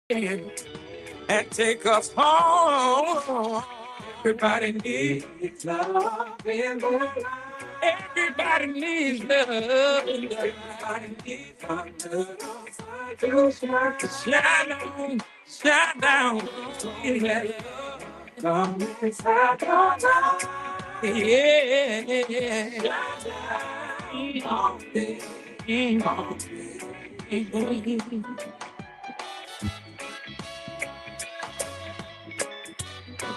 and take us home. Everybody needs love in their life. Everybody needs love. Everybody needs love. To shine on, shine down. Yeah. Come inside your life. Yeah.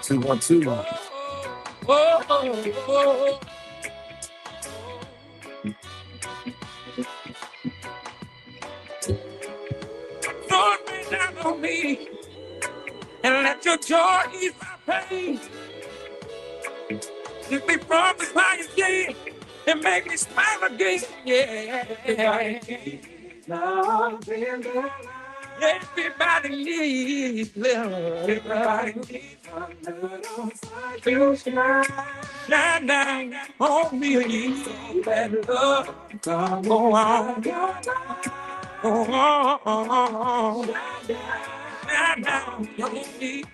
Two, one, two. Oh. Lord, rain down on me and let your joy ease my pain. Lift me from the fire shade and make me smile again. Yeah. Love in the light. Everybody needs love. Everybody needs love. To shine down on me. Let love go on. Go on. Shine down on me.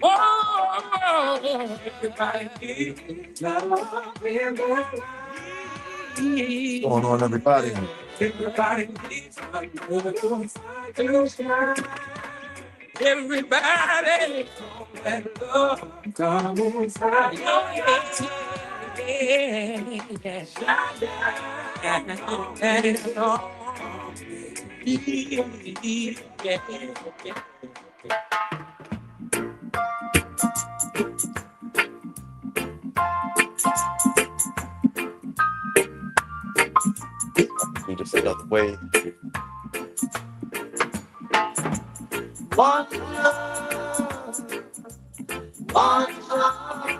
Oh, everybody needs love in the light. What's going on, everybody? Everybody needs love to shine. Everybody, let love come inside. Yeah. Shine down. And it's all. Yeah. You just another way. One love, one heart.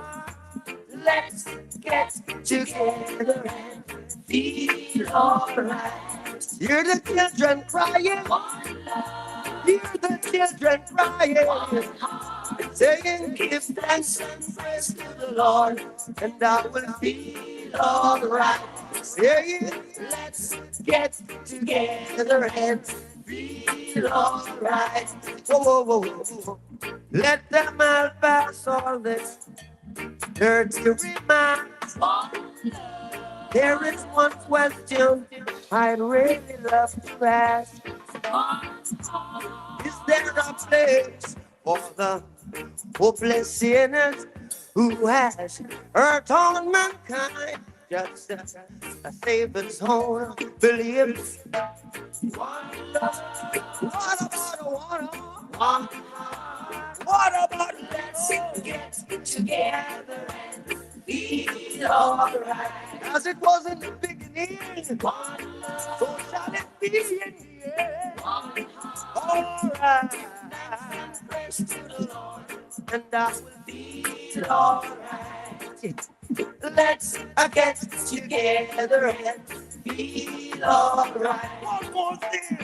Let's get together and feel alright. Hear the children crying. One love. Hear the children crying. One heart. Saying, give thanks and praise to the Lord, and I will feel alright. Saying, let's get together and feel alright. Whoa, whoa, whoa, whoa. Let them all pass all this dirty remarks. There is one question I'd really love to ask. Is there a place for the hopeless sinners who has hurt all mankind? Just a safe zone, believe. One love. What about a one? What about let's get together and feel alright? As it was in the beginning, one love. So shall it be in the end. Alright. Praise to the Lord, and I will feel alright. Let's get together and feel alright. One more thing.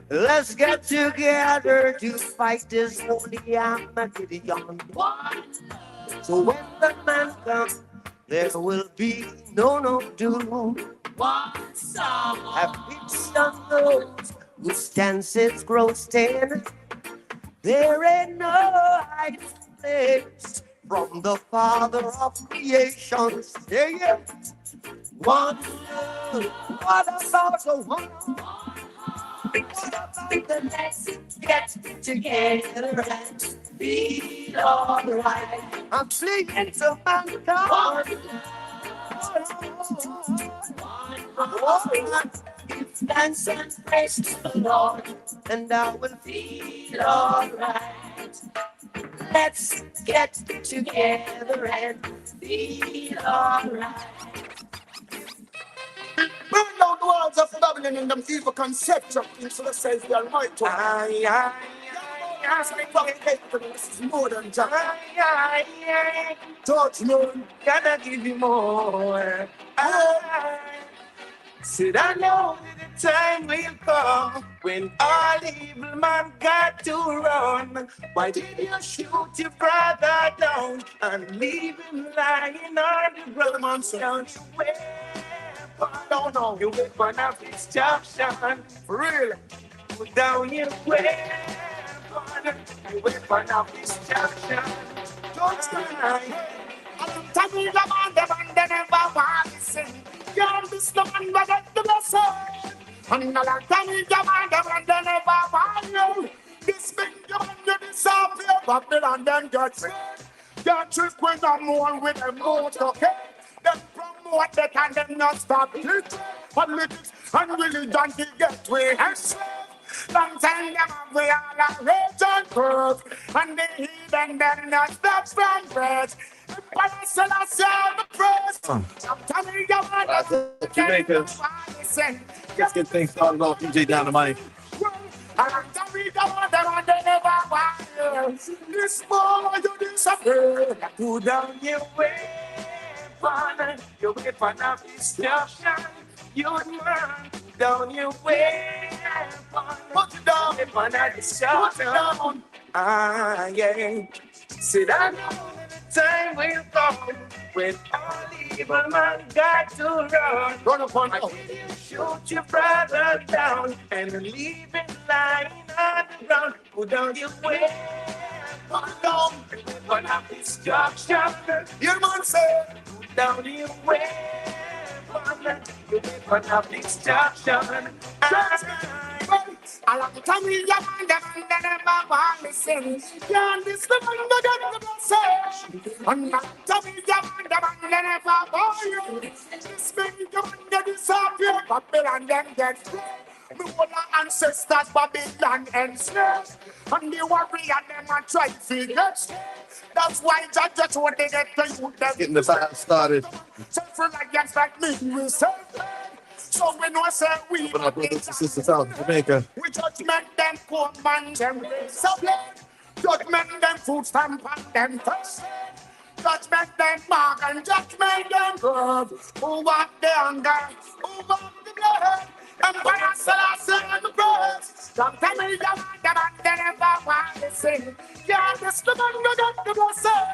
Let's get together to fight this holy Armageddon. So when the man comes, there will be no doom. One song. Have peace on those whose stances grow stained. There ain't no hiding place from the Father of creation. Yeah. One love. What about the one? What about the let's get together and feel alright? I'm singing to mankind. Give thanks and praise to the Lord, and I will feel alright. Let's get together and feel alright. Burn down the walls of Babylon and them evil conception into the says the Almighty. This is more than just. Touch me, gotta give you more. Said I know that the time will come when all evil man got to run. Why did you shoot your brother down and leave him lying on the ground? Don't you wear? I don't know. You weapon of destruction. For real. put down your weapon, your weapon of destruction. Don't cry. Tell me the man, they never want to sing. You're this the man, but that's the blessing. And now tell me the man, they never want you. This thing, you man, you disappear. Babylon, then get free. Your trick when I'm more with them mood, okay? Them promote that and them not stop it. Politics and religion to get way and slave. Long time them have we all a rage and curve. And the heathen them not stop from birth. Empire Selassie the praise. Sometimes you want to Jamaica. Let's get things started off, DJ Dynamite. This boy, you disappear. Put down your weapon of destruction. You man, put down your weapon. Put it down, weapon of destruction. Ah, yeah. Said I know the time will come when all evil man got to run. Run upon us. Shoot your brother down and leave him lying on the ground. Put down your weapon, weapon of destruction. Your man said, put down your weapon of destruction. I like to tell me your man, the never want to listen. You're this the man that never say. And I tell me your man, the never want you. This man, your man, that disappear. Babylon, then get free. Me all our ancestors, Babylon enslaved. And the warrior, them a try to get straight. That's why judges what they get to you. Getting the fire started. Self-reliance like me, we serve. So we know say we But our brothers and sisters out in Jamaica. we judgment them poor man them supply. Judgment them food stamp and them first. Judgment them mark and judgment them grub. Who want the hunger? Who want the blood? Empire Selassie and the praise. Don't tell me you want them and they never want to sing. Yeah, this the man we got the blessing.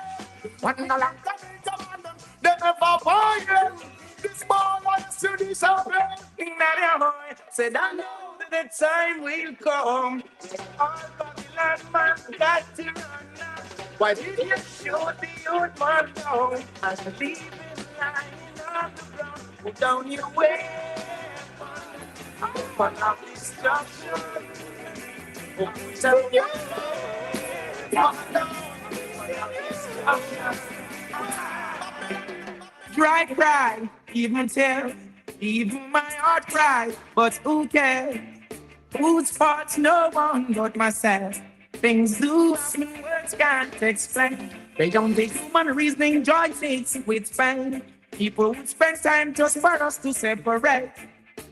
When the long time them, they never want you. This boy wants to disappear. Said I know that the time will come. All Babylon man got to run now. Why did you shoot the youth man down? And leave him lying on the ground. Put down your weapon of destruction. Put down your weapon of destruction. Cry, even tear, even my heart cry. But who cares? Whose fault? No one but myself. Things do happen, words can't explain. They don't take human reasoning, joy takes with pain. People would spend time just for us to separate.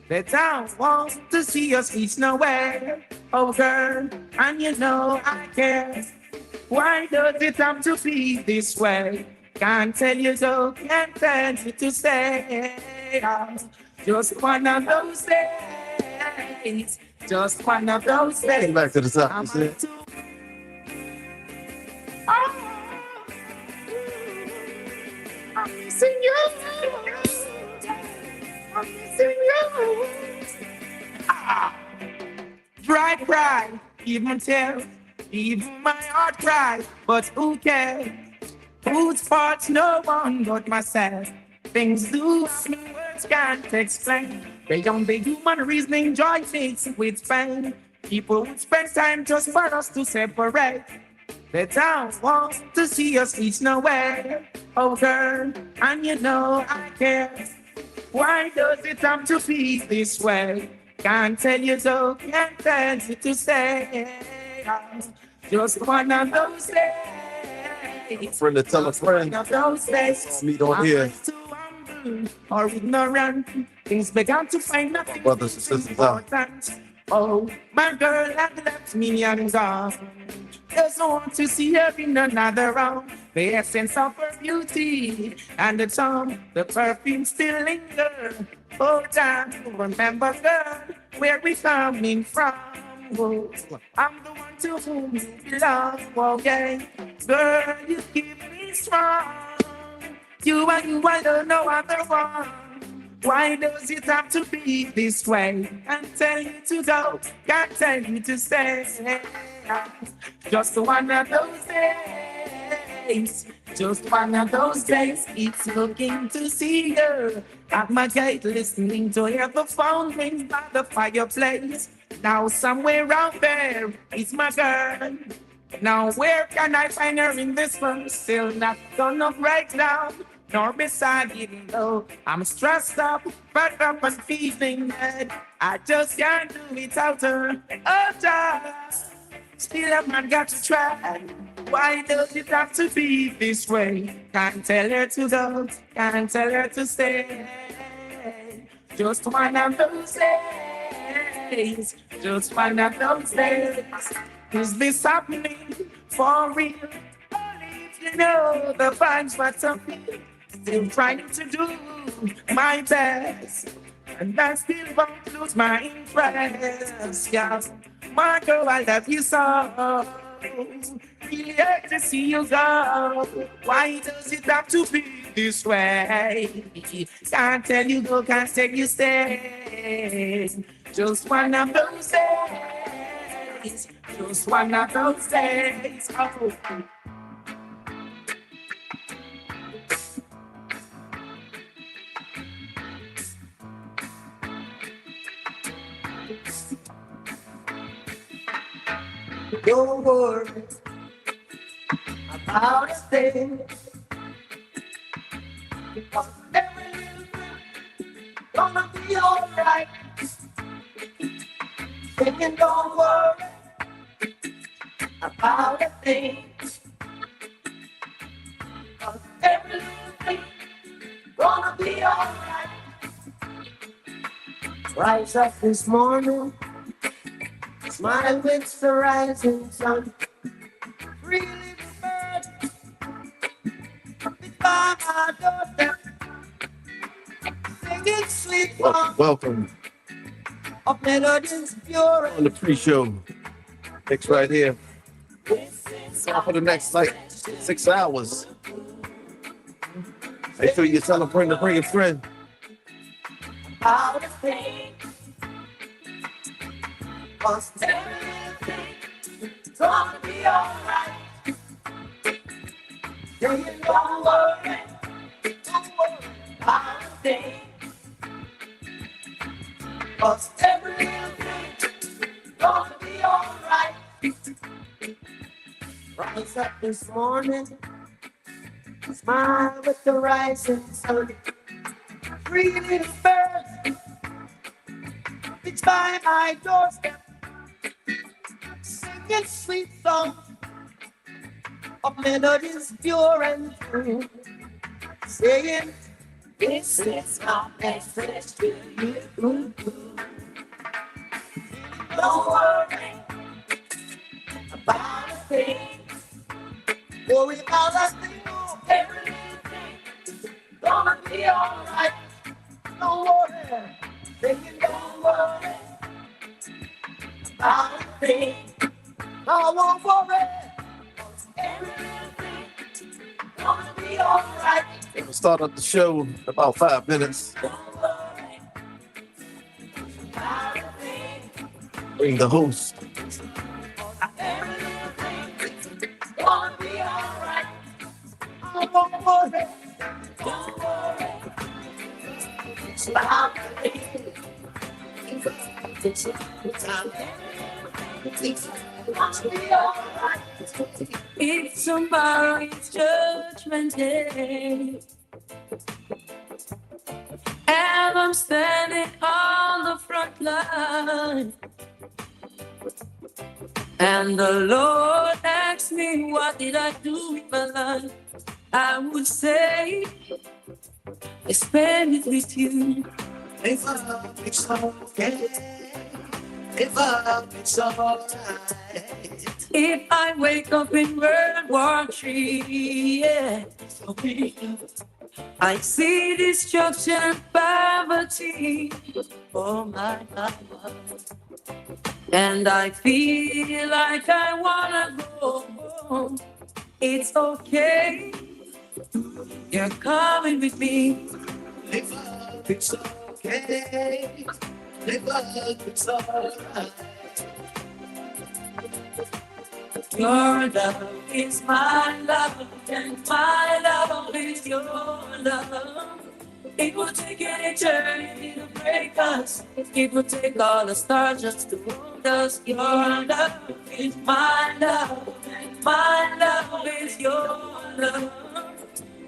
They don't want to see us reach nowhere. Oh girl, and you know I care. Why does it have to be this way? Can't tell you so, can't tell you to say. Just one of those days. Just one of those days. Getting back to the top, you see? I'm missing you. I'm missing you. Dry cry, even tear, even my heart cry. But who cares? Whose fault? No one but myself. Things do happen, words can't explain. They don't be human reasoning, joy takes with pain. People would spend time just for us to separate. They don't want to see us reach nowhere. Oh girl, and you know I care. Why does it have to be this way? Can't tell you so, can't tell you to say. Just one of those days. Friend to tell a friend. One of those days. Meet on here. Or ignorant, things began to find nothing Brothers and sisters out. important. Oh, my girl had left me and gone. Just want to see her in another round. The essence of her beauty and the charm, the perfume still linger. Oh, damn, remember, girl, where we coming from. Oh, I'm the one to whom you belong. Oh, yeah, girl, you keep me strong. You and you, I don't know other one. Why does it have to be this way? Can't tell you to go, can't tell you to stay. Just one of those days. Just one of those days. It's looking to see you at my gate, listening to hear the phone rings by the fireplace. Now somewhere out there is my girl. Now where can I find her in this world? Still not gonna break down, nor beside even though I'm stressed up, but up and feeling bad. I just can't do without her. Oh, just still a man got to try. Why does it have to be this way? Can't tell her to go, can't tell her to stay. Just one of those days, just one of those days. Is this happening for real? Only if you know the vibes what I'm feeling. Still trying to do my best, and I still won't lose my interest. Yeah, my girl, I love you so. Really hate to see you go. Why does it have to be this way? Can't tell you go, can't tell you stay. Just one of those days. Just one of those days. Oh. Don't worry about a thing. Because every little thing gonna be alright. Thinking don't worry about a thing. Because every little thing gonna be alright. Rise up this morning, smile with the rising sun. Free little bird, it's by my doorstep. Singing sweet songs Welcome of melodies pure on the pre-show. Mix right here. For the next 6 hours. Make sure you tell them bring a friend. out of pain. Cause everything is gonna be alright. Don't worry about a thing. Cause everything gonna be alright. Rise up this morning, smile with the rising sun. Three little birds, it's by my doorstep, singing sweet songs of melodies pure and true, saying, this is my message to you. Don't worry about a thing. Worry about a thing. Everything gonna be alright. Don't worry. Saying don't worry about a thing. I won't worry. Everything gonna be alright. We'll start up the show in about 5 minutes. Don't worry about a thing. Bring the host. Everything gonna be alright. I won't worry. Don't worry about a thing. If tomorrow is judgment day, and I'm standing on the front line, and the Lord asks me, what did I do with my life? I would say, I spend it with you. If up, it's okay. If up, it's alright. If I wake up in World War III, yeah, I see destruction and poverty. Oh my God. And I feel like I wanna go home. It's okay. You're coming with me. If up, it's okay. Live up, it's alright. Your love is my love, and my love is your love. It will take an eternity to break us. It will take all the stars just to hold us. Your love is my love, and my love is your love.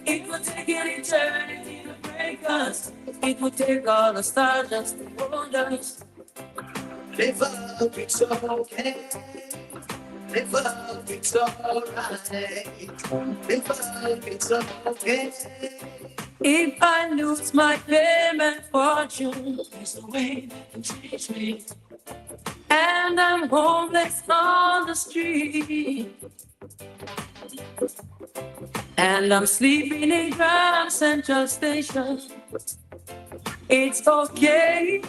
It will take an eternity to break us. It will take all the stars just to hold us. Live up, it's okay. Live up, it's alright. Live up, it's okay. If I lose my fame and fortune, there's a way that can change me. And I'm homeless on the street. And I'm sleeping in Grand Central Station. It's okay.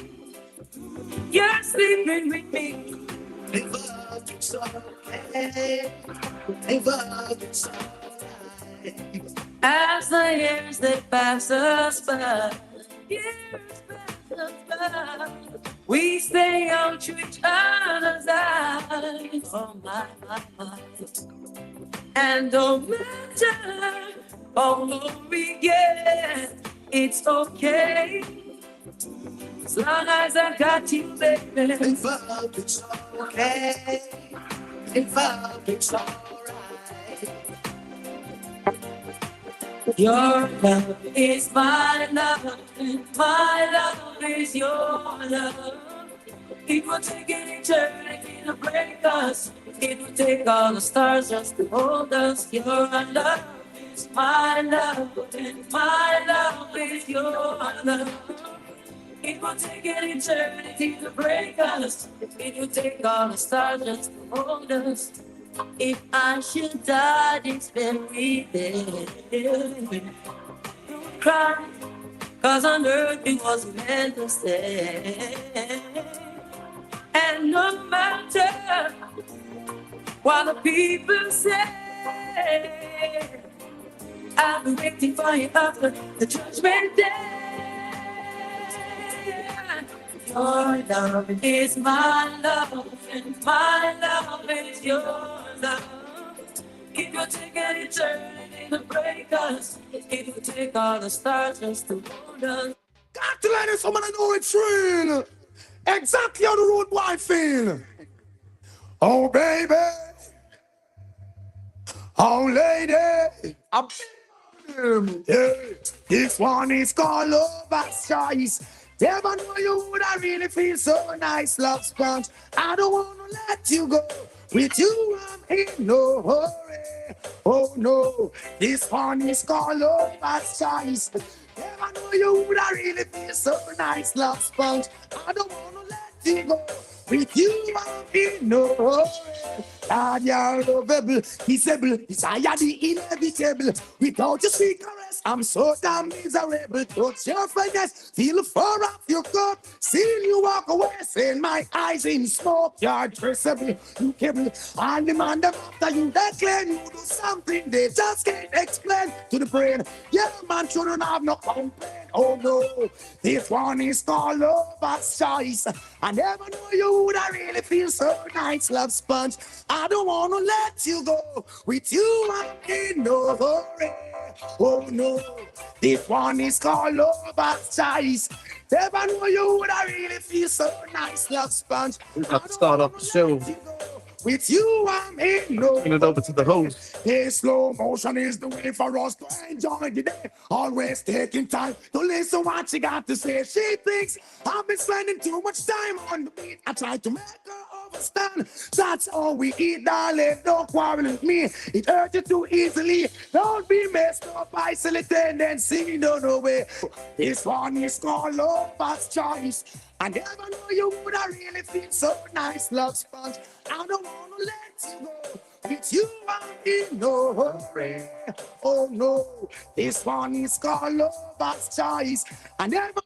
You're sleeping with me. Live up, it's okay. Live up, it's alright. As the years they pass us by, years pass us by, we stay young to each other's eyes. Oh my. And no matter how low we get, it's okay. As long as I got you, baby. Live up, it's okay. Live up, it's alright. Your love is my love, and my love is your love. It will take an eternity to break us. It will take all the stars just to hold us. Your love is my love, and my love is your love. It will take an eternity to break us. It will take all the stars just to hold us. If I should die this very day, don't cry, 'cause on earth it was meant to stay. And no matter what the people say, I'll be waiting for you after the judgment day. Your love is my love, and my love is your love. It will take an eternity to break us. It will take all the stars just to hold us. Got to let it, someone I know it's real. Exactly how the road boy feel. Oh, baby. Oh, lady. I'm yeah. This one is called Lover's Choice. Never know you would I really feel so nice, love sponge. I don't wanna let you go. With you, I'm in no hurry. Oh no, this one is called Lover's Choice. Never know you would I really feel so nice, love sponge. I don't wanna let you go. With you, I'm in no hurry. God, you're lovable, kissable, desire the inevitable. Without your sweet caress, I'm so damn miserable. Touch your finesse, feel the fur off your coat. See you walk away, seeing my eyes in smoke. You're traceable, you cable. All the man them after you, they claim you do something they just can't explain to the brain. Yeah, man shouldn't have no complaint. Oh no, this one is called Lover's Choice. I never knew you would I really feel so nice, love sponge. I don't wanna let you go. With you, I'm in no hurry. Oh no, this one is called Lover's Choice. Never knew you would I really feel so nice, love sponge. We have to start off the show. With you, I'm in no. Turn it over to the host. Hey, slow motion is the way for us to enjoy the day. Always taking time to listen what she got to say. She thinks I've been spending too much time on the beat. I try to make her understand. That's all we eat, darling. Don't quarrel with me. It hurts you too easily. Don't be messed up by silly tendency. No way. This one is called Lover's Choice. I never know you would I really feel so nice, love sponge. I don't wanna let you go. With you, I'm in no hurry. Oh no, this one is called Lover's Choice. I never know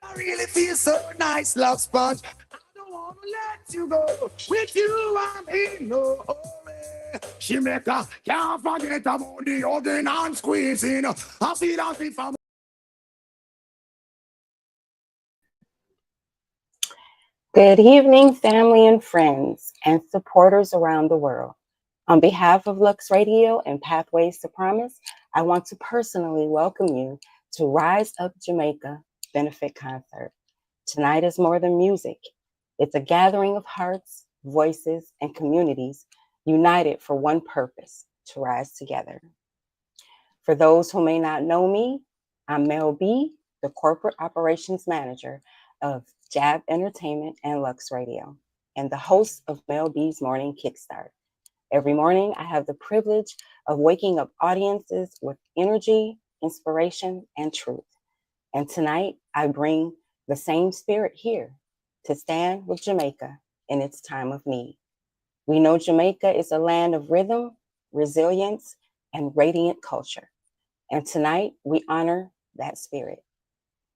I really feel so nice, love sponge. I don't wanna let you go. With you, I'm in no hurry. She make her can't forget about the hugging and squeezing. I feel as if I'm Good evening, family and friends, and supporters around the world. On behalf of Lux Radio and Pathways to Promise, I want to personally welcome you to Rise Up Jamaica benefit concert. Tonight is more than music. It's a gathering of hearts, voices, and communities united for one purpose, to rise together. For those who may not know me, I'm Mel B, the Corporate Operations Manager of J.A.B Entertainment and Lux Radio, and the host of Mel B's Morning Kickstart. Every morning, I have the privilege of waking up audiences with energy, inspiration, and truth. And tonight, I bring the same spirit here to stand with Jamaica in its time of need. We know Jamaica is a land of rhythm, resilience, and radiant culture. And tonight, we honor that spirit.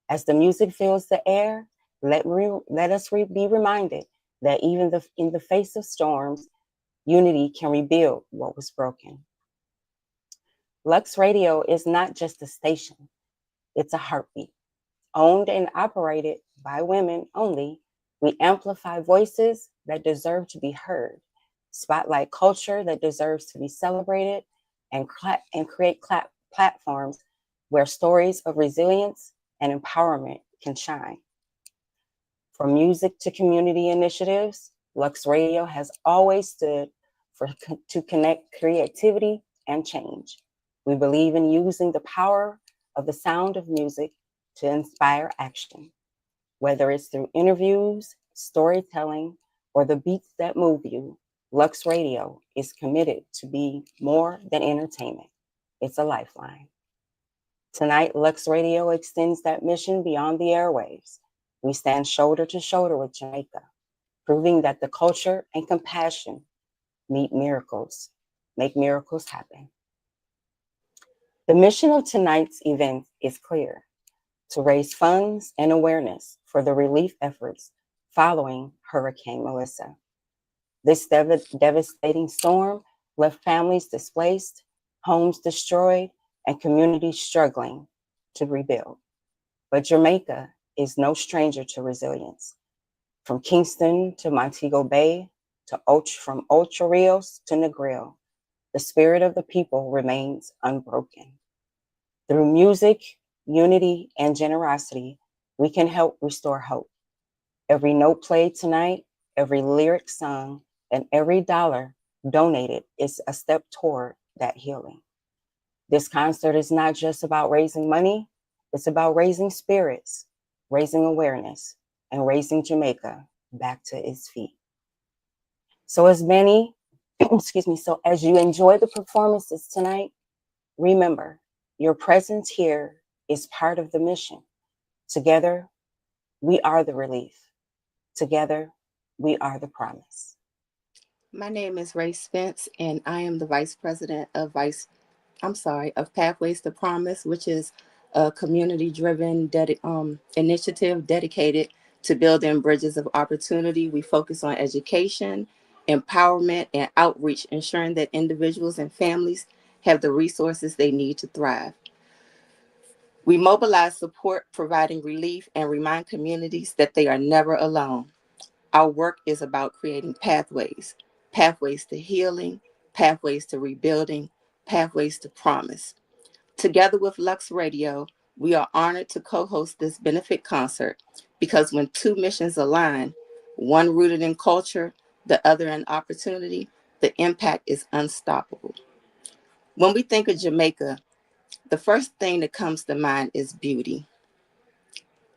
As the music fills the air, let us be reminded that even in the face of storms, unity can rebuild what was broken. Lux Radio is not just a station, it's a heartbeat. Owned and operated by women only, we amplify voices that deserve to be heard, spotlight culture that deserves to be celebrated, and create platforms where stories of resilience and empowerment can shine. From music to community initiatives, Lux Radio has always stood to connect creativity and change. We believe in using the power of the sound of music to inspire action, whether it's through interviews, storytelling, or the beats that move you. Lux Radio is committed to be more than entertainment. It's a lifeline. Tonight, Lux Radio extends that mission beyond the airwaves. We stand shoulder to shoulder with Jamaica, proving that the culture and compassion make miracles happen. The mission of tonight's event is clear: to raise funds and awareness for the relief efforts following Hurricane Melissa. This devastating storm left families displaced, homes destroyed, and communities struggling to rebuild. But Jamaica is no stranger to resilience. From Kingston to Montego Bay, from Ocho Rios to Negril, the spirit of the people remains unbroken. Through music, unity, and generosity, we can help restore hope. Every note played tonight, every lyric sung, and every dollar donated is a step toward that healing. This concert is not just about raising money, it's about raising spirits, raising awareness, and raising Jamaica back to its feet. So as you enjoy the performances tonight, remember, your presence here is part of the mission. Together, we are the relief. Together, we are the promise. My name is Ray Spence, and I am the Vice President of Pathways to Promise, which is a community-driven initiative dedicated to building bridges of opportunity. We focus on education, empowerment, and outreach, ensuring that individuals and families have the resources they need to thrive. We mobilize support, providing relief, and remind communities that they are never alone. Our work is about creating pathways to healing, pathways to rebuilding, pathways to promise. Together with Lux Radio, we are honored to co-host this benefit concert because when two missions align, one rooted in culture, the other in opportunity, the impact is unstoppable. When we think of Jamaica, the first thing that comes to mind is beauty.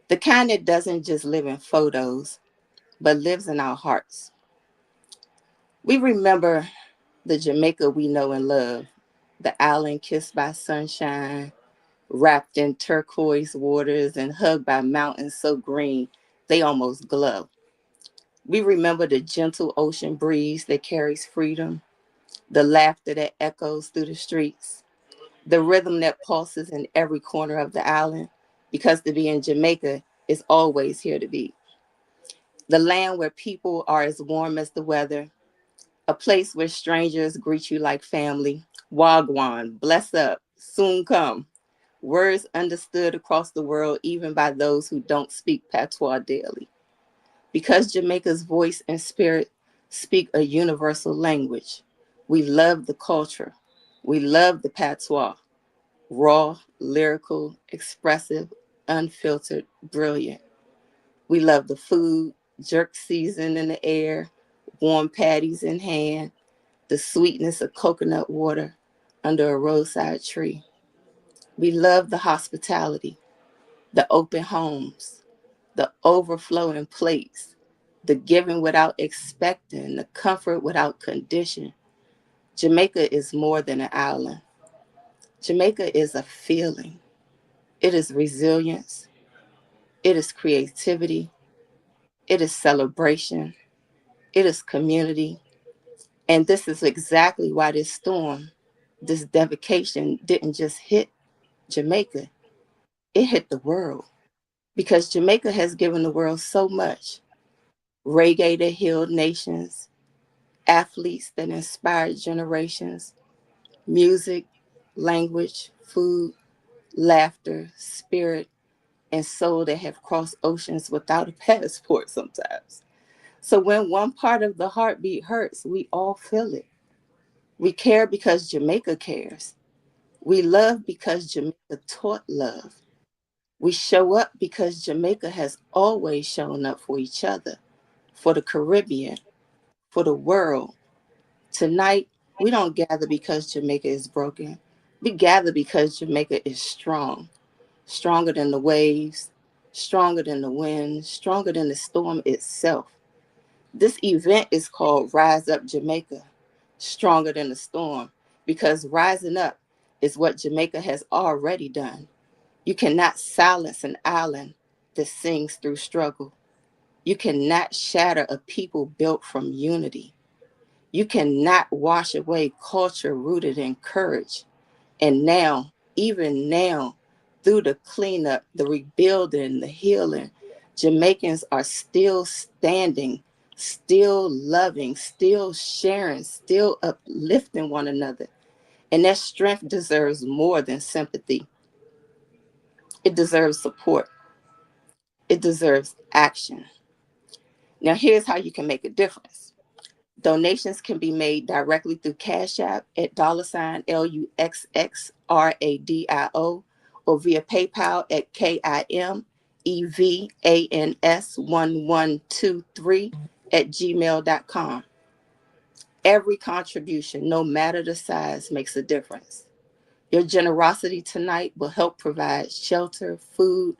The kind that doesn't just live in photos, but lives in our hearts. We remember the Jamaica we know and love, the island kissed by sunshine, wrapped in turquoise waters and hugged by mountains so green they almost glow. We remember the gentle ocean breeze that carries freedom, the laughter that echoes through the streets, the rhythm that pulses in every corner of the island, because to be in Jamaica is always here to be. The land where people are as warm as the weather, a place where strangers greet you like family. Wagwan, bless up, soon come. Words understood across the world, even by those who don't speak patois daily. Because Jamaica's voice and spirit speak a universal language. We love the culture. We love the patois, raw, lyrical, expressive, unfiltered, brilliant. We love the food, jerk season in the air, warm patties in hand, the sweetness of coconut water under a roadside tree. We love the hospitality, the open homes, the overflowing plates, the giving without expecting, the comfort without condition. Jamaica is more than an island. Jamaica is a feeling. It is resilience. It is creativity. It is celebration. It is community. And this is exactly why this storm, this devastation didn't just hit Jamaica, it hit the world. Because Jamaica has given the world so much. Reggae that healed nations, athletes that inspired generations, music, language, food, laughter, spirit, and soul that have crossed oceans without a passport sometimes. So when one part of the heartbeat hurts, we all feel it. We care because Jamaica cares. We love because Jamaica taught love. We show up because Jamaica has always shown up for each other, for the Caribbean, for the world. Tonight, we don't gather because Jamaica is broken. We gather because Jamaica is strong, stronger than the waves, stronger than the wind, stronger than the storm itself. This event is called Rise Up Jamaica, stronger than the storm, because rising up is what Jamaica has already done. You cannot silence an island that sings through struggle. You cannot shatter a people built from unity. You cannot wash away culture rooted in courage. And now, even now, through the cleanup, the rebuilding, the healing, Jamaicans are still standing, still loving, still sharing, still uplifting one another. And that strength deserves more than sympathy. It deserves support. It deserves action. Now, here's how you can make a difference. Donations can be made directly through Cash App at $LUXXRADIO or via PayPal at KIMEVANS1123 at gmail.com. Every contribution, no matter the size, makes a difference. Your generosity tonight will help provide shelter, food,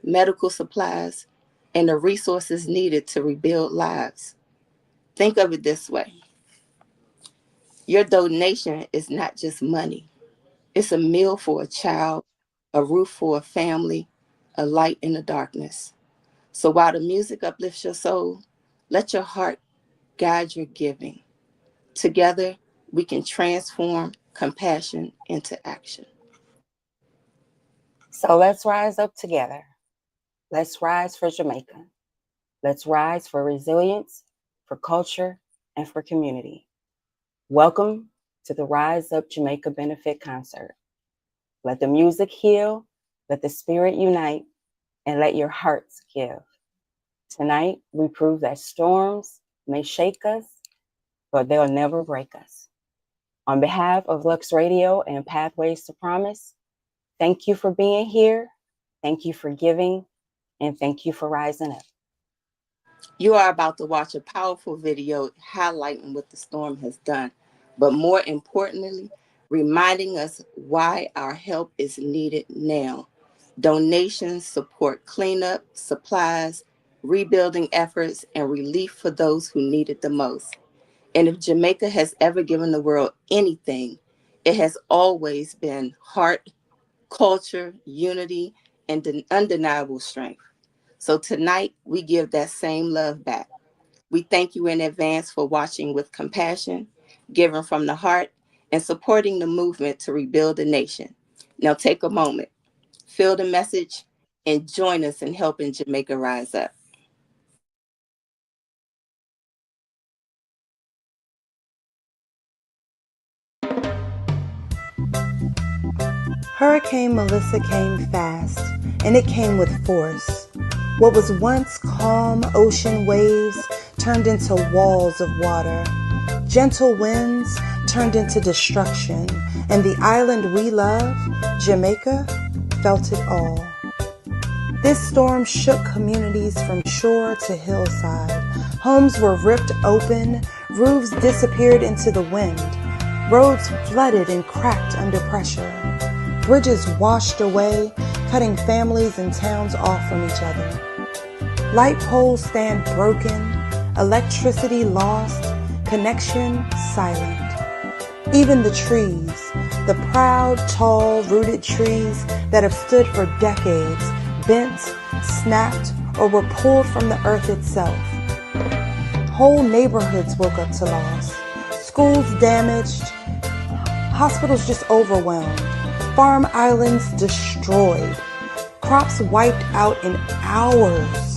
medical supplies, and the resources needed to rebuild lives. Think of it this way. Your donation is not just money. It's a meal for a child, a roof for a family, a light in the darkness. So while the music uplifts your soul, let your heart guide your giving. Together, we can transform compassion into action. So let's rise up together. Let's rise for Jamaica. Let's rise for resilience, for culture, and for community. Welcome to the Rise Up Jamaica Benefit Concert. Let the music heal, let the spirit unite, and let your hearts give. Tonight, we prove that storms may shake us, but they'll never break us. On behalf of Lux Radio and Pathways to Promise, thank you for being here, thank you for giving, and thank you for rising up. You are about to watch a powerful video highlighting what the storm has done, but more importantly, reminding us why our help is needed now. Donations support cleanup, supplies, rebuilding efforts, and relief for those who need it the most. And if Jamaica has ever given the world anything, it has always been heart, culture, unity, and an undeniable strength. So tonight, we give that same love back. We thank you in advance for watching with compassion, giving from the heart, and supporting the movement to rebuild the nation. Now take a moment, feel the message, and join us in helping Jamaica rise up. Hurricane Melissa came fast, and it came with force. What was once calm ocean waves turned into walls of water. Gentle winds turned into destruction, and the island we love, Jamaica, felt it all. This storm shook communities from shore to hillside. Homes were ripped open, roofs disappeared into the wind. Roads flooded and cracked under pressure. Bridges washed away, cutting families and towns off from each other. Light poles stand broken, electricity lost, connection silent. Even the trees, the proud, tall, rooted trees that have stood for decades, bent, snapped, or were pulled from the earth itself. Whole neighborhoods woke up to loss. Schools damaged, hospitals just overwhelmed, farm islands destroyed, crops wiped out in hours.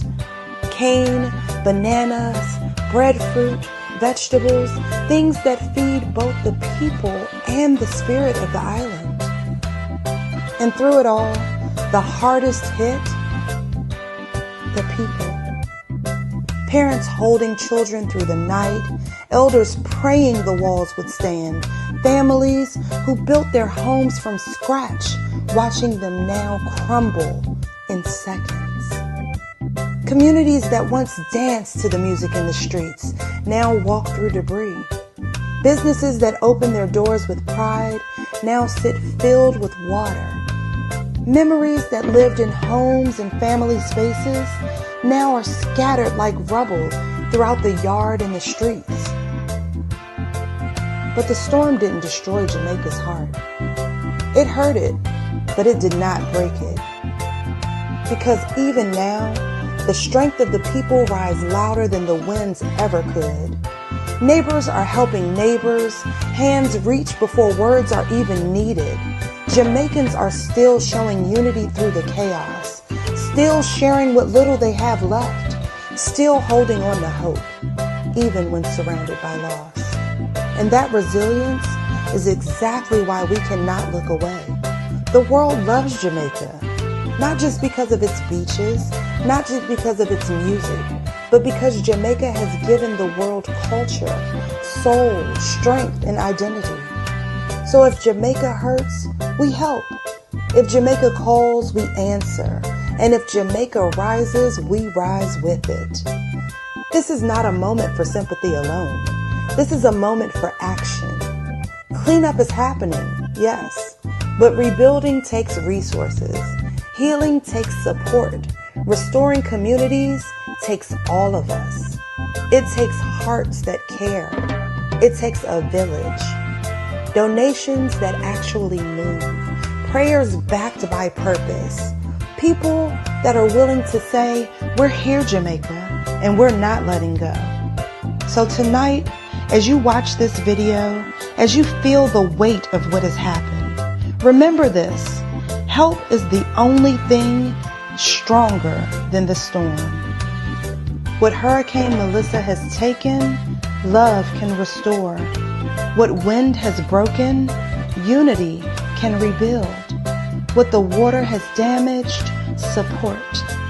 Cane, bananas, breadfruit, vegetables, things that feed both the people and the spirit of the island. And through it all, the hardest hit, the people. Parents holding children through the night, elders praying the walls would stand, families who built their homes from scratch, watching them now crumble in seconds. Communities that once danced to the music in the streets now walk through debris. Businesses that opened their doors with pride now sit filled with water. Memories that lived in homes and family spaces now are scattered like rubble throughout the yard and the streets. But the storm didn't destroy Jamaica's heart. It hurt it, but it did not break it. Because even now, the strength of the people rise louder than the winds ever could. Neighbors are helping neighbors. Hands reach before words are even needed. Jamaicans are still showing unity through the chaos, still sharing what little they have left, still holding on to hope, even when surrounded by loss. And that resilience is exactly why we cannot look away. The world loves Jamaica, not just because of its beaches, not just because of its music, but because Jamaica has given the world culture, soul, strength, and identity. So if Jamaica hurts, we help. If Jamaica calls, we answer. And if Jamaica rises, we rise with it. This is not a moment for sympathy alone. This is a moment for action. Cleanup is happening, yes, but rebuilding takes resources. Healing takes support. Restoring communities takes all of us. It takes hearts that care. It takes a village. Donations that actually move. Prayers backed by purpose. People that are willing to say, we're here, Jamaica, and we're not letting go. So tonight, as you watch this video, as you feel the weight of what has happened, remember this: help is the only thing stronger than the storm. What Hurricane Melissa has taken, love can restore. What wind has broken, unity can rebuild. What the water has damaged, support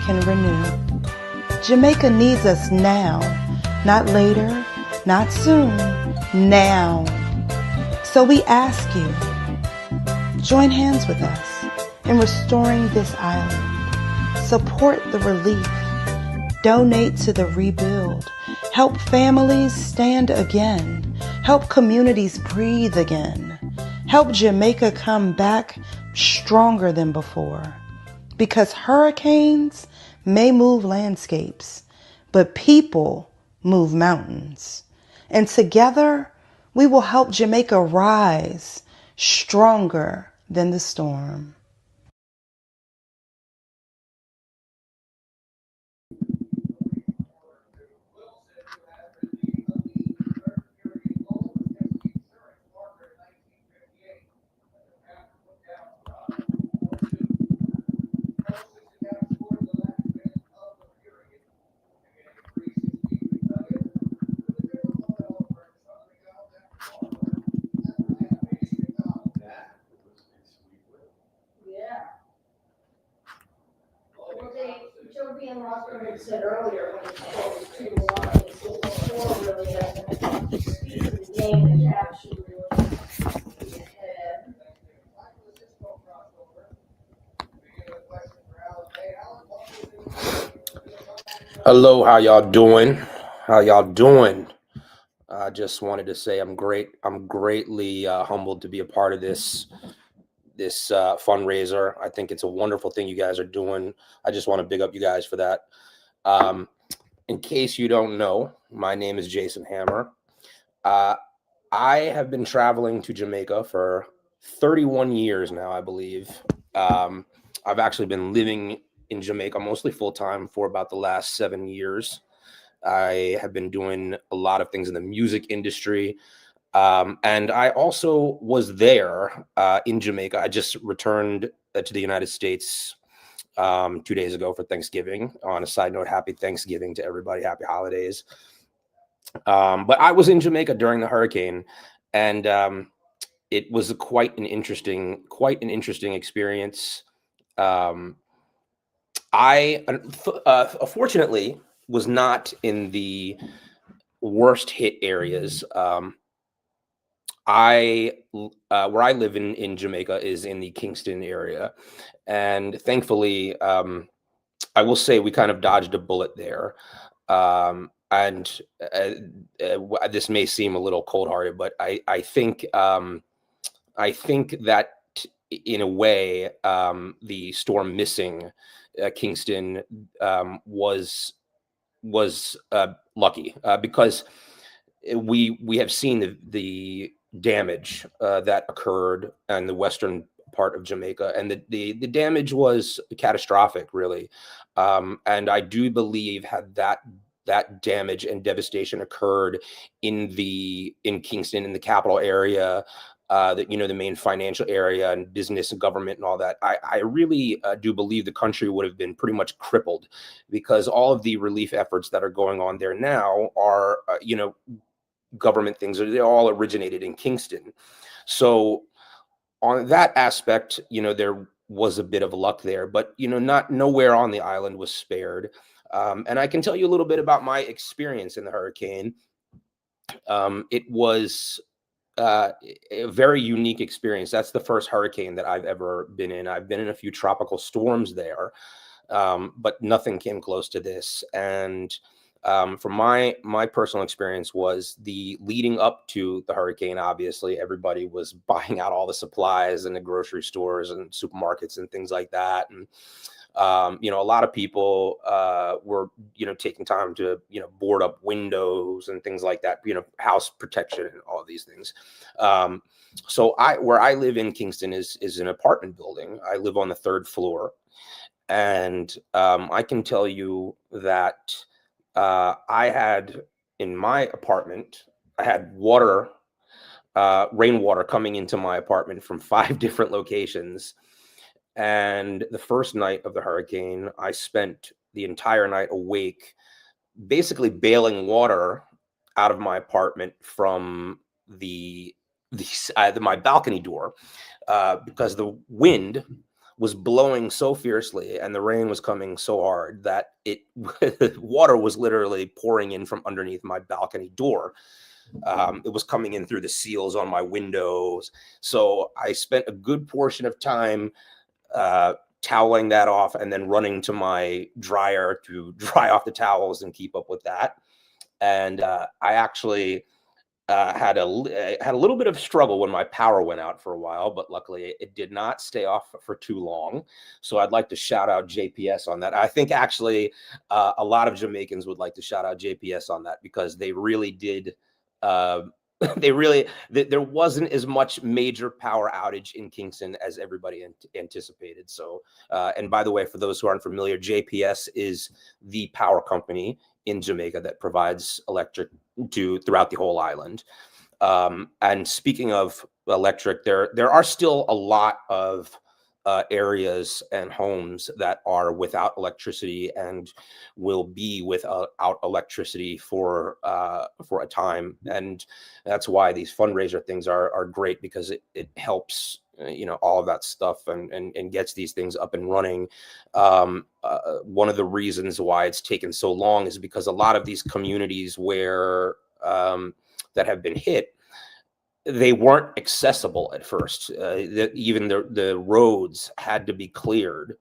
can renew. Jamaica needs us now, not later, not soon, now. So we ask you, join hands with us in restoring this island. Support the relief. Donate to the rebuild. Help families stand again. Help communities breathe again. Help Jamaica come back stronger than before. Because hurricanes may move landscapes, but people move mountains. And together, we will help Jamaica rise stronger than the storm. Oscar had said earlier when he spoke to the score really doesn't speak to the game that's actually Hello, how y'all doing? How y'all doing? I just wanted to say I'm greatly humbled to be a part of this fundraiser. I think it's a wonderful thing you guys are doing. I just want to big up you guys for that. In case you don't know, my name is Jason Hammer. I have been traveling to Jamaica for 31 years now, I believe. I've actually been living in Jamaica mostly full-time for about the last 7 years. I have been doing a lot of things in the music industry. And I also was there in Jamaica. I just returned to the United States 2 days ago for Thanksgiving. On a side note, happy Thanksgiving to everybody. Happy holidays. But I was in Jamaica during the hurricane, and it was quite an interesting experience. I fortunately was not in the worst hit areas. Where I live in Jamaica is in the Kingston area, and thankfully, I will say we kind of dodged a bullet there. And this may seem a little cold-hearted, but I think that in a way, the storm missing Kingston was lucky because we have seen the damage that occurred in the western part of Jamaica, and the damage was catastrophic, really. And I do believe had that damage and devastation occurred in Kingston, in the capital area, the main financial area and business and government and all that, I really do believe the country would have been pretty much crippled, because all of the relief efforts that are going on there now are, government things, they all originated in Kingston. So on that aspect, there was a bit of luck there, but, nowhere on the island was spared. And I can tell you a little bit about my experience in the hurricane. It was a very unique experience. That's the first hurricane that I've ever been in. I've been in a few tropical storms there, but nothing came close to this. And from my personal experience was the leading up to the hurricane. Obviously, everybody was buying out all the supplies in the grocery stores and supermarkets and things like that. And a lot of people were, taking time to, board up windows and things like that, house protection and all of these things. So where I live in Kingston is an apartment building. I live on the 3rd floor. And I can tell you that I had in my apartment, I had rainwater coming into my apartment from 5 different locations. And the first night of the hurricane, I spent the entire night awake, basically bailing water out of my apartment from my balcony door, because the wind was blowing so fiercely and the rain was coming so hard that water was literally pouring in from underneath my balcony door. It was coming in through the seals on my windows. So I spent a good portion of time toweling that off and then running to my dryer to dry off the towels and keep up with that. And I actually had a little bit of struggle when my power went out for a while, but luckily it did not stay off for too long. So I'd like to shout out JPS on that. I think actually a lot of Jamaicans would like to shout out JPS on that, because they really did. There wasn't as much major power outage in Kingston as everybody anticipated. So, and by the way, for those who aren't familiar, JPS is the power company in Jamaica that provides electric throughout the whole island. And speaking of electric, there are still a lot of areas and homes that are without electricity and will be without electricity for a time. And that's why these fundraiser things are great, because it helps all of that stuff and gets these things up and running. One of the reasons why it's taken so long is because a lot of these communities where that have been hit, they weren't accessible at first. Even the roads had to be cleared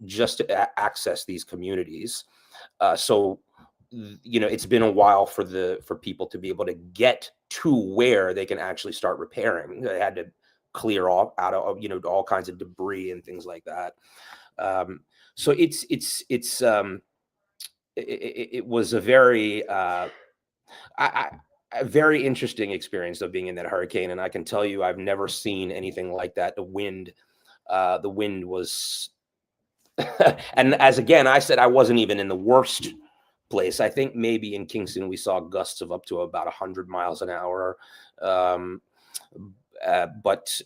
just to access these communities. So it's been a while for people to be able to get to where they can actually start repairing. They had to clear off out of all kinds of debris and things like that. So it was a very a very interesting experience of being in that hurricane. And I can tell you, I've never seen anything like that. The wind was, and as again, I said, I wasn't even in the worst place. I think maybe in Kingston, we saw gusts of up to about 100 miles an hour. But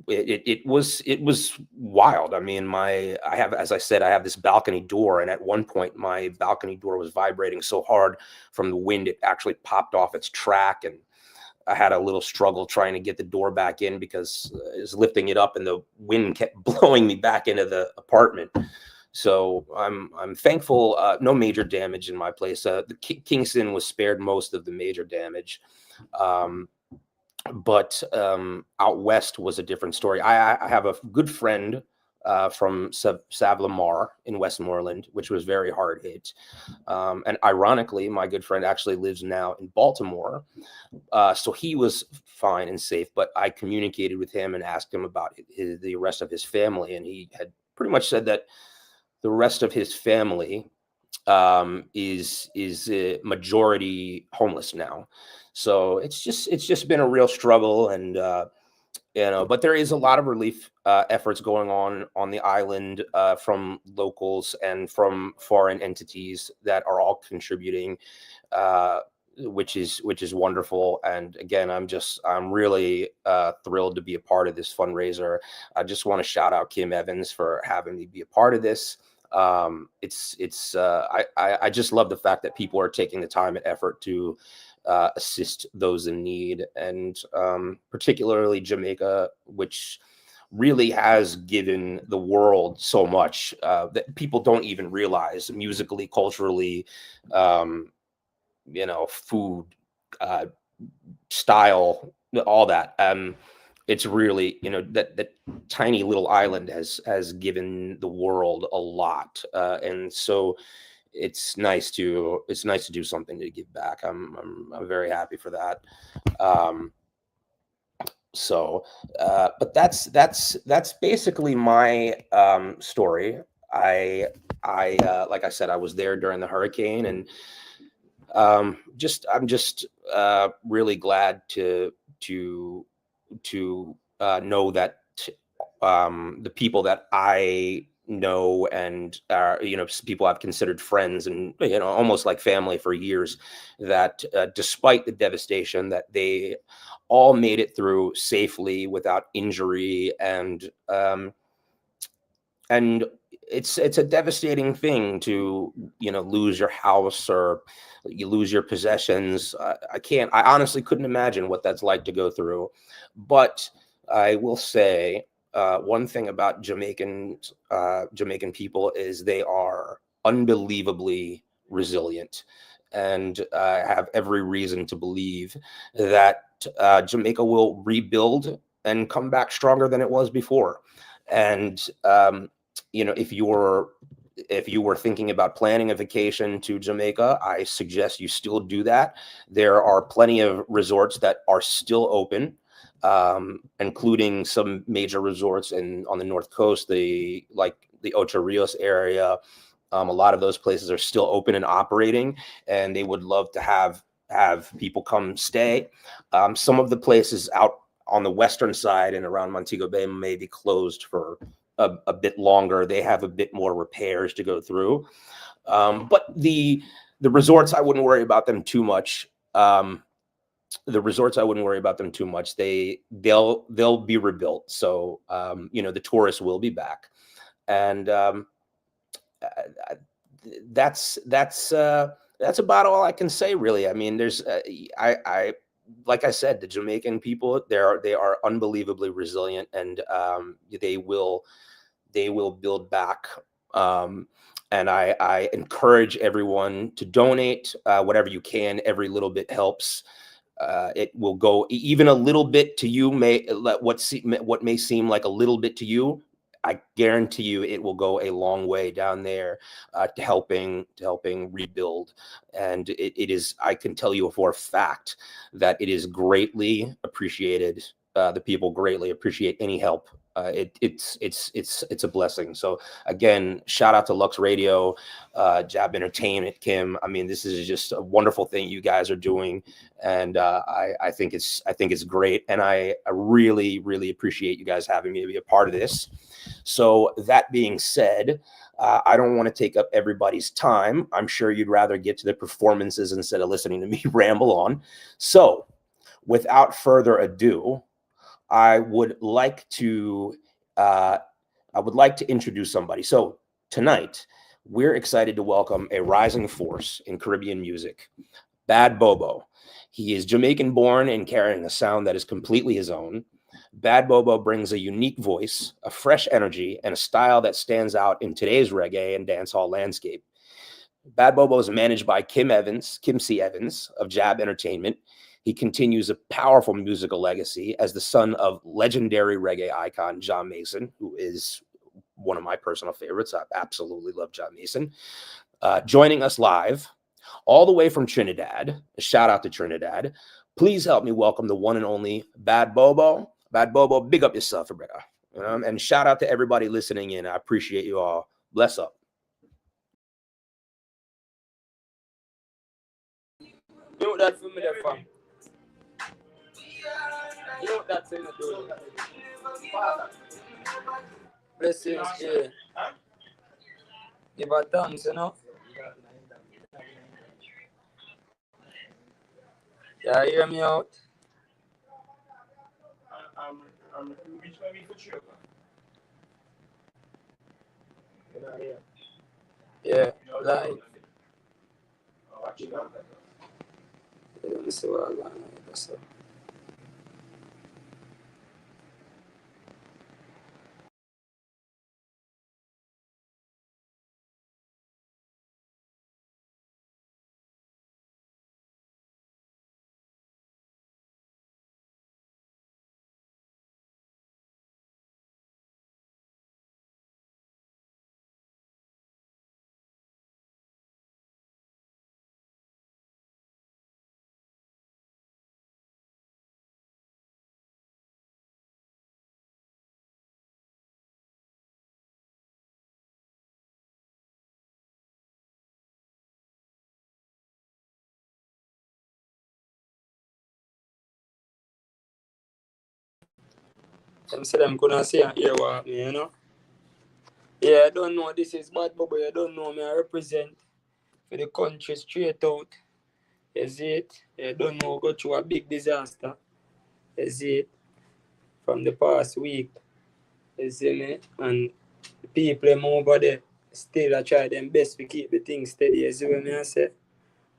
it was wild. I mean, as I said, I have this balcony door, and at one point my balcony door was vibrating so hard from the wind, it actually popped off its track, and I had a little struggle trying to get the door back in because I was lifting it up and the wind kept blowing me back into the apartment. So I'm thankful. No major damage in my place. The Kingston was spared most of the major damage. But out west was a different story. I have a good friend from Savlamar in Westmoreland, which was very hard hit. And ironically, my good friend actually lives now in Baltimore. So he was fine and safe, but I communicated with him and asked him about the rest of his family. And he had pretty much said that the rest of his family is a majority homeless now. So it's just been a real struggle, and but there is a lot of relief efforts going on the island from locals and from foreign entities that are all contributing, which is wonderful. And again, I'm really thrilled to be a part of this fundraiser. I just want to shout out Kim Evans for having me be a part of this. I just love the fact that people are taking the time and effort to assist those in need, and particularly Jamaica, which really has given the world so much that people don't even realize, musically, culturally, food, style, all that. It's really, that tiny little island has given the world a lot, and so it's nice to do something to give back. I'm very happy for that. But that's basically my story. I like I said, I was there during the hurricane, and I'm just really glad to know that the people that I know and people I've considered friends and almost like family for years, that despite the devastation, that they all made it through safely without injury. And it's a devastating thing to lose your house or you lose your possessions. I honestly couldn't imagine what that's like to go through. But I will say one thing about Jamaican people is they are unbelievably resilient, and I have every reason to believe that Jamaica will rebuild and come back stronger than it was before. And if you were thinking about planning a vacation to Jamaica, I suggest you still do that. There are plenty of resorts that are still open, including some major resorts on the North Coast, the Ocho Rios area. A lot of those places are still open and operating, and they would love to have people come stay. Some of the places out on the western side and around Montego Bay may be closed for a bit longer. They have a bit more repairs to go through. But the resorts, I wouldn't worry about them too much. the resorts, I wouldn't worry about them too much. They'll be rebuilt. So the tourists will be back, and that's about all I can say, really. I mean, there's I like I said, the Jamaican people, they are unbelievably resilient, and they will build back. And I encourage everyone to donate whatever you can. Every little bit helps. It will go even a little bit to you. What may seem like a little bit to you, I guarantee you it will go a long way down there to helping rebuild. And it is, I can tell you for a fact that it is greatly appreciated. The people greatly appreciate any help. It's a blessing. So again, shout out to Lux Radio, J.A.B Entertainment, Kim. I mean, this is just a wonderful thing you guys are doing, and I think it's great, and I really, really appreciate you guys having me to be a part of this. So that being said, I don't want to take up everybody's time. I'm sure you'd rather get to the performances instead of listening to me ramble on. So without further ado, I would like to introduce somebody. So tonight, we're excited to welcome a rising force in Caribbean music, Bad Bobo. He is Jamaican born and carrying a sound that is completely his own. Bad Bobo brings a unique voice, a fresh energy, and a style that stands out in today's reggae and dancehall landscape. Bad Bobo is managed by Kim C. Evans of J.A.B Entertainment. He continues a powerful musical legacy as the son of legendary reggae icon John Mason, who is one of my personal favorites. I absolutely love John Mason. Joining us live, all the way from Trinidad, a shout out to Trinidad. Please help me welcome the one and only Bad Bobo. Bad Bobo, big up yourself, brother. And shout out to everybody listening in. I appreciate you all. Bless up. You know that for me, there, fam. You know that thing to do. Blessings, yeah. Give a thanks, you know. Yeah, hear me out. Yeah, like. Let me see what I'm going to do. Them say them couldn't see and hear what me, you know. Yeah, I don't know. This is Bad Bobo. You don't know me. I represent for the country straight out. You see it? You don't know. Go through a big disaster. You see it? From the past week. You see me? And the people them over there still I try them best to keep the things steady. You see what I say?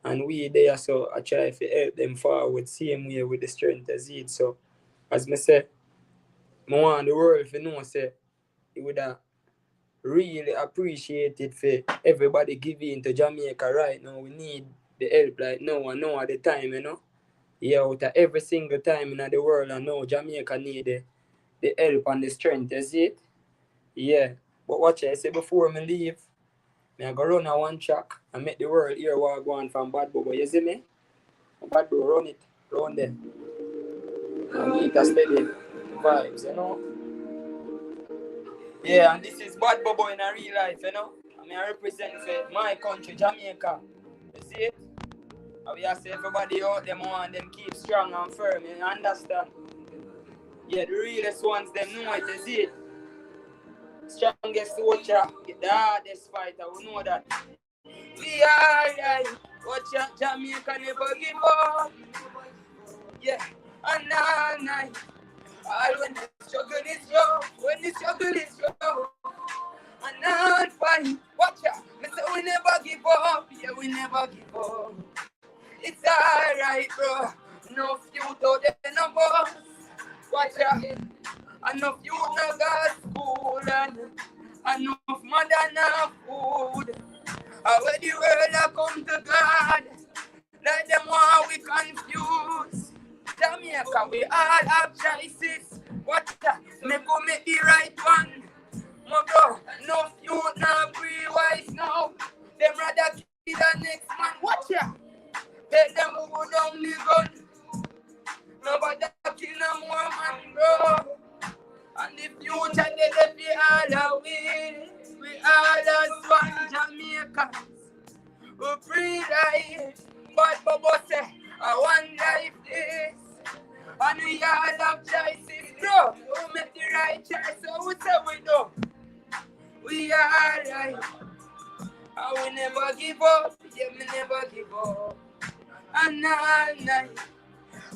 And we there, so I try to help them forward same way with the strength as it. So, as I say, I want the world to know, say, it would have really appreciated for everybody giving to Jamaica right now. We need the help like now and now at the time, you know. Yeah, out of every single time in the world, I know Jamaica need the help and the strength, you see it? Yeah. But watch I say before me leave, I go run a one track and make the world hear what I go on from Bad Bobo, you see me? Bad Bobo, run it, run there. And meet a steady vibes, you know. Yeah, and this is Bad Bobo in a real life, you know. I mean, I represent my country, Jamaica. You see it? And we have to say everybody out there, want them keep strong and firm, you understand? Yeah, the realest ones, them know it, you see it? Strongest soldier, the hardest fighter, we know that. We are, watch out, Jamaica never give up. night. All when the struggle is rough, when the struggle is rough, and all fine. Watch out, me say we never give up, yeah we never give up. It's alright, bro. No few out there no more. Watch out, enough you no got school and enough mother no food. When the world a come to God, let them want we confused. Jamaica, we all have choices. Watch out, me go make the right one. My bro, no you not free wise now. Them rather kill the next man. Watch out. Tell them who go down the gun. Nobody kill no more man, bro. And the future they let me all away. We all as one Jamaica. We free life. But Bobo say, I want life this. And we all have choices, bro. We make the right choice, so we say we do. We are right. And we never give up. Yeah, we never give up. And all night.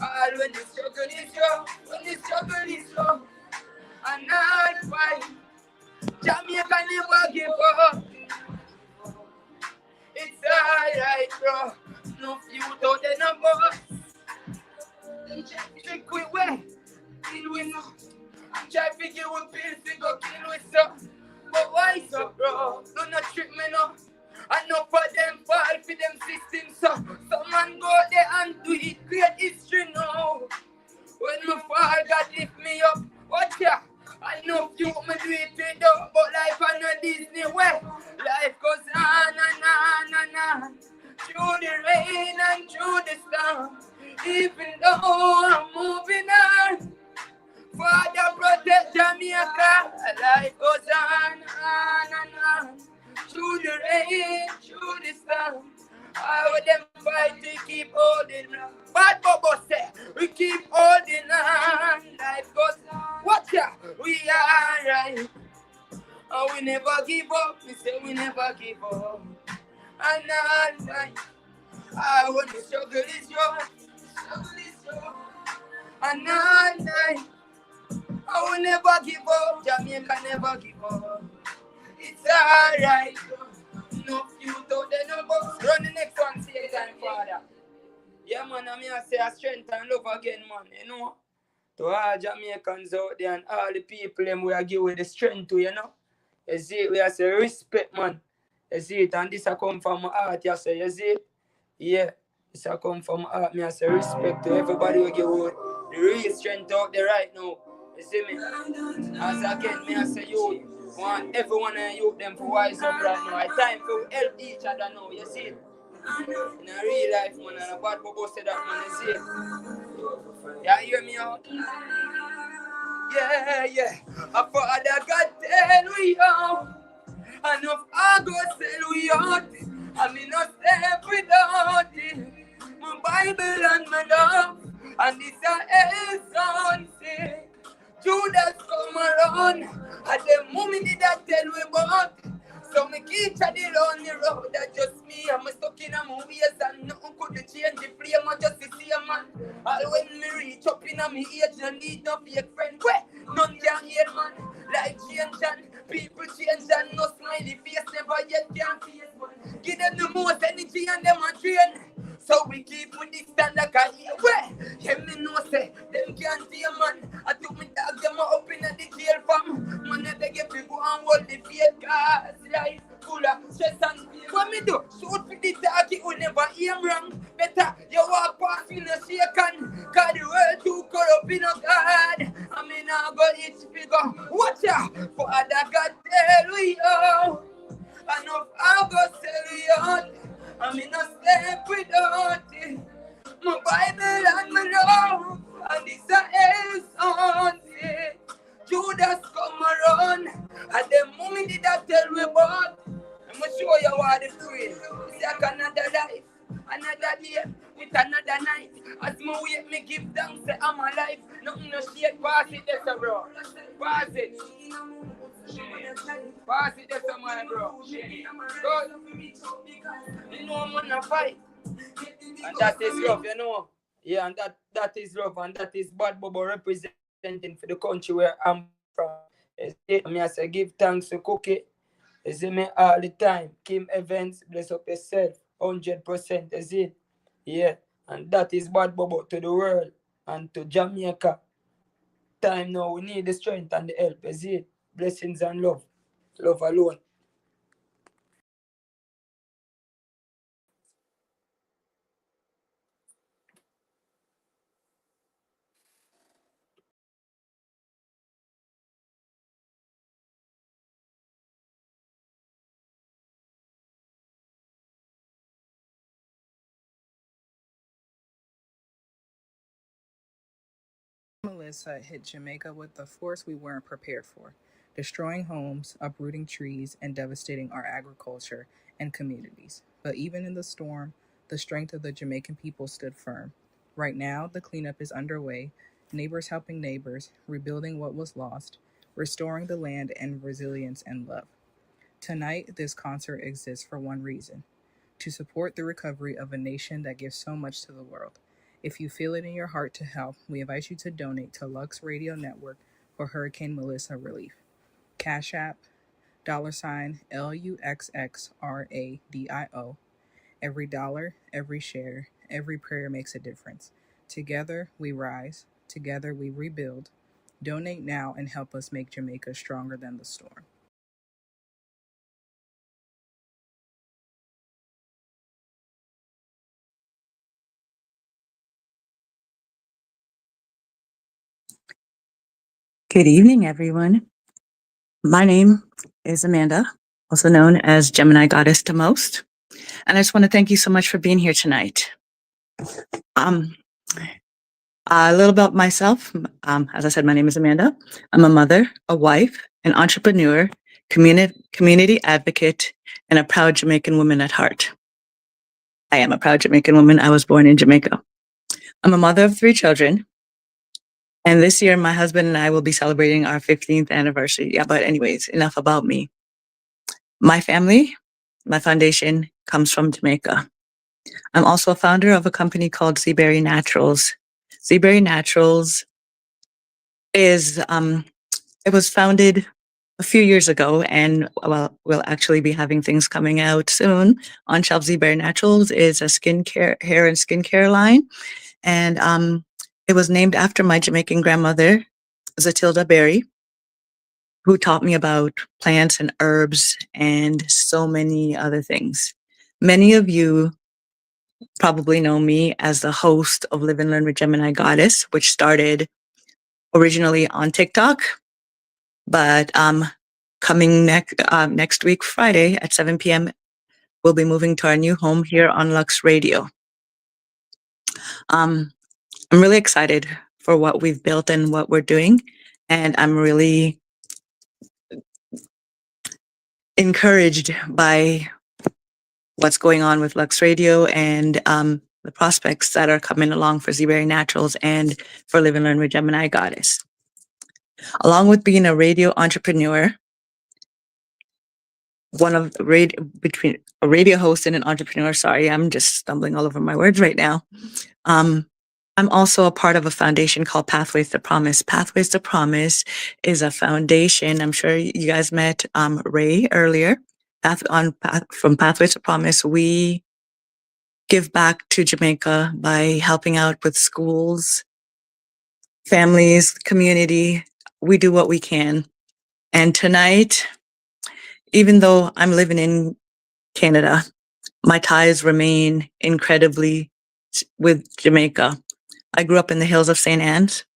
All when the struggle is rough, when the struggle is rough, and all fight, Jamaica never give up. It's alright, bro. No few out there no more. Trick we way, kill we no. I'm trying to figure what pills we go kill we so. But why so, bro? Do not trick me no. I know for them fall for them systems so. Some man go there and do it, create history now. When my fall, God lift me up. Watch ya. I know you me do it without, but life on a Disney way. Life goes on and on and on. Through the rain and through the storm. Even though I'm moving on. Father protect Jamaica. Life goes on and on. Through the rain, through the storm. I would them fight to keep holding on. Bad Bobo say, we keep holding on. Life goes on. Watch out, we are right. And we never give up. We say we never give up. And all night. When the struggle is yours, the struggle is yours. And all night. I will never give up. Jamaica never give up. It's alright. No few out there no more. Run the next one, say time, Father. Yeah, man, I'm here to say a strength and love again, man. You know, to all Jamaicans out there and all the people them we are give with the strength to, you know. You see it, we are say respect, man. You see it, and this a come from my heart, you say, you see it? Yeah, this a come from my heart, me I say respect to everybody who give with the real strength out there right now. You see me? As again, me I say you want everyone and you them to wise up right now. It's time to help each other now, you see it? In a real life, man, and a bad Bobo said that, man, you see it? You hear me out? Yeah. A father God tell we out. Enough I go sell we out. I mean not step without it. My Bible and my love. And this a son say. Judas come around. At the moment did I tell we about. So me keep chatting on the road, that's just me. I'm stuck in a movie and nothing could change the flame. I just see a man. All when me reach up in a me age, no need no fake friend. None can hear man. Life change and people change and no smiley face never yet can face man. Give them the most energy and them a train. So we keep with this standard cause yeah, me know say them can't see a man. I took me dog them up in the jail fam. Man I beg you to go and hold the faith cause life full of stress and fear. What me do? Shoot for the dog it will never aim wrong. Better you walk past in a shaken. Cause the world too corrupt in a God. I mean I go each figure. Watch out for other God tell we out. Enough I go sell we out. I mean I step without it. My Bible and my love. And this a son say. Judas come around. At the moment did I tell me about. I'm going to show you what the praise. It's like another life. Another day with another night. As my wait me give thanks say I'm alive. Nothing no shake. Pass it there, bro. Pass it. Pass it there, my bro. Good. You know I'm gonna fight. And that is love, you know. Yeah, and that is love, and that is Bad Bubble representing for the country where I'm from. You see, me I say give thanks to Cookie. You see me all the time. Kim Evans, bless up yourself, 100%. You see, yeah, and that is Bad Bubble to the world and to Jamaica. Time now, we need the strength and the help. You see, blessings and love, love alone. Melissa hit Jamaica with a force we weren't prepared for, destroying homes, uprooting trees, and devastating our agriculture and communities. But even in the storm, the strength of the Jamaican people stood firm. Right now, the cleanup is underway, neighbors helping neighbors, rebuilding what was lost, restoring the land and resilience and love. Tonight, this concert exists for one reason: to support the recovery of a nation that gives so much to the world. If you feel it in your heart to help, we invite you to donate to Lux Radio Network for Hurricane Melissa relief. Cash App, $LUXXRADIO. Every dollar, every share, every prayer makes a difference. Together we rise, together we rebuild. Donate now and help us make Jamaica stronger than the storm. Good evening, everyone. My name is Amanda, also known as Gemini Goddess to most. And I just want to thank you so much for being here tonight. Um, a little about myself. As I said, my name is Amanda. I'm a mother, a wife, an entrepreneur, community advocate, and a proud Jamaican woman at heart. I am a proud Jamaican woman. I was born in Jamaica. I'm a mother of 3 children. And this year, my husband and I will be celebrating our 15th anniversary. Yeah, but anyways, enough about me. My family, my foundation comes from Jamaica. I'm also a founder of a company called Seaberry Naturals. Seaberry Naturals is, it was founded a few years ago, and well, we'll actually be having things coming out soon. On shelf, Seaberry Naturals is a skincare, hair and skincare line. And it was named after my Jamaican grandmother, Zatilda Berry, who taught me about plants and herbs and so many other things. Many of you probably know me as the host of Live and Learn with Gemini Goddess, which started originally on TikTok, but coming next week, Friday at 7 p.m., we'll be moving to our new home here on Lux Radio. I'm really excited for what we've built and what we're doing, and I'm really encouraged by what's going on with Lux Radio and the prospects that are coming along for Seaberry Naturals and for Live and Learn with Gemini Goddess. Along with being a radio entrepreneur, between a radio host and an entrepreneur, sorry, I'm just stumbling all over my words right now. I'm also a part of a foundation called Pathways to Promise. Pathways to Promise is a foundation. I'm sure you guys met Ray earlier. From Pathways to Promise, we give back to Jamaica by helping out with schools, families, community. We do what we can. And tonight, even though I'm living in Canada, my ties remain incredibly with Jamaica. I grew up in the hills of St. Anne's.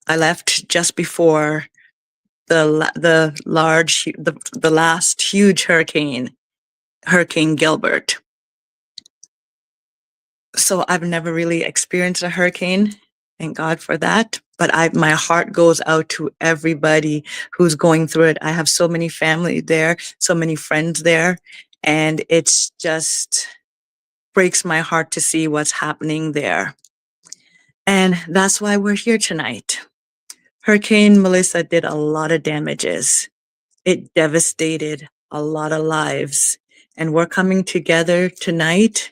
I left just before the last huge hurricane, Hurricane Gilbert. So I've never really experienced a hurricane. Thank God for that. But my heart goes out to everybody who's going through it. I have so many family there, so many friends there, and it's just breaks my heart to see what's happening there. And that's why we're here tonight. Hurricane Melissa did a lot of damages. It devastated a lot of lives. And we're coming together tonight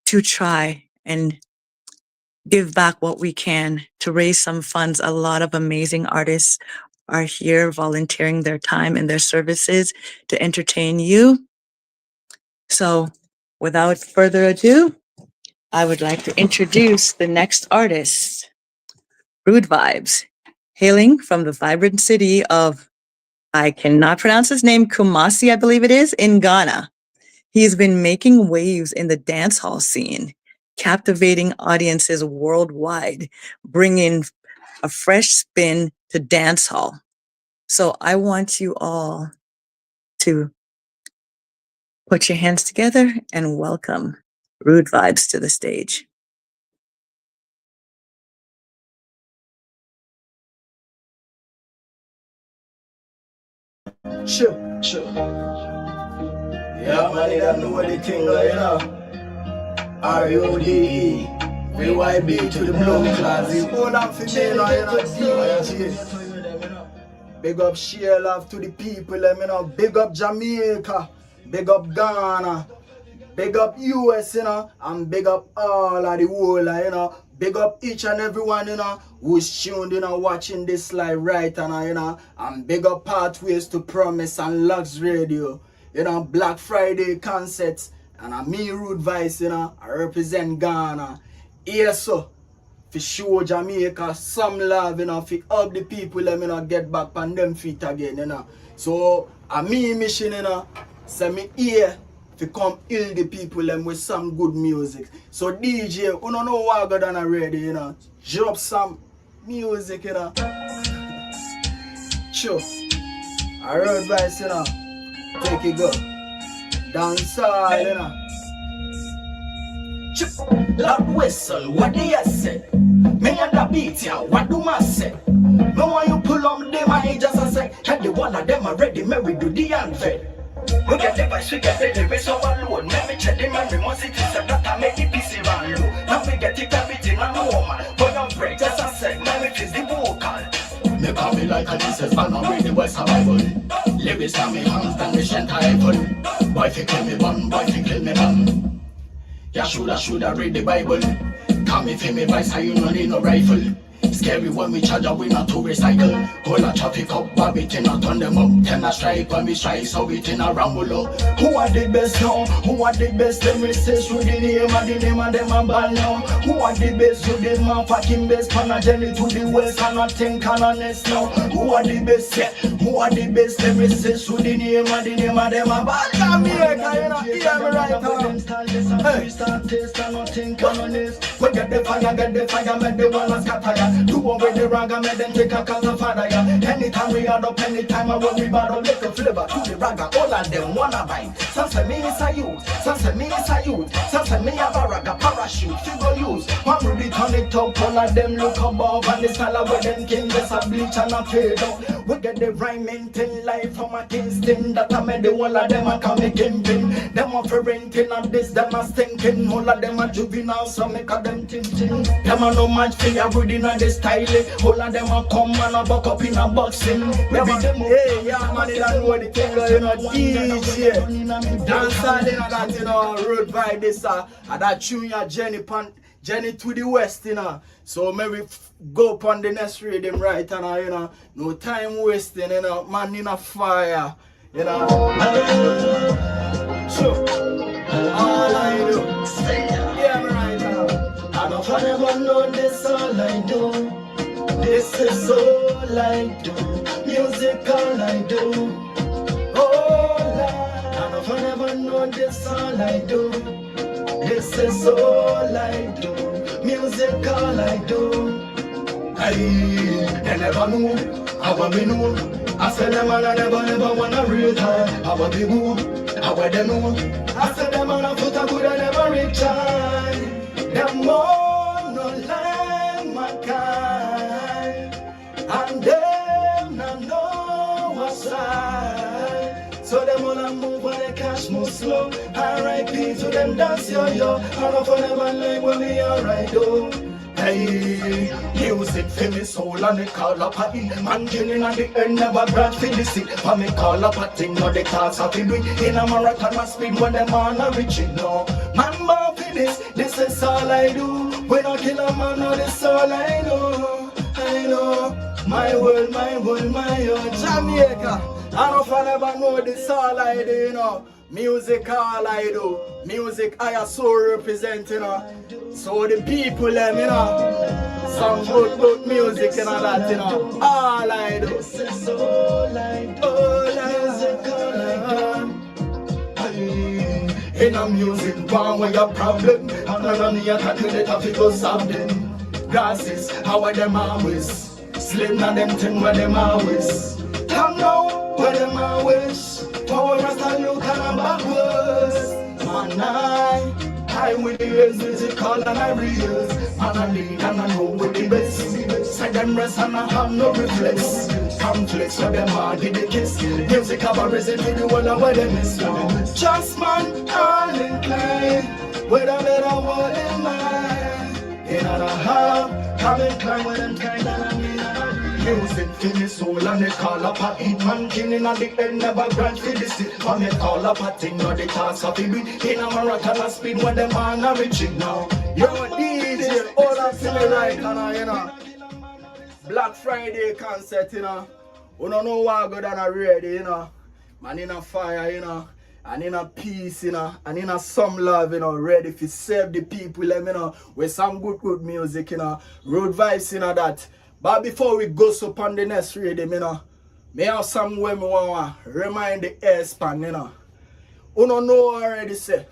to try and give back what we can to raise some funds. A lot of amazing artists are here volunteering their time and their services to entertain you. So without further ado, I would like to introduce the next artist, Rude Vibes, hailing from the vibrant city of, I cannot pronounce his name, Kumasi, I believe it is, in Ghana. He's been making waves in the dancehall scene, captivating audiences worldwide, bringing a fresh spin to dancehall. So I want you all to put your hands together and welcome Rude Vibes to the stage. Sure. Yeah, man, you don't know the thing, you know. R-U-D-E, V-Y-B to the blue class. You hold on for me, you know. Big up share love to the people, you know. Big up Jamaica, big up Ghana, big up US, you know, and big up all of the world, you know. Big up each and everyone, you know, who's tuned in and watching this live right now, you know. And big up Pathways to Promise and Lux Radio, you know, Black Friday concerts. And I'm me, Rude Vice, you know, I represent Ghana. Yes, so, for show Jamaica some love, you know, for help the people, you know, get back on them feet again, you know. So, I'm me mission, you know, so me here to come heal the people them with some good music. So DJ, you don't know what I got already, you know. Drop some music, you know. Sure. I heard advice, you know. Take it go. Dance all, you know. Loud whistle, what do you say? Me and the beat, yeah, what do I say? No one you pull on them, I just a sec. And the one of them already married to the unfed. We get the vice, we get the lyrics overload. Let me check the man, we must it is a data, make the PC run low. Now we get it everything and normal. But on break, just a sec, let me fix the vocal. Me call me like a Jesus, man, I'm ready with survival. Lyrics on me hands, then me shan't I boy, if you kill me one, boy, if you kill me one. Yeah, shoulda read the Bible. Come if me vice, how you no need no rifle. Scary when we charge a winner to recycle. Hold a traffic up, Bobby tin a turn them up. Ten a strike when we strike, so we tin a rumble up. Who are the best now? Who are the best? Them we say through the name of them a ball now. Who are the best? Who the man fucking best? Pana Jenny to the west and a think and a nest now. Who are the best? Yeah. Who are the best? Them we say through the name of them a ball. Jamaica, you know, hear me right now. Hey, start taste and a think and a nest. We get the fire, make the one scatter. Do away the raga, make them take a cut of fire. Anytime we add up, anytime I want we battle, make a flavor to the raga. All of them wanna bite. Some say me is a youth, some say me is a youth, some say me have a raga parachute. Figure use, one really turn it up. All of them look above and the style of where them king just a bleach and a fade out. We get the rhyming thing life from a Kingston. That I made the whole of them a come making pin. Them a for renting and this, them a stinking. All of them a juvenile, so make a them tinting. Them a no match for your good in a this style. All of them a come and a buck up in a boxing. Maybe them hey, yeah man, you don't know the thing, you know, DJ. Dance all in that, you know, Road Vibe this, and that tune ya Jenny to the west, you know. So maybe go upon the next rhythm right, and you know, no time wasting, you know, man in a fire, you know. Sure, all I do, yeah, right now. I don't ever know this all I do. This is all I do. Music all I do. Oh, I don't ever know this all I do. This is all I do. Music all I do. Hey, they never know how we know. I said them and I never wanna real time. How we move, how they know. I said them and I put a good I never reach time. Them all no like my kind. And them not know what's side. So them all a move when they cash move slow. R.I.P. to them dance yo. I don't never like when we alright though. Hey, music for me soul and they call up a in. Man killing at the end never brought for the sick. For me call up a thing, no they cause of it. In a marathon I speed when them on a reach it no. Man born for this is all I do. When I kill a man, no, that's all I know. I know. My world, my world, my own Jamaica. I don't never know this all I do, you know. Music all I do. Music I so represent, you know. So the people, them, you know. Some good music and all that, you know. All I do. All I do. In a music, one way a problem. Another me a calculate a figure something. Grasses, how are them always? Slim na them thing where them always. Come now, where them always. Power rasta you can backwards. Man, I with the ways musical and I real. Man, I lead and I know with the best. Say them rest and I have no reflex. Conflicts where them all give the kiss. Music have a reason to the world and where them is now. Just man, all inclined. With a better word in mind. In other half, come inclined with them kind of music for me soul and they call up a hit man killing at the end never grant for the seat. Come and call up a thing or the task of it in a marathon of speed when them man are reaching now. Yo DJ, all I feel right and you know. Black Friday concert, you know. We don't know what good and ready, you know. Man in a fire, you know. And in a peace, you know, and in a some love, you know, ready to serve the people, you know, with some good music, you know, road vibes, you know, that. But before we go up on the next rhythm, you know, me have some way me want to remind the airspan, you know. You don't know already, say,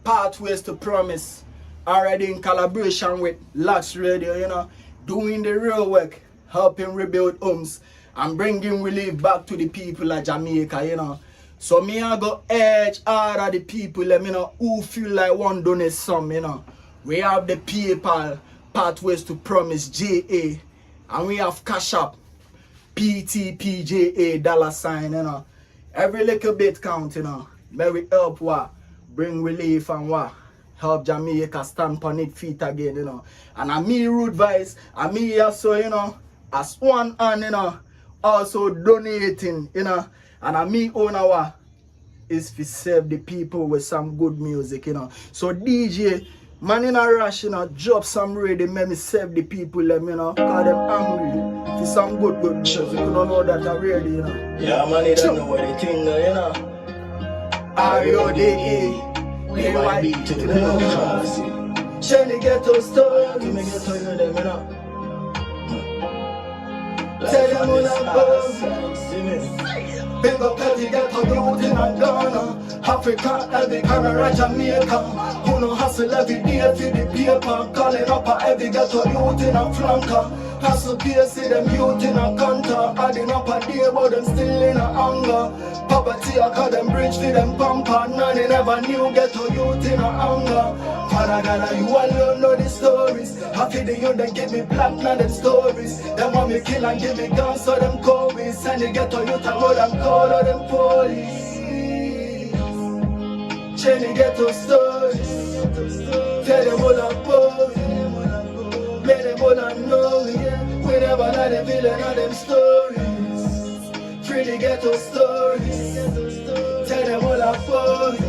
Pathways to Promise, already in collaboration with Lux Radio, you know, doing the real work, helping rebuild homes and bringing relief back to the people of Jamaica, you know. So me I go urge all of the people, you know, who feel like one donate some, you know. We have the PayPal, Pathways to Promise, J.A. And we have Cash App, PTPJA $, you know. Every little bit count, you know. May we help what? Bring relief and what? Help Jamaica stand on its feet again, you know. And I me root vice, and me also, you know, as one hand, you know, also donating, you know. And I me own our is to serve the people with some good music, you know. So DJ, man in a rush, you know, drop some rhythm, make me serve the people, you know, cause them angry for some good music. You don't know that already, you know. Yeah, man, you don't know what they think, you know. R-O-D-E, A-Y-B to the class. Jenny Ghetto Stories. Let me get to you them, you know. Tell them all about see me. Big up every ghetto youth in a Ghana, Africa, every Canada, Jamaica. Who no hustle every day for the paper. Calling up a every ghetto youth in a flanker. Hustle pay, see them youth in a counter. Adding up a day, but them still in a hunger. Poverty, I call them bridge for them pamper. None they never knew ghetto youth in a hunger. Father God, you alone know the stories. Happy the youth, they give me black, now them stories. Them want me kill and give me guns, so them Kobe. Send the ghetto youth and go them call all them police. Jenny Ghetto Stories. Tell them all about it. Make them all know it. We never let them villain of them stories. Free the ghetto stories. Tell them all about it.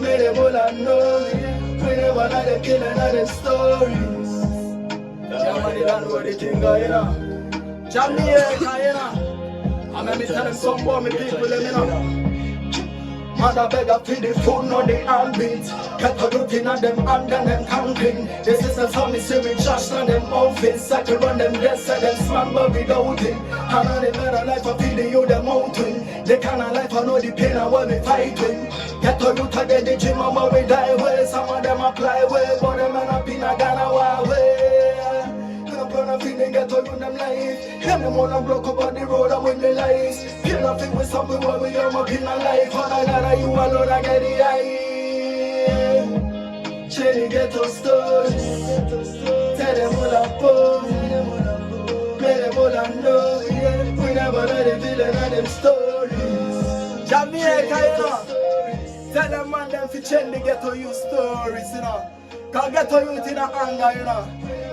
Make them all know it. We never let them killing of them stories. Jamaica don't know the thing going on. Jamaica, you know. And let me tell them some more, me people, let me know. Mother beggar for the food, no the handbeat. Get a routine on them and then them camping. This is how me see me trash on them outfits. I can run them dead, say them smart but without it. And on the better life I feed you the mountain. The kind of life I know the pain I will be fighting. Get a root again the gym, I'm we die way. Some of them apply way, but them end up in a Ghana way. I feel they get on them life. Hear them all and broke up on the road and win the lights. Feel nothing with something where we are up in a life. And I got you alone, I get the eye. Jenny Ghetto Stories. Tell them all about it. Make them all know it. We never let them feel them stories. Jamaica, you know. Tell them man them to change the ghetto youth stories, you know. Cause ghetto youth in a anger, you know.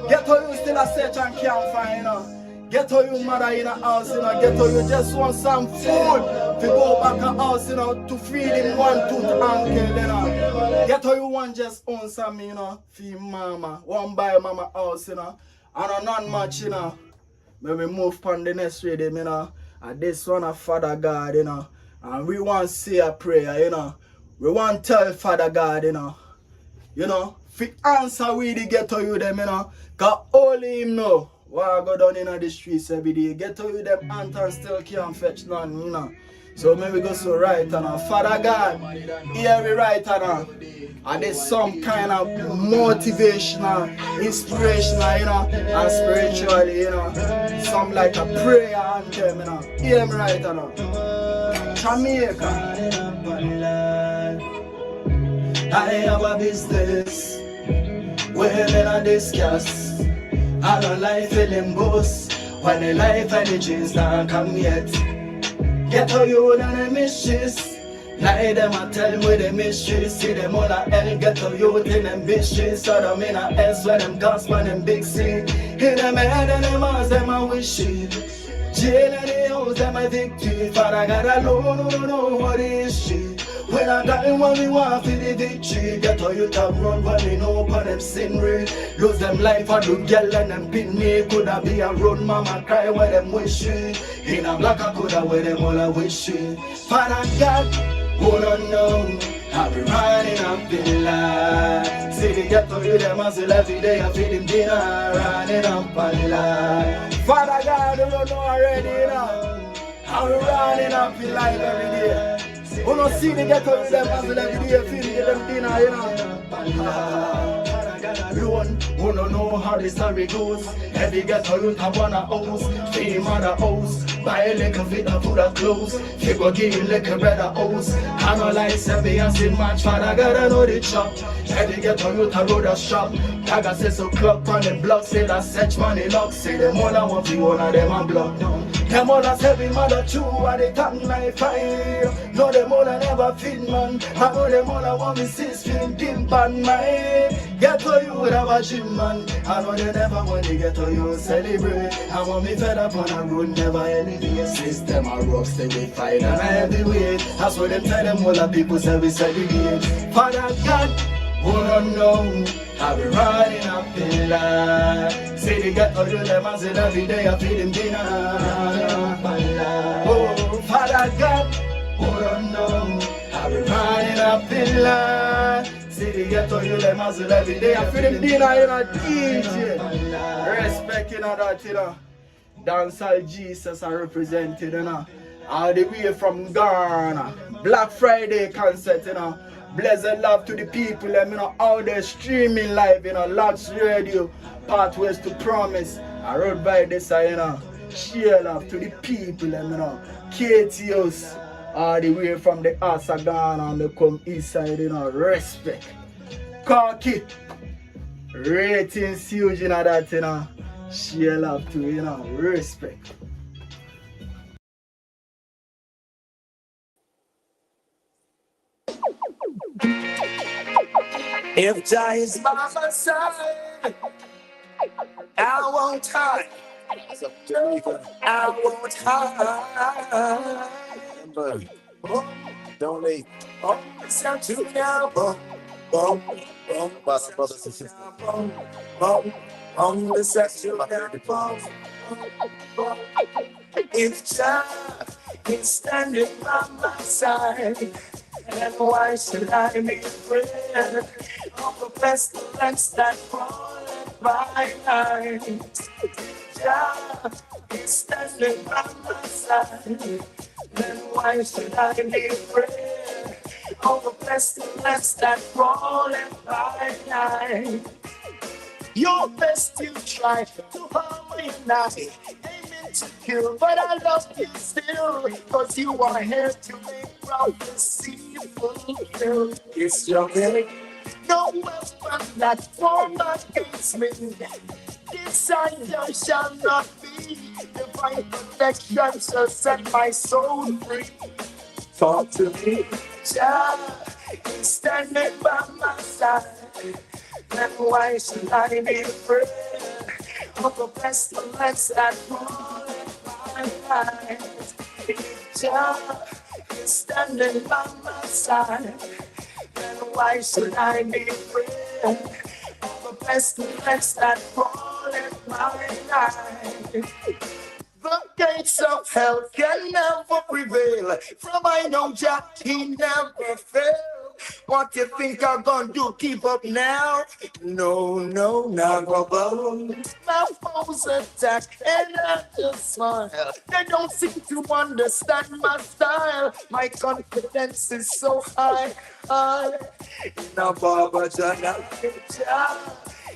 Ghetto you still a search and can't find, you know. Ghetto you mother in a house, you know. Ghetto you just want some food to go back a house, you know, to feed him one tooth uncle, you know. Get how you want just own some, you know, for mama. One buy mama house, you know. And a non-match, you know. When we move on the next rhythm, you know. And this one of Father God, you know. And we want to say a prayer, you know. We want to tell Father God, you know. You know, fi answer we the ghetto you them, you know. Cause only him know what I go down in the streets every day. Ghetto you them and still can't fetch none, you know. So maybe go so right and Father God, hear we right and there's some kind of motivational, inspirational, you know, and spiritually, you know. Some like a prayer anthem, you know. Hear me right Jamaica. I have a business where men are discuss. I don't like feeling boast when the life energies don't come yet. Get how you and the mischief. Lie them and tell me the mystery. See them all at hell. Get how you in them bitches. So them in a S when them gospel and them big C. In them head and them eyes them a wish it. Jail and the house them a victory. Father God alone who don't know what is shit. When I die, when we want for the victory. Get how you talk run when we know upon them sin real. Lose them life and do girl and them pin me. Coulda be a run mama cry when them wish it. In a black I coulda where them all a wish it. Father God, who don't know, I be running up in line. See the ghetto you them as every day I feed him dinner. Running up in line. Father God, you don't know already, you know. I be running up in line every day. Who don't see the ghetto with them as every day, feel get them dinner, you know. Alone, who don't know how the story goes. Every ghetto youth have one a house, fame on a house. Buy a liquor fit and put a clothes. If go give you liquor bread a house. Analyze every and see match, Father God I know the chop. Every ghetto youth a road a shop. Taga says so clock on the block, say that search money lock. Say them all I want for one of them a block down. Them all a say me mother true and they tongue like fire. No them all I never feed man. I know them all I want me sis film dim and mine. Ghetto you have a gym man. I know they never want to get to you celebrate. I want me fed up on a road, never elevate. System a rough, stay with fight and I heavyweight. That's what them tell them all the people say we segregate. Father God, who don't know, I be running up in line. Say they get to you them and say every day I feed them dinner. Oh, Father God, who don't know, I be running up in line. See the ghetto you them as every day I feel them dinner, you know, DJ. Respect, you know, that, you know. Dancehall Jesus are represented, you know. All the way from Ghana. Black Friday concert, you know. Blessed love to the people, you know, out there streaming live, you know, Lux Radio, Pathways to Promise. I rode by this, you know. Share love to the people, you know. KTOs. All the way from the Asa Ghana and they come east side, you know, respect. Khaki, ratings huge, you know, that, you know, share love to, you know, respect. If Jah is by my side, I won't hide. I won't hide. Don't leave. Oh, it's up to now. Boom, boom, boom. Brothers and sisters. Boom, boom, boom. It's up to now. Boom, boom. If Jah is standing by my side, then why should I be afraid of the pestilence that crawleth by night? Jah is standing by my side, then why should I be afraid of the pestilence that crawleth by night? Your best you try to harm me now, aiming to kill, but I love you still, cause you are here to make prophecy fulfilled. It's your will, no weapon that form against me, desire shall not be, divine protection shall set my soul free. Talk to me, Jah is standing by my side. Then why should I be afraid of the pestilence that crawleth by night? If Jah is standing by my side, then why should I be afraid of the pestilence that fall in my life? The gates of hell can never prevail. From I know Jack, he never fail. What you think I'm gonna do? Keep up now? No, no, not above. My foes attack and I just smile. They don't seem to understand my style. My confidence is so high. Now, Baba Jana,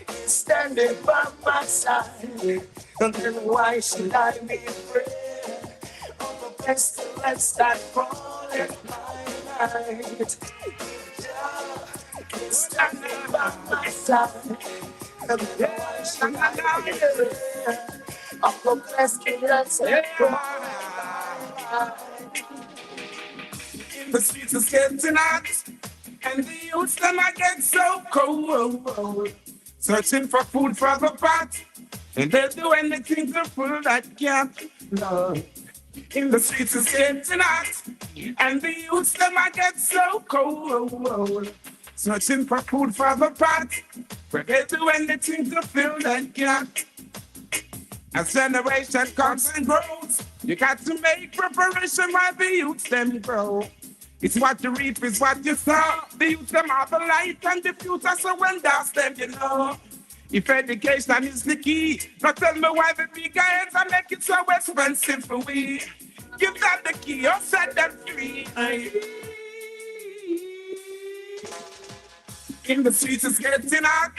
standing by my side. And then why should I be afraid of the pestilence that fall in my night? Standing by my side. And then why should I be afraid of the pestilence that fall in my night? The streets is getting hot, and the youths them I get so cold. Searching for food for the pot, and they'll do anything to fill that gap. Love. In the streets is getting hot, and the youths them I get so cold. Searching for food for the pot, where they'll do anything to fill that gap. As generation comes and grows, you got to make preparation while the youths them grow. It's what you reap is what you sow. The youth them are the light and the future, so when that's them, you know. If education is the key, don't tell me why the big heads are making so expensive for we. Give them the key or set them free. In the streets it's getting hot,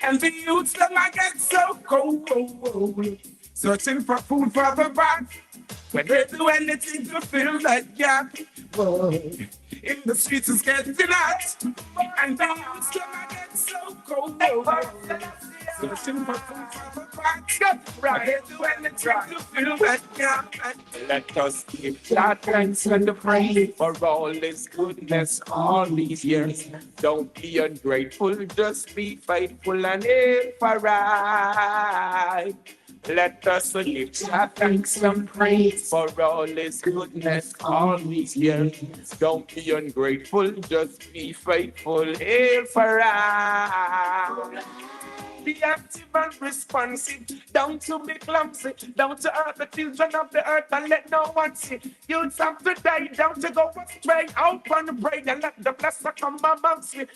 and the youths them I get so cold. Searching for food for the bag, when they do anything to fill that gap. In the streets it's getting hot, and the youths them I get so cold. Searching for food for the bag, when they do anything to fill that gap. Let us give God thanks and the praise for all His goodness all these years. Don't be ungrateful, just be faithful and aim for right. Let us give God thanks and praise for all His goodness all these years. Don't be ungrateful, just be faithful, aim for right. Be active and responsive, down to be clumsy, down to earth the children of the earth and let no one see. Youths have to die, down to go astray, out on the brain and let the blessing come amongst you.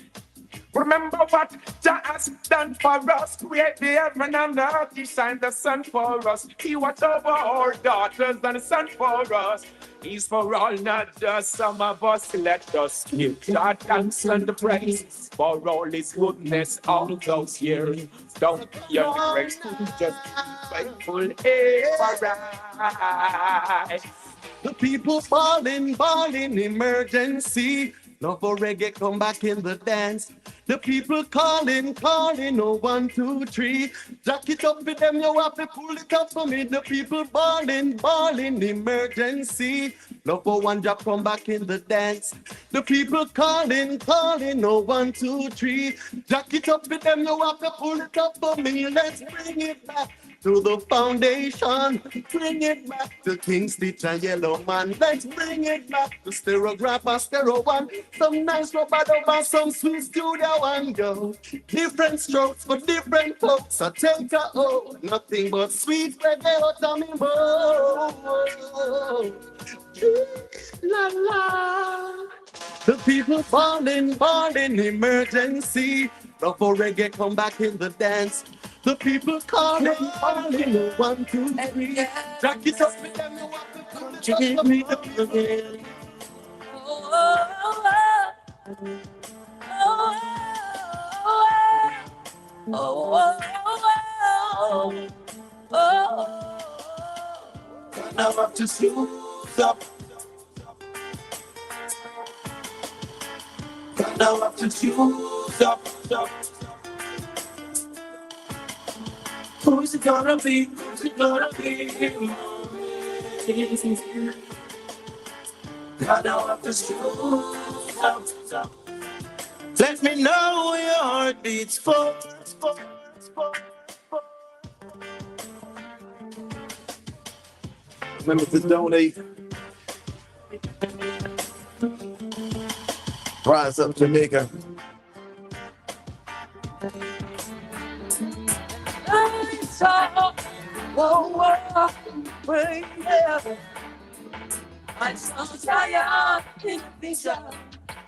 Remember what Jah has done for us. Create the heaven and the earth. He shined the sun for us. He watched over our daughters and the sun for us. He's for all, not just some of us. Let us give God thanks and the praise for all His goodness all those years. Don't be ungrateful, just be faithful. Right. The people falling, emergency. Love for reggae, come back in the dance. The people calling, oh 1, 2, 3. Jack it up with them, you have to pull it up for me. The people balling, emergency. Love for one drop, come back in the dance. The people calling, oh 1, 2, 3. Jack it up with them, you have to pull it up for me. Let's bring it back to the foundation, bring it back to King Stitch and Yellow Man. Let's bring it back to Stereographer, Stereo One. Some nice robot over, some sweet studio and go. Different strokes for different folks. I take a oh, nothing but sweet reggae out of me. La la. The people falling, emergency. Love for reggae, come back in the dance. The people calling, 1, 2, 3. Jack it up with them, you want to give me the again. Now up to smooth up. Now up to smooth up. Who's it gonna be? Who's it gonna be? Now up to smooth up. Let me know where your heart beats for. Remember to donate. Rise up, Jamaica. I saw, whoa, yeah. I saw Zion in the vision.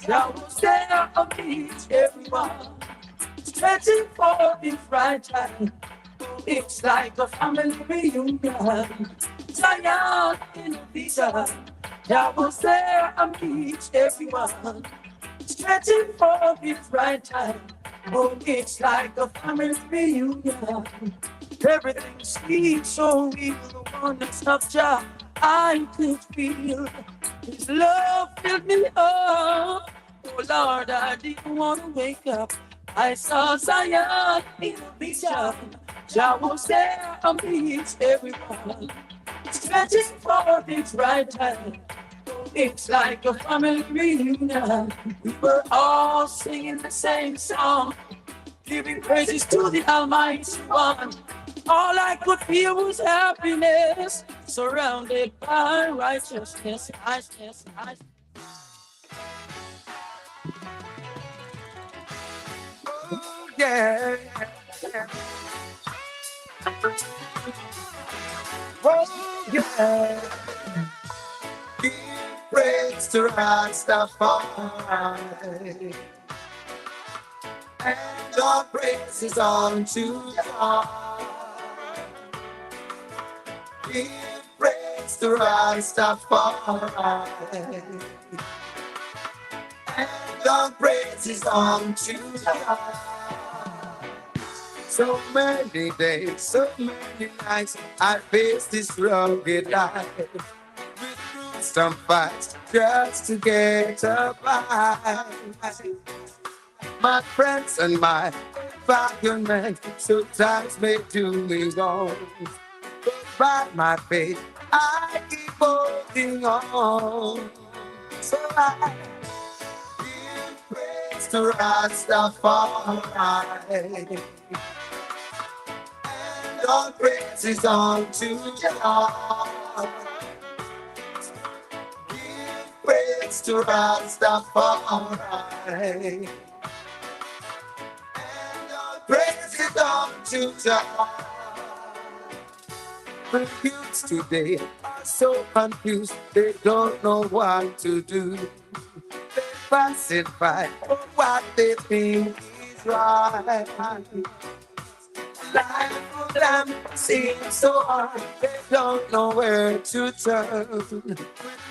I was there to meet everyone, stretching for his right hand. It's like a family reunion. Zion in the vision. I was there to meet everyone, stretching for his right hand. Oh, it's like a family reunion. Everything's sweet, so real. The one that's not job I could feel. His love filled me up. Oh Lord, I didn't want to wake up. I saw Zion in a vision. Jah was there amidst everyone, stretching for his right hand. It's like a family reunion. We were all singing the same song, giving praises to the Almighty One. All I could feel was happiness, surrounded by righteousness. Yeah. Oh, yeah. Give praise to Rastafari, and all praises unto God. Give praise to Rastafari, and all praises unto God. So many days, so many nights, I faced this rugged life, with some fights just to get by. My friends and my environment sometimes may do me wrong, but by my faith I keep holding on. So I give praise to Rastafari, and all praises unto God. Give praise to Rastafari, praises unto God. The youths today are so confused, they don't know what to do. They pacify for what they think is right. Life for them seems so hard, they don't know where to turn. With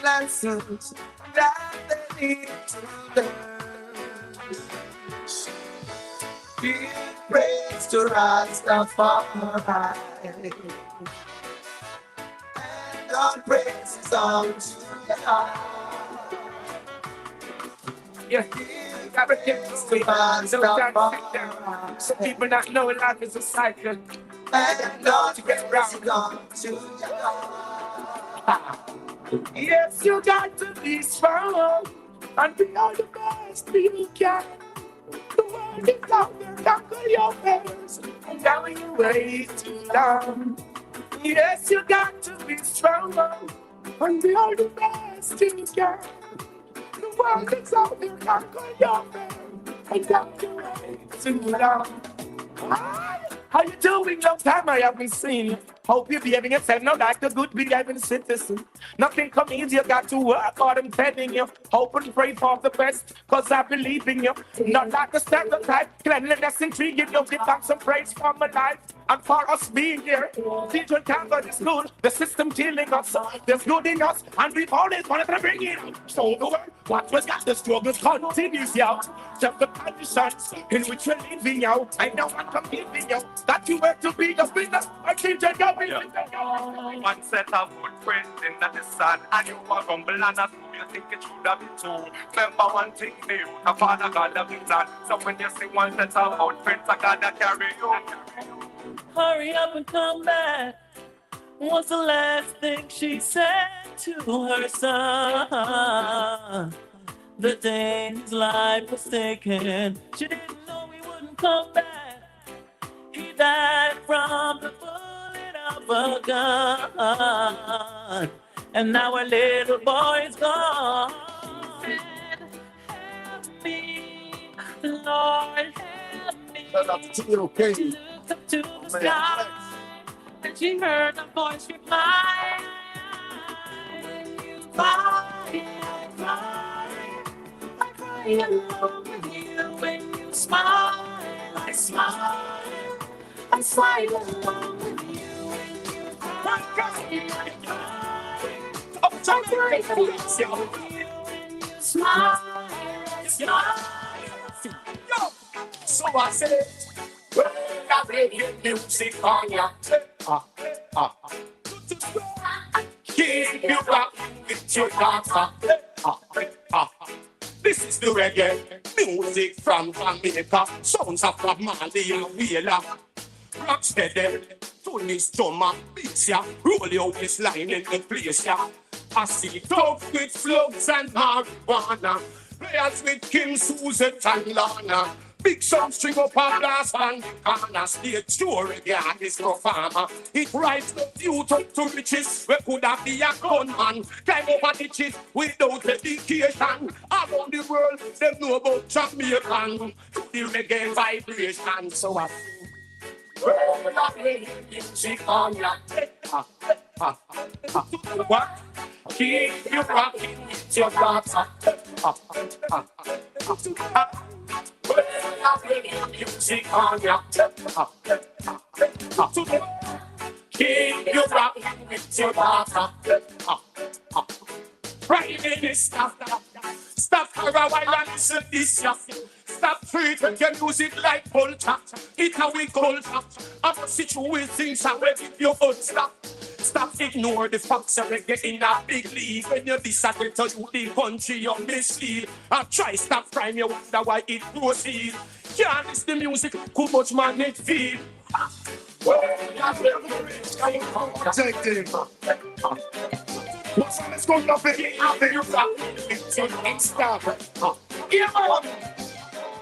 lessons that they need to learn. Give praise to Rastafari, and all praises unto God. Yeah, gotta give this to Rastafari. Some people not know life is a cycle, And all to get praises around. unto God. Yes, you got to be strong and be all the best you can. The world is out there, tackle your fears, and now you wait too long. Yes, you got to be strong and be all the best you can. The world is out there, tackle your fears, and now you wait too long. Hi, how you doing? Long time I haven't seen you. Hope you're behaving yourself now like a good behaving citizen. Nothing come easy, you got to work hard, I'm telling you. Hope and pray for the best, cause I believe in you. Not like a stereotype, cleanliness intriguing you. Give back some praise for my life and for us being here. Children can't go to school, the system killing us. There's good in us, and we've always wanted to bring it out. Show the world what was got, the struggles continues out. Just the conditions in which we're living out. I know I'm competing you. That you were to be the business, I keep you going. One set of footprints in the sun, and you are humble and a fool. You think it should have been two. Remember one thing, me, the Father God of the plan. So when you see one set of footprints, I gotta carry you. Hurry up and come back, was the last thing she said to her son. The day his life was taken, she didn't know he wouldn't come back. He died from the bullet of a gun, and now our little boy's gone. He said, "Help Lord, help me to look up to the sky. And she heard a voice reply, when you cry, I cry along with you. When you smile, I smile. I smile along with you. When you cry, I cry. I cry along with you. When you smile, I smile. So I said, well, I reggae music on ya. Keep you rocking with your daughter. This is the reggae music from Jamaica. Sounds of Bob Marley and Wheeler. Rocksteady, Tony's drummer, beats ya. Roll your waistline in the place ya. I see dogs with slugs and marijuana. Players with Kim, Susan and Lana. Big sound string up a glass and the corner. Stage show reggae this performer. It rise the youth up to riches. We could have be a gunman. Climb over ditches without education. Around the world, they know about Jamaican. To the reggae vibration. So I music on ya. What? Keep you rocking with your daughter. Music on ya. Keep you rocking with your daughter. Prime Minister, stop for a while and listen this ya. Stop treating your music like culture. It's how we culture. I'm a situation so where you stop. Stop ignore the facts of reggae in a big league. When you disagree to you the country you mislead. I try stop crime, you wonder why it proceed. Can't miss the music, too much man it feel. Take it. Let's go up it.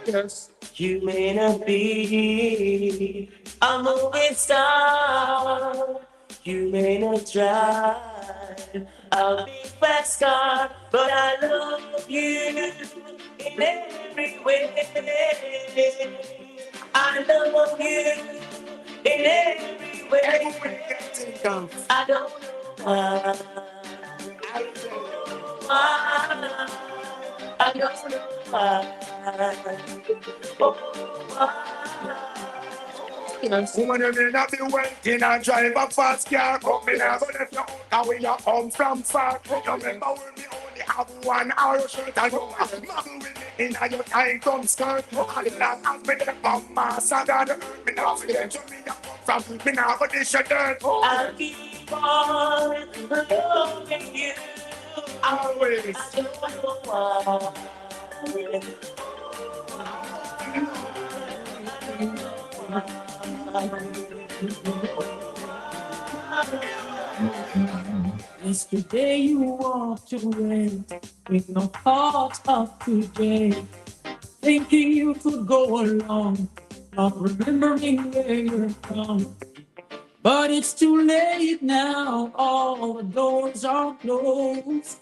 Yes. You may not be a movie star. You may not drive a big fast car, but I love you in every way. I love you in every way. I don't know why. I don't know why. Woman, you may not be waiting and drive a fast car. Come in and go left your out when you come from far. You remember when we only have 1 hour shirt and go muggle with me in your time come skirt. And that has been the bomb mass and God me now forget to me from me now for this shirt. I'll keep on loving you always. I don't know why. Yesterday you walked away with no thought of today, thinking you could go along, not remembering where you're from. But it's too late now, all the doors are closed.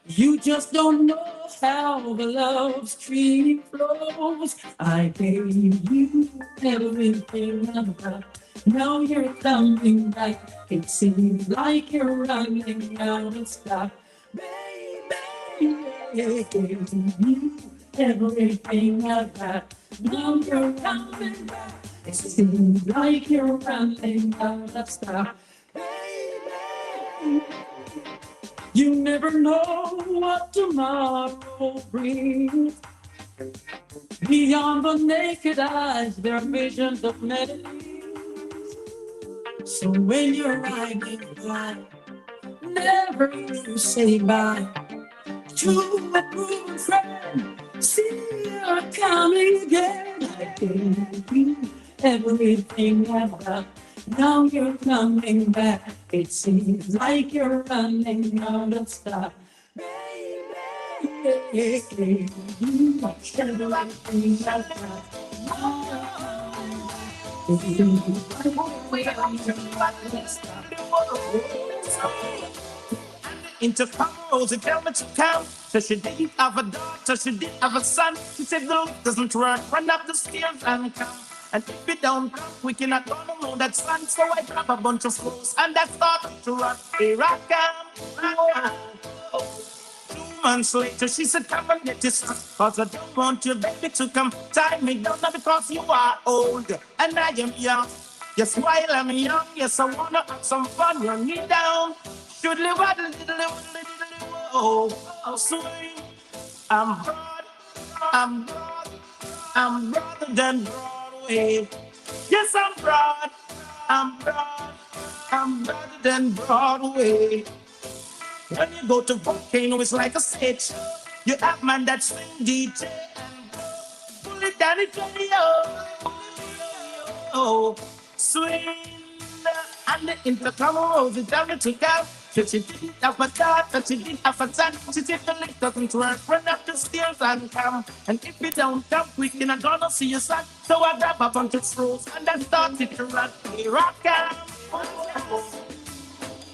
You just don't know how the love stream flows. I gave you everything I've got. Now you're coming back. It seems like you're running out of stock. Baby, I gave you everything I've got. Now you're coming back. It seems like you're running out of stock. Baby, you never know what tomorrow brings. Beyond the naked eyes, there are visions of melodies. So when you're riding by, never you say bye to a proven friend. See you're coming again. I gave you everything I've got. Now you're coming back. It seems like you're running out of stock. Baby, you everything I've got. into Rose, tell me to come. So she didn't have a daughter, she didn't have a son. She said, the look doesn't work, run up the stairs and come. And if we don't come, we cannot go no more, that's fun. So I grab a bunch of clothes and I started to run. Here I come. Whoa. 2 months later, she said, come and get this, cause I don't want your baby to come tie me down because you are old and I am young. Yes, while I'm young, yes, I wanna have some fun, run me down. Shoodly waddle diddly waddle diddly whoa. Oh, sweet. I'm broad, I'm broad, I'm broader than Broadway. Yes, I'm broad, I'm broad, I'm broader than Broadway. When you go to Volcano, it's like a stage. You have man that swing DJ and pull it down, it's oh, swing and the intercom rolls it down to go. She didn't have a thought, but she didn't have a son. She said the lift doesn't work, run up the stairs and come. And if you don't come quick, you're not gonna see your son. So I grab a bunch of screws and I started to run. Here I come.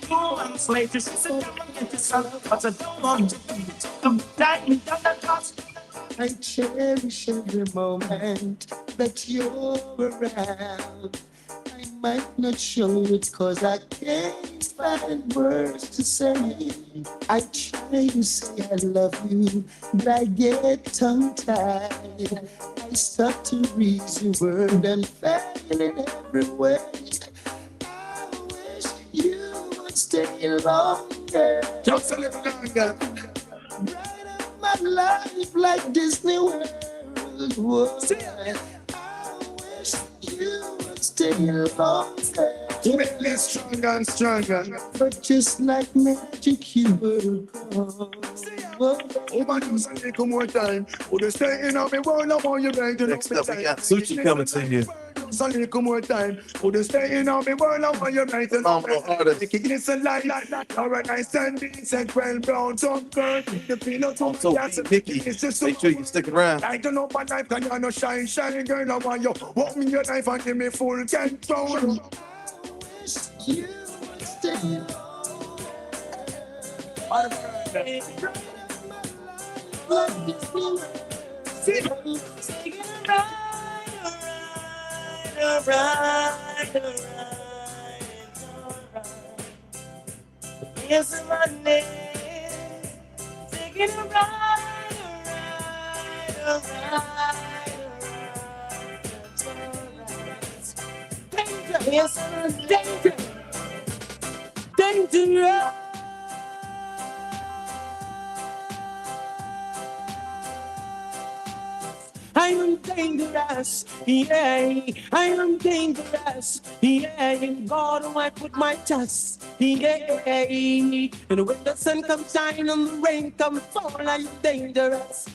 2 months later, she said, come and get your son, but I don't want to be to die me down the cost. I cherish every moment that you're around. I might not show it cause I can't find words to say. I try to say I love you, but I get tongue-tied. I start to reason word and fail in every way. I wish you would stay longer. Just a little longer. Bright up my life like Disney World. Whoa. I wish you would stay longer. To make me stronger and stronger. But just like magic, you will go. Oh, man, you say it one more time. Would you stay in on me world? I'm on your right. Next up, we got Suchi coming to you. So little more time. Would you stay in on me world? I'm on your right. Phenomenal artist. It's a light. All right, nice and decent. Well, brown, some girl. The peanut, also Mickey. Make sure you stick around. I don't know my life, can you no shine, girl. I want you. Walk me your life and give me full control. You would stay Yes, my name. Taking a ride. Danger. Yes, danger. Dangerous. I am dangerous, yeah, I am dangerous, yeah, in God I put my trust, yeah, and when the sun comes shine and the rain comes fall, I am dangerous,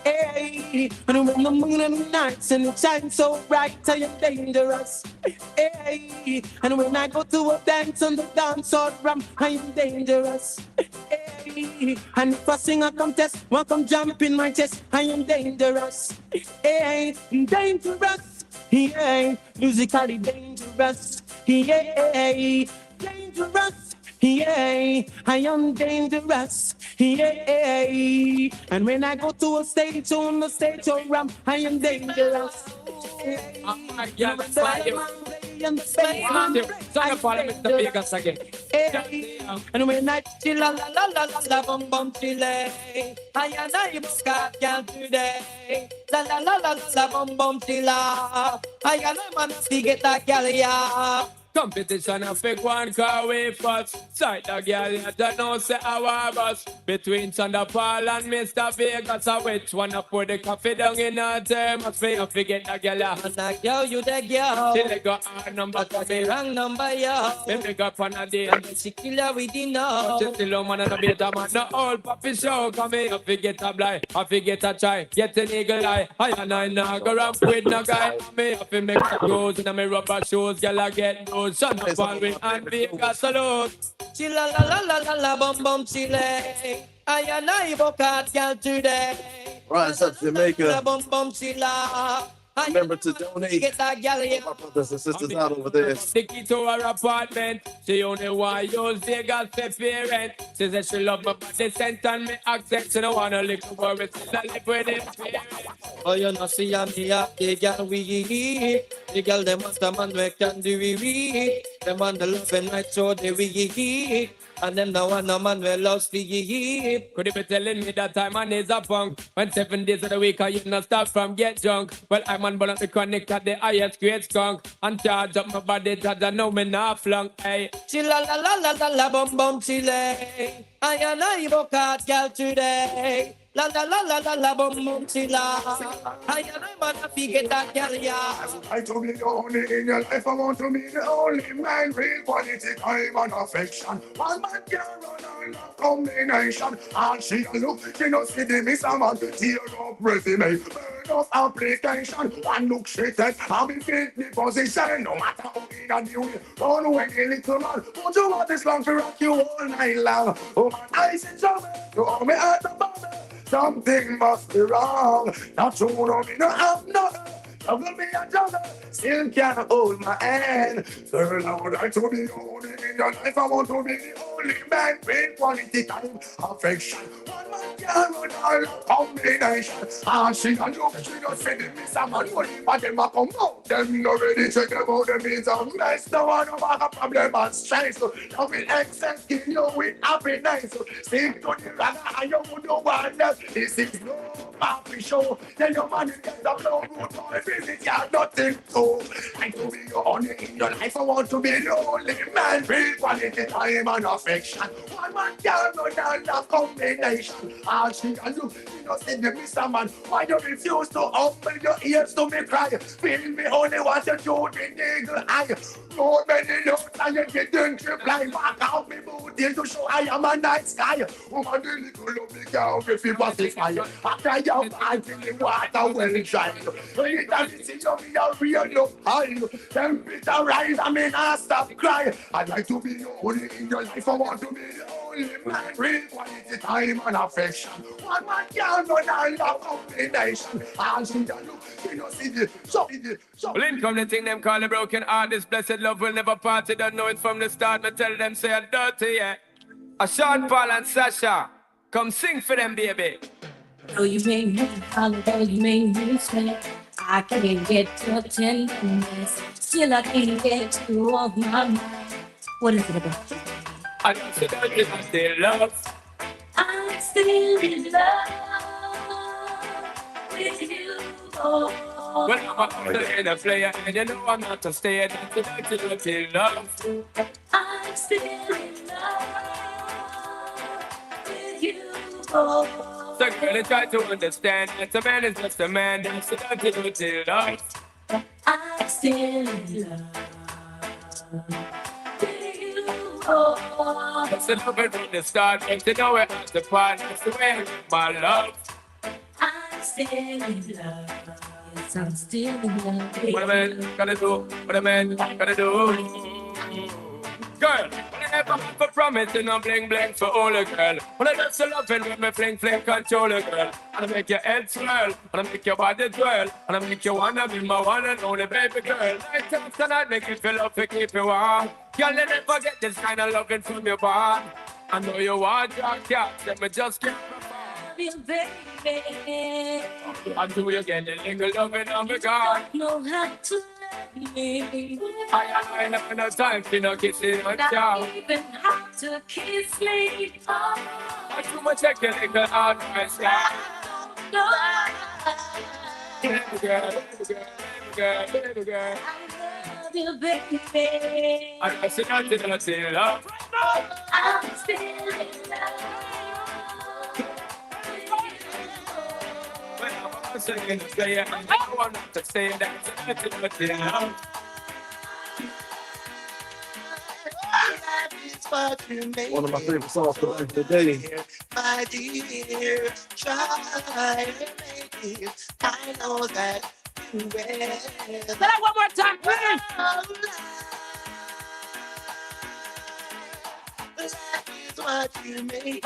yeah, and when the moon and the nights and it shines so bright, I am dangerous, yeah, and when I go to a dance on the dance or drum, I am dangerous, yeah, and if I sing a contest, one come jump in my chest, I am dangerous. Hey, dangerous, yeah, musically dangerous, yeah, dangerous, yeah, I am dangerous, yeah, and when I go to a stage on the stage or ramp, I am dangerous. And when I chill la la la la la bum bum chile, I am scat girl today. La la la la la bum bum chilla, I am man see get that girl ya. Competition a fake one car way fast. Sight the girl you don't know say our boss. Between Thunderfall and Mr. Vegas, a which one a put the coffee down in a thermos for you forget the girl. And that girl, you the girl. She let go our number, but the wrong number, yo. Me pick up on a day. And she kill her with the no. She still a man and a better man. The old puppy show come here. I forget a blind, I forget a try. Get an eagle eye. I and I go ramp with no guy. Me have to make the clothes in my rubber shoes. Girl I get those. Son of Baldwin and Vegas salute. Chilla la la la la la bum bum chile. I and I book out girl today. Rise up Jamaica. La bum bum chilla. Remember to donate. Get that gal here. My brothers and sisters out over there. The key to her apartment. She only want use the girl for parent. She said she love my body scent and me accent. She don't wanna live for worry. She live with it. Oh, you know, see, I'm here, the girl we eat. The girl, them want the man, we can do we. Them want the love and night, so they we eat. And them the one, no man, we lost the eat. Could you be telling me that time man is a punk? When 7 days of the week, I you not stop from get drunk. Well, I'm on bullet, me chronic at the highest grade skunk. And charge up my body, that I know me not flunk, hey. Chilla la la la la la bum bum chile. I and I book out girl today. La la la la la la bum bum chilla. I and I man a get that girl yeah. I to be the only in your life. I want to be the only man. Real quality time and affection. One man can run on a combination. And she a look, she no see the miss a man. Tear up resume, burn off application. One look straight at, I'll be fit the position. No matter how in a new way, run away a little man. Won't you want this long to rock you all night long? Oh man, I said trouble, you owe me at the bottom. Something must be wrong. Not you know me, no have nothing. Love me a juggle, still can't hold my hand. Girl, I would like to be only in your life. I want to be the only man with quality time, affection. One man can run all combination. And she can look, she just said it, Miss a man, but them a come out. Them no ready to them out, them is a mess. No one no have a problem and stress. So love will excess, give you with happiness. So sing to the ragga and you would know what else. This is no happy show. Then your man get the blow good boy. Visit ya nothing to. I to be your honey in your life. I want to be the only man with quality time and affection. One man can run all the combination. And she can look, she don't see the Mr. Man. Why you refuse to open your ears to me cry? Feel me only want to do the eagle eye. No many looks and you didn't reply. Back out me booty to show I am a nice guy. Woman, the little lovely girl if you pacify. After your pants in the water well dry. Anytime you see you be a real look high. Temperature rise and me not stop cry. I'd like to be the only in your life. I want to be the only man. Real quality time and affection. One man can run all the combination. And she can look, she don't see the so. Well, in come the thing them call a broken heart. This blessed love will never part. You don't know it from the start. Me tell them say I'm dirty, yeah. A Sean Paul and Sasha, come sing for them, baby. Oh, you made me holler, you made me sweat. I can't get your tenderness. Still, I can't get you off my mind. What is it about? I know so that you still love. I'm still in love with you. Oh. When I'm in a player, and you know I'm not a stayer. That's you still love. I'm still in love with you. Oh. So girl, I try to understand that a man is just a man. That's the dirty till love. I'm still in love with you. Oh. That's the love from the start. But you know it has the part. That's the way I give my love. I'm still in love. Yes, I'm still in love with What a man gotta do. What a man gotta do. Girl, when I never have a promise, you know bling bling for all a girl. When I just love it when me fling fling control a girl. And I make your head swirl, and I make your body twirl, and I make you wanna be my one and only baby girl. Night after night, make you feel love to keep you warm. Girl, you never get this kind of loving from your bond. I know you want your cat, let me just get you, baby. until you get the little loving on me gone. Know how to love me. I have no time for no kissing and chow. Not even how to kiss me. Oh, I too much like a little on my side. no. Baby girl, baby girl, baby girl. I love you, baby. I said nothing, I said love. I'm still in love. When I'm singing the play, I want to say that nothing, I said love. One of my favorite songs for the day. My dear, try to make it. I know that you will. Say that one more time, please. That is what you make it.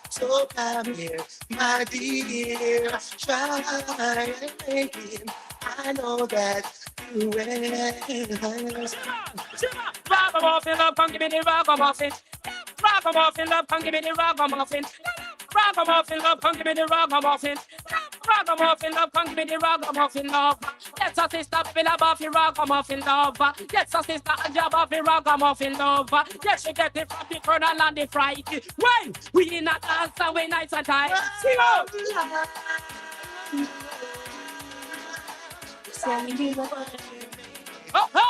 So come here, my dear, try to make it. I know that you will. Ragamuffin love, come give me the ragamuffin. Ragamuffin love, come give me the ragamuffin. Ragamuffin love, come give me the ragamuffin. Ragamuffin love, come give me the ragamuffin love. Yes, a sister, feel about the ragamuffin love. Yes, a sister, a job of the ragamuffin love. Yes, she get it from the colonel and the fright. Wait, we in a dance and we nice and tight. See you.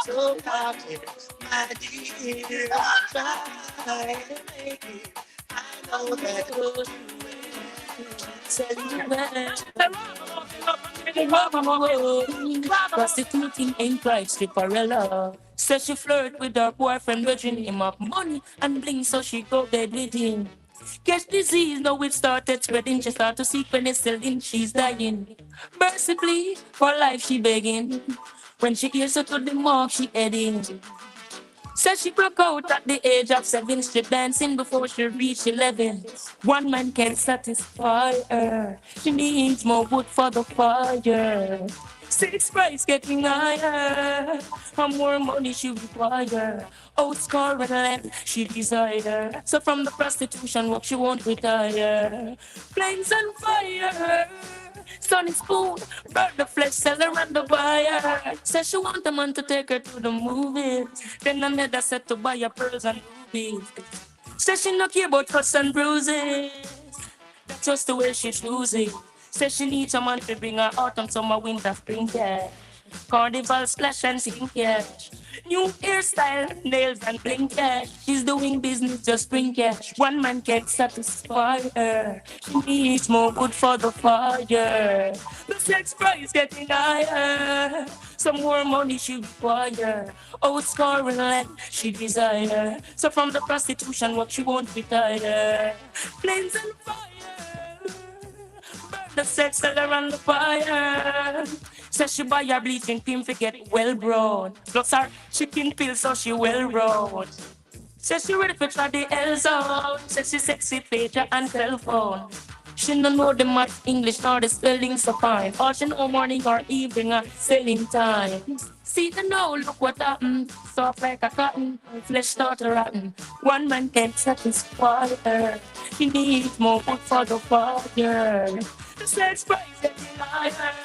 So happy, my dear, try and make it. I know that you prostituting ain't right, stripperella. Says she flirt with her boyfriend, grudging him up money and bling, so she go dead with him. Catch disease, now it started spreading. She start to seek penicillin, she's dying. Mercifully, for life she begging. When she hears her to the mark, she heading. Says she broke out at the age of 7, strip dancing before she reached 11. One man can't satisfy her. She needs more wood for the fire. Six price getting higher. For more money she require. Outscore and land she desire. So from the prostitution work she won't retire. Flames and fire. Sonny Spoon, burn the flesh, sell her and the buyer. Says she want a man to take her to the movies. Then another set to buy her pearls and rubies. Says she no care about cuts and bruises. That's just the way she chooses. Says she needs a man to bring her autumn, summer, winter, spring cash. Carnival splash and sing cash. New hairstyle, nails and bling cash. She's doing business, just bring cash. One man can't satisfy her. She needs more wood for the fire. The sex price getting higher. Some more money she require. Oh, scoring land she desire. So from the prostitution, what she won't retire. Flames and fire. Burn the sex seller on the fire. Says she buy her bleaching cream to get well brown. Plus her chicken pills so she well round. Says she ready for try the L zone. Says she sexy pager and telephone. She don't know the math, English, nor the spelling so fine. All she know morning or evening or selling time. See the know, look what happened. Soft like a cotton, flesh start to rotten. One man can't satisfy her. He needs more wood for the fire. The sex price getting higher.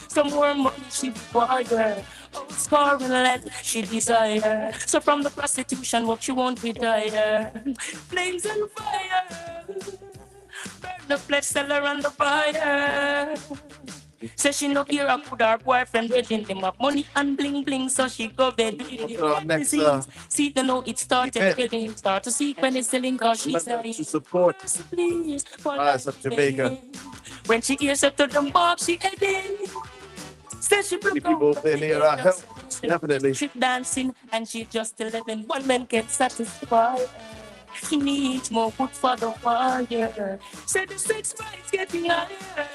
Some more money she require. Oh, scoring land she desire. So from the prostitution work she won't retire. Flames and fire. Burn the flesh, sell her on the fire. Say she no care about her boyfriend, raging him up money and bling bling, so she go bed with it. See the know it started getting start to see penicillin cause she's dying. To support Please, for us of Jamaica. when she hears up to the mob, she heading. Says she broke People out in here are help. Definitely. Strip dancing and she just 11. One man can't satisfy her. She needs more wood for the fire. Said the sex price getting higher.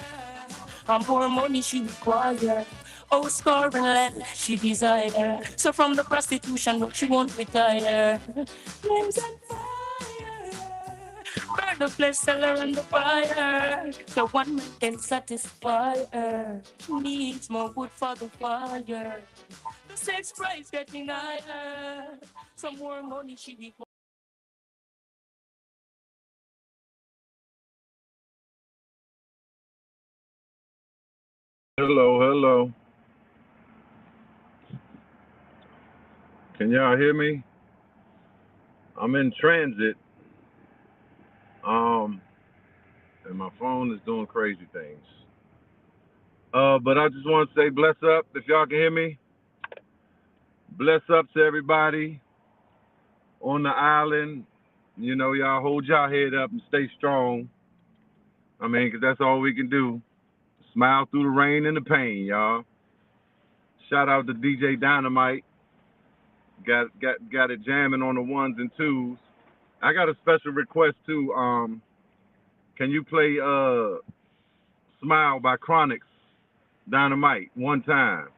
And more money she require. Oh, scoring land she desire. So from the prostitution work she won't retire. Flames and fire. Burn the flesh, sell her on the fire. So one man can satisfy her. She needs more wood for the fire. The sex price getting higher. Some more money she requires. Hello, hello. Can y'all hear me? I'm in transit. And my phone is doing crazy things. But I just want to say bless up if y'all can hear me. Bless up to everybody on the island. You know, y'all hold y'all head up and stay strong. I mean, 'cause that's all we can do. Smile through the rain and the pain, y'all. Shout out to DJ Dynamite. Got it jamming on the ones and twos. I got a special request too. Can you play Smile by Chronics Dynamite one time?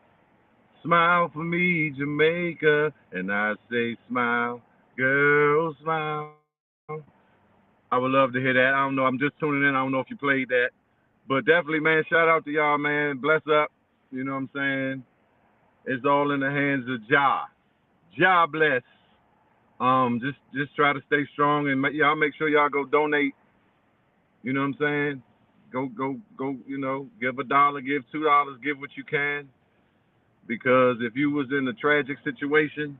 Smile for me, Jamaica, and I say smile, girl, smile. I would love to hear that. I don't know. I'm just tuning in. I don't know if you played that. But definitely, man, shout out to y'all, man. Bless up. You know what I'm saying? It's all in the hands of Jah. Jah bless. Just try to stay strong and y'all make sure y'all go donate. You know what I'm saying? Go. You know, give $1, give $2, give what you can. Because if you was in a tragic situation,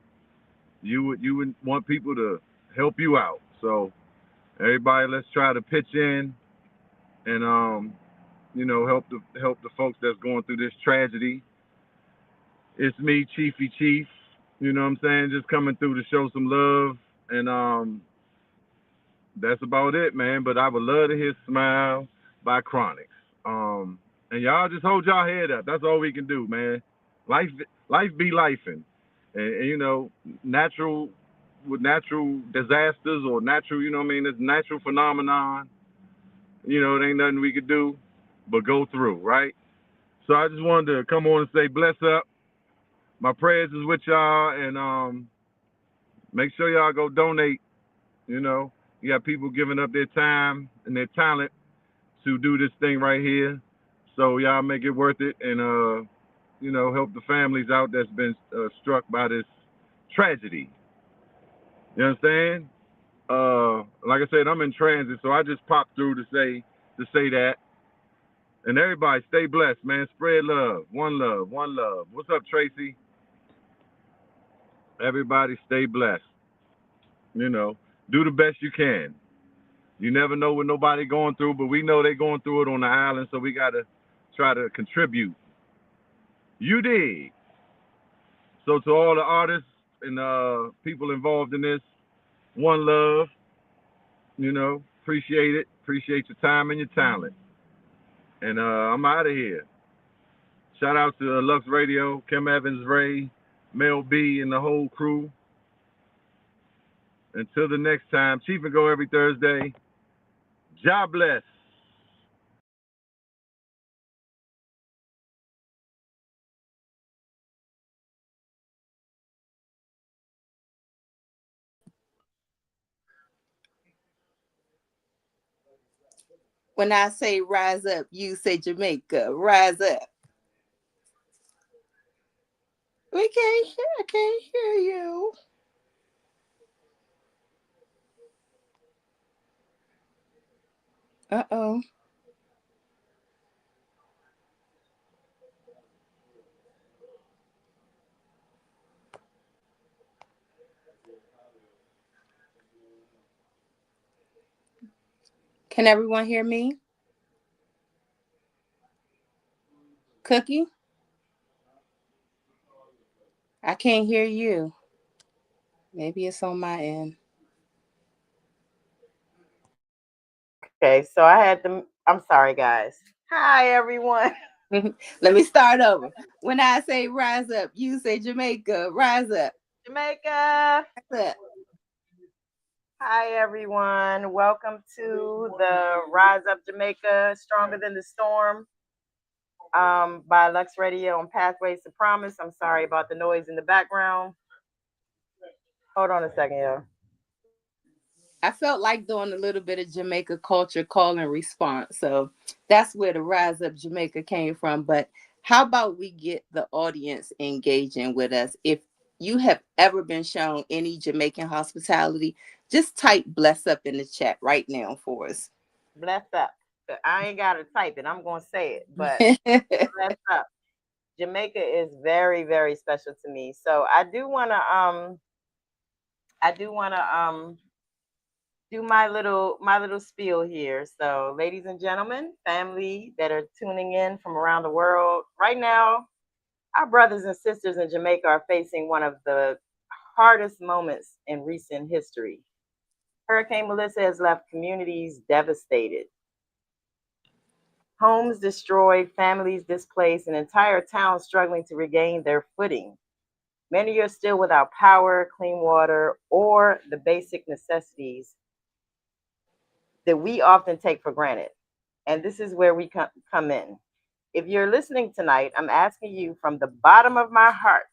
you would want people to help you out. So everybody, let's try to pitch in and help the folks that's going through this tragedy. It's me, Chiefy Chief. You know what I'm saying? Just coming through to show some love, and that's about it, man. But I would love to hear "Smile" by Chronics. And y'all just hold y'all head up. That's all we can do, man. Life, life be lifing, and you know, natural disasters or natural, you know what I mean? It's natural phenomenon. You know, it ain't nothing we could do but go through, right? So I just wanted to come on and say, bless up. My prayers is with y'all, and make sure y'all go donate. You know, you got people giving up their time and their talent to do this thing right here. So y'all make it worth it, and help the families out that's been struck by this tragedy. You understand? Like I said, I'm in transit, so I just popped through to say that. And everybody, stay blessed, man. Spread love. One love. One love. What's up, Tracy? Everybody, stay blessed. You know, do the best you can. You never know what nobody going through, but we know they going through it on the island, so we got to try to contribute. You dig? So to all the artists and people involved in this, one love. You know, appreciate it. Appreciate your time and your talent. And I'm out of here. Shout out to Lux Radio, Kim Evans, Ray, Mel B, and the whole crew. Until the next time, Chief and Go every Thursday. God bless. When I say rise up, you say Jamaica. Rise up. We can't hear. I can't hear you. Uh-oh. Can everyone hear me? Cookie? I can't hear you. Maybe it's on my end. Okay, so I had to, I'm sorry, guys. Hi, everyone. Let me start over. When I say rise up, you say Jamaica. Rise up. Jamaica. Rise up. Hi, everyone. Welcome to the Rise Up Jamaica Stronger Than the Storm by Lux Radio and Pathways to Promise. I'm sorry about the noise in the background. Hold on a second, y'all. I felt like doing a little bit of Jamaica culture call and response. So that's where the Rise Up Jamaica came from. But how about we get the audience engaging with us? If you have ever been shown any Jamaican hospitality, just type bless up in the chat right now for us. Bless up. I ain't got to type it. I'm going to say it, but bless up. Jamaica is very, very special to me. So I do want to do my little spiel here. So, ladies and gentlemen, family that are tuning in from around the world, right now, our brothers and sisters in Jamaica are facing one of the hardest moments in recent history. Hurricane Melissa has left communities devastated, homes destroyed, families displaced, and entire towns struggling to regain their footing. Many are still without power, clean water, or the basic necessities that we often take for granted. And this is where we come in. If you're listening tonight, I'm asking you from the bottom of my heart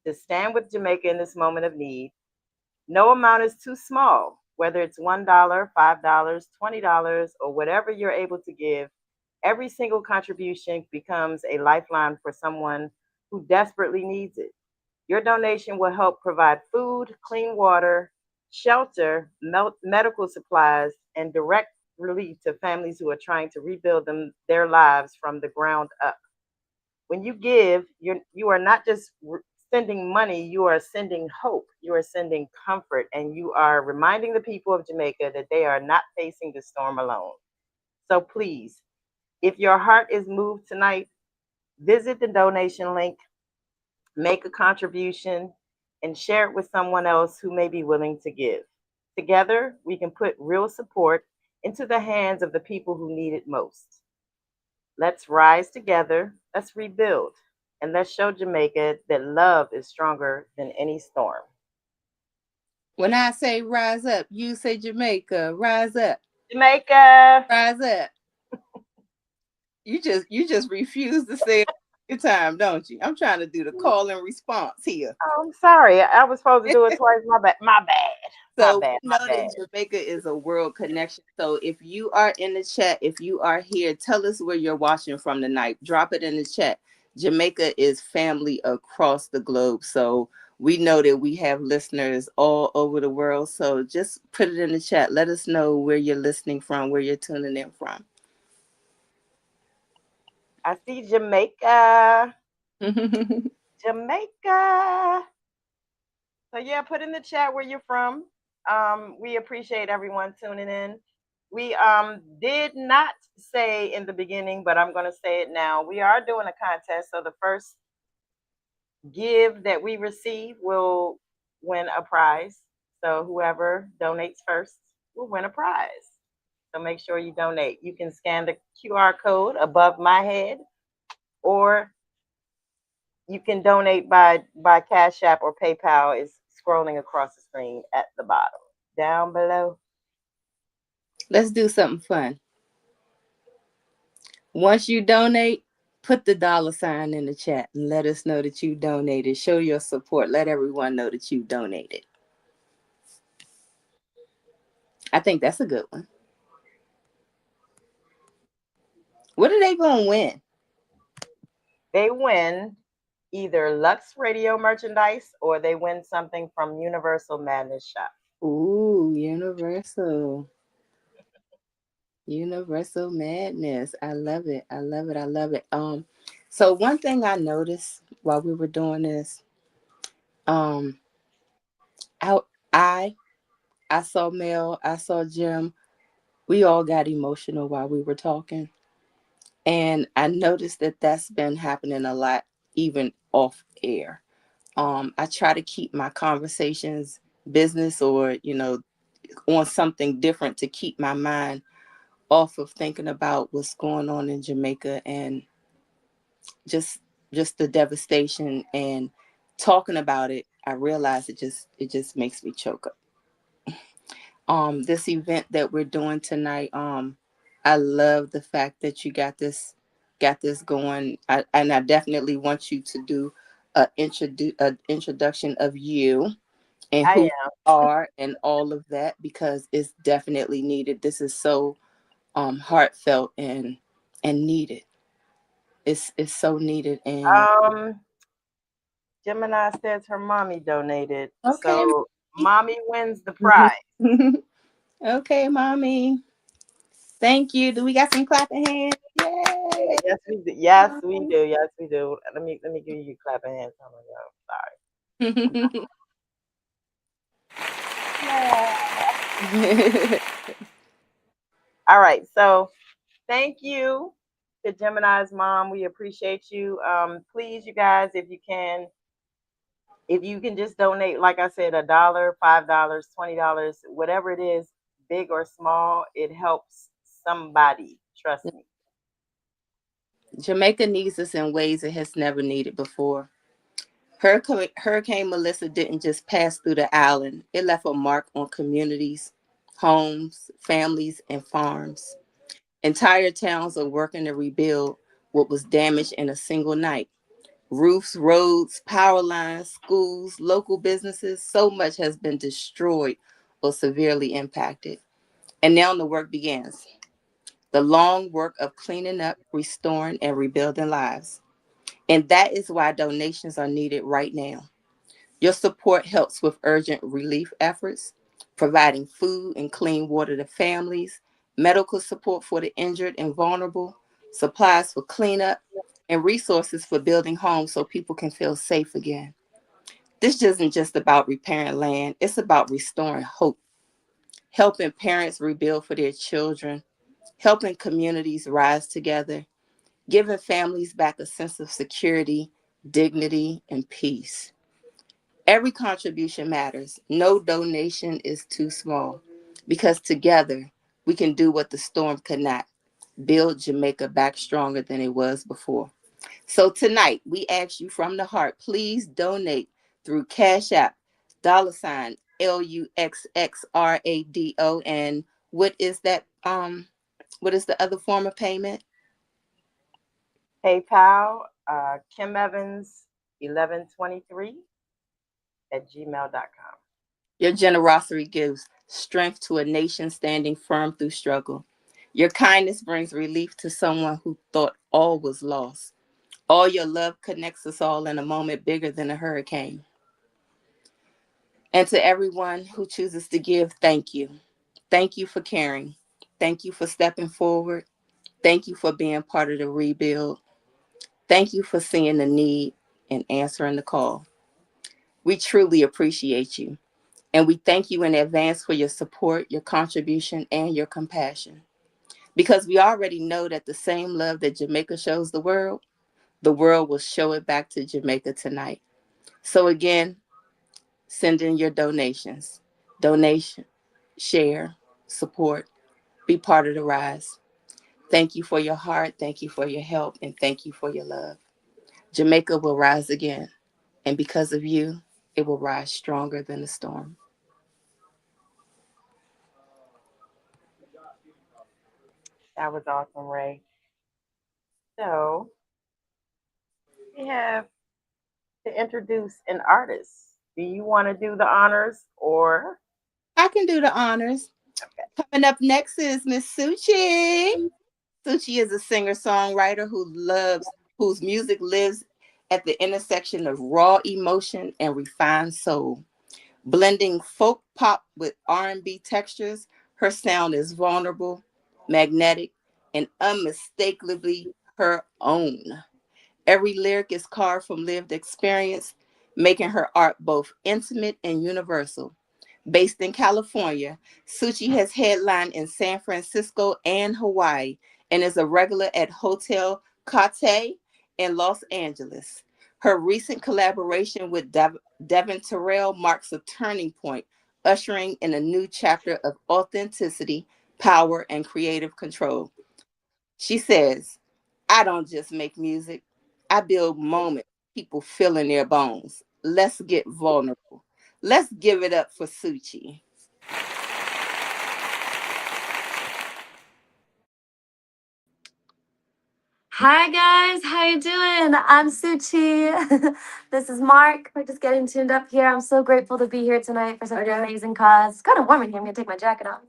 to stand with Jamaica in this moment of need. No amount is too small, whether it's $1, $5, $20, or whatever you're able to give. Every single contribution becomes a lifeline for someone who desperately needs it. Your donation will help provide food, clean water, shelter, medical supplies, and direct relief to families who are trying to rebuild their lives from the ground up. When you give, you are not just sending money, you are sending hope, you are sending comfort, and you are reminding the people of Jamaica that they are not facing the storm alone. So please, if your heart is moved tonight, visit the donation link, make a contribution, and share it with someone else who may be willing to give. Together, we can put real support into the hands of the people who need it most. Let's rise together, let's rebuild, and let's show Jamaica that love is stronger than any storm. When I say rise up, you say Jamaica, rise up, Jamaica! rise up. You just refuse to say it every time, don't you? I'm trying to do the call and response here. Oh, I'm sorry. I was supposed to do it twice. My bad. My bad. My So bad. we My know bad. that Jamaica is a world connection. So if you are in the chat, if you are here, tell us where you're watching from tonight. Drop it in the chat. Jamaica is family across the globe. So we know that we have listeners all over the world. So just put it in the chat. Let us know where you're listening from, where you're tuning in from. I see Jamaica. Jamaica. So yeah, put in the chat where you're from. We appreciate everyone tuning in. We did not say in the beginning, but I'm gonna say it now. We are doing a contest, so the first give that we receive will win a prize. So whoever donates first will win a prize. So make sure you donate. You can scan the QR code above my head, or you can donate by Cash App or PayPal is scrolling across the screen at the bottom. Down below. Let's do something fun. Once you donate, put the $sign in the chat and let us know that you donated. Show your support. Let everyone know that you donated. I think that's a good one. What are they going to win? They win either Lux Radio merchandise or they win something from Universal Madness Shop. Ooh, Universal. Universal Madness. I love it. I love it. I love it. So one thing I noticed while we were doing this, um, I I I saw Mel, I saw Jim. We all got emotional while we were talking. And I noticed that that's been happening a lot, even off air. I try to keep my conversations business or, on something different to keep my mind off of thinking about what's going on in Jamaica and just just the devastation and talking about it. I realize it just makes me choke up. This event that we're doing tonight, I love the fact that you got this going. And I definitely want you to do a introduction of you and I who you am. are and all of that, because it's definitely needed. This is so heartfelt and needed. It's so needed. And Um, Gemini says her mommy donated. okay, So mommy wins the mommy. prize. Okay, mommy. Thank you. Do we got some clapping hands? Yay! Yes, we do. Yes, we do. Yes, we do. Let me give you clapping hands. Oh my God. Sorry. All right. So thank you to Gemini's mom. We appreciate you. Please, you guys, if you can just donate, like I said, $1, $5, $20, whatever it is, big or small, it helps somebody. Trust me. Jamaica needs us in ways it has never needed before. Hurricane Melissa didn't just pass through the island, it left a mark on communities, homes, families, and farms. Entire towns are working to rebuild what was damaged in a single night. Roofs, roads, power lines, schools, local businesses, so much has been destroyed or severely impacted. And now the work begins. the long work of cleaning up, restoring, and rebuilding lives. And that is why donations are needed right now. Your support helps with urgent relief efforts, providing food and clean water to families, medical support for the injured and vulnerable, supplies for cleanup, and resources for building homes so people can feel safe again. This isn't just about repairing land, it's about restoring hope, helping parents rebuild for their children, helping communities rise together, giving families back a sense of security, dignity, and peace. Every contribution matters. No donation is too small because together we can do what the storm could not, build Jamaica back stronger than it was before. So tonight, we ask you from the heart, please donate through Cash App, $LUXXRADO. And what is that? What is the other form of payment? PayPal, Kim Evans 1123 at gmail.com. Your generosity gives strength to a nation standing firm through struggle. Your kindness brings relief to someone who thought all was lost. All your love connects us all in a moment bigger than a hurricane. And to everyone who chooses to give, thank you. Thank you for caring. Thank you for stepping forward. Thank you for being part of the rebuild. Thank you for seeing the need and answering the call. We truly appreciate you. And we thank you in advance for your support, your contribution, and your compassion. Because we already know that the same love that Jamaica shows the world will show it back to Jamaica tonight. So again, send in your donations. Donation, share, support, be part of the rise. Thank you for your heart. Thank you for your help. And thank you for your love. Jamaica will rise again. And because of you, it will rise stronger than the storm. That was awesome, Ray. So we have to introduce an artist. Do you want to do the honors or? I can do the honors. Coming up next is Miss Suchi. Suchi is a singer-songwriter whose music lives at the intersection of raw emotion and refined soul. Blending folk pop with R&B textures, her sound is vulnerable, magnetic, and unmistakably her own. Every lyric is carved from lived experience, making her art both intimate and universal. Based in California, Suchi has headlined in San Francisco and Hawaii and is a regular at Hotel Kate in Los Angeles. Her recent collaboration with Devin Terrell marks a turning point, ushering in a new chapter of authenticity, power, and creative control. She says, I don't just make music, I build moments people feel in their bones. Let's get vulnerable. Let's give it up for Suchi. Hi guys, how you doing? I'm Suchi. This is Mark. We're just getting tuned up here. I'm so grateful to be here tonight for such an amazing cause. It's kind of warm in here. I'm gonna take my jacket off.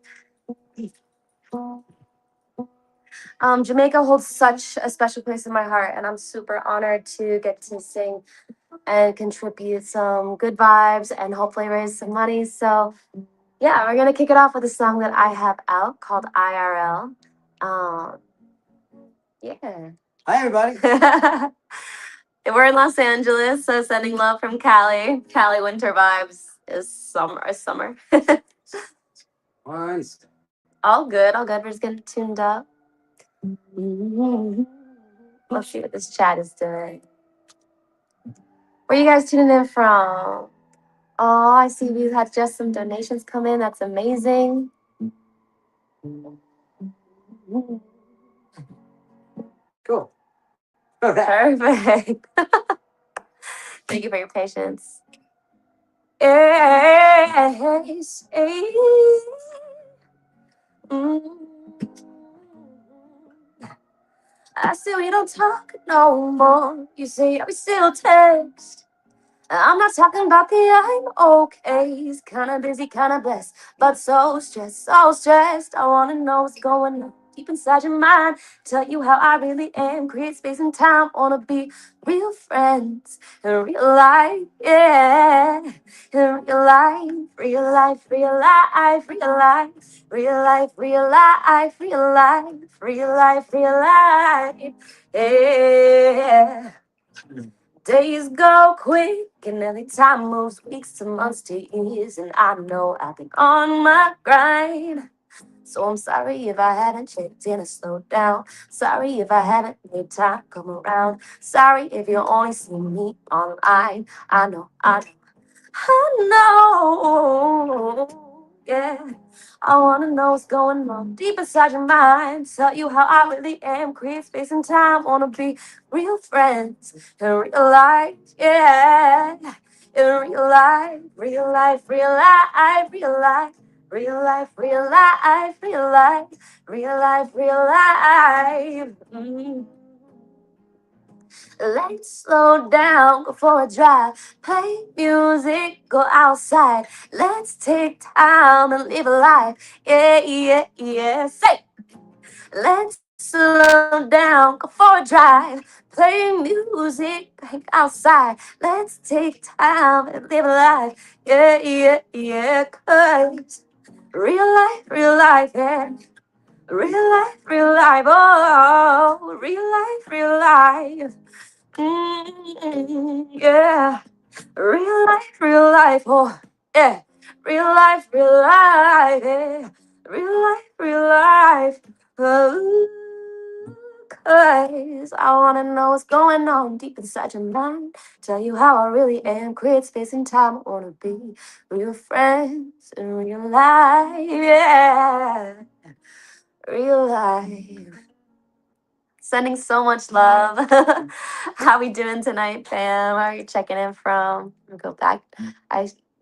Jamaica holds such a special place in my heart, and I'm super honored to get to sing and contribute some good vibes and hopefully raise some money. So, yeah, we're gonna kick it off with a song that I have out called IRL. Yeah. Hi, everybody. We're in Los Angeles, so sending love from Cali. Cali winter vibes is summer. Nice. All good, all good. We're just getting tuned up. Let's see what this chat is doing. Where you guys tuning in from? Oh, I see we've had just some donations come in. That's amazing. Cool. Perfect. Thank you for your patience. Yes. I say we don't talk no more. You say we still text. I'm not talking about the I'm okays. Kinda busy, kinda blessed, but so stressed, so stressed. I wanna know what's going on. deep inside your mind. Tell you how I really am. Create space and time. Wanna be real friends in real life. Yeah. In real life, real life, real life, real life. Real life, real life, real life, real life, real life. Yeah. Days go quick and every time moves weeks to months to years. And I know I've been on my grind. So I'm sorry if I haven't checked in and slowed down. Sorry if I haven't made time come around. Sorry if you only see me online. I know, yeah. I wanna know what's going on deep inside your mind. Tell you how I really am. Create space and time. Wanna be real friends in real life, yeah. In real life, real life, real life, real life. Real life, real life, real life, real life, real life. Let's slow down, go for a drive, play music, go outside. Let's take time and live a life. Yeah, yeah, yeah. Say, let's slow down, go for a drive, play music, go outside. Let's take time and live a life. Yeah, yeah, yeah. 'Cause real life, yeah. Real life, oh, real life. Yeah, real life, oh, yeah, real life, yeah, real life, oh, 'cause I wanna know what's going on deep inside your mind. Tell you how I really am, create space and time. I wanna be real friends in real life, yeah, real life. Sending so much love. How we doing tonight, fam? Where are you checking in from? I'll go back.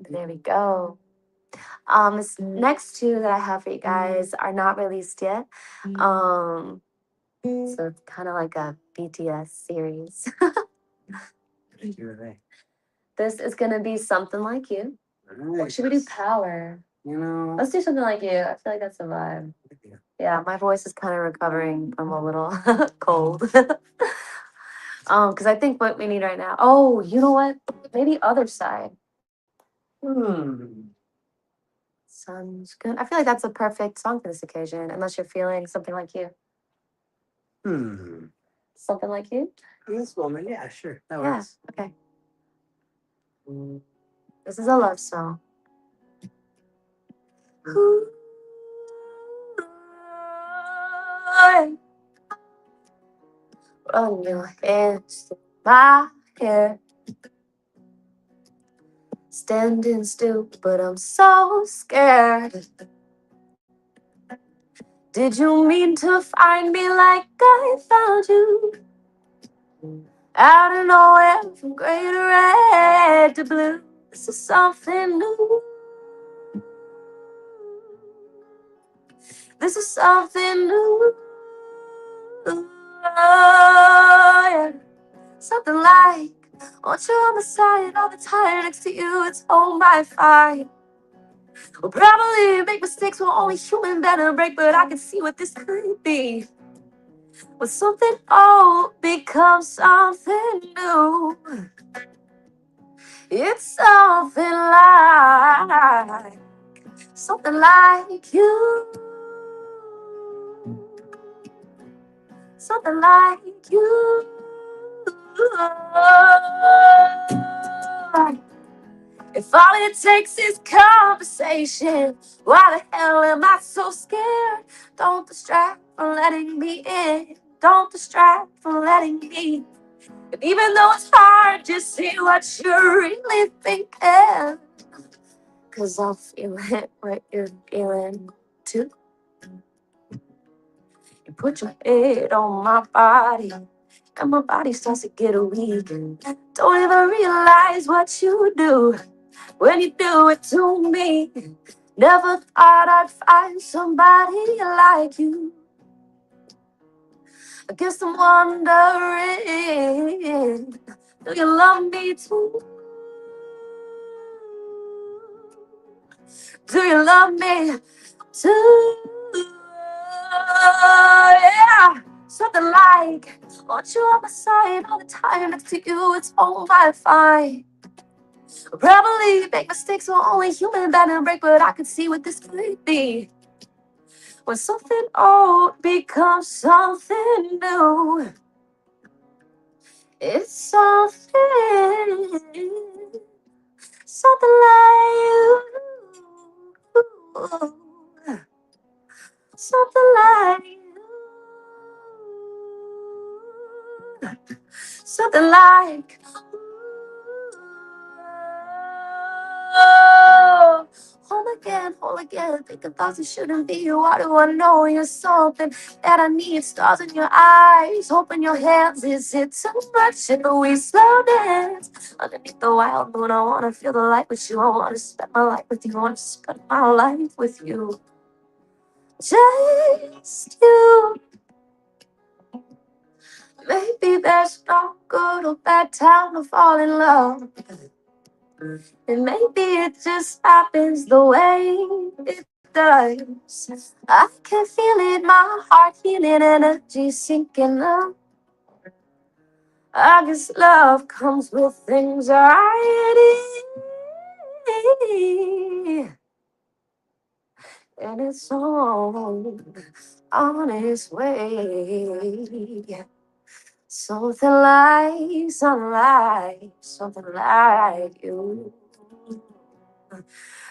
There we go. This next two that I have for you guys are not released yet. So it's kind of like a BTS series. This is gonna be Something Like You. Or should we do Power? Let's do Something Like You. I feel like that's a vibe. Yeah, my voice is kind of recovering from a little cold. Because I think what we need right now. Oh, you know what? Maybe Other Side. Sounds good. I feel like that's a perfect song for this occasion, unless you're feeling Something Like You. Something Like You? This woman, yeah, sure. That works. Okay. This is a love song. Ooh. Run your hands through my hair. Standing still, but I'm so scared. Did you mean to find me like I found you? Out of nowhere, from gray to red to blue. This is something new. This is something new. Oh, yeah. Something like, want you on my side all the time. Next to you, it's all my fight. We'll probably make mistakes, we're only human, better break. But I can see what this could be. When something old becomes something new. It's something like you. Something like you. If all it takes is conversation, why the hell am I so scared? Don't distract from letting me in. Don't distract from letting me in. And even though it's hard, just see what you're really thinking. 'Cause I'm feeling what you're feeling too. You put your head on my body, and my body starts to get weak. Don't even realize what you do when you do it to me. Never thought I'd find somebody like you. I guess I'm wondering, do you love me too? Do you love me too? yeah. Something like, want you on my side all the time. Next to you, it's all my fine. Probably make mistakes, we're only human, bend and break, but I can see what this could be. When something old becomes something new, it's something, something like you, something like you, something like. Oh, whole again, thinking thoughts that shouldn't be. Why do I know you're something that I need? Stars in your eyes, hope in your hands. Is it too much if we slow dance underneath the wild moon? I wanna feel the light with you. I wanna spend my life with you. I wanna spend my life with you. Just you. Maybe there's no good or bad time to fall in love. And maybe it just happens the way it does. I can feel it, my heart feeling energy sinking up. I guess love comes with anxiety. And it's on its way. Something like sunlight, something like you.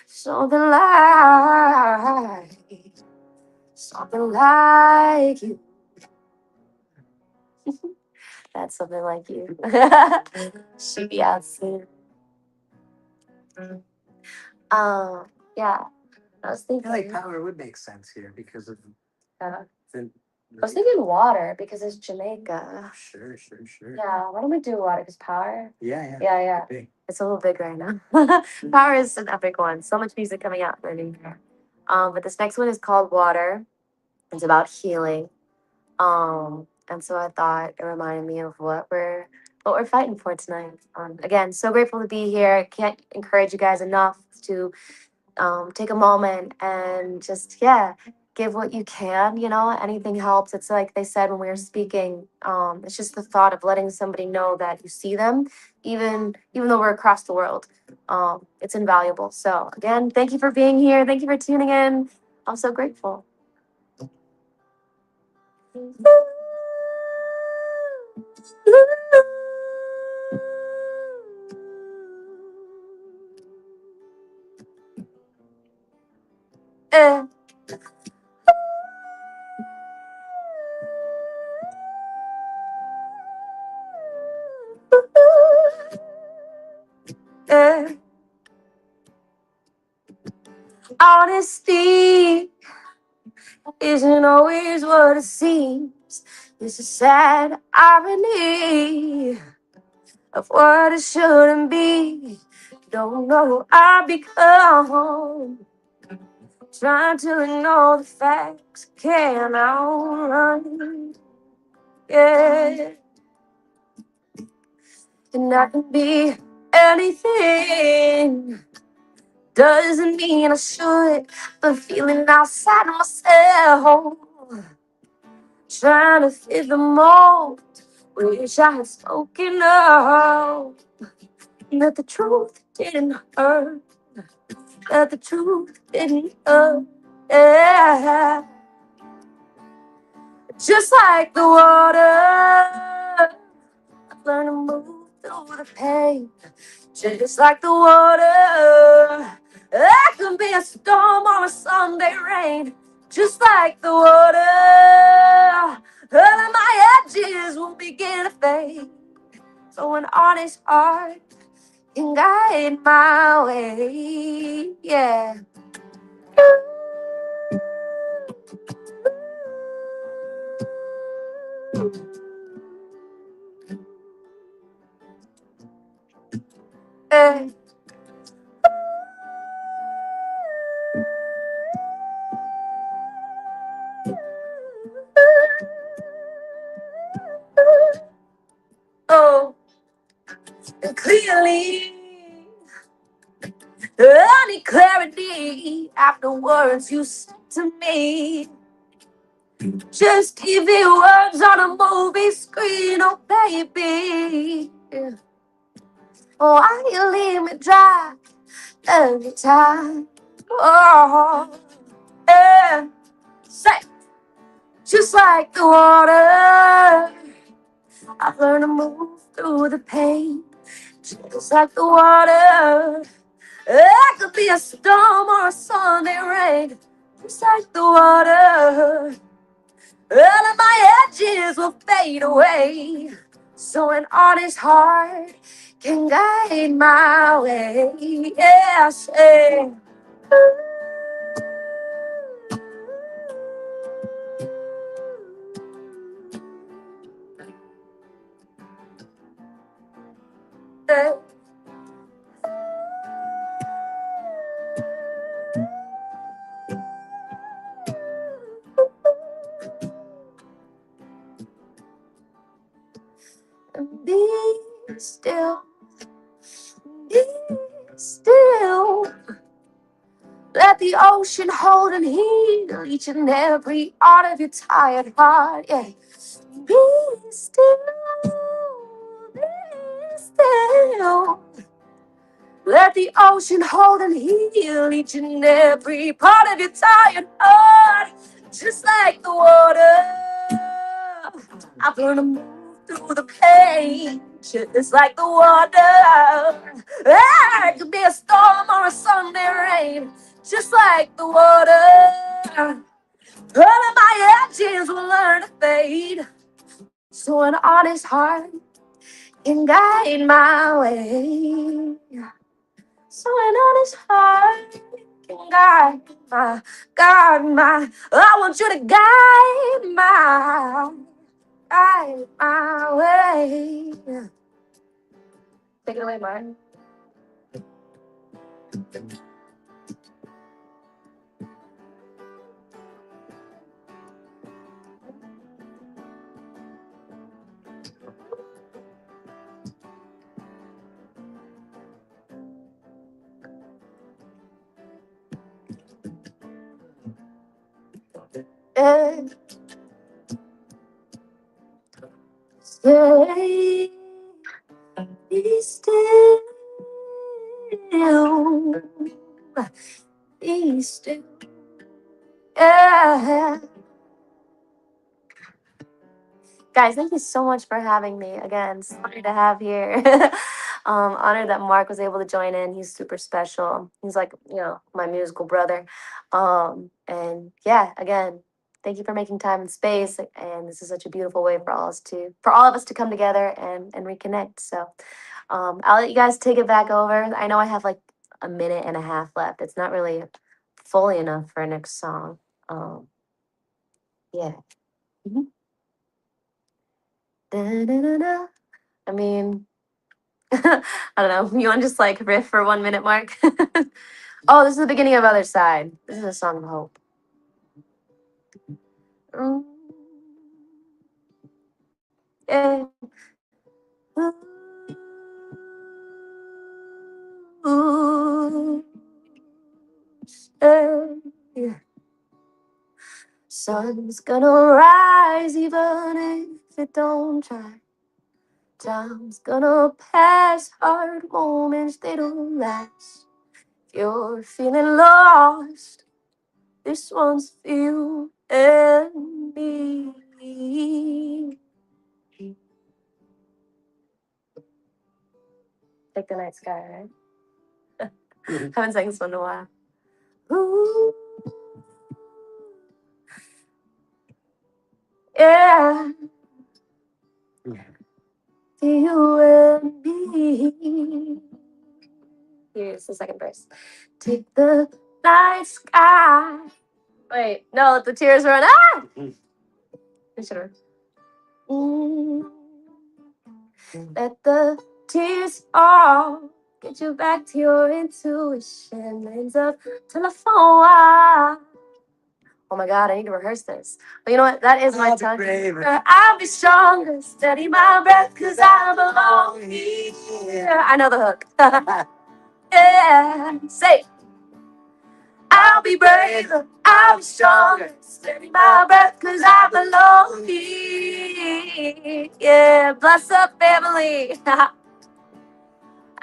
Something like you. That's something like you. Should be out soon. Yeah. I was thinking. I feel like power would make sense here because of Yeah. the. I was thinking water because it's Jamaica. Sure. Yeah. Why don't we do water? Because power. Yeah. Yeah. Big. It's a little big right now. Power is an epic one. So much music coming out. But this next one is called Water. It's about healing. And so I thought it reminded me of what we're fighting for tonight. Again, so grateful to be here. Can't encourage you guys enough to take a moment and just give what you can. Anything helps. It's like they said when we were speaking. It's just the thought of letting somebody know that you see them, even though we're across the world. It's invaluable. So again, thank you for being here. Thank you for tuning in. I'm so grateful. Eh. Eh. Honesty isn't always what it seems. It's a sad irony of what it shouldn't be. Don't know who I become. Trying to ignore the facts, can't outrun. Yeah, and I can be anything. Doesn't mean I should, but feeling outside myself. Trying to fit the mold. Wish I had spoken up. That the truth didn't hurt. That the truth didn't hurt. Yeah. Just like the water, I've learned to move through the pain. Just like the water, I can be a storm or a Sunday rain. Just like the water, all of my edges will begin to fade. So an honest heart can guide my way. Yeah. Eh. Oh, and clearly, I need clarity after words you said to me. Just TV words on a movie screen, oh baby. Oh, why you leave me dry every time? Oh, yeah. Say, just like the water, I've learned to move through the pain. Just like the water, it could be a storm or a Sunday rain. Just like the water, all of my edges will fade away. So an honest heart can guide my way. Yes, yeah. Be still, be still. Let the ocean hold and heal each and every part of your tired heart. Yeah. Be still, be still. Let the ocean hold and heal each and every part of your tired heart. Just like the water, I've learned to move through the pain. Just like the water, it could be a storm or a Sunday rain. Just like the water, all of my edges will learn to fade. So an honest heart can guide my way. So an honest heart can guide my, I want you to guide my way. Take it away, Martin. And stay, be still, be still, yeah. Guys, thank you so much for having me again. So honored to have here. Honored that Mark was able to join in. He's super special. He's like, my musical brother. And yeah, again, thank you for making time and space. And this is such a beautiful way for all of us to come together and reconnect. So I'll let you guys take it back over. I know I have like a minute and a half left. It's not really fully enough for our next song. Yeah. Mhm. Da-da-da-da. I mean, I don't know. You want to just like riff for 1 minute, Mark? Oh, this is the beginning of Other Side. This is a song of hope. Mm, yeah. Ooh, yeah. Sun's gonna rise even if it don't try. Time's gonna pass, hard moments they don't last. If you're feeling lost, this one's for you and me. Like the night sky, right? Haven't sang this one in a while. Ooh, yeah, for you and me. Here's the second verse. Take the night sky. Wait, no, let the tears run. Ah! I should have. Let the tears fall. Get you back to your intuition. Ends up telephone. Oh my God, I need to rehearse this. But you know what? That is my tongue. I'll be stronger. Steady my breath, cause I belong here. I know the hook. Yeah. Say, I'll be braver, I'll be stronger. Steady my breath, cause I belong here. Yeah, bless up, family.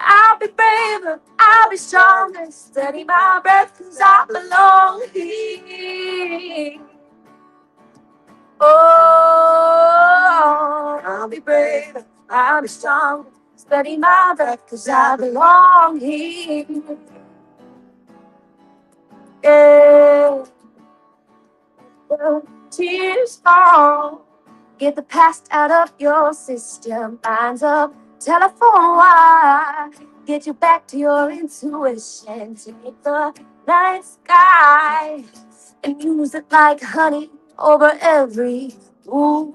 I'll be braver, I'll be stronger. Steady my breath, cause I belong here. Oh, I'll be braver, I'll be stronger. Steady my breath, cause I belong here. Yeah. The tears fall. Get the past out of your system. Lines up, telephone wire. Get you back to your intuition. Take the night sky and use it like honey over every move.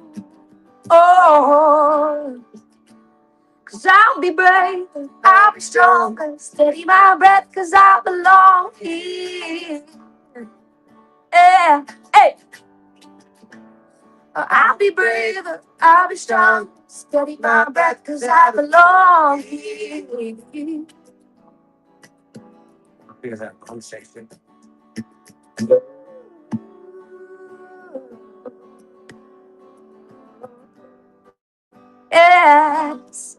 Oh, cause I'll be brave, I'll be stronger. Steady my breath, cause I belong here. Yeah, hey. I'll be braver, I'll be strong. Steady my breath, cause I belong here. Here's that conversation. Yes.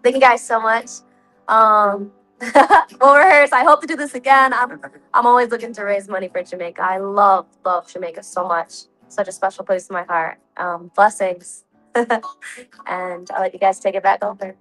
Thank you guys so much. We'll rehearse. I hope to do this again. I'm always looking to raise money for Jamaica. I love Jamaica so much. Such a special place in my heart. Blessings. And I'll let you guys take it back over.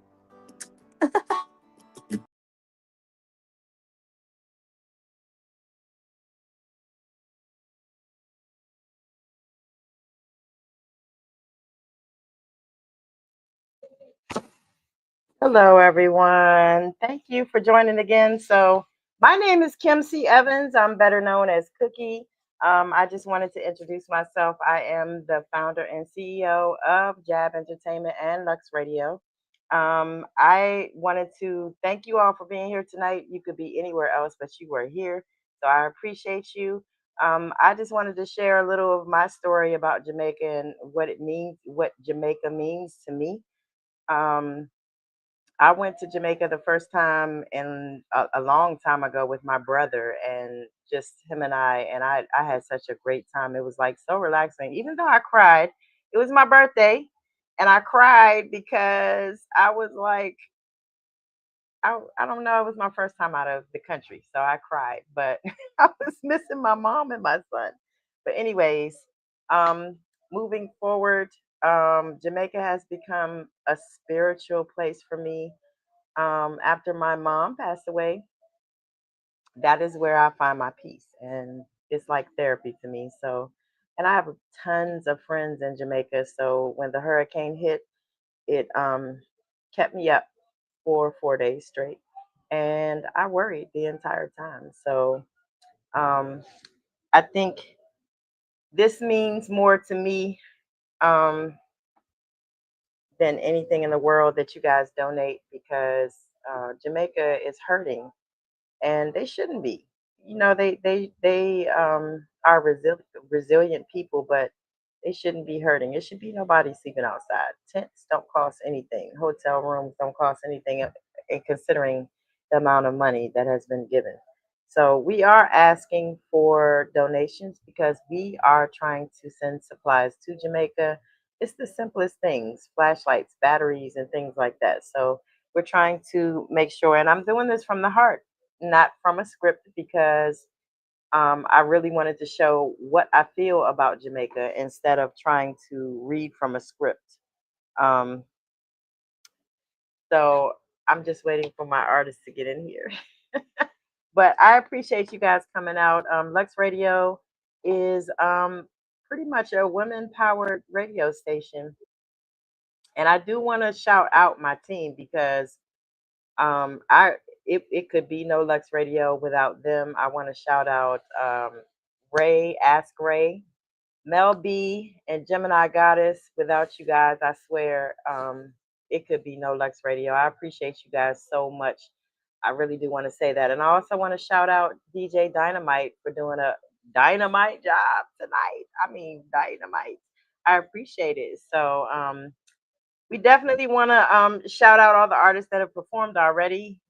Hello, everyone. Thank you for joining again. So, my name is Kim C. Evans. I'm better known as Cookie. I just wanted to introduce myself. I am the founder and CEO of J.A.B Entertainment and Lux Radio. I wanted to thank you all for being here tonight. You could be anywhere else, but you were here. So, I appreciate you. I just wanted to share a little of my story about Jamaica and what it means, what Jamaica means to me. Um, I went to Jamaica the first time in a long time ago with my brother and just him and I had such a great time. It was like so relaxing. Even though I cried, it was my birthday and I cried because I was like, I don't know, it was my first time out of the country, so I cried, but I was missing my mom and my son. But anyways, um, moving forward, Jamaica has become a spiritual place for me. After my mom passed away, that is where I find my peace, and it's like therapy to me. So, and I have tons of friends in Jamaica. So when the hurricane hit, it kept me up for 4 days straight, and I worried the entire time. So um, I think this means more to me um, than anything in the world that you guys donate because Jamaica is hurting and they shouldn't be. You know, they are resilient people, but they shouldn't be hurting. It should be nobody sleeping outside. Tents don't cost anything. Hotel rooms don't cost anything, in considering the amount of money that has been given. So we are asking for donations because we are trying to send supplies to Jamaica. It's the simplest things, flashlights, batteries, and things like that. So we're trying to make sure, and I'm doing this from the heart, not from a script, because I really wanted to show what I feel about Jamaica instead of trying to read from a script. Um, so I'm just waiting for my artist to get in here. But I appreciate you guys coming out. Lux Radio is pretty much a women powered radio station. And I do want to shout out my team because I it could be no Lux Radio without them. I want to shout out Ray, Ask Ray, Mel B, and Gemini Goddess. Without you guys, I swear, it could be no Lux Radio. I appreciate you guys so much. I really do want to say that. And I also want to shout out DJ Dynamite for doing a dynamite job tonight. I mean, dynamite. I appreciate it. So we definitely want to shout out all the artists that have performed already.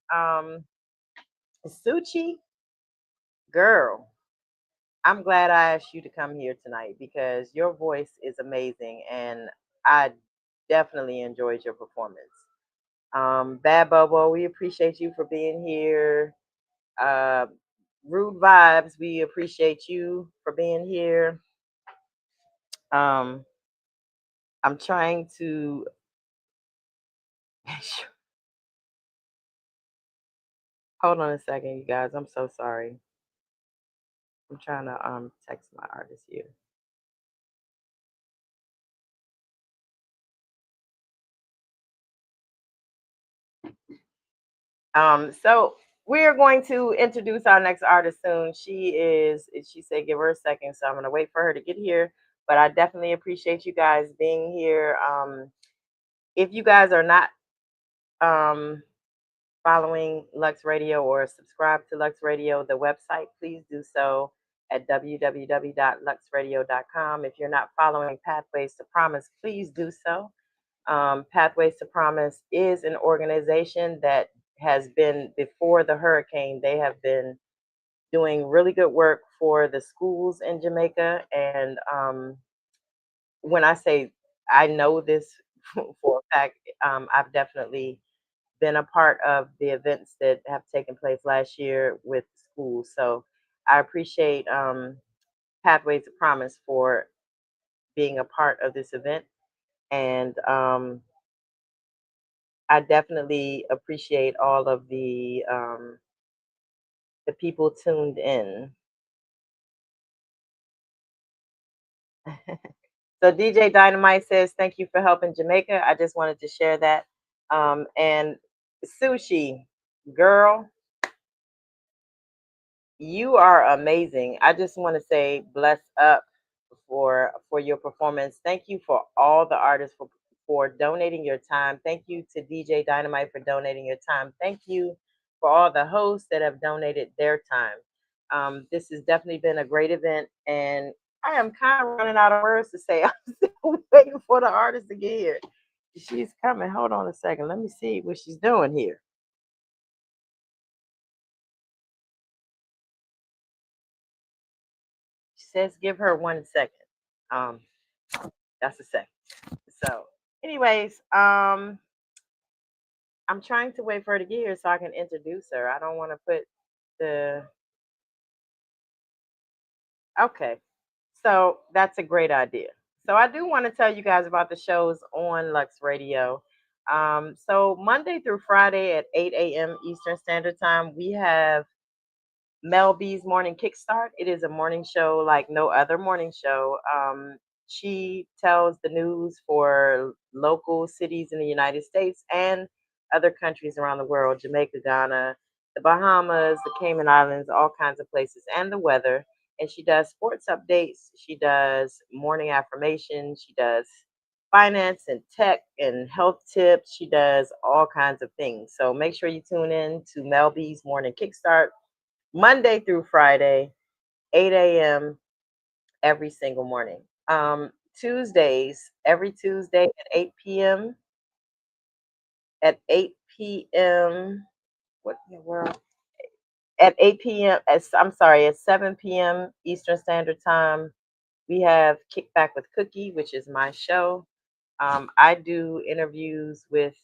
Suchi, girl, I'm glad I asked you to come here tonight because your voice is amazing and I definitely enjoyed your performance. Bad Bobo, we appreciate you for being here. Uh, Rude Vibes, we appreciate you for being here. Um, I'm trying to hold on a second, you guys. I'm so sorry. I'm trying to text my artist here. So we are going to introduce our next artist soon. She said give her a second, so I'm gonna wait for her to get here. But I definitely appreciate you guys being here. If you guys are not um following Lux Radio or subscribe to Lux Radio, the website, please do so at www.luxradio.com. If you're not following Pathways to Promise, please do so. Pathways to Promise is an organization that has been, before the hurricane, they have been doing really good work for the schools in Jamaica. And when I say I know this for a fact, I've definitely been a part of the events that have taken place last year with schools. So I appreciate Pathways to Promise for being a part of this event. And I definitely appreciate all of the people tuned in. So DJ Dynamite says, thank you for helping Jamaica. I just wanted to share that. And Sushi, girl, you are amazing. I just want to say bless up for your performance. Thank you for all the artists for donating your time. Thank you to DJ Dynamite for donating your time. Thank you for all the hosts that have donated their time. This has definitely been a great event, and I am kind of running out of words to say. I'm still waiting for the artist to get here. She's coming. Hold on a second. Let me see what she's doing here. She says, give her 1 second. Um, that's a second. So, anyways, I'm trying to wait for her to get here so I can introduce her. I don't want to put the. Okay. So that's a great idea. So I do want to tell you guys about the shows on Lux Radio. So Monday through Friday at 8 a.m. Eastern Standard Time, we have Mel B's Morning Kickstart. It is a morning show like no other morning show. She tells the news for local cities in the United States and other countries around the world: Jamaica, Ghana, the Bahamas, the Cayman Islands, all kinds of places, and the weather. And she does sports updates. She does morning affirmations. She does finance and tech and health tips. She does all kinds of things. So make sure you tune in to Mel B's Morning Kickstart Monday through Friday, 8 a.m. every single morning. Tuesdays, every Tuesday at 8 p.m. At 8 p.m. What in the world? At 8 p.m. I'm sorry, at 7 p.m. Eastern Standard Time, we have Kickback with Cookie, which is my show. I do interviews with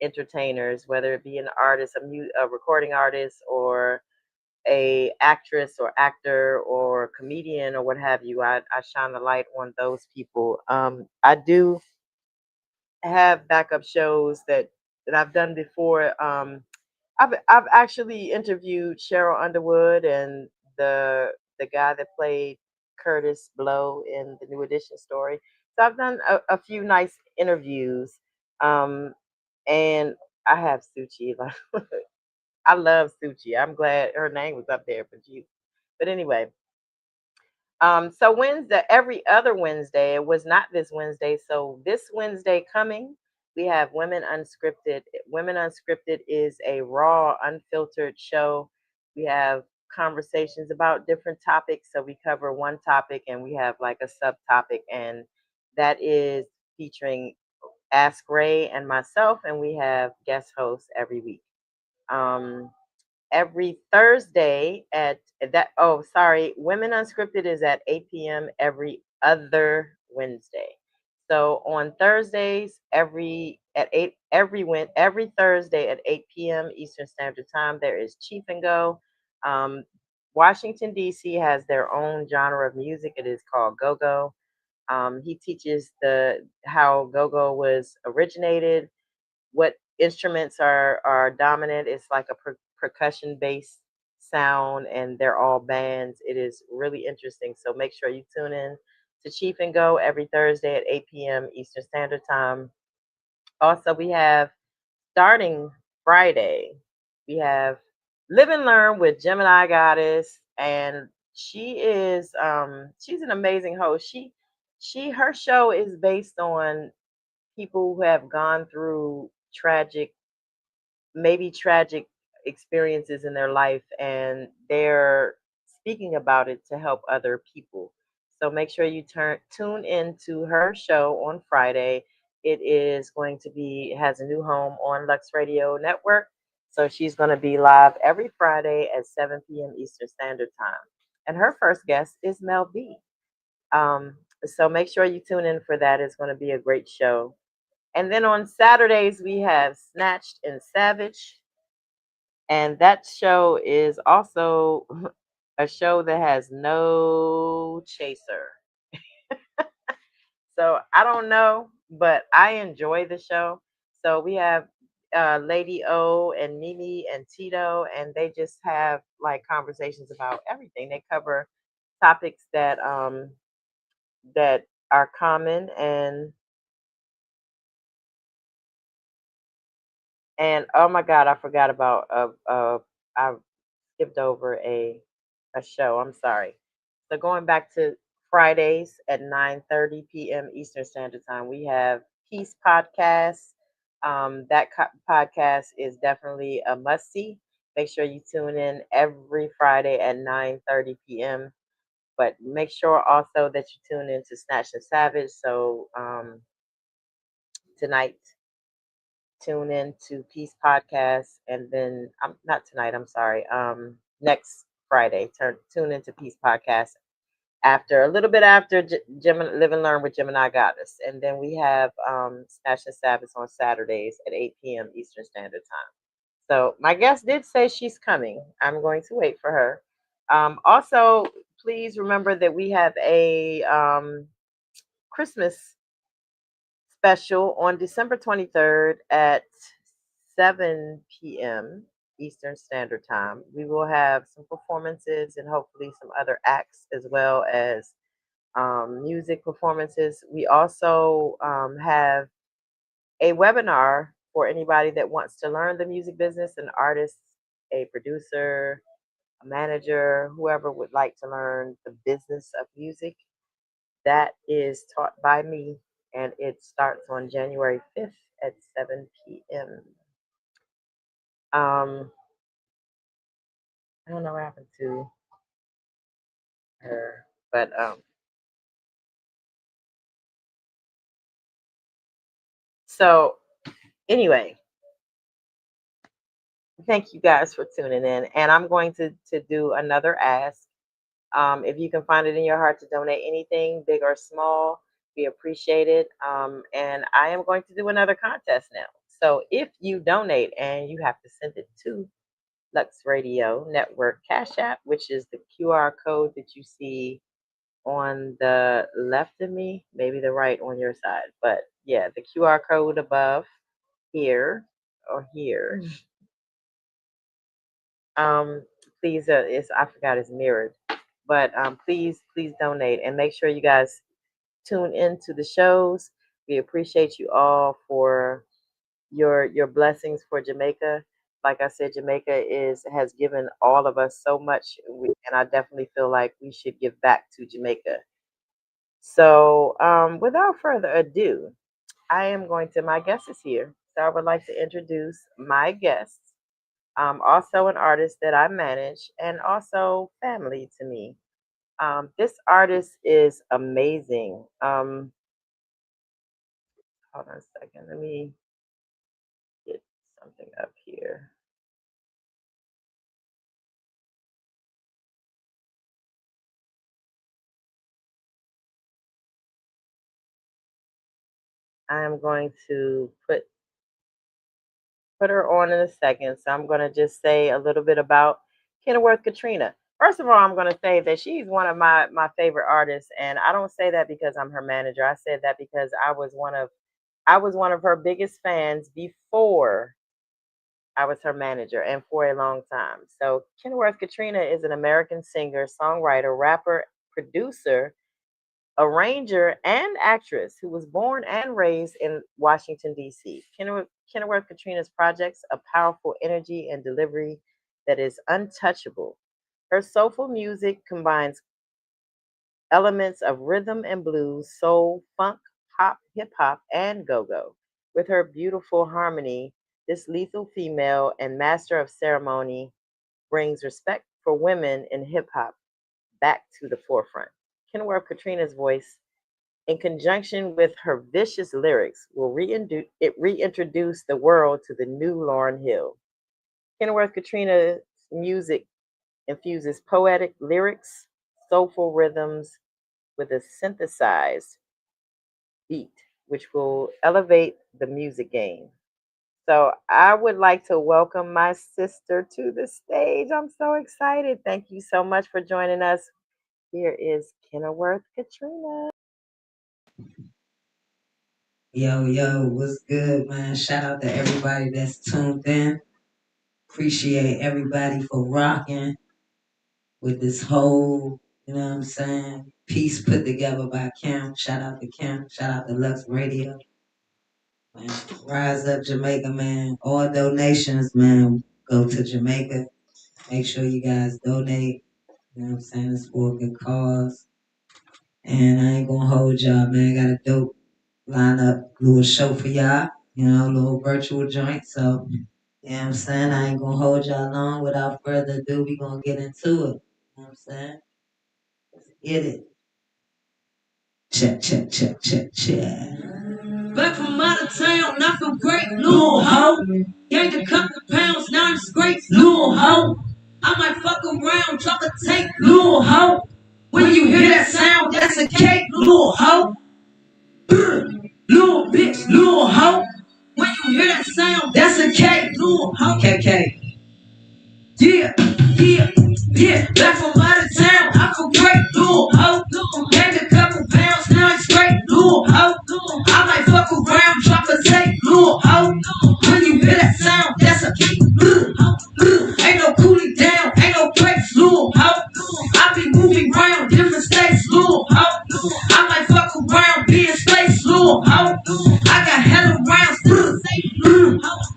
entertainers, whether it be an artist, a recording artist, or a actress or actor or comedian or what have you. I shine the light on those people. I do have backup shows that I've done before. I've actually interviewed Cheryl Underwood and the guy that played Curtis Blow in the New Edition story. So I've done a few nice interviews. And I have Suchi. I love Suchi. I'm glad her name was up there for you. But anyway, so Wednesday, every other Wednesday, it was not this Wednesday. So this Wednesday coming, we have Women Unscripted. Women Unscripted is a raw, unfiltered show. We have conversations about different topics. So we cover one topic and we have like a subtopic, and That is featuring Ask Ray and myself, and we have guest hosts every week. Um, every Thursday at that. Oh, sorry, Women Unscripted is at 8 p.m. every other Wednesday. So on Thursdays, every Thursday at 8 p.m. Eastern Standard Time, there is Chief and Go. Um, Washington D.C. has their own genre of music. It is called Go Go. He teaches the how Go Go was originated, what instruments are dominant. It's like a percussion based sound, and they're all bands. It is really interesting. So make sure you tune in to Chief and Go every Thursday at 8 p.m. Eastern Standard Time. Also, we have starting Friday, we have Live and Learn with Gemini Goddess, and she's an amazing host. Her show is based on people who have gone through tragic experiences in their life, and they're speaking about it to help other people. So make sure you tune into her show on Friday. It is going to be has a new home on Lux Radio Network. So she's going to be live every Friday at 7 p.m. Eastern Standard Time. And her first guest is Mel B. So make sure you tune in for that. It's going to be a great show. And then on Saturdays, we have Snatched and Savage. And that show is also a show that has no chaser. So I don't know, but I enjoy the show. So we have Lady O and Mimi and Tito, and they just have like conversations about everything. They cover topics that are common, and oh my God, I forgot about I skipped over a show. I'm sorry. So going back to Fridays at 9:30 p.m. Eastern Standard Time, we have Peace Podcast. Podcast is definitely a must see. Make sure you tune in every Friday at 9:30 p.m. But make sure also that you tune in to Snatch and Savage. So tonight, tune in to Peace Podcast, and then not tonight. I'm sorry. Next Friday, tune into Peace Podcast after a little bit after Live and Learn with Gemini Goddess, and then we have Snatch and Sabbath on Saturdays at 8 p.m. Eastern Standard Time. So my guest did say she's coming. I'm going to wait for her. Also, please remember that we have a Christmas special on December 23rd at 7 p.m. Eastern Standard Time. We will have some performances and hopefully some other acts as well as music performances. We also have a webinar for anybody that wants to learn the music business, an artist, a producer, a manager, whoever would like to learn the business of music. That is taught by me, and it starts on January 5th at 7 p.m. I don't know what happened to her, but so anyway, thank you guys for tuning in, and I'm going to do another ask. If you can find it in your heart to donate anything, big or small, we appreciate it. And I am going to do another contest now. So if you donate, and you have to send it to Lux Radio Network Cash App, which is the QR code that you see on the left of me, maybe the right on your side. But yeah, the QR code above here or here. Um, please, I forgot it's mirrored, but please donate and make sure you guys tune into the shows. We appreciate you all for your blessings for Jamaica. Like I said, Jamaica has given all of us so much, and I definitely feel like we should give back to Jamaica. So, without further ado, I am going to. My guest is here, so I would like to introduce my guest. Also an artist that I manage, and also family to me. This artist is amazing. Hold on a second. Let me get something up here. I am going to put her on in a second. So I'm going to just say a little bit about Kenilworth Katrina. First of all, I'm going to say that she's one of my favorite artists, and I don't say that because I'm her manager. I said that because I was one of her biggest fans before I was her manager, and for a long time. So Kenilworth Katrina is an American singer, songwriter, rapper, producer, arranger, and actress who was born and raised in Washington, D.C. Kenilworth Katrina's projects a powerful energy and delivery that is untouchable. Her soulful music combines elements of rhythm and blues, soul, funk, pop, hip hop, and go-go. With her beautiful harmony, this lethal female and master of ceremony brings respect for women in hip hop back to the forefront. Kenilworth Katrina's voice, in conjunction with her vicious lyrics, will reintroduce the world to the new Lauryn Hill. Kenilworth Katrina's music infuses poetic lyrics, soulful rhythms with a synthesized beat, which will elevate the music game. So I would like to welcome my sister to the stage. I'm so excited. Thank you so much for joining us. Here is Kenilworth Katrina. Yo, yo, what's good, man? Shout out to everybody that's tuned in. Appreciate everybody for rocking with this whole, you know what I'm saying, piece put together by Kim. Shout out to Kim. Shout out to Lux Radio. Man, Rise Up Jamaica, man. All donations, man, go to Jamaica. Make sure you guys donate. You know what I'm saying? It's for a good cause. And I ain't gonna hold y'all, man. Got a dope lineup, little show for y'all. You know, a little virtual joint. So, you know what I'm saying? I ain't gonna hold y'all long. Without further ado, we gonna get into it. You know what I'm saying? Let's get it. Check, check, check, check, check. Back from out of town, not from great, little hoe. Gained a couple pounds, now I'm straight, little hoe. I might fuck around, drop a tape, little hoe. When you hear that sound, that's a cake, little hoe. Little bitch, little hoe. When you hear that sound, that's a cake, little hoe. KK. Yeah, yeah, yeah. Back from out of town, I feel great, little hoe. Gained a couple pounds, now I'm straight, little hoe. I might fuck around, drop a tape, little hoe. When you hear that sound, that's a cake, little hoe. Ain't no cooling down, ain't no breaks, little hoe. I be moving around different states, little hoe. I might fuck around, be in space, little hoe. I got hella rounds to the safe,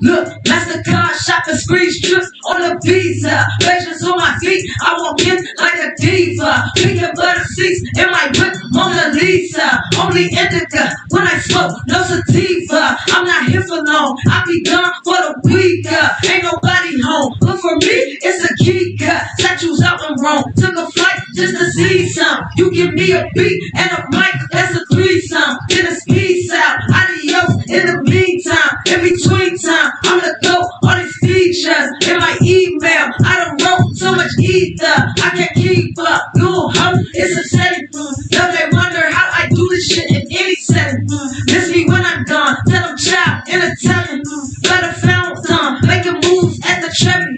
look, MasterCard shopping screen strips on the visa. Patience on my feet, I walk in like a diva. Peanut butter seats in my whip, Mona Lisa. Only indica when I smoke, no sativa. I'm not here for long, I be gone for the week. Ain't nobody home, but for me, it's a key cut. Statues out in Rome, took a flight just to see some. You give me a beat and a mic, that's a threesome. Then a speed out, adios in the meantime. In between time, I'm the GOAT, all these features in my email. I done wrote so much ether, I can't keep up. Little hoe, it's upsetting. Now they wonder how I do this shit in any setting. Miss me when I'm gone, tell them child in Italian. Better found some, making moves at the cherry.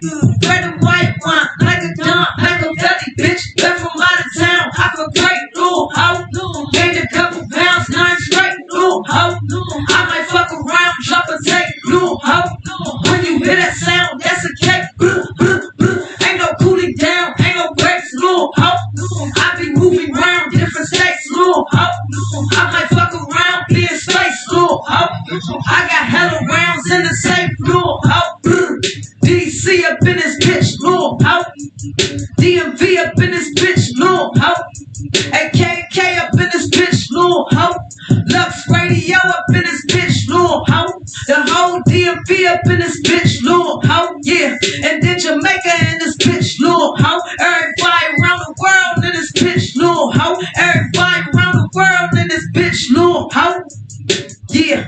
Red and white wine, like a Don Machiavelli, bitch. Back from out of town, I feel great, little hoe. Gained a couple pounds, now I'm straight, little hoe. I might fuck around, drop a tape, little hoe. When you hear that sound, that's a cake. Ain't no cooling down, ain't no breaks, little hoe. I be moving around different states, little hoe. I might fuck around, be in space, little hoe. I got hella rounds in the safe, little hoe. DC up in this bitch, little hoe. DMV up in this bitch, little hoe. AKK up in this bitch, little hoe. Lux Radio up in this bitch, little hoe. The whole DMV up in this bitch, little hoe. Yeah, and then Jamaica in this bitch, little hoe. Everybody around the world in this bitch, little hoe. Everybody around the world in this bitch, little hoe. Yeah,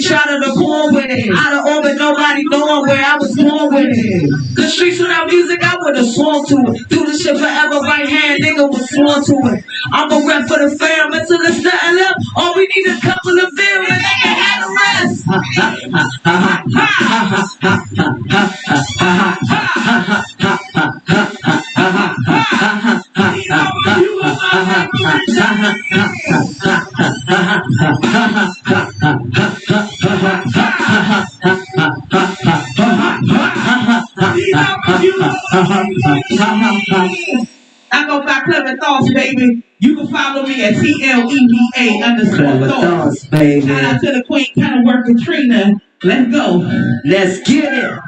Everybody shouted the born with it. Out of orbit, nobody knowing where I was born with it. The streets without music, I would've sworn to it. Do this shit forever, right hand, nigga was sworn to it. I'm a rep for the fam until there's nothing left. All we need a couple of bills and they can have the rest. I go by Clever Thoughts, baby. You can follow me at TLEVA_thoughts, baby. Shout out to the Queen Kind of Work Katrina. Let's go. Let's get it.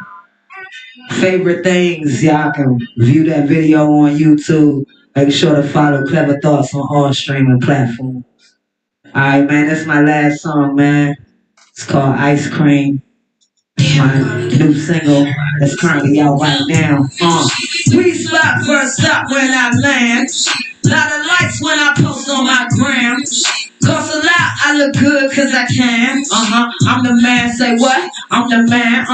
Favorite things, y'all can view that video on YouTube. Make sure to follow Clever Thoughts on all streaming platforms. Alright, man, that's my last song, man. It's called Ice Cream. My new single that's currently out right now. Sweet spot first stop when I land. Lot of likes when I post on my gram. Cost a lot, I look good cause I can. I'm the man, say what? I'm the man,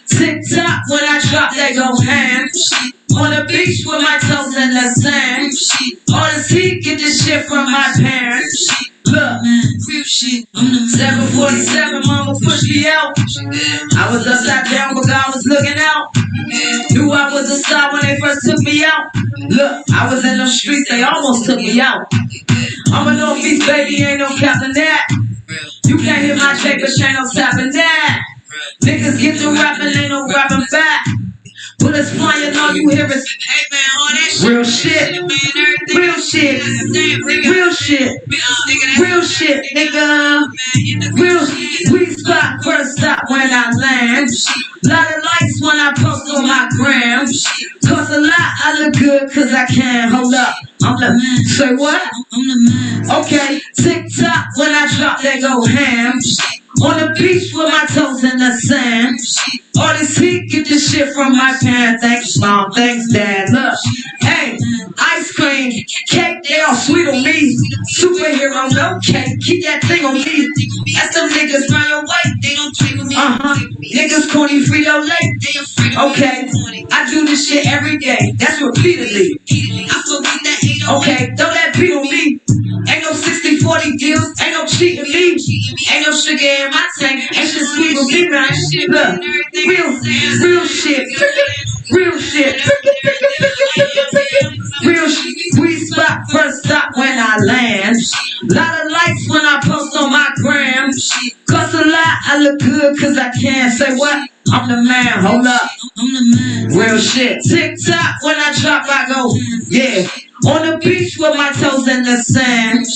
TikTok when I drop, they go ham. On the beach with my toes in the sand. All this heat, get this shit from my parents. Look, real shit. 747, mama pushed me out. I was upside down, but God was looking out. Knew I was a star when they first took me out. Look, I was in the streets, they almost took me out. I'm a Northeast baby, ain't no capping that. You can't hit my check, but ain't no tapping that. Niggas get to rapping, ain't no rapping back. Bullets flying, all you hear is real shit, real shit, real shit, real shit, nigga. Real sweet spot, first stop when I land. Lot of likes when I post on my gram. Cost a lot, I look good cause I can. Hold up, I'm the man. Say what? I'm the man. Okay, TikTok when I drop, they go ham. On the beach with my toes in the sand. All this heat, get this shit from my parents. Thanks, mom. Thanks, dad. Look, hey, ice cream, cake, they all sweet on me. Superhero, no cake, keep that thing on me. That's them niggas run your way, they don't trade with me. Niggas corny, Frito late. Okay, I do this shit every day. That's repeatedly. Okay, throw that beat on me. Ain't no 60-40 deals, ain't no cheating me. Ain't no sugar in my tank, ain't shit sweet with me, man. Look, real shit, real shit, real shit. Sweet spot, first stop when I land. Lot of likes when I post on my gram. Cost a lot, I look good cause I can. Say what? I'm the man, hold up. I'm the man. Real shit. TikTok when I drop, I go, yeah. On the beach with my toes in the sand.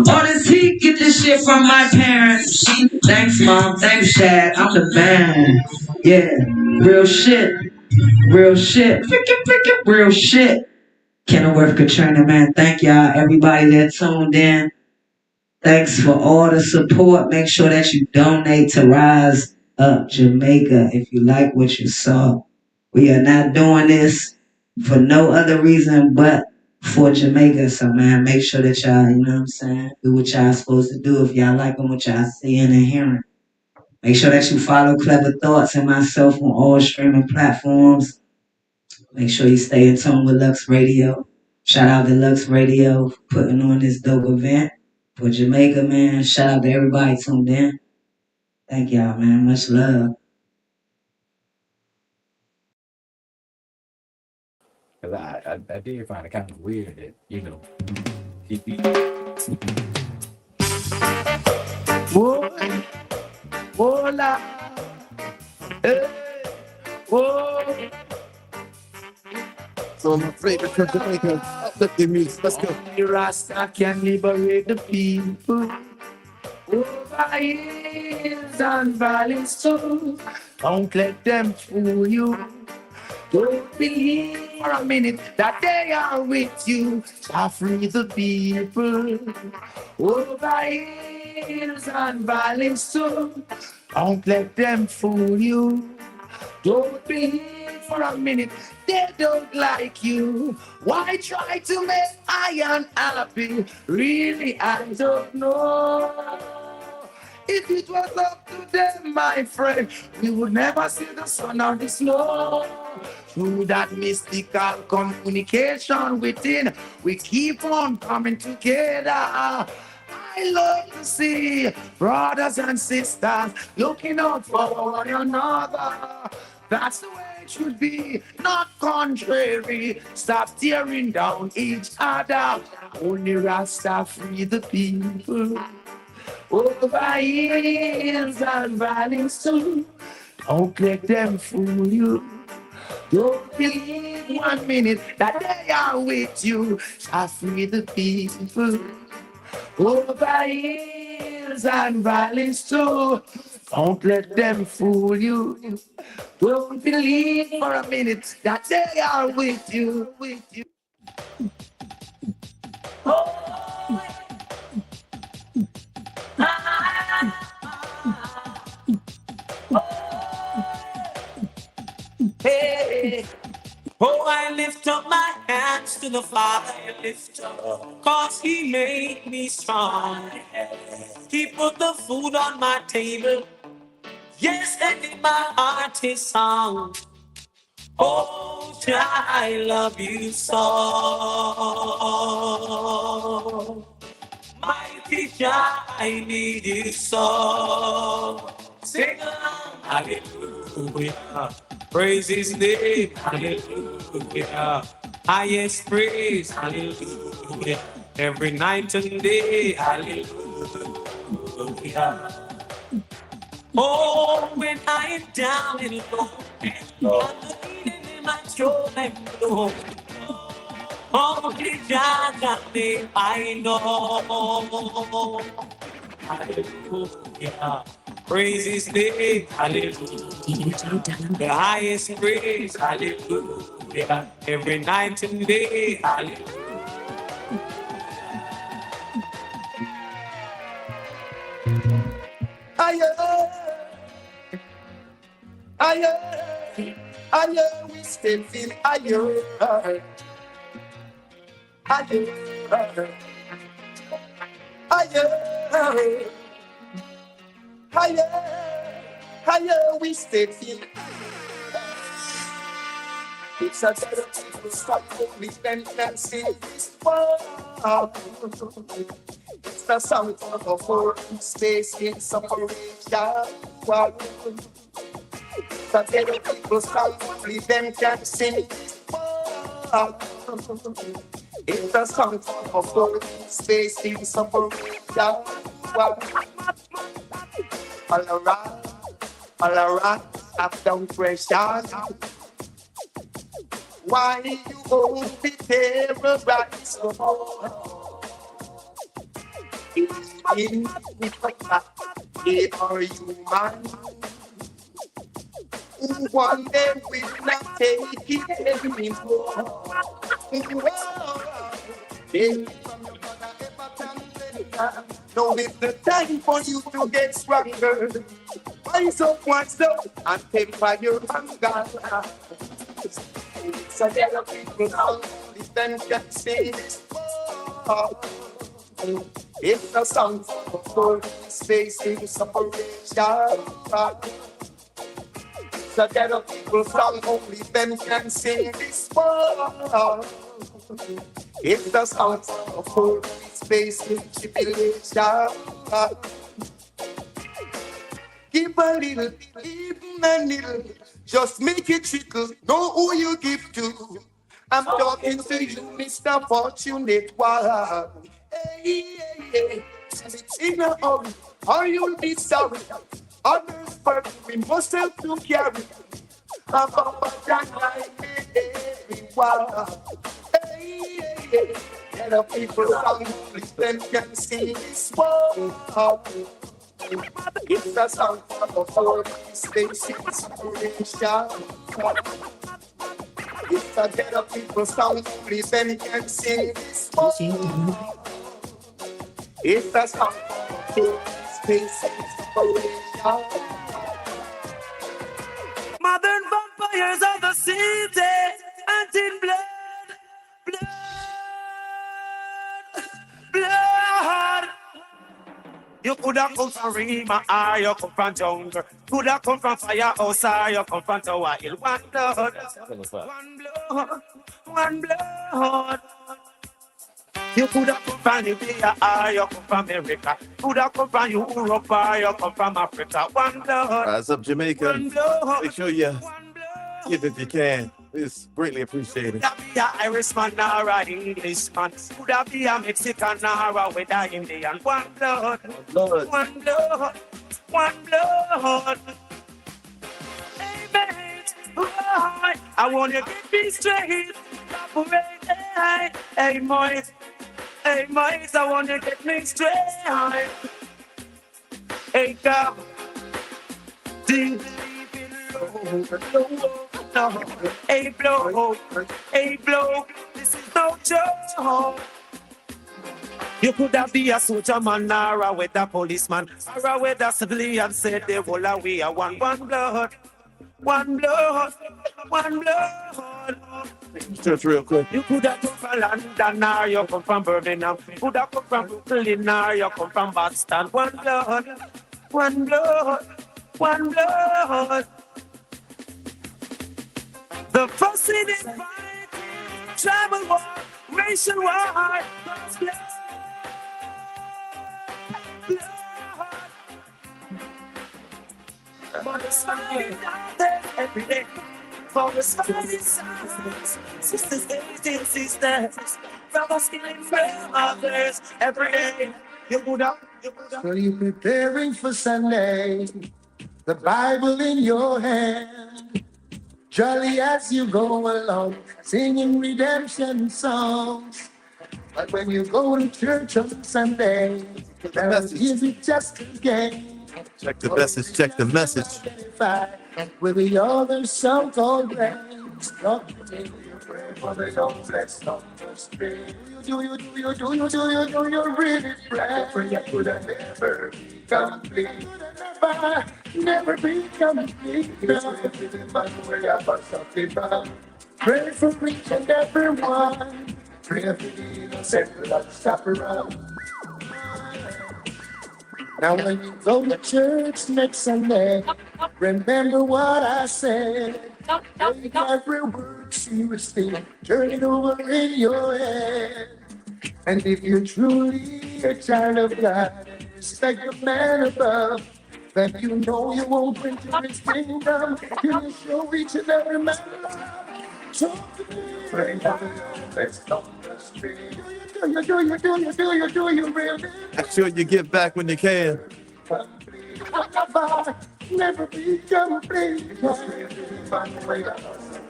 All this heat, get this shit from my parents. Thanks, mom. Thanks, dad. I'm the man. Yeah. Real shit. Real shit. Real shit. Kenilworth Katrina, man. Thank y'all, everybody that tuned in. Thanks for all the support. Make sure that you donate to Rise Up Jamaica if you like what you saw. We are not doing this for no other reason but for Jamaica. So, man, make sure that y'all, you know what I'm saying, do what y'all supposed to do if y'all liking what y'all seeing and hearing. Make sure that you follow Clever Thoughts and myself on all streaming platforms. Make sure you stay in tune with Lux Radio. Shout out to Lux Radio for putting on this dope event for Jamaica, man. Shout out to everybody tuned in. Thank y'all, man. Much love. Cause I did find it kind of weird that, you know, whoa, whoa, la, hey, whoa. So my favorite from Jamaica, uplifting music. Let's go. Only Rasta can liberate the people. Over hills and valleys, so don't let them fool you. Don't believe for a minute that they are with you. I free the people. Over hills and valleys, so don't let them fool you. Don't believe for a minute they don't like you. Why try to make I unhappy? Really, I don't know. If it was up to them, my friend, we would never see the sun or the snow. Through that mystical communication within, we keep on coming together. I love to see brothers and sisters looking out for one another. That's the way it should be, not contrary. Stop tearing down each other. Only Rasta free the people. Over hills and valleys too. Don't let them fool you. Don't believe 1 minute that they are with you. I free the people. Over hills and valleys too. Don't let them fool you. Don't believe for a minute that they are with you. Hey, oh, I lift up my hands to the Father, I lift up, cause He made me strong. He put the food on my table, yes, and in my heart His song. Oh, Jah, I love you so. Mighty Jah, I need you so. Sing along, hallelujah. Praise His name, hallelujah. Highest praise, hallelujah. Every night and day, hallelujah. Oh, when I am down and low, I'm looking in my soul and low. Oh, Jah got me, I know. Hallelujah. Praise His name. Hallelujah. The highest praise. Hallelujah. Every night and day. Hallelujah. Higher, higher, we still feel higher, higher, higher, higher, higher, we still feel. It's a better people stop only then can see this world. It's the sound of a foreign space in separation. The better people stop only them can see this world. It's the sound of a foreign space in separation. All around, up down pressure. Why you won't be terrorized so hard? In they are human. One day will not take it anymore. Baby, from your mother ever can better. Now it's the time for you to get stronger. Rise up once though and temper your anger. So there are people out them can see this. It's the sound for space in separation. So there are people from only them can sing this world. It's the sound for space in tribulation. Give a little, even a little. Just make it trickle. Know who you give to. I'm talking to you, Mr. Fortunate One. Hey, hey, hey. It's in a hurry, or you'll be sorry. Others first, we must help to carry. Above that life, everyone. Hey, hey, hey. Let the people around you, them can see this world. It's the sound of a foreign space inspiration. It's the dead of people sound, please then can sing this song. It's the sound of a foreign space inspiration. Modern vampires of the city, and in blood, blood, blood. You coulda come from Rima, or you come from jungle. Coulda come from firehouse, or you come from Tower Hill. One blood, one blood. You coulda come from Libya, or you come from America. Coulda come from Europe, or you come from Africa. One blood. Rise up, Jamaica. One blood. Make sure you give if you can. It's greatly appreciated. Coulda be a Irishman or a Englishman. Coulda be a Mexican or a whether Indian. One blood. Lord. One blood. One blood. Hey, mate. Boy, I want you to get me straight. Operate. Hey, boys. Hey, boys, I want you to get me straight. Hey, God. Do you believe in love? Hey, blow. Hey, blow. This is no joke. You could have be a soldier man or a weather policeman or a weather civilian. Said the whole of we are one blood. One blood. One blood. Church real quick. You could have come from London or you come from Birmingham. You could have come from Brooklyn or you come from Boston. One blood. One blood. One blood. The first thing is fighting, tribal war, racial war, blood. But it's fighting out there every day. For it's fighting silence. Sisters dating sisters. Brothers killing brothers every day. You put up. So you preparing for Sunday, the Bible in your hand, jolly as you go along, singing redemption songs. But when you go to church on Sunday, they'll give you just a game. Check the message, check the message. With the other so-called grace, don't you take your prayer for the hopeless, don't just pray. Do you really pray? Prayer could have never be complete. Never be complete. Pray for each and every one. Pray for the innocent, not stop around. Now when you go to church next Sunday, remember what I said. Take every word seriously, turn it over in your head. And if you're truly a child of God and respect the man above, then you know you won't enter his kingdom. You'll show each and every man love. So pray for the best on the street. Do you really? Make sure you give back when you can. Never be complete.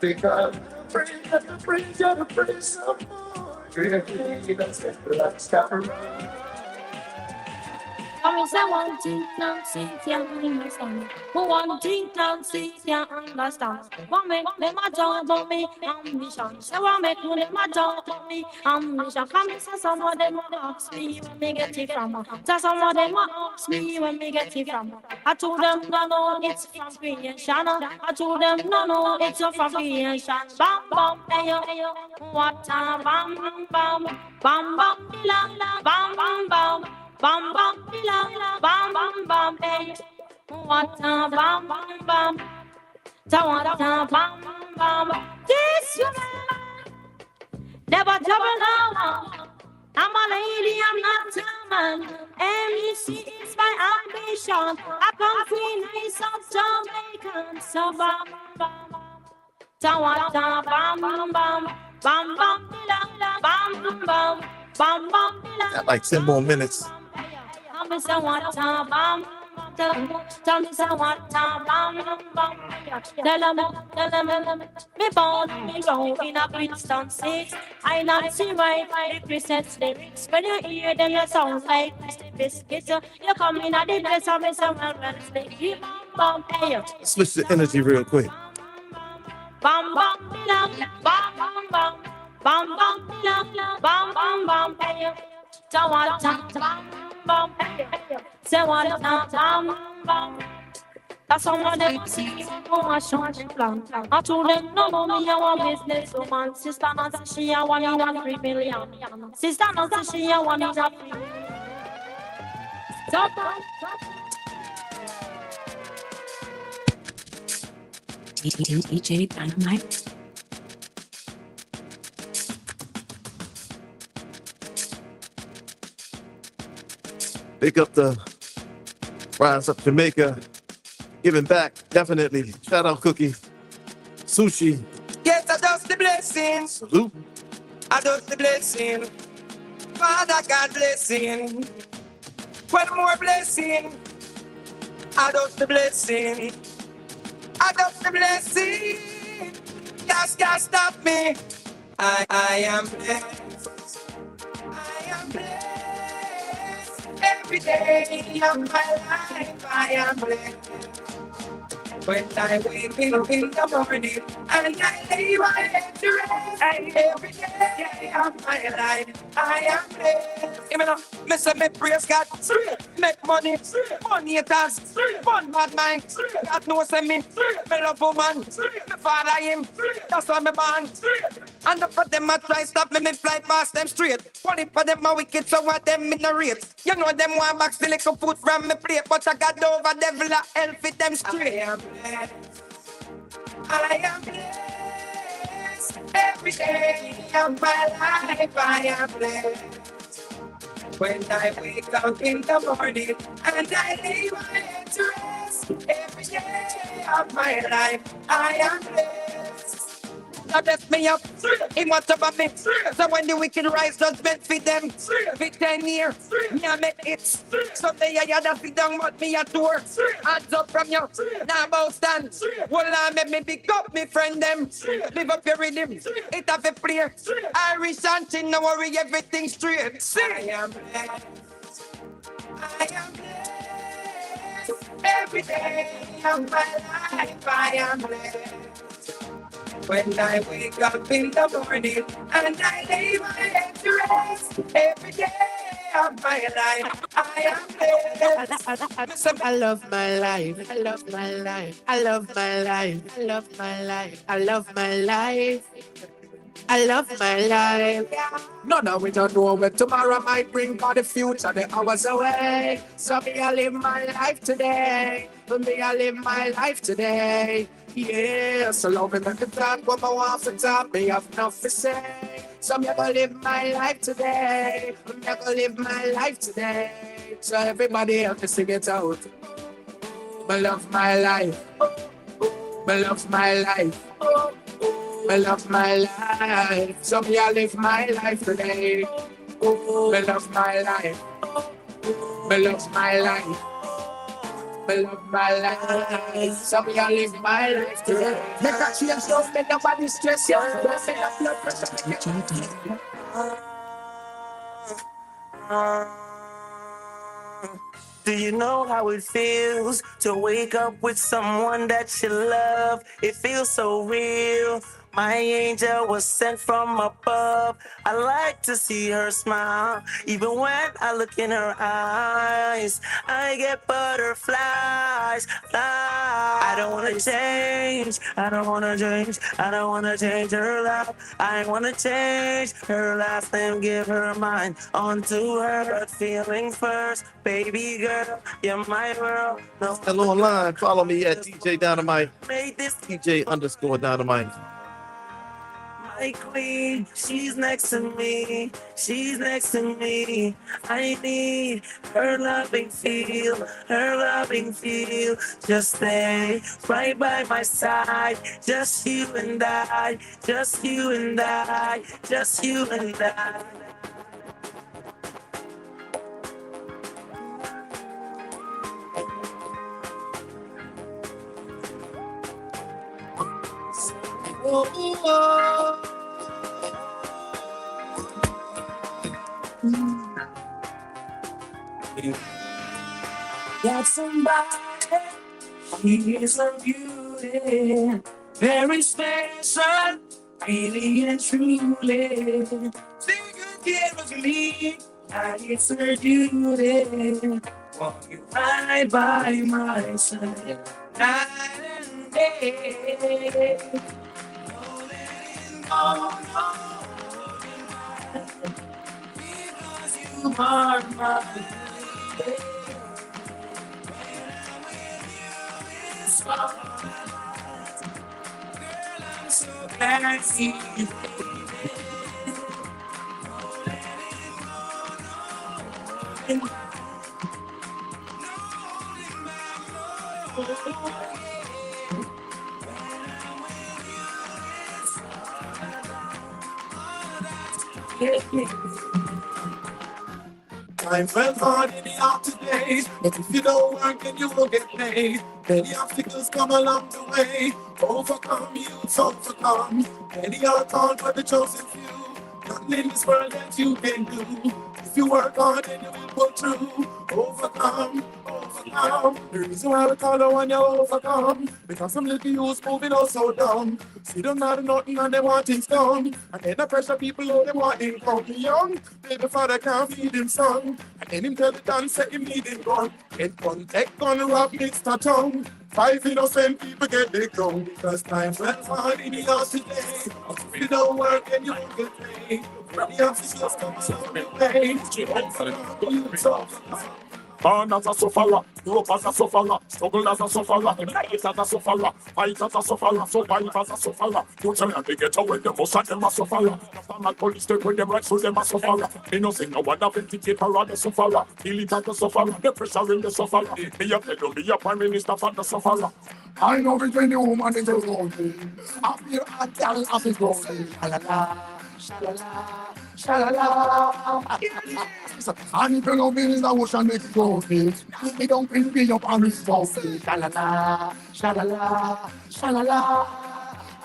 Because praise gotta praise some more. Stop around. I miss one thing, Nancy, can't understand. One thing, Nancy, can't understand. One make them a talk about me, ambition. Say one make them a talk about me, ambition. Come and say some of them ask me when me get it from. Say some of them ask me when me get it from. I told them no, it's from creation. I told them no, it's from creation. Bam bam, hey yo, what a bam bam, bam bam, bam bam bam. Bam bam la bam bam bam hey, what a bam bam bam, what a bam bam. This woman never trouble no one. I'm a lady, I'm not a man. MEC is my ambition. I come free nice of Jamaican. So bam bam, what a bam bam bam, bam bam la bam bam, bam bam. Got like 10 more minutes. Tell me what time, tell me what time, me born, me grow in a Princeton 6. I not see right by the Christmas lyrics. When you hear them, you sound like Mr. Biscuits. You come in at the dress of me somewhere else. They keep on hey. Switch the energy real quick. Bam bam bam bam bam bam bam bam bam bam hey. Bam, say what bam, bam. That's someone that see who I short and plan. I told them no, me I want business woman. Sister not say she a 1 in 3 million. Sister not say she a 1 in 3 million. DJ Dynamite. Pick up the Rise Up Jamaica. Giving back, definitely. Shout out Cookie. Sushi. Yes, I just the blessing. Salute. I just the blessing. Father God blessing. One more blessing. I just the blessing. I just the blessing. Yes, can't stop me. I am blessed. I am blessed. Every day of my life I am blessed. When I wake up in the morning and I lay my head to rest, every day of my life I am blessed. Give me now, me say me praise God, make money, money it has, fun bad mind. God knows me love woman, me father him, that's why me born. And for them I try stop me fly past them straight. Only for them I wicked, so what them in the rate. You know them want back the little food from me plate, but I got over devil a hell fit them straight. I am blessed. Every day of my life I am blessed. When I wake up in the morning and I lay my head to rest, every day of my life I am blessed. God bless me up, He wants about me. So when the wicked rise, judgment feed them. For 10 years, me I make it. Someday I had a sit down, but me a tour. Hands up from you, now about stand. Well, I make me pick up me friend them. Live up your rhythm, it have a play. Irish and chin, no worry, everything straight. I am blessed. I am blessed. Every day of my life I am blessed. When I wake up in the morning and I lay my head to rest, every day of my life I am blessed. I love my life, I love my life, I love my life, I love my life, I love my life. I love my life. No, no, we don't know what tomorrow might bring, for the future, the hours away. So me, I live my life today. For me, I live my life today. Yeah, so love me, make me talk what I want to talk. Me have enough to say. So me, I gonna live my life today. Me, I gonna live my life today. So everybody help me sing it out. Me love my life. Me love my life. I love my life, so me I live my life today. I love my life, I love my life, I love my life, so me I live my life today. Make a change, don't make nobody stress you. Don't make no blood pressure. Do you know how it feels to wake up with someone that you love? It feels so real. My angel was sent from above. I like to see her smile. Even when I look in her eyes, I get butterflies. I don't wanna change. I don't wanna change. I don't wanna change her life. I wanna change her last name, give her mine. Onto her, but feeling first. Baby girl, you're my world. No, Hello online. Follow me at DJ Dynamite. made this DJ_Dynamite. my queen. She's next to me. She's next to me. I need her loving feel. Her loving feel. Just stay right by my side. Just you and I. Just you and I. Just you and I. Got somebody, he is a beauty, very special, really and truly. Take good care of me, and it's her duty. Want you right by my side, night and day. Oh, no, because you are my baby. Time well hard in the hard today, but if you don't work, then you will get paid. Many obstacles come along the way. Overcome, you overcome. Many are called for the chosen few. Nothing in this world that you can do. If you work hard, then you will pull through. Overcome, overcome. The reason why we call it when you overcome, because some little youths moving all so dumb. See them not nothing and they want things done. And then the pressure people all they want income. Young, baby father can't feed him son. And then him tell the dance say him need him gun. Get gun, take gun, rob Mr. Tongue. 5 innocent people get their gun. Because times went hard in the house today. If you don't work then you won't get paid. When the officers come along the way, you talk. Born as a sufferer, grew up as a sufferer, struggle as a sufferer, life as a sufferer, fight as a sufferer, survive as a sufferer. You tell them they get away, the most of them a sufferer. After my police take with them right, so them a sufferer. Me no say no one have vindicate or the sufferer. Feel it as the sufferer, the pressure in the sufferer. Me a tell me a prime minister for the sufferer. I know it when the woman is alone. I feel I tell as it's going. Sha-la-la, sha-la-la. And if you love me in the ocean, make it go fit. Me don't bring me up on this fall fit. Sha-la-la, sha-la-la, sha-la-la.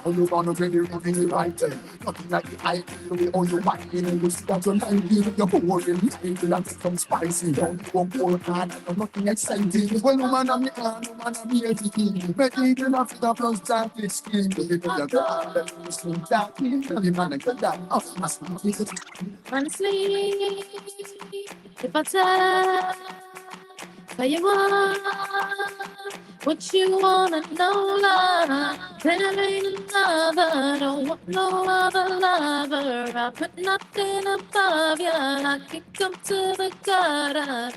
Oh, you gonna bring it up in the right thing. Nothing like the idea, oh, you might be in the stuff. Sometimes you're boring, it's easy and some spicy. Don't go cold hard, nothing exciting. Well, no man, I'm the man, no man, I'm the everything. Make me turn off the plus jacket skin. Baby, tell your girl, let me slim jacket. Tell your man, I get that off my skin. Honestly, if I tell where you are, what you wanna know, love, there ain't another, don't want no other lover. I put nothing above you, I kick up to the gutter.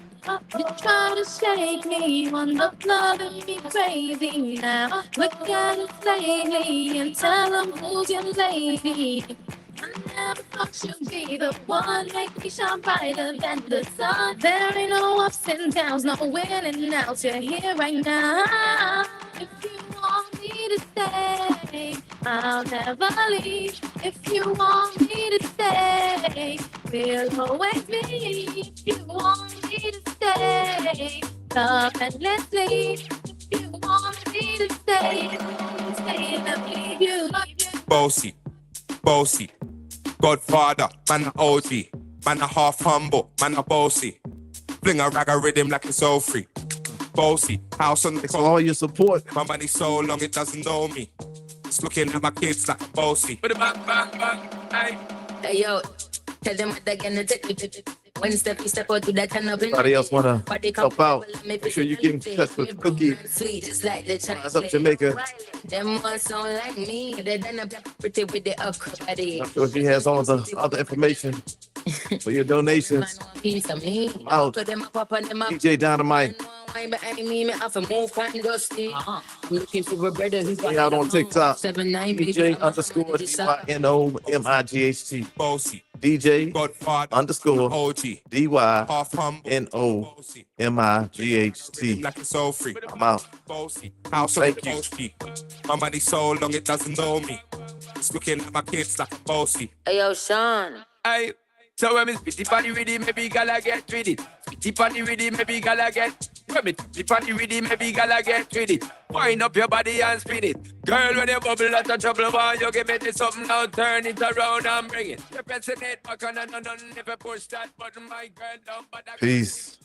You try to shake me, want the loving me crazy now. Look at it lately and tell them who's your lady. I never thought you'd be the one, make me shine brighter than the sun. There ain't no ups and downs, no winning out. You're here right now. If you want me to stay, I'll never leave. If you want me to stay, we'll always be. If you want me to stay, love endlessly. If you want me to stay, stay and leave you. Bossy, bossy. Godfather, man a OG, man a half humble, man a bossy. Fling a rag a rhythm like it's all free. Bossy, house on the For all your support. my money so long it doesn't know me. It's looking at my kids like a bossy. But bang, bang, bang, hey. Hey yo, tell them what they're gonna take. One step, you step out to that kind of Anybody else want to help out? Make sure you get in touch with Cookie. Rise Up Jamaica. Them ones don't like me. They done up pretty with the acrobatic. I'm sure she has all the other information for your donations. Piece of me. Out. Put them up on them up. DJ Dynamite. Me have to move and dusty. I'm looking for a brother who's Stay out on TikTok. 7-9 DJ _DYNOMIGHT. Bossy. DJ Godfather _ OG. Half humble. DYNOMIGHT. Like it's all free. I'm out. Bossy. House on the bossy. My money so long it doesn't know me. It's looking at my kids like a bossy. Hey yo, Sean. Hey, so when me spitty party with it, maybe gala get with it. Spitty party with it, maybe gala get. When me spitty party with it, maybe gala get with it. Wind up your body and spin it. Girl, when you bubble out of trouble, why you give me this something now? Turn it around and bring it. You press it back on and never push that button, my girl down. But Peace.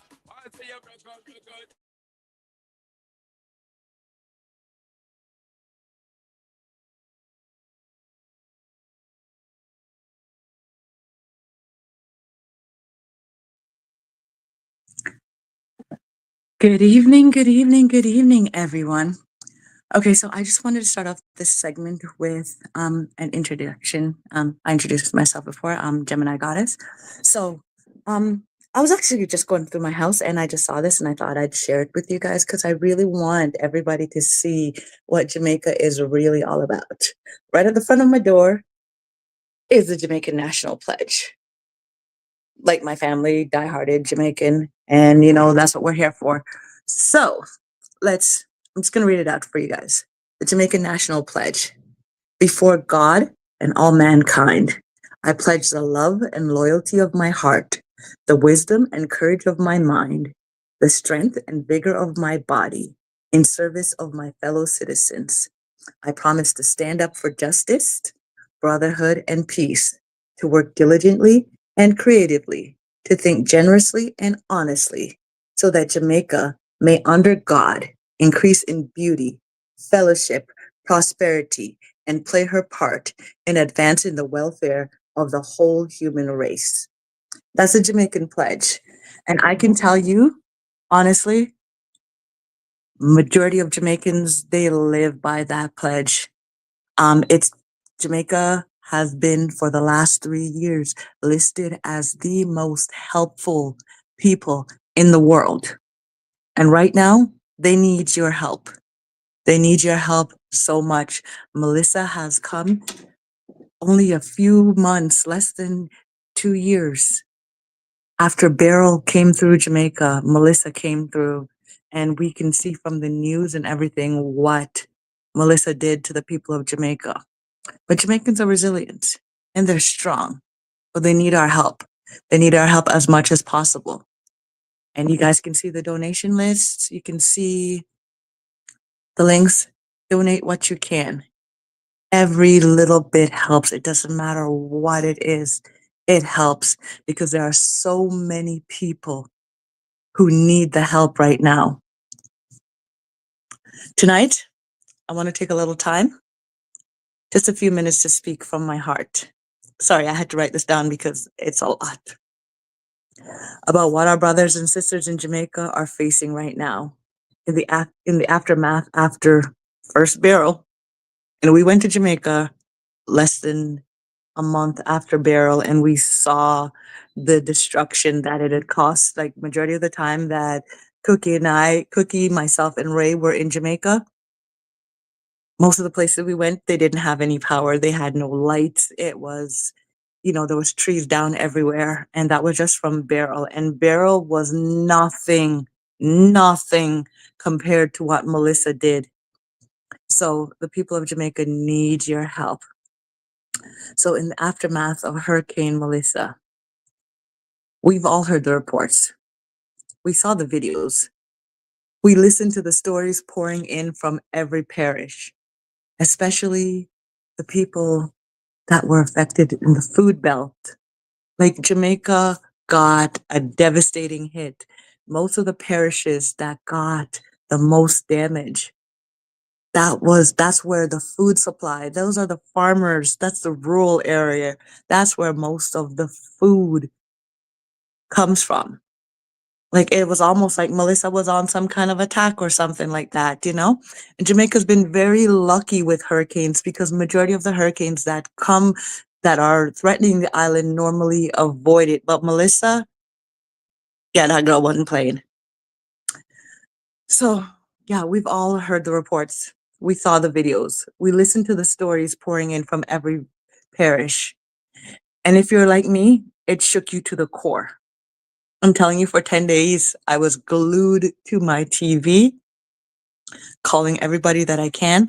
Good evening, good evening, good evening, everyone. Okay, so I just wanted to start off this segment with an introduction. I introduced myself before. I'm Gemini Goddess. So I was actually just going through my house and I just saw this and I thought I'd share it with you guys because I really want everybody to see what Jamaica is really all about. Right at the front of my door is the Jamaican National Pledge. Like my family, dieharded Jamaican, and that's what we're here for. So I'm just gonna read it out for you guys. The Jamaican National Pledge. Before God and all mankind, I pledge the love and loyalty of my heart, the wisdom and courage of my mind, the strength and vigor of my body, in service of my fellow citizens. I promise to stand up for justice, brotherhood, and peace, to work diligently and creatively, to think generously and honestly, so that Jamaica may, under God, increase in beauty, fellowship, prosperity, and play her part in advancing the welfare of the whole human race. That's the Jamaican pledge. And I can tell you, honestly, majority of Jamaicans, they live by that pledge. It's Jamaica has been for the last 3 years listed as the most helpful people in the world. And right now, they need your help. They need your help so much. Melissa has come only a few months, less than 2 years after Beryl came through Jamaica, Melissa came through, and we can see from the news and everything what Melissa did to the people of Jamaica. But Jamaicans are resilient and they're strong, but they need our help. They need our help as much as possible. And you guys can see the donation lists. You can see the links. Donate what you can. Every little bit helps. It doesn't matter what it is. It helps because there are so many people who need the help right now. Tonight, I want to take a little time, just a few minutes to speak from my heart. Sorry, I had to write this down because it's a lot. About what our brothers and sisters in Jamaica are facing right now in the aftermath after first Beryl. And we went to Jamaica less than a month after Beryl, and we saw the destruction that it had cost. Like majority of the time that Cookie, myself, and Ray were in Jamaica, most of the places we went, they didn't have any power. They had no lights. It was, there was trees down everywhere. And that was just from Beryl. And Beryl was nothing compared to what Melissa did. So the people of Jamaica need your help. So in the aftermath of Hurricane Melissa, we've all heard the reports. We saw the videos. We listened to the stories pouring in from every parish, especially the people that were affected in the food belt. Like Jamaica got a devastating hit. Most of the parishes that got the most damage, that's where the food supply, those are the farmers, that's the rural area. That's where most of the food comes from. Like it was almost like Melissa was on some kind of attack or something like that. And Jamaica's been very lucky with hurricanes because majority of the hurricanes that are threatening the island normally avoid it. But Melissa, yeah, that girl wasn't playing. So yeah, we've all heard the reports. We saw the videos. We listened to the stories pouring in from every parish. And if you're like me, it shook you to the core. I'm telling you, for 10 days, I was glued to my TV, calling everybody that I can.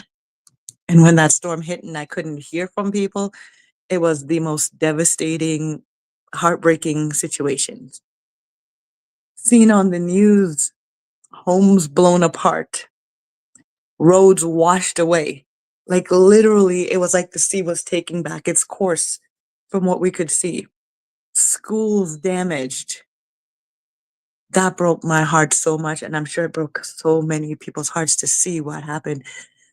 And when that storm hit and I couldn't hear from people, it was the most devastating, heartbreaking situation. Seen on the news, homes blown apart, roads washed away. Like literally, it was like the sea was taking back its course from what we could see. Schools damaged. That broke my heart so much, and I'm sure it broke so many people's hearts to see what happened.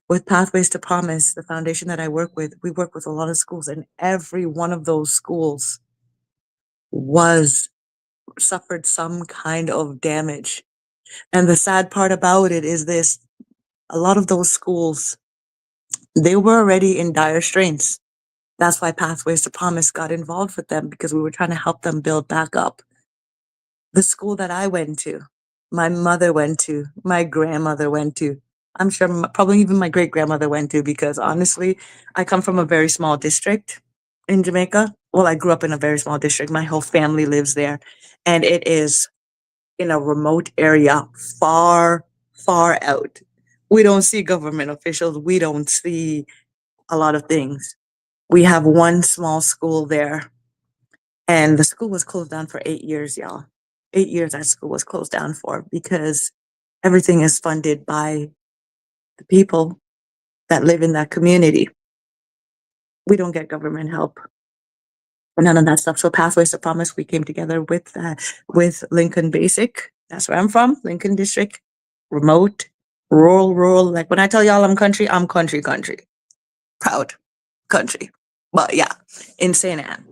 With Pathways to Promise, the foundation that I work with, we work with a lot of schools, and every one of those schools was suffered some kind of damage. And the sad part about it is this: a lot of those schools, they were already in dire straits. That's why Pathways to Promise got involved with them, because we were trying to help them build back up. The school that I went to, my mother went to, my grandmother went to. I'm sure probably even my great grandmother went to, because honestly, I come from a very small district in Jamaica. Well, I grew up in a very small district. My whole family lives there, and it is in a remote area, far, far out. We don't see government officials. We don't see a lot of things. We have one small school there, and the school was closed down for 8 years, y'all. 8 years that school was closed down for, because everything is funded by the people that live in that community. We don't get government help, none of that stuff. So Pathways to Promise, we came together with Lincoln Basic. That's where I'm from, Lincoln District, remote, rural. Like when I tell y'all I'm country, proud country. But yeah, in St. Anne.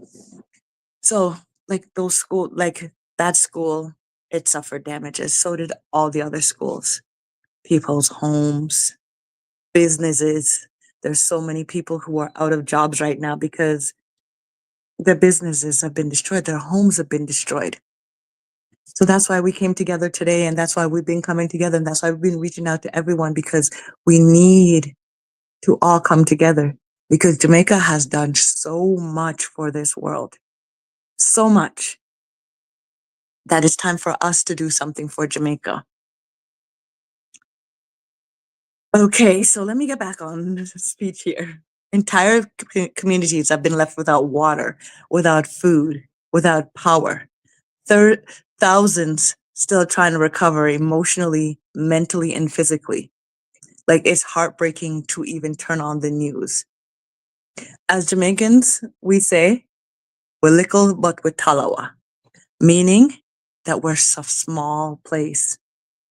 So like that school, it suffered damages. So did all the other schools, people's homes, businesses. There's so many people who are out of jobs right now because their businesses have been destroyed, their homes have been destroyed. So that's why we came together today, and that's why we've been coming together, and that's why we've been reaching out to everyone, because we need to all come together, because Jamaica has done so much for this world. So much that it's time for us to do something for Jamaica. Okay, so let me get back on the speech here. Entire communities have been left without water, without food, without power. Thousands still trying to recover emotionally, mentally, and physically. Like, it's heartbreaking to even turn on the news. As Jamaicans, we say, we're little but we're talawa, meaning that we're a small place,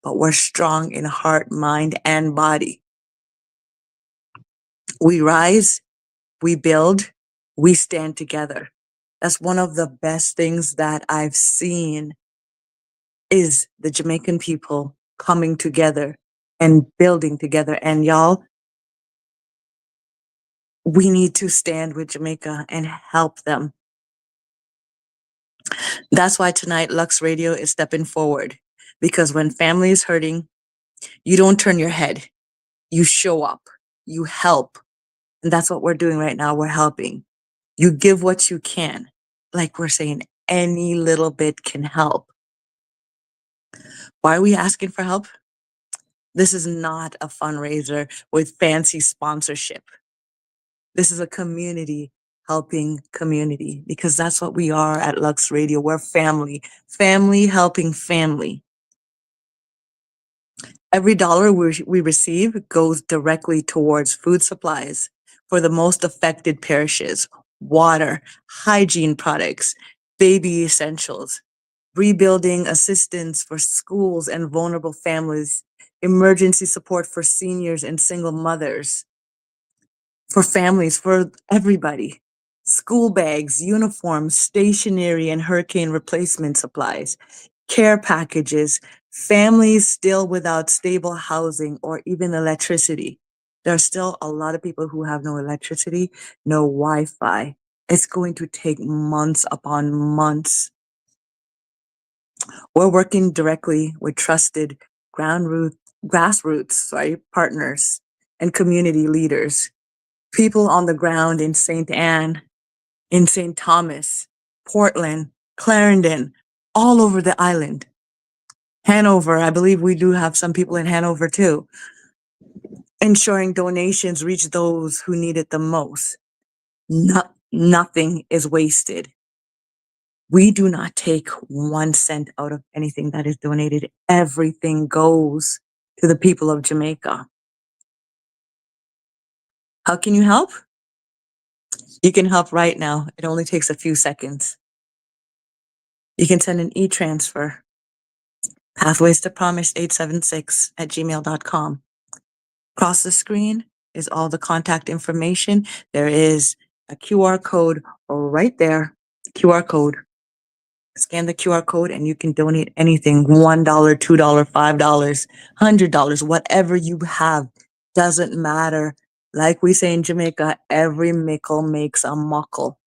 but we're strong in heart, mind, and body. We rise, we build, we stand together. That's one of the best things that I've seen, is the Jamaican people coming together and building together. And y'all, we need to stand with Jamaica and help them. That's why tonight Lux Radio is stepping forward, because when family is hurting, you don't turn your head. You show up, you help. And that's what we're doing right now. We're helping. You give what you can. Like we're saying, any little bit can help. Why are we asking for help? This is not a fundraiser with fancy sponsorship. This is a community helping community, because that's what we are at Lux Radio. We're family, family helping family. Every dollar we receive goes directly towards food supplies for the most affected parishes, water, hygiene products, baby essentials, rebuilding assistance for schools and vulnerable families, emergency support for seniors and single mothers, for families, for everybody, school bags, uniforms, stationery and hurricane replacement supplies, care packages, families still without stable housing or even electricity. There are still a lot of people who have no electricity, no Wi-Fi. It's going to take months upon months. We're working directly with trusted grassroots partners and community leaders, people on the ground in St. Anne, in St. Thomas, Portland, Clarendon, all over the island. Hanover, I believe we do have some people in Hanover too, ensuring donations reach those who need it the most. Nothing is wasted. We do not take 1 cent out of anything that is donated. Everything goes to the people of Jamaica. How can you help? You can help right now. It only takes a few seconds. You can send an e-transfer, pathways to promise 876@gmail.com. Across the screen is all the contact information. There is a QR code right there, QR code. Scan the QR code and you can donate anything, $1, $2, $5, $100, whatever you have, doesn't matter. Like we say in Jamaica, every mickle makes a muckle.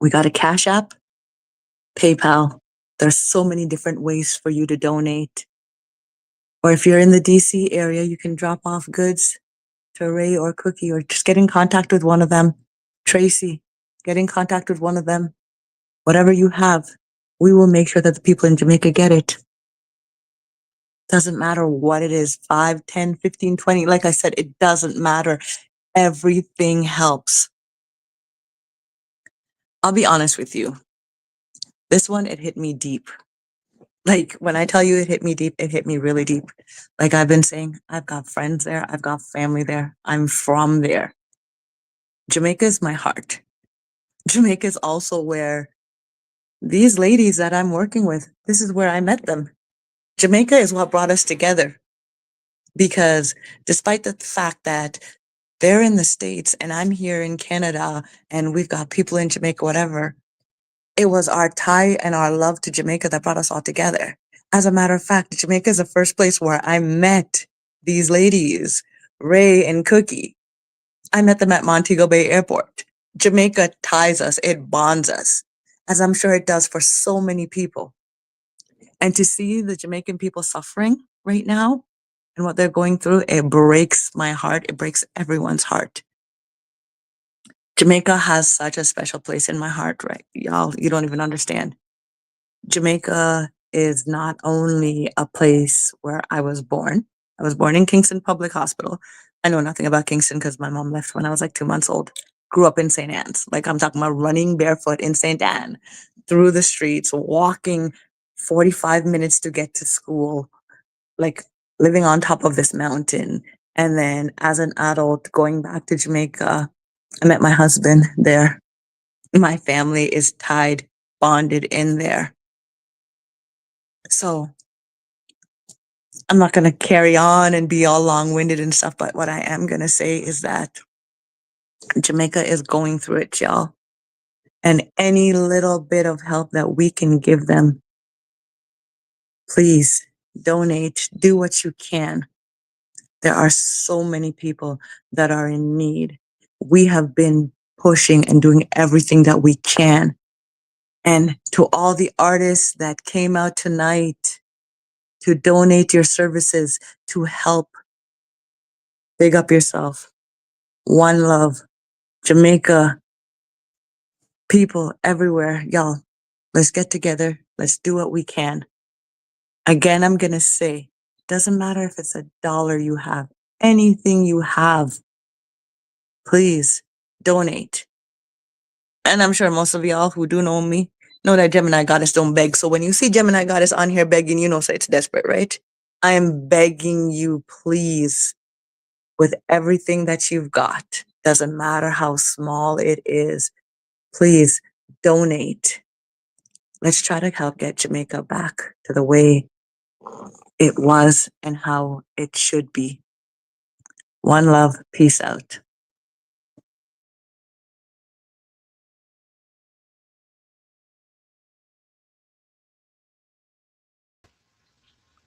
We got a Cash App, PayPal, There's so many different ways for you to donate. Or if you're in the DC area, you can drop off goods to Ray or Cookie, or just get in contact with one of them. Tracy, get in contact with one of them. Whatever you have, we will make sure that the people in Jamaica get it. Doesn't matter what it is, 5, 10, 15, 20. Like I said, it doesn't matter. Everything helps. I'll be honest with you. This one, it hit me deep. Like when I tell you it hit me deep, it hit me really deep. Like I've been saying, I've got friends there. I've got family there. I'm from there. Jamaica is my heart. Jamaica is also where these ladies that I'm working with, this is where I met them. Jamaica is what brought us together, because despite the fact that they're in the States and I'm here in Canada and we've got people in Jamaica, whatever, it was our tie and our love to Jamaica that brought us all together. As a matter of fact, Jamaica is the first place where I met these ladies, Ray and Cookie. I met them at Montego Bay Airport. Jamaica ties us, it bonds us, as I'm sure it does for so many people. And to see the Jamaican people suffering right now and what they're going through, it breaks my heart. It breaks everyone's heart. Jamaica has such a special place in my heart, right? Y'all, you don't even understand. Jamaica is not only a place where I was born. I was born in Kingston Public Hospital. I know nothing about Kingston because my mom left when I was like 2 months old. Grew up in St. Anne's. Like I'm talking about running barefoot in St. Anne, through the streets, walking 45 minutes to get to school, like living on top of this mountain. And then as an adult, going back to Jamaica, I met my husband there. My family is tied, bonded in there. So I'm not going to carry on and be all long-winded and stuff, but what I am going to say is that Jamaica is going through it, y'all. And any little bit of help that we can give them, please donate, do what you can. There are so many people that are in need. We have been pushing and doing everything that we can. And to all the artists that came out tonight to donate your services to help, big up yourself. One love. Jamaica, people everywhere. Y'all, let's get together. Let's do what we can. Again, I'm going to say, doesn't matter if it's $1 you have, anything you have, please donate. And I'm sure most of y'all who do know me know that Gemini Goddess don't beg. So when you see Gemini Goddess on here begging, you know, so it's desperate, right? I am begging you, please, with everything that you've got, doesn't matter how small it is, please donate. Let's try to help get Jamaica back to the way it was and how it should be. One love, peace out.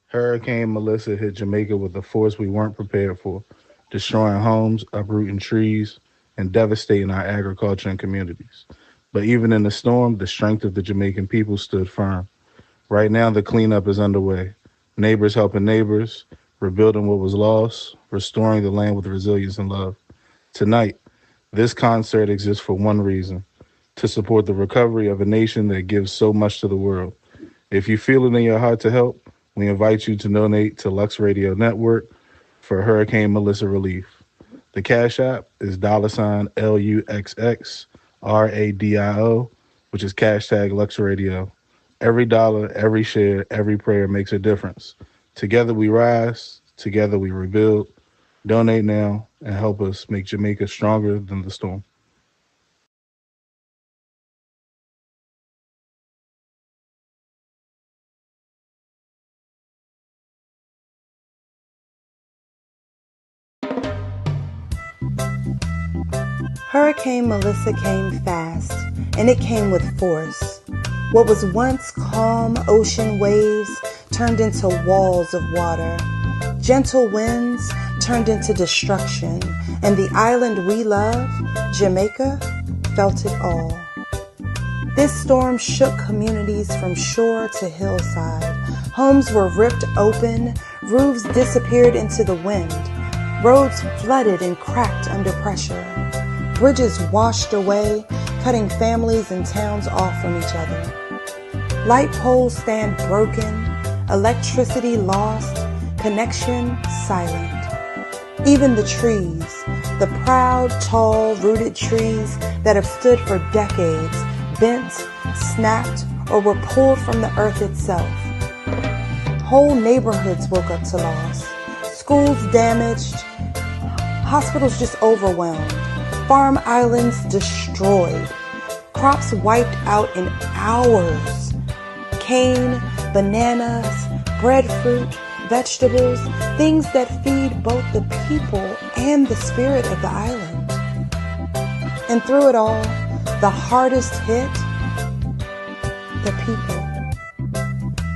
Hurricane Melissa hit Jamaica with a force we weren't prepared for, destroying homes, uprooting trees, and devastating our agriculture and communities. But even in the storm, the strength of the Jamaican people stood firm. Right now, the cleanup is underway. Neighbors helping neighbors, rebuilding what was lost, restoring the land with resilience and love. Tonight, this concert exists for one reason: to support the recovery of a nation that gives so much to the world. If you feel it in your heart to help, we invite you to donate to Lux Radio Network for Hurricane Melissa relief. The Cash App is $LUXXRADIO, which is hashtag Lux Radio. Every dollar, every share, every prayer makes a difference. Together we rise, together we rebuild. Donate now and help us make Jamaica stronger than the storm. Hurricane Melissa came fast, and it came with force. What was once calm ocean waves turned into walls of water. Gentle winds turned into destruction, and the island we love, Jamaica, felt it all. This storm shook communities from shore to hillside. Homes were ripped open, roofs disappeared into the wind, roads flooded and cracked under pressure, bridges washed away, cutting families and towns off from each other. Light poles stand broken, electricity lost, connection silent. Even the trees, the proud, tall, rooted trees that have stood for decades, bent, snapped, or were pulled from the earth itself. Whole neighborhoods woke up to loss. Schools damaged, hospitals just overwhelmed, farm islands destroyed, crops wiped out in hours. Cane, bananas, breadfruit, vegetables, things that feed both the people and the spirit of the island. And through it all, the hardest hit, the people.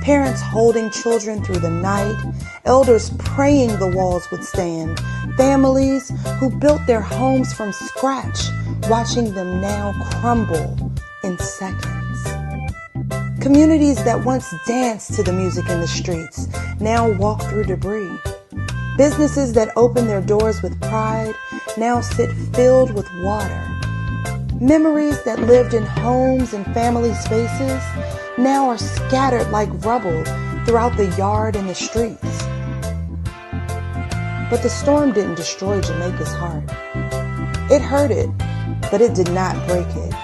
Parents holding children through the night, elders praying the walls would stand, families who built their homes from scratch, watching them now crumble in seconds. Communities that once danced to the music in the streets now walk through debris. Businesses that opened their doors with pride now sit filled with water. Memories that lived in homes and family spaces now are scattered like rubble throughout the yard and the streets. But the storm didn't destroy Jamaica's heart. It hurt it, but it did not break it.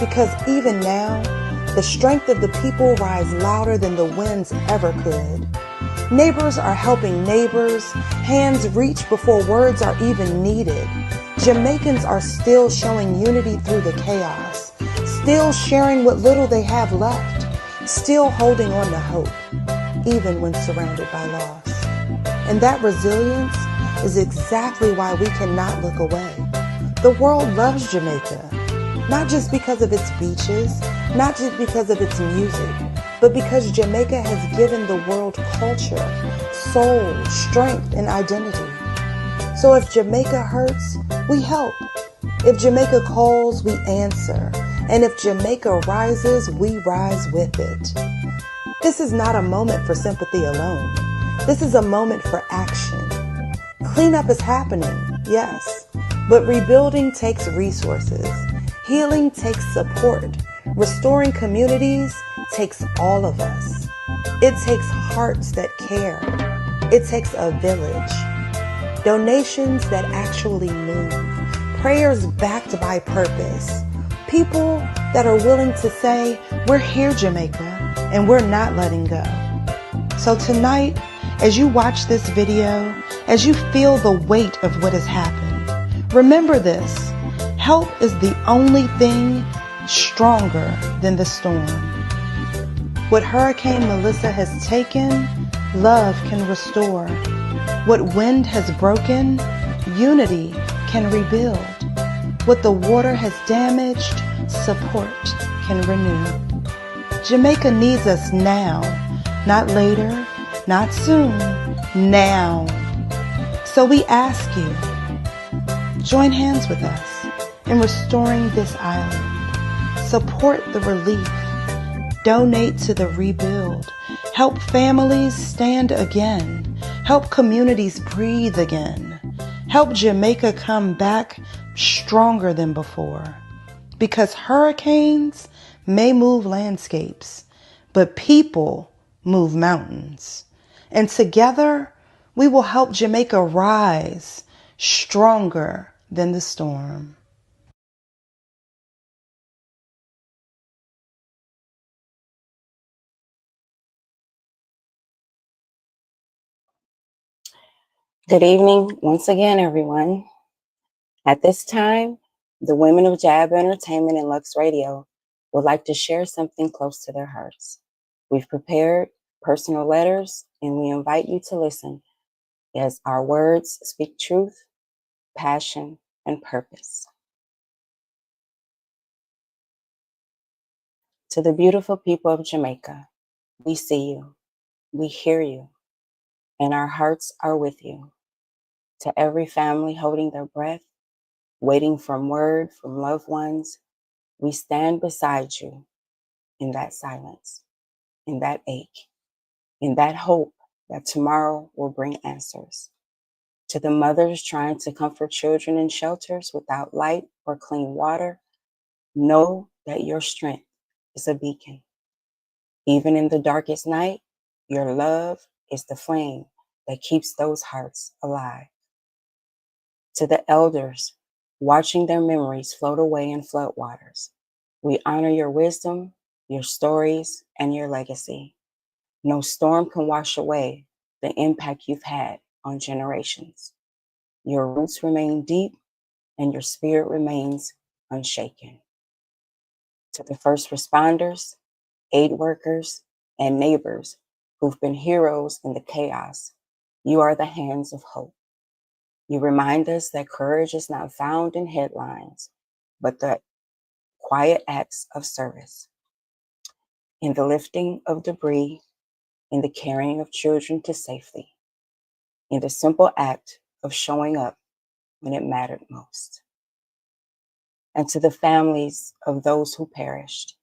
Because even now, the strength of the people rise louder than the winds ever could. Neighbors are helping neighbors. Hands reach before words are even needed. Jamaicans are still showing unity through the chaos, still sharing what little they have left, still holding on to hope, even when surrounded by loss. And that resilience is exactly why we cannot look away. The world loves Jamaica, not just because of its beaches, not just because of its music, but because Jamaica has given the world culture, soul, strength, and identity. So if Jamaica hurts, we help. If Jamaica calls, we answer. And if Jamaica rises, we rise with it. This is not a moment for sympathy alone. This is a moment for action. Cleanup is happening, yes, but rebuilding takes resources. Healing takes support. Restoring communities takes all of us. It takes hearts that care. It takes a village. Donations that actually move. Prayers backed by purpose. People that are willing to say, we're here, Jamaica, and we're not letting go. So tonight, as you watch this video, as you feel the weight of what has happened, remember this. Help is the only thing stronger than the storm. What Hurricane Melissa has taken, love can restore. What wind has broken, unity can rebuild. What the water has damaged, support can renew. Jamaica needs us now, not later, not soon, now. So we ask you, join hands with us in restoring this island. Support the relief. Donate to the rebuild. Help families stand again. Help communities breathe again. Help Jamaica come back stronger than before. Because hurricanes may move landscapes, but people move mountains. And together, we will help Jamaica rise stronger than the storm. Good evening once again, everyone. At this time, the women of J.A.B Entertainment and Lux Radio would like to share something close to their hearts. We've prepared personal letters, and we invite you to listen as our words speak truth, passion, and purpose. To the beautiful people of Jamaica, we see you, we hear you, and our hearts are with you. To every family holding their breath, waiting for word from loved ones, We stand beside you in that silence, in that ache, in that hope that tomorrow will bring answers. To the mothers trying to comfort children in shelters without light or clean water, know that your strength is a beacon. Even in the darkest night, your love is the flame that keeps those hearts alive. To the elders watching their memories float away in floodwaters, we honor your wisdom, your stories, and your legacy. No storm can wash away the impact you've had on generations. Your roots remain deep and your spirit remains unshaken. To the first responders, aid workers, and neighbors who've been heroes in the chaos, you are the hands of hope. You remind us that courage is not found in headlines, but the quiet acts of service, in the lifting of debris, in the carrying of children to safety, in the simple act of showing up when it mattered most. And to the families of those who perished,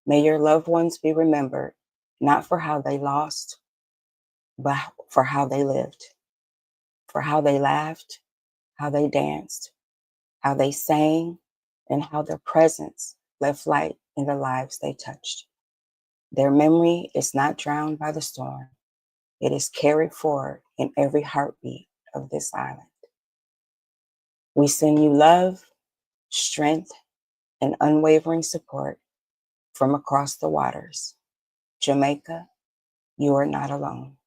may your loved ones be remembered not for how they lost, but for how they lived, for how they laughed, how they danced, how they sang, and how their presence left light in the lives they touched. Their memory is not drowned by the storm. It is carried forward in every heartbeat of this island. We send you love, strength, and unwavering support from across the waters. Jamaica, you are not alone.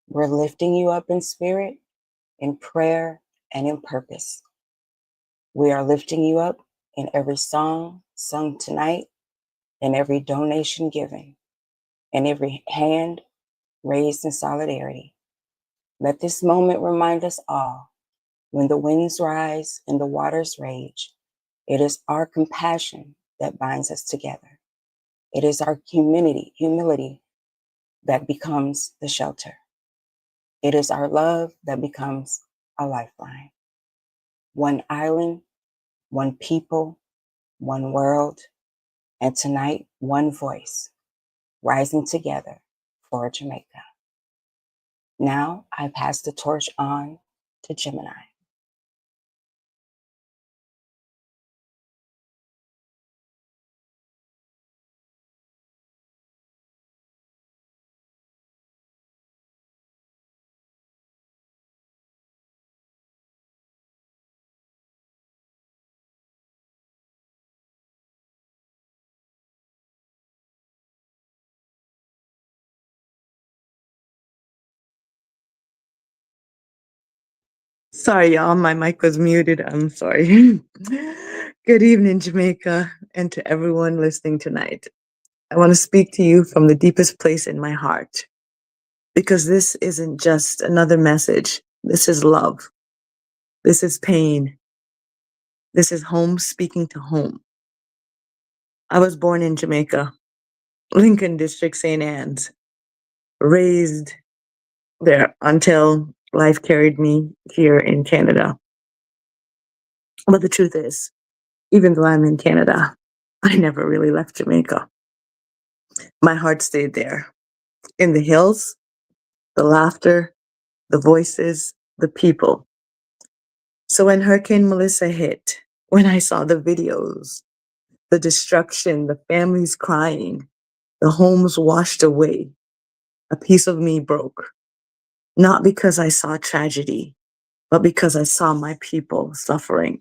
We're lifting you up in spirit, in prayer, and in purpose. We are lifting you up in every song sung tonight, in every donation given, in every hand raised in solidarity. Let this moment remind us all, when the winds rise and the waters rage, it is our compassion that binds us together. It is our humility that becomes the shelter. It is our love that becomes a lifeline. One island, one people, one world, and tonight, one voice, rising together for Jamaica. Now I pass the torch on to Gemini. Sorry, y'all, my mic was muted. I'm sorry. Good evening, Jamaica, and to everyone listening tonight. I want to speak to you from the deepest place in my heart because this isn't just another message. This is love. This is pain. This is home speaking to home. I was born in Jamaica, Lincoln District, St. Anne's, raised there until life carried me here in Canada. But the truth is, even though I'm in Canada, I never really left Jamaica. My heart stayed there, in the hills, the laughter, the voices, the people. So when Hurricane Melissa hit, when I saw the videos, the destruction, the families crying, the homes washed away, a piece of me broke. Not because I saw tragedy, but because I saw my people suffering.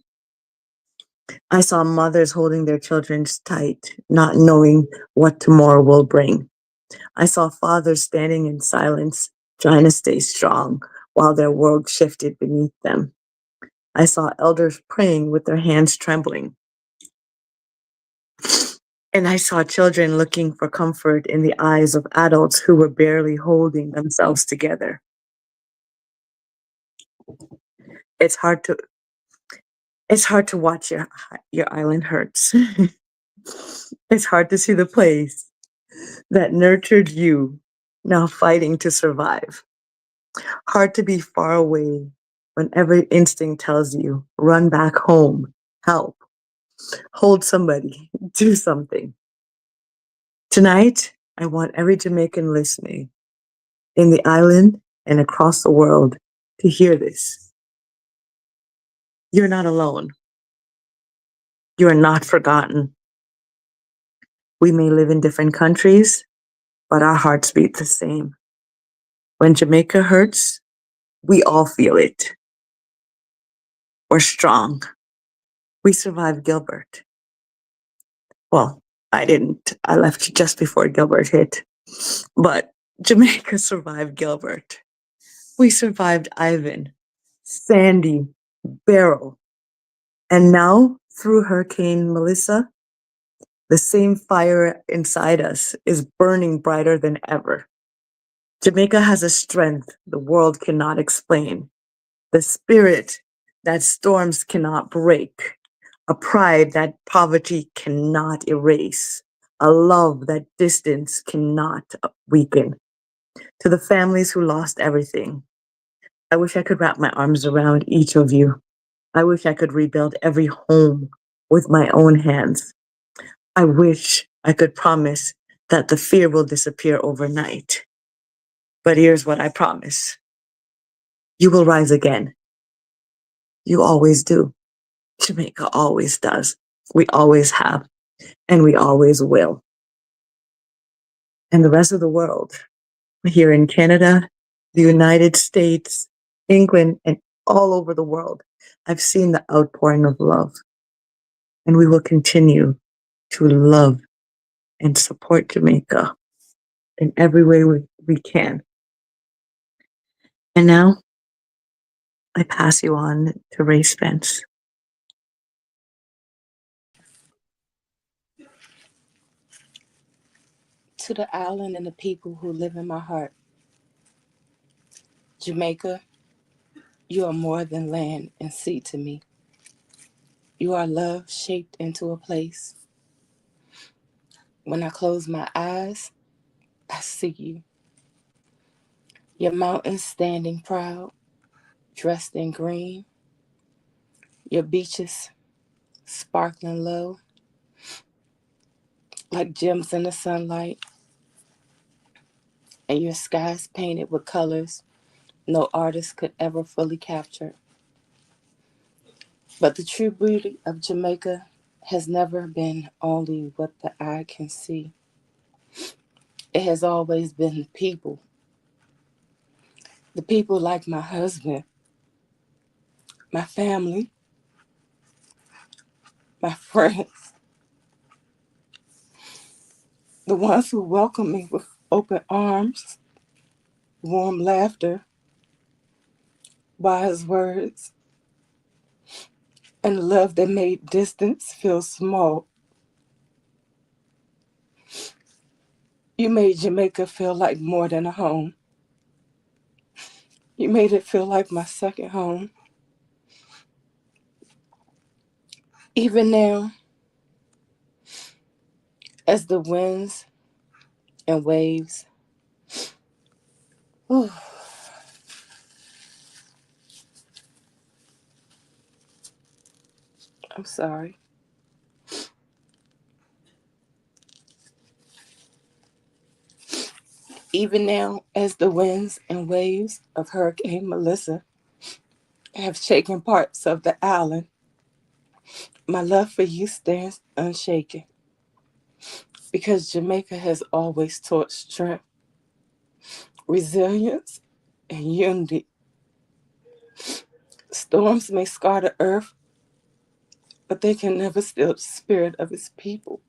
I saw mothers holding their children tight, not knowing what tomorrow will bring. I saw fathers standing in silence, trying to stay strong while their world shifted beneath them. I saw elders praying with their hands trembling. And I saw children looking for comfort in the eyes of adults who were barely holding themselves together. It's hard to watch your island hurts. It's hard to see the place that nurtured you now fighting to survive. Hard to be far away when every instinct tells you, run back home, help. Hold somebody, do something. Tonight, I want every Jamaican listening in the island and across the world to hear this. You're not alone. You are not forgotten. We may live in different countries, but our hearts beat the same. When Jamaica hurts, we all feel it. We're strong. We survived Gilbert. Well, I didn't. I left just before Gilbert hit. But Jamaica survived Gilbert. We survived Ivan, Sandy, Beryl. And now, through Hurricane Melissa, the same fire inside us is burning brighter than ever. Jamaica has a strength the world cannot explain, the spirit that storms cannot break, a pride that poverty cannot erase, a love that distance cannot weaken. To the families who lost everything, I wish I could wrap my arms around each of you. I wish I could rebuild every home with my own hands. I wish I could promise that the fear will disappear overnight. But here's what I promise. You will rise again. You always do. Jamaica always does. We always have, and we always will. And the rest of the world, here in Canada, the United States, England, and all over the world, I've seen the outpouring of love. And we will continue to love and support Jamaica in every way we can. And now I pass you on to Ray Spence. To the island and the people who live in my heart. Jamaica, you are more than land and sea to me. You are love shaped into a place. When I close my eyes, I see you. Your mountains standing proud, dressed in green. Your beaches sparkling low, like gems in the sunlight. And your skies painted with colors no artist could ever fully capture. But the true beauty of Jamaica has never been only what the eye can see. It has always been people. The people like my husband, my family, my friends, the ones who welcome me with open arms, warm laughter, wise words, and love that made distance feel small. You made Jamaica feel like more than a home. You made it feel like my second home. Even now, as the winds and waves, whew, I'm sorry. Even now, as the winds and waves of Hurricane Melissa have shaken parts of the island, my love for you stands unshaken. Because Jamaica has always taught strength, resilience, and unity. Storms may scar the earth, but they can never steal the spirit of its people.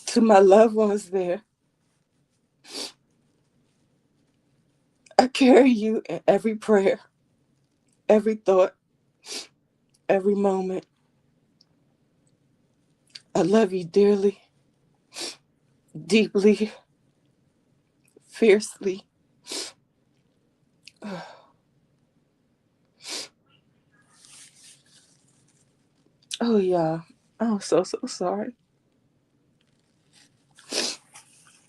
To my loved ones there, I carry you in every prayer, every thought, every moment. I love you dearly, deeply, fiercely. Oh, yeah. I'm so sorry.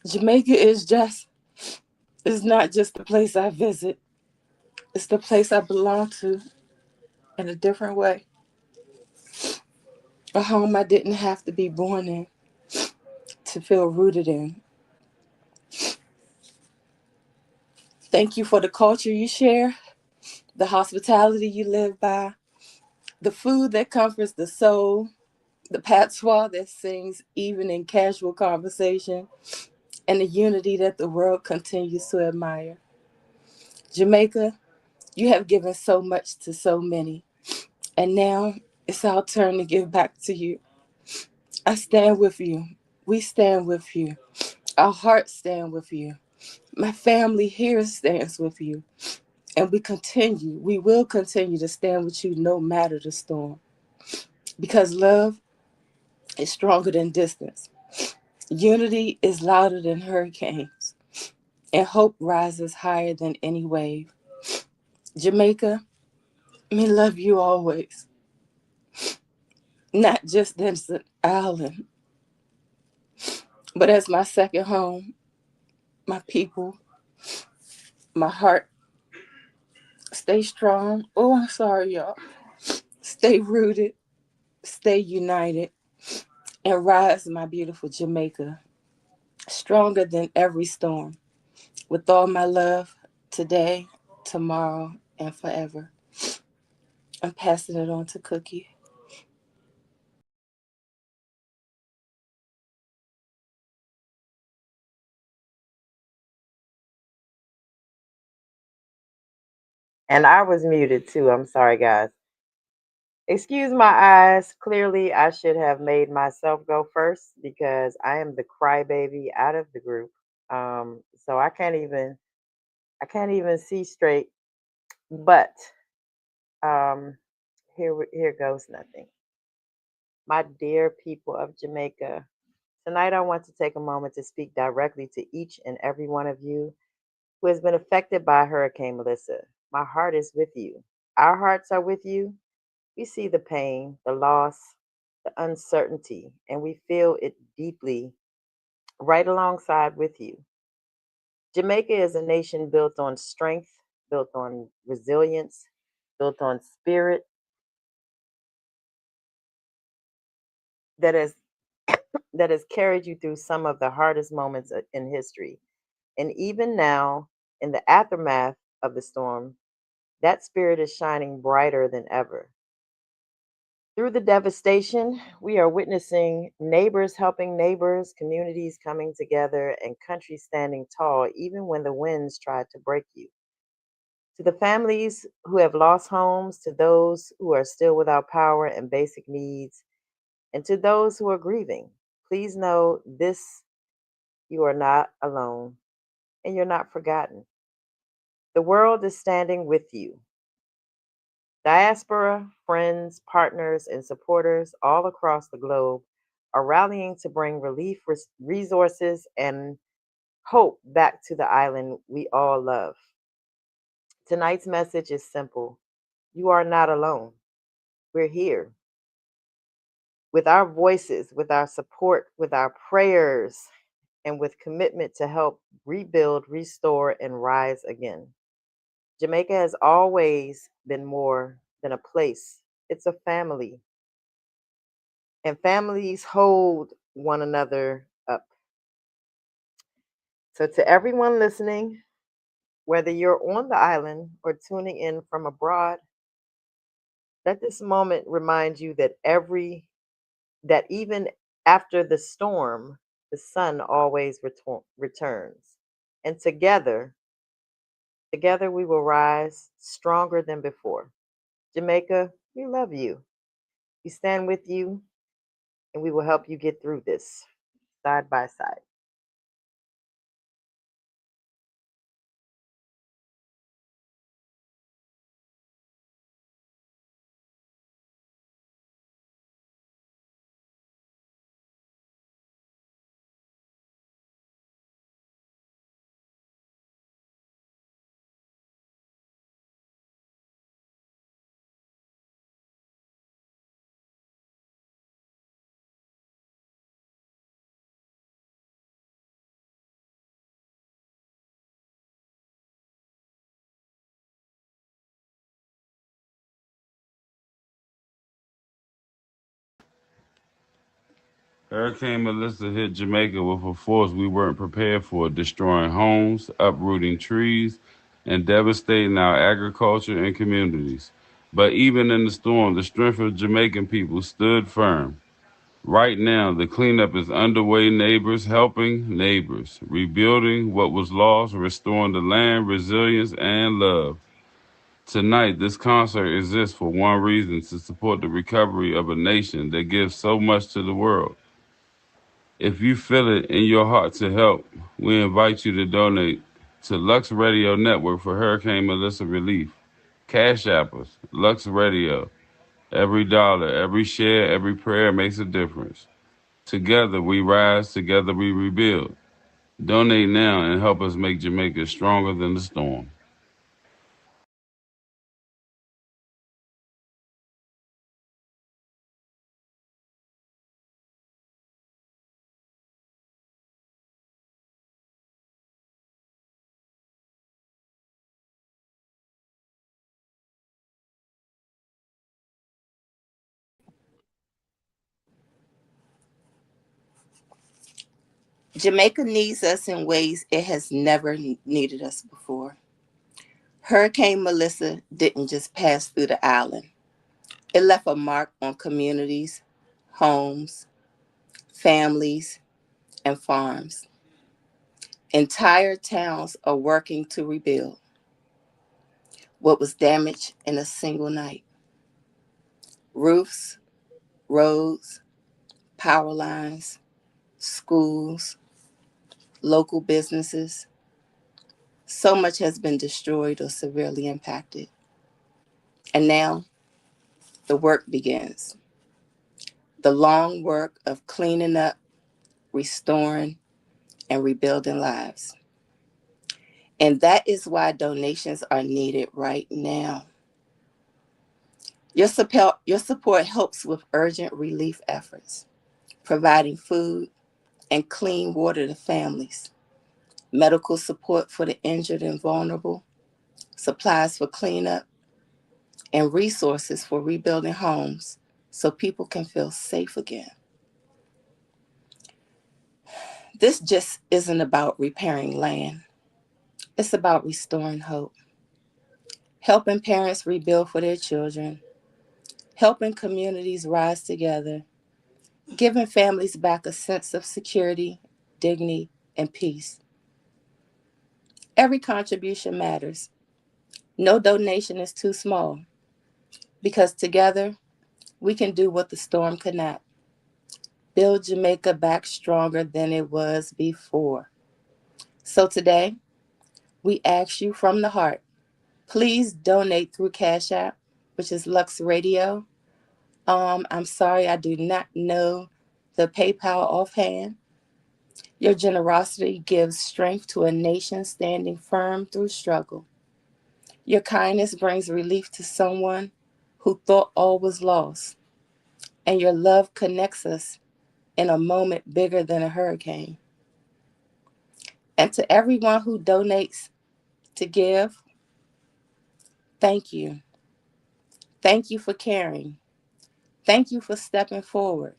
Jamaica is not just a place I visit. It's the place I belong to in a different way. A home I didn't have to be born in to feel rooted in. Thank you for the culture you share, the hospitality you live by, the food that comforts the soul, the patois that sings even in casual conversation, and the unity that the world continues to admire. Jamaica, you have given so much to so many, and now it's our turn to give back to you. I stand with you. We stand with you. Our hearts stand with you. My family here stands with you. And we will continue to stand with you no matter the storm. Because love is stronger than distance. Unity is louder than hurricanes. And hope rises higher than any wave. Jamaica, me love you always. Not just as an island, but as my second home, my people, my heart. Stay strong. Oh, I'm sorry, y'all. Stay rooted, stay united, and rise, my beautiful Jamaica, stronger than every storm. With all my love, today, tomorrow, and forever. I'm passing it on to Cookie. And I was muted too. I'm sorry, guys. Excuse my eyes. Clearly, I should have made myself go first because I am the crybaby out of the group. So I can't even see straight. But here goes nothing. My dear people of Jamaica, tonight I want to take a moment to speak directly to each and every one of you who has been affected by Hurricane Melissa. My heart is with you. Our hearts are with you. We see the pain, the loss, the uncertainty, and we feel it deeply right alongside with you. Jamaica is a nation built on strength, built on resilience, built on spirit that has that has carried you through some of the hardest moments in history. And even now, in the aftermath of the storm, that spirit is shining brighter than ever. Through the devastation, we are witnessing neighbors helping neighbors, communities coming together, and countries standing tall even when the winds try to break you. To the families who have lost homes, to those who are still without power and basic needs, and to those who are grieving, please know this: you are not alone and you're not forgotten. The world is standing with you. Diaspora, friends, partners, and supporters all across the globe are rallying to bring relief, resources, and hope back to the island we all love. Tonight's message is simple: you are not alone. We're here with our voices, with our support, with our prayers, and with commitment to help rebuild, restore, and rise again. Jamaica has always been more than a place, it's a family, and families hold one another up. So, to everyone listening, whether you're on the island or tuning in from abroad, let this moment remind you that even after the storm, the sun always returns. And together we will rise stronger than before. Jamaica, we love you. We stand with you, and we will help you get through this side by side. Hurricane Melissa hit Jamaica with a force we weren't prepared for, destroying homes, uprooting trees, and devastating our agriculture and communities. But even in the storm, the strength of Jamaican people stood firm. Right now, the cleanup is underway, neighbors helping neighbors, rebuilding what was lost, restoring the land, resilience, and love. Tonight, this concert exists for one reason, to support the recovery of a nation that gives so much to the world. If you feel it in your heart to help, we invite you to donate to Lux Radio Network for Hurricane Melissa relief. Cash App us, Lux Radio. Every dollar, every share, every prayer makes a difference. Together we rise, together we rebuild. Donate now and help us make Jamaica stronger than the storm. Jamaica needs us in ways it has never needed us before. Hurricane Melissa didn't just pass through the island. It left a mark on communities, homes, families, and farms. Entire towns are working to rebuild what was damaged in a single night. Roofs, roads, power lines, schools, local businesses. So much has been destroyed or severely impacted. And now the work begins. The long work of cleaning up, restoring, and rebuilding lives. And that is why donations are needed right now. Your support helps with urgent relief efforts, providing food and clean water to families, medical support for the injured and vulnerable, supplies for cleanup, and resources for rebuilding homes so people can feel safe again. This just isn't about repairing land. It's about restoring hope, helping parents rebuild for their children, helping communities rise together, giving families back a sense of security, dignity, and peace. Every contribution matters. No donation is too small because together we can do what the storm could not. Build Jamaica back stronger than it was before. So today, we ask you from the heart, please donate through Cash App, which is Lux Radio. I'm sorry, I do not know the PayPal offhand. Your generosity gives strength to a nation standing firm through struggle. Your kindness brings relief to someone who thought all was lost. And your love connects us in a moment bigger than a hurricane. And to everyone who donates to give, thank you. Thank you for caring. Thank you for stepping forward.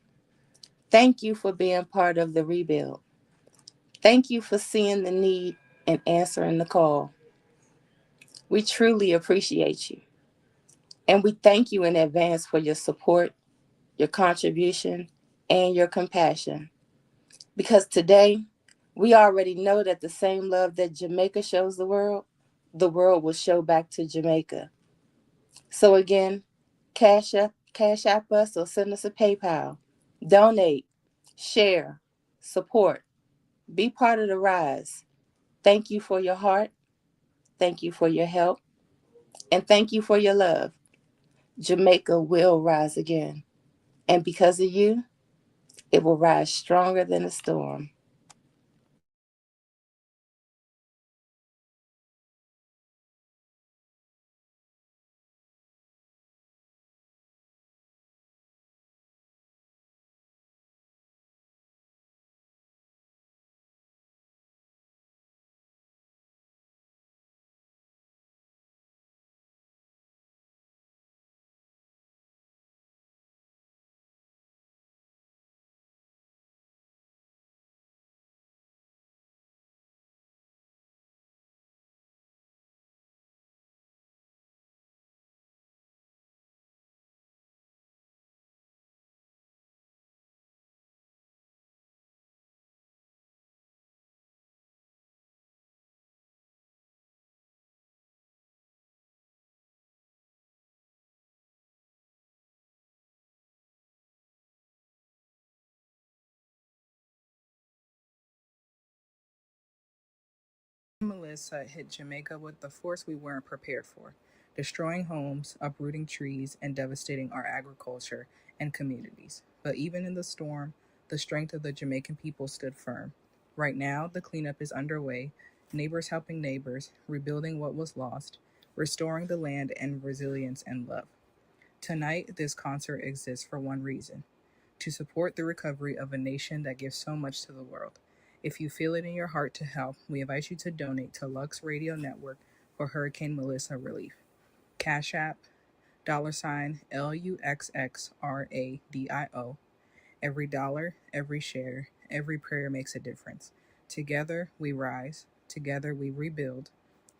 Thank you for being part of the rebuild. Thank you for seeing the need and answering the call. We truly appreciate you. And we thank you in advance for your support, your contribution, and your compassion. Because today, we already know that the same love that Jamaica shows the world will show back to Jamaica. So again, cash app us or send us a PayPal. Donate, share, support, be part of the rise. Thank you for your heart. Thank you for your help. And thank you for your love. Jamaica will rise again. And because of you, it will rise stronger than a storm. Melissa hit Jamaica with the force we weren't prepared for, destroying homes, uprooting trees, and devastating our agriculture and communities. But even in the storm, the strength of the Jamaican people stood firm. Right now, the cleanup is underway, neighbors helping neighbors, rebuilding what was lost, restoring the land and resilience and love. Tonight, this concert exists for one reason: to support the recovery of a nation that gives so much to the world. If you feel it in your heart to help, we invite you to donate to Lux Radio Network for Hurricane Melissa relief. Cash App, $ LUXXRADIO. Every dollar, every share, every prayer makes a difference. Together we rise, together we rebuild.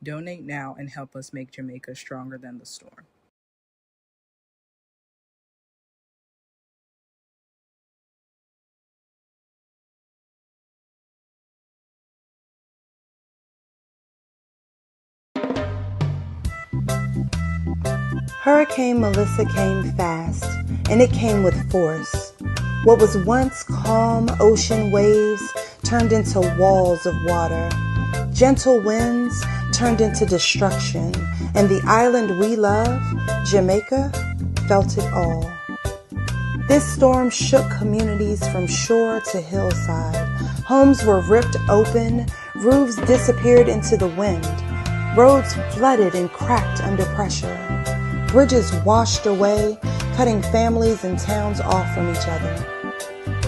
Donate now and help us make Jamaica stronger than the storm. Hurricane Melissa came fast, and it came with force. What was once calm ocean waves turned into walls of water. Gentle winds turned into destruction, and the island we love, Jamaica, felt it all. This storm shook communities from shore to hillside. Homes were ripped open, roofs disappeared into the wind. Roads flooded and cracked under pressure. Bridges washed away, cutting families and towns off from each other.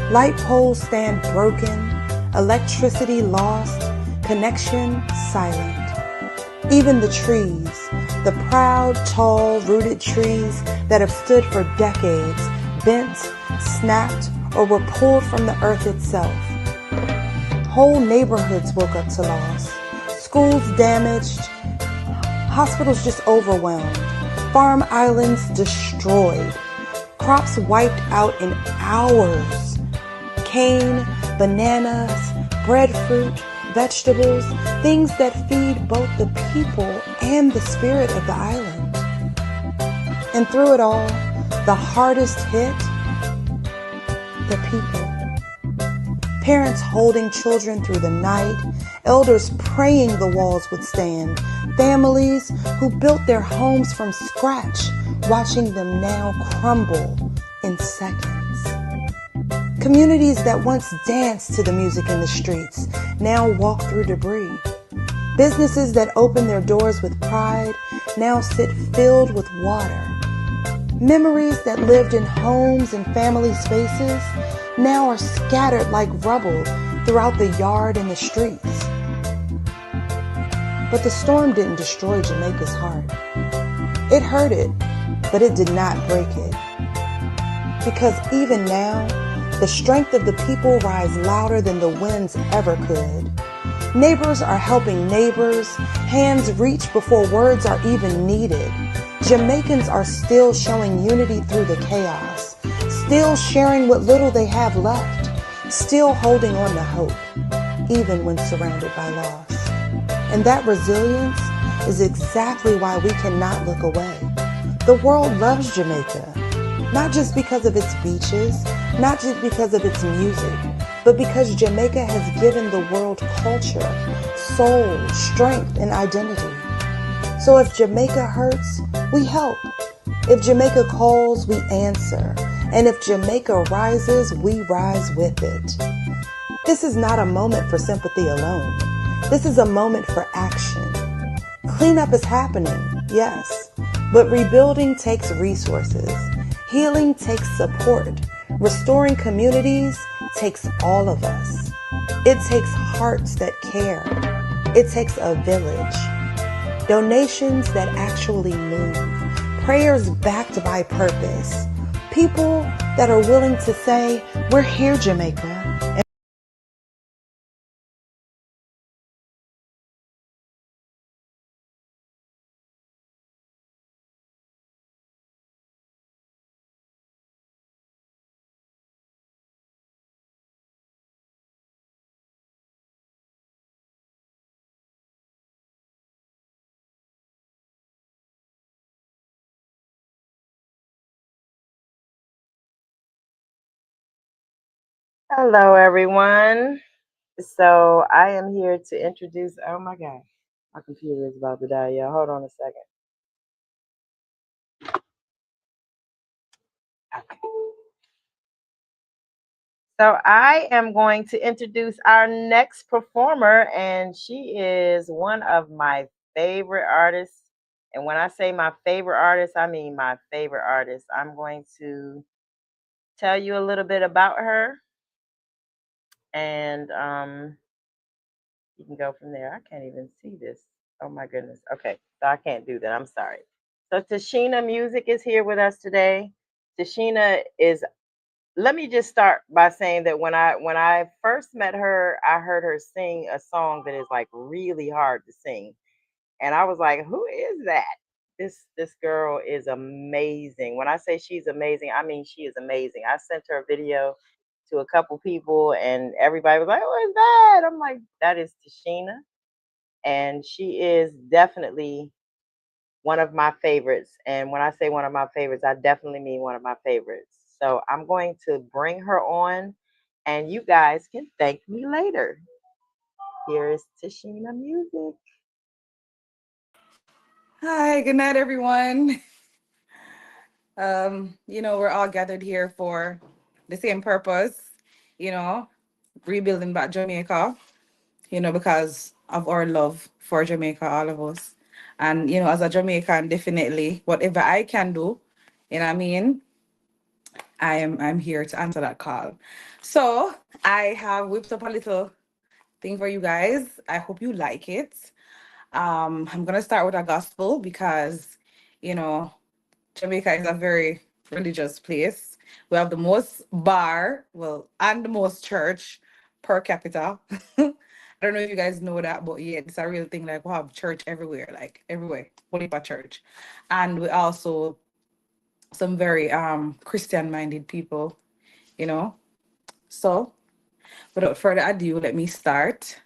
Light poles stand broken, electricity lost, connection silent. Even the trees, the proud, tall, rooted trees that have stood for decades, bent, snapped, or were pulled from the earth itself. Whole neighborhoods woke up to loss. Schools damaged, hospitals just overwhelmed, farm islands destroyed, crops wiped out in hours. Cane, bananas, breadfruit, vegetables, things that feed both the people and the spirit of the island. And through it all, the hardest hit, the people. Parents holding children through the night, elders praying the walls would stand, families who built their homes from scratch, watching them now crumble in seconds. Communities that once danced to the music in the streets now walk through debris. Businesses that opened their doors with pride now sit filled with water. Memories that lived in homes and family spaces now are scattered like rubble throughout the yard and the streets. But the storm didn't destroy Jamaica's heart. It hurt it, but it did not break it. Because even now, the strength of the people rise louder than the winds ever could. Neighbors are helping neighbors. Hands reach before words are even needed. Jamaicans are still showing unity through the chaos, still sharing what little they have left, still holding on to hope, even when surrounded by loss. And that resilience is exactly why we cannot look away. The world loves Jamaica, not just because of its beaches, not just because of its music, but because Jamaica has given the world culture, soul, strength, and identity. So if Jamaica hurts, we help. If Jamaica calls, we answer. And if Jamaica rises, we rise with it. This is not a moment for sympathy alone. This is a moment for action. Cleanup is happening, yes, but rebuilding takes resources. Healing takes support. Restoring communities takes all of us. It takes hearts that care. It takes a village. Donations that actually move. Prayers backed by purpose. People that are willing to say, we're here, Jamaica. Hello, everyone. So I am here to introduce. Oh my God, my computer is about to die, y'all. Hold on a second. Okay. So I am going to introduce our next performer, and she is one of my favorite artists. And when I say my favorite artist, I mean my favorite artist. I'm going to tell you a little bit about her, and you can go from there. I can't even see this. Oh my goodness. Okay, so I can't do that. I'm sorry. So Tashina Music is here with us today. Tashina is. Let me just start by saying that when I first met her, I heard her sing a song that is like really hard to sing, and I was like, "Who is that?" This girl is amazing. When I say she's amazing, I mean she is amazing. I sent her a video to a couple people, and everybody was like, "What is that?" I'm like, "That is Tashina," and she is definitely one of my favorites. And when I say one of my favorites, I definitely mean one of my favorites. So I'm going to bring her on, and you guys can thank me later. Here is Tashina Music. Hi, good night, everyone. We're all gathered here for the same purpose, you know, rebuilding back Jamaica, because of our love for Jamaica, all of us. And, as a Jamaican, definitely, whatever I can do, you know what I mean? I'm here to answer that call. So I have whipped up a little thing for you guys. I hope you like it. I'm gonna start with a gospel because, you know, Jamaica is a very religious place. We have the most bar, well, and the most church per capita. I don't know if you guys know that, but yeah, it's a real thing. Like we have church everywhere, like everywhere, only for church, and we also some very Christian minded people, you know. So without further ado, let me start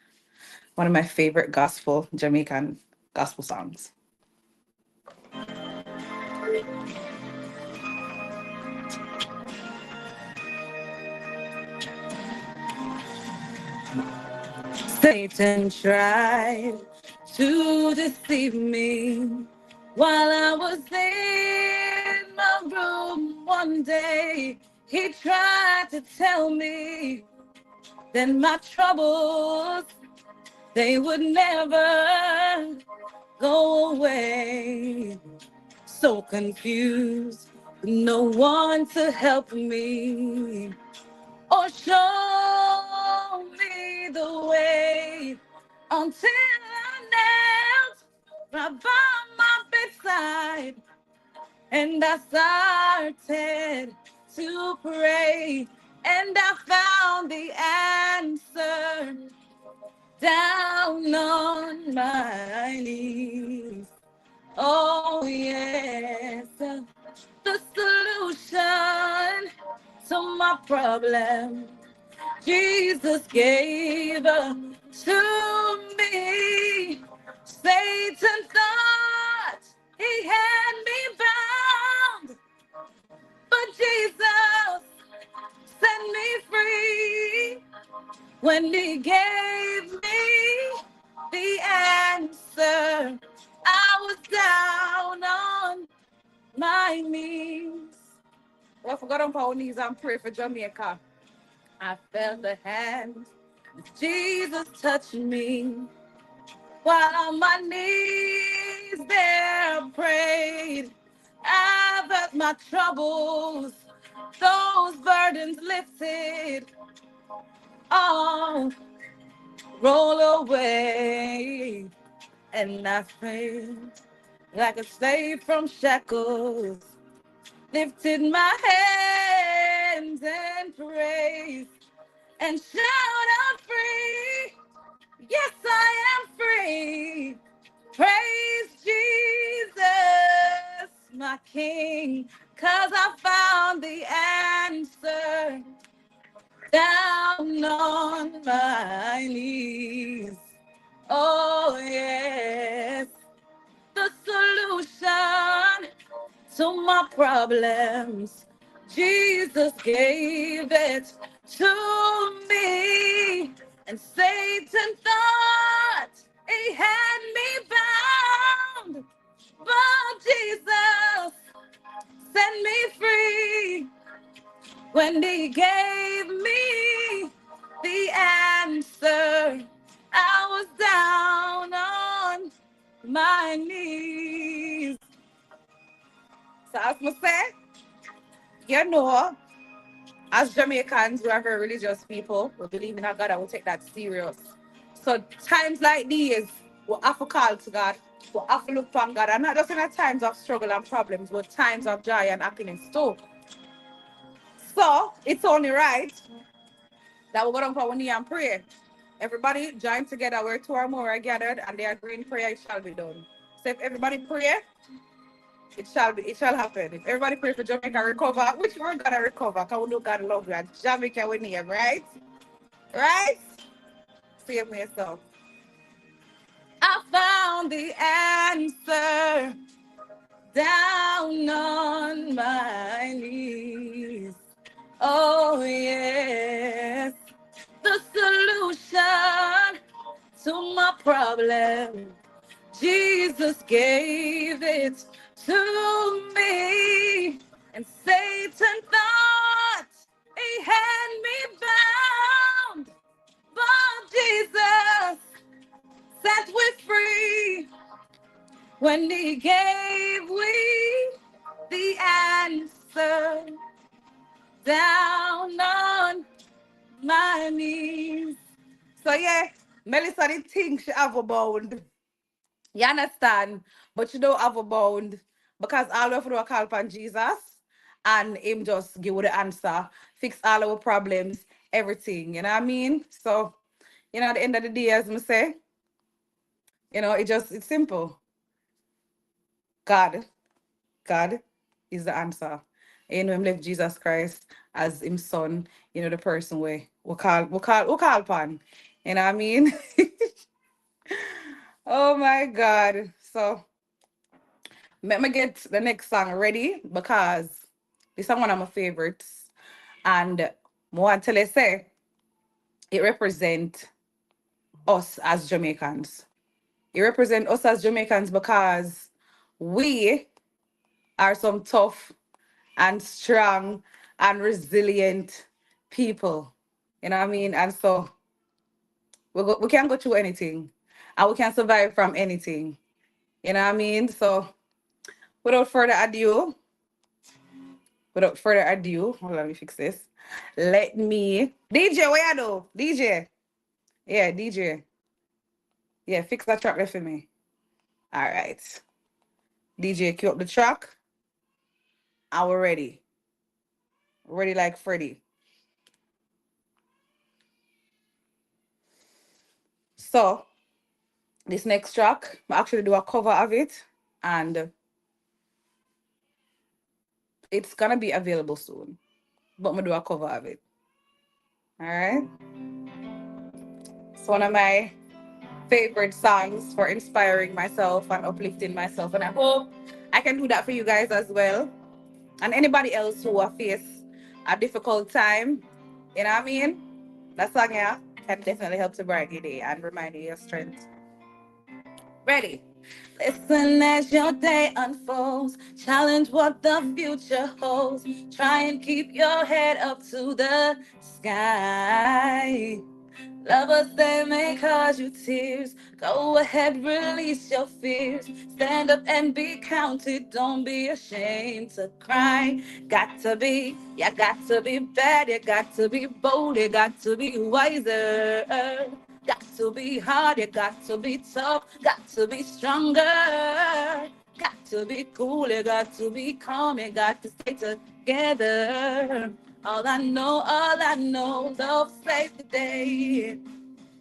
one of my favorite gospel Jamaican gospel songs. Satan tried to deceive me while I was in my room one day. He tried to tell me that my troubles, they would never go away. So confused, no one to help me or show me the way until I knelt right by my bedside and I started to pray and I found the answer down on my knees. Oh yes, the solution to my problem Jesus gave to me. Satan thought he had me bound, but Jesus set me free when he gave me the answer. I was down on my knees. Well, I forgot on my knees and pray for Jamaica. I felt the hand Jesus touched me while on my knees there I prayed. I felt my troubles, those burdens lifted, all roll away. And I felt like a slave from shackles, lifted my hands and praised and shout out free. Yes, I am free. Praise Jesus, my King, 'cause I found the answer down on my knees. Oh, yes, the solution to my problems. Jesus gave it to me. And Satan thought he had me bound, but Jesus set me free when he gave me the answer. I was down on my knees. So as I say, you know, as Jamaicans, we are very religious people. We believe in a God and we take that serious. So times like these, we have to call to God. We have to look upon God. And not just in the times of struggle and problems, but times of joy and happiness too. So it's only right that we go down for one knee and pray. Everybody join together where two or more are gathered and they agree in prayer, it shall be done. So if everybody pray, it shall happen. If everybody pray for Jamaica recover, which we're gonna recover, because we know God love you and Jamaica we name, right? Right? Save me yourself. I found the answer down on my knees. Oh yes, the solution to my problem. Jesus gave it to me, and Satan thought he had me bound, but Jesus set me free when he gave me the answer down on my knees. So yeah, Melissa did think she have a bound. You understand? But you don't have a bound because all we have to do is call upon Jesus and him just give you the answer, fix all our problems, everything. You know what I mean? So, at the end of the day, as I say, it's simple. God, God is the answer. Him left Jesus Christ as him son, the person we call upon. You know what I mean? Oh my God. So let me get the next song ready because this is one of my favorites. And I want to say it represents us as Jamaicans. It represents us as Jamaicans because we are some tough and strong and resilient people. You know what I mean? And so we can go through anything and we can survive from anything. You know what I mean? So without further ado, hold on, let me fix this. Let me DJ, where you do? DJ. Yeah, DJ. Yeah, fix that track there for me. All right. DJ, cue up the track. And we're ready. Ready like Freddy. So this next track, I actually do a cover of it, and it's gonna be available soon. But I'm gonna do a cover of it. All right. It's one of my favorite songs for inspiring myself and uplifting myself. And I hope I can do that for you guys as well. And anybody else who will face a difficult time, you know what I mean? That song, yeah, can definitely help to brighten your day and remind you of your strength. Ready? Listen as your day unfolds. Challenge what the future holds. Try and keep your head up to the sky. Lovers, they may cause you tears. Go ahead, release your fears. Stand up and be counted. Don't be ashamed to cry. You got to be bad. You got to be bold. You got to be wiser. Got to be hard. You got to be tough. Got to be stronger. Got to be cool. You got to be calm. You got to stay together. All I know, love saved the day.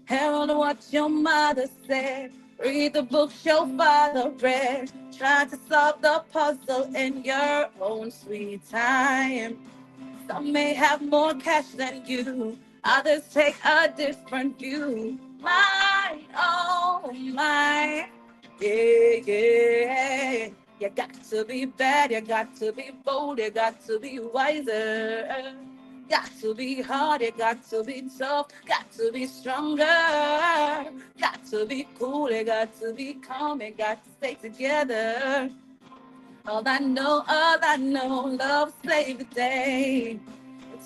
Herald what your mother said. Read the books your father read. Try to solve the puzzle in your own sweet time. Some may have more cash than you. Others take a different view. My, oh my, yeah, yeah. You got to be bad, you got to be bold, you got to be wiser. Got to be hard, it got to be tough, got to be stronger, got to be cool, it got to be calm, it got to stay together. All I know, love save the day.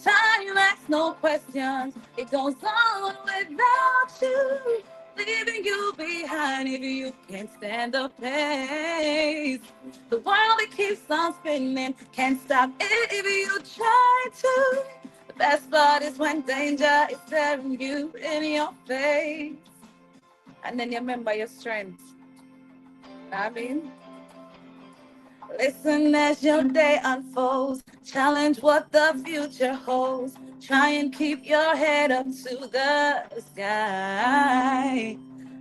Time asks no questions, it goes on without you, leaving you behind if you can't stand the pace. The world it keeps on spinning, can't stop it if you try to. The best part is when danger is staring you in your face, and then you remember your strength. I mean, listen as your day unfolds. Challenge what the future holds. Try and keep your head up to the sky.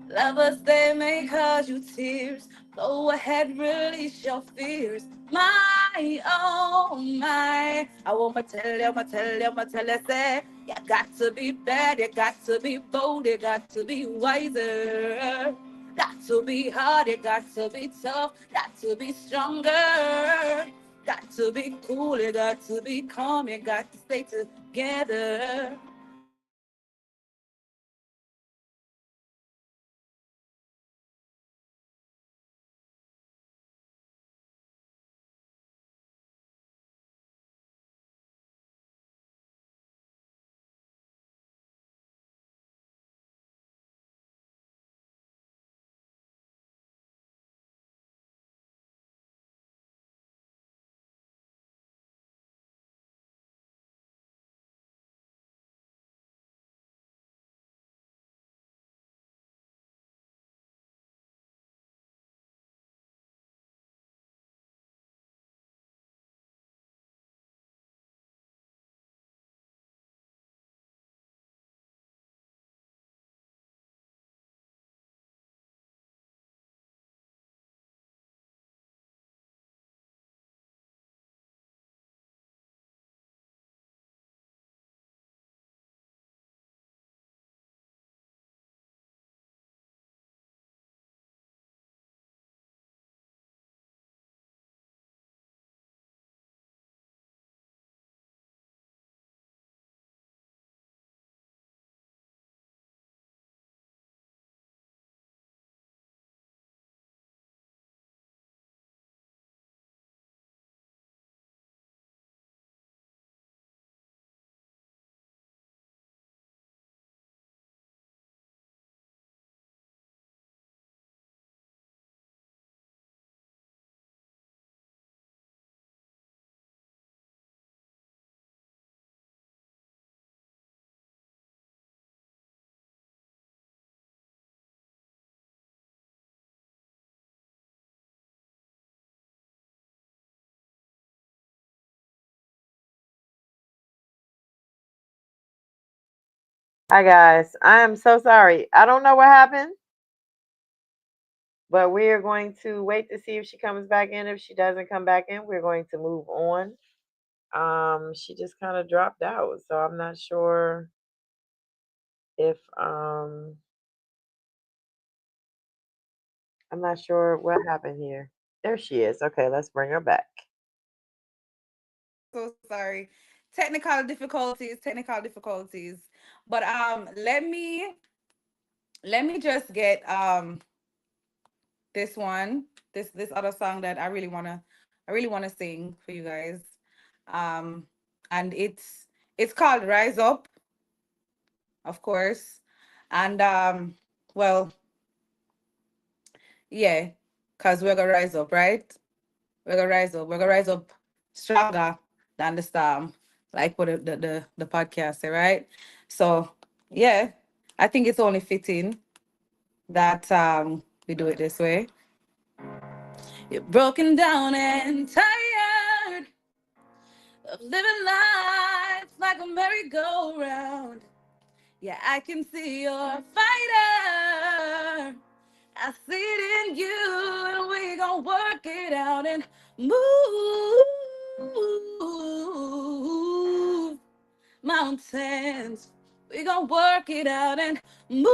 Lovers, they may cause you tears. Go ahead, release your fears. My, oh my. I want to tell you, say, you got to be bad, you got to be bold, you got to be wiser. Got to be hard, it got to be tough, got to be stronger. Got to be cool, it got to be calm, it got to stay together. Hi guys, I am so sorry. I don't know what happened, but we are going to wait to see if she comes back in. If she doesn't come back in, we're going to move on. She just kind of dropped out, so if I'm not sure what happened here. There she is. Okay, let's bring her back. So sorry. Technical difficulties. But let me just get this one, this other song that I really wanna sing for you guys. Um and it's called Rise Up, of course. And well, yeah, because we're gonna rise up, right? We're gonna rise up. We're gonna rise up stronger than the storm, like what the podcast say, right? So yeah, I think it's only fitting that we do it this way. You're broken down and tired of living life like a merry-go-round. Yeah, I can see you're a fighter. I see it in you, and we gonna work it out and move mountains. We gonna work it out and move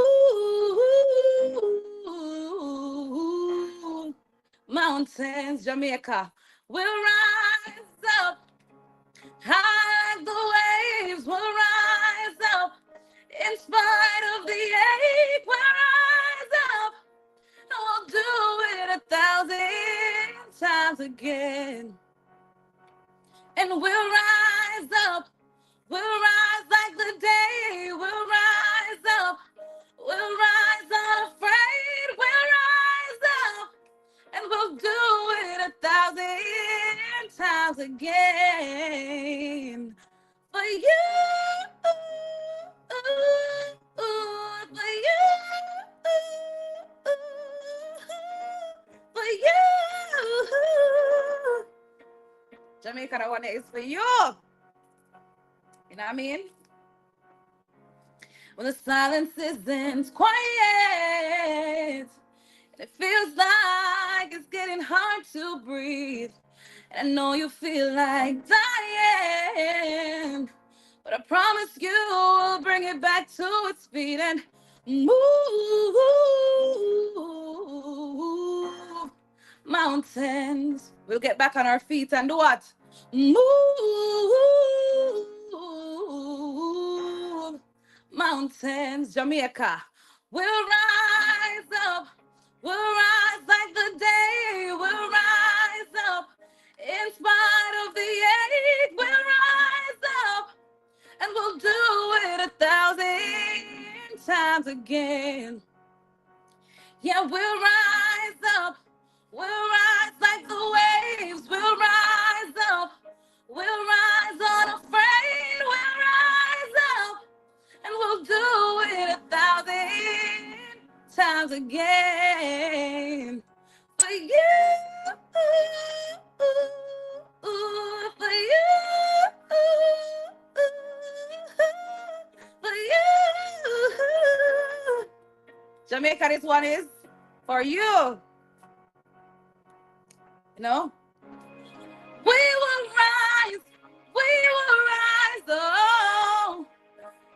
mountains. Jamaica, we'll rise up high like the waves will rise up. In spite of the ache, we'll rise up. And we'll do it 1,000 times again. And we'll rise up. We'll rise like the day. We'll rise up. We'll rise unafraid. We'll rise up. And we'll do it 1,000 times again. For you, for you, for you. Jamaica, that one is for you. You know what I mean? When the silence isn't quiet, and it feels like it's getting hard to breathe. And I know you feel like dying, but I promise you will bring it back to its feet and move mountains. We'll get back on our feet and do what? Move mountains. Jamaica, we'll rise up. We'll rise like the day. We'll rise up. In spite of the ache, we'll rise up. And we'll do it 1,000 times again. Yeah, we'll rise up. We'll rise like the waves. We'll rise up. We'll rise unafraid. We'll rise up. And we'll do it 1,000 times again. For you, for you, for you. Jamaica, this one is for you. You know? We will rise. We will rise. Oh,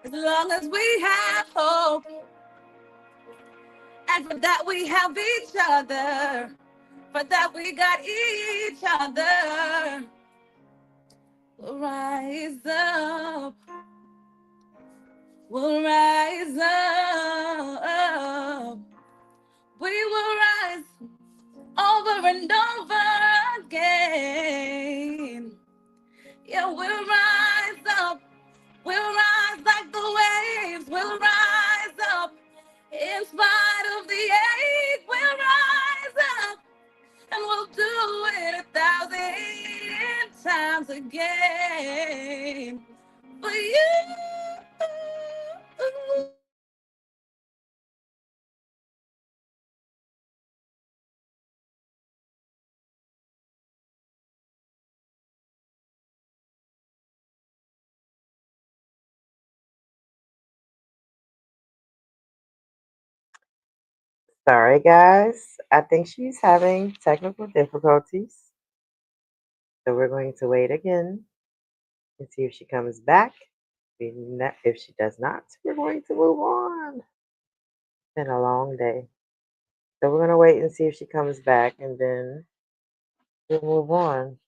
as long as we have hope. And for that we have each other. For that we got each other. We'll rise up. We'll rise up. We will rise over and over again. Yeah, we'll rise up. We'll rise like the waves. We'll rise up. In spite of the ache, we'll rise up. And we'll do it 1,000 times again. For you. Sorry, guys. I think she's having technical difficulties. So we're going to wait again and see if she comes back. If she does not, we're going to move on. It's been a long day. So we're going to wait and see if she comes back, and then we'll move on.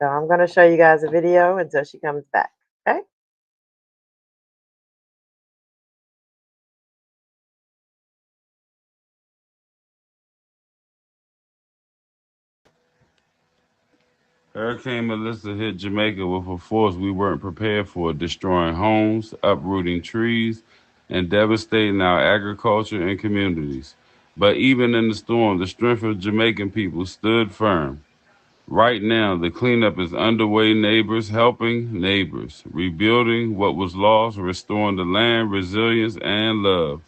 So I'm going to show you guys a video until she comes back. Okay? Hurricane Melissa hit Jamaica with a force we weren't prepared for, destroying homes, uprooting trees, and devastating our agriculture and communities. But even in the storm, the strength of Jamaican people stood firm. Right now, the cleanup is underway, neighbors helping neighbors, rebuilding what was lost, restoring the land, resilience, and love.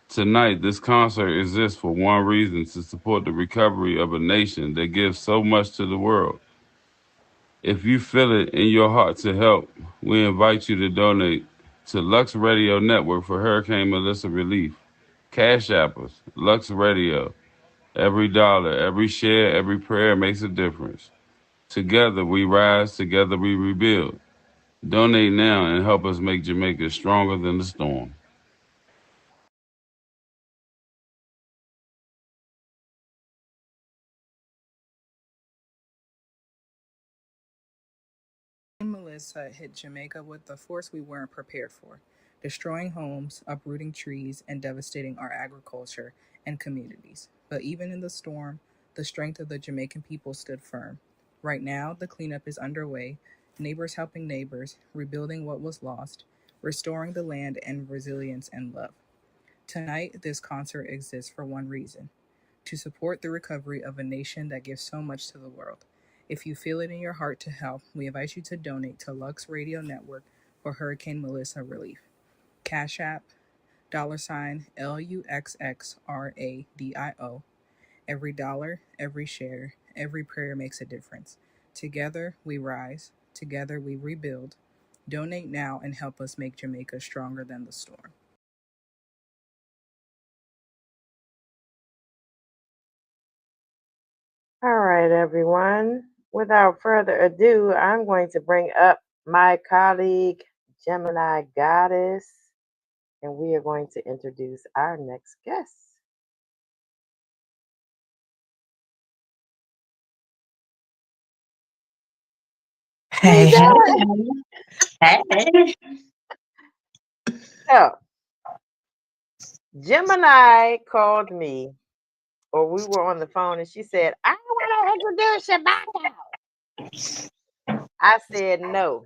Tonight, this concert exists for one reason: to support the recovery of a nation that gives so much to the world. If you feel it in your heart to help, we invite you to donate to Lux Radio Network for Hurricane Melissa relief. Cash App us, Lux Radio. Every dollar, every share, every prayer makes a difference. Together we rise, together we rebuild. Donate now and help us make Jamaica stronger than the storm. Melissa hit Jamaica with the force we weren't prepared for, destroying homes, uprooting trees, and devastating our agriculture and communities. But even in the storm, the strength of the Jamaican people stood firm. Right now, the cleanup is underway, neighbors helping neighbors, rebuilding what was lost, restoring the land and resilience and love. Tonight, this concert exists for one reason: to support the recovery of a nation that gives so much to the world. If you feel it in your heart to help, we invite you to donate to Lux Radio Network for Hurricane Melissa relief. Cash App, $LUXXRADIO. Every dollar, every share, every prayer makes a difference. Together we rise, together we rebuild. Donate now and help us make Jamaica stronger than the storm. All right, everyone. Without further ado, I'm going to bring up my colleague, Gemini Goddess, and we are going to introduce our next guest. Hey, hey, hey. So, Gemini called me, or we were on the phone, and she said, I want to introduce Shabaka. I said no.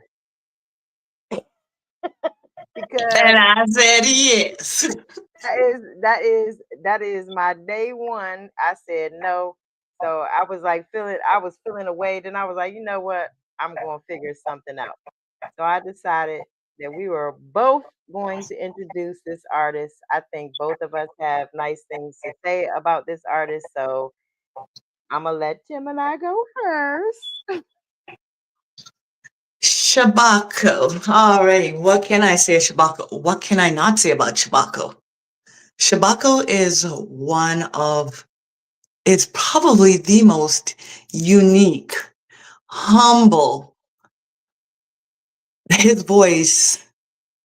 Because And I said yes. that is my day one. I said no. So I was like I was feeling away. Then I was like, you know what? I'm gonna figure something out. So I decided that we were both going to introduce this artist. I think both of us have nice things to say about this artist. So I'm gonna let Gemini go first. Shabako. Alrighty, what can I say Shabako? What can I not say about Shabako? Shabako is it's probably the most unique, humble. His voice,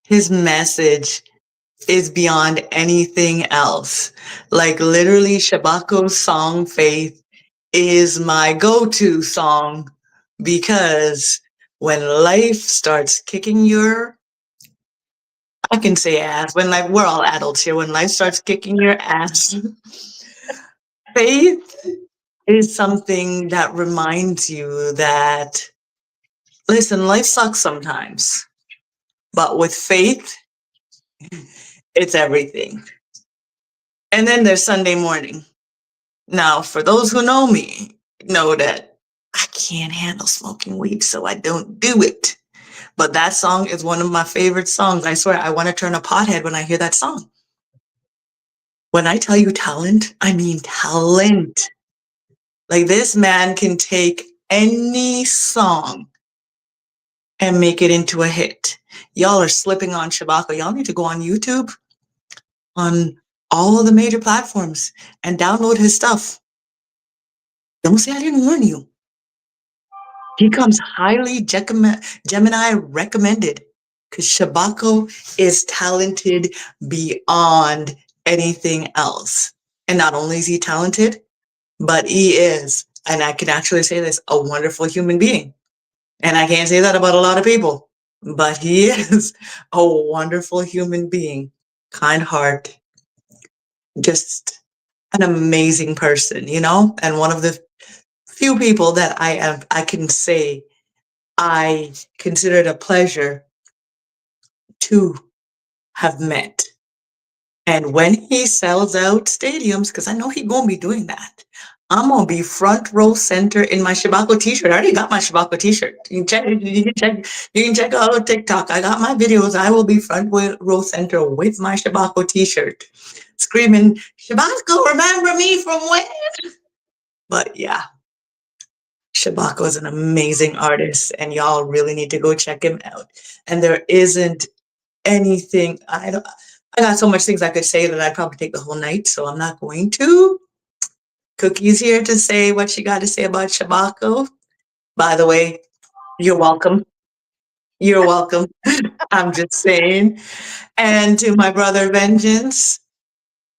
his message is beyond anything else. Like literally, Shabako's song Faith is my go-to song because when life starts kicking your, I can say ass, when like we're all adults here, when life starts kicking your ass, faith is something that reminds you that, listen, life sucks sometimes, but with faith, it's everything. And then there's Sunday morning. Now, for those who know me, know that I can't handle smoking weed, so I don't do it. But that song is one of my favorite songs. I swear, I want to turn a pothead when I hear that song. When I tell you talent, I mean talent. Like this man can take any song and make it into a hit. Y'all are slipping on Shabaka. Y'all need to go on YouTube, on all of the major platforms, and download his stuff. Don't say I didn't warn you. He comes highly Gemini recommended because Shabako is talented beyond anything else. And not only is he talented, but he is, and I can actually say this, a wonderful human being. And I can't say that about a lot of people, but he is a wonderful human being, kind heart, just an amazing person, you know? And one of the few people that I can say I consider it a pleasure to have met. And when he sells out stadiums, because I know he's gonna be doing that, I'm gonna be front row center in my Shabako t-shirt. I already got my Shabako t-shirt. You can check out on TikTok. I got my videos. I will be front row center with my Shabako t-shirt, screaming, Shabako, remember me from when? But yeah, Shabako is an amazing artist, and y'all really need to go check him out. And there isn't anything. I got so much things I could say that I'd probably take the whole night, so I'm not going to. Cookie's here to say what she got to say about Shabako. By the way, you're welcome. You're welcome. I'm just saying. And to my brother Vengeance,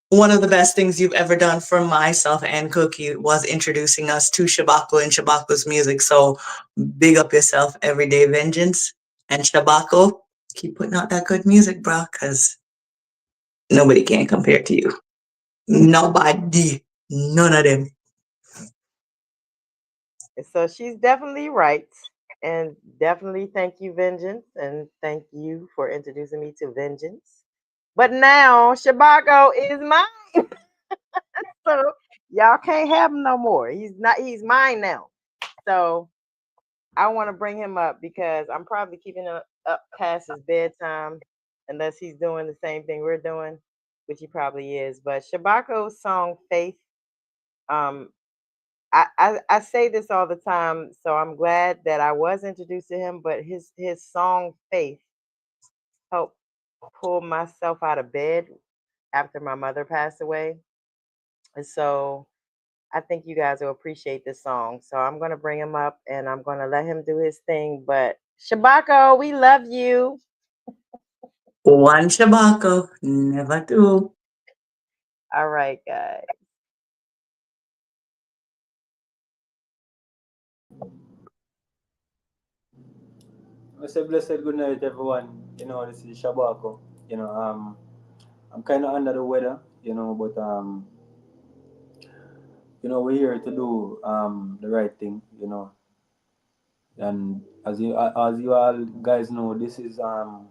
one of the best things you've ever done for myself and Cookie was introducing us to Shabako and Shabako's music. So big up yourself, Everyday Vengeance. And Shabako, keep putting out that good music, bro, because nobody can compare to you. Nobody. None of them. So she's definitely right. And definitely thank you, Vengeance. And thank you for introducing me to Vengeance. But now Shabako is mine. So y'all can't have him no more. He's mine now. So I want to bring him up because I'm probably keeping him up past his bedtime unless he's doing the same thing we're doing, which he probably is. But Shabako's song Faith, um, I say this all the time, so I'm glad that I was introduced to him, but his song Faith helped pull myself out of bed after my mother passed away. And so I think you guys will appreciate this song. So I'm gonna bring him up and I'm gonna let him do his thing. But Shabako, we love you. One Shabako, never two. All right, guys. I say blessed good night, everyone. This is Shabako. You know, I'm kind of under the weather. But we're here to do the right thing. And as you all guys know, this is a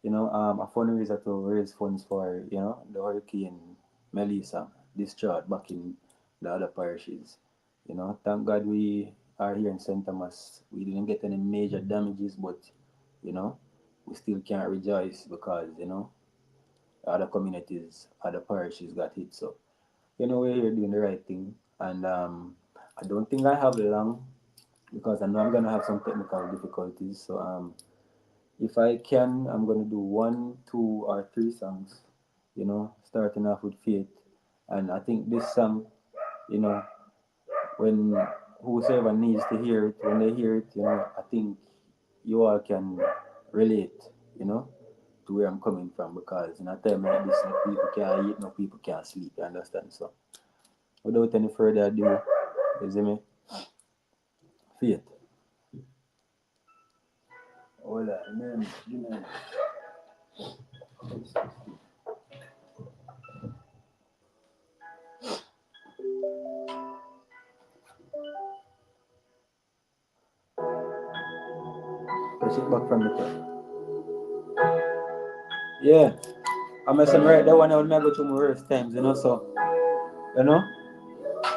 fundraiser to raise funds for the Hurricane Melissa discharge back in the other parishes. Thank God we are here in St. Thomas. We didn't get any major damages, but you know, we still can't rejoice because other communities, other parishes got hit. So we're here doing the right thing, and I don't think I have long because I know I'm gonna have some technical difficulties. So if I can, I'm gonna do one, two, or three songs. Starting off with Faith, and I think this song, you know, when whosoever needs to hear it, when they hear it, I think you all can relate, you know, to where I'm coming from because in a time like this, no people can't eat, no people can't sleep, you understand? So, without any further ado, you see me? Faith. Hold on, man. Push it back from the top. Yeah, I'm messing right that one. I will never go through my worst times, so, you know,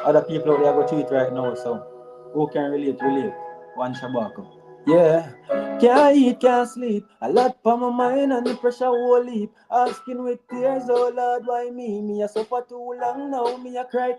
other people out there go through it right now, so, who can relate, relate. One Shabako. Yeah, can't eat, can't sleep. A lot for my mind and the pressure whole heap. Asking with tears, oh Lord, why me? Me a suffer too long now, me a cry.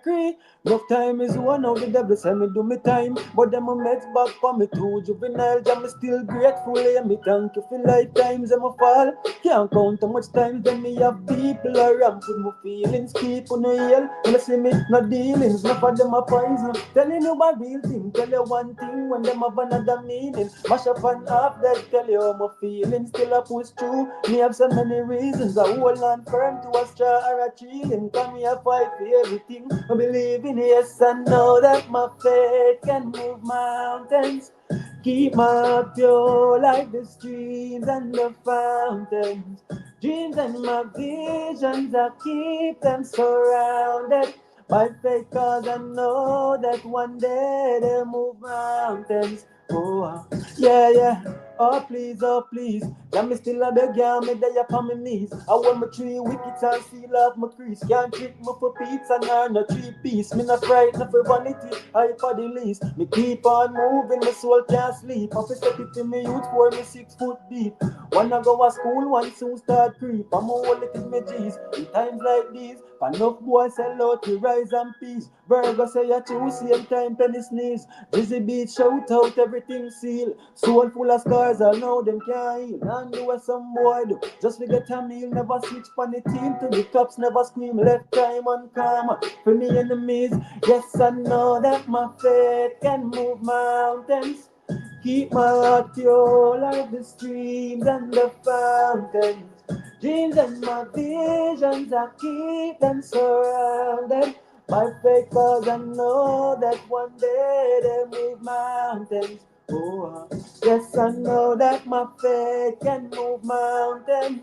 Enough time is one of the devil say me do me time. But them a meds back for me too juvenile. Jam me still grateful, yeah, me thank you for lifetimes. I'm a fall. Can't count how much time then me have people around. Put my feelings keep on the hill. You see me, no dealings, no for them a poison. Telling you my real thing, tell you one thing when them have another meaning. Mash up and half that tell you how my feelings still a push through. Me have so many reasons. I hold on firm to a straw or a tree. And come here fight for everything. I believe in yes, I know that my faith can move mountains. Keep my heart pure like the streams and the fountains. Dreams and my visions, I keep them surrounded by faith, cause I know that one day they'll move mountains. Oh, yeah, yeah. Oh, please, oh, please. Let me still a beg ya, me there upon my knees. I want my three wickets and seal off my crease. Can't trick me for pizza, nor no three piece. Me not frightened for vanity, I for the least. Me keep on moving, my soul can't sleep. I step it in me youth for me 6 foot deep. One I go to school, one soon start creep. I'm all it is me G's. In times like these, enough boys sell out to rise and peace. Virgo say you choose, same time penny sneeze. Dizzy beat shout out, everything seal. Soul full of scars, I know them can't heal. And do what some boy do, just to get a meal. Never switch on the team to the cops, never scream. Left time on karma for me enemies. Yes, I know that my faith can move mountains. Keep my heart pure like the streams and the fountains. Dreams and my visions, I keep them surrounded by faith, cause I know that one day they'll move mountains. Oh, yes, I know that my faith can move mountains.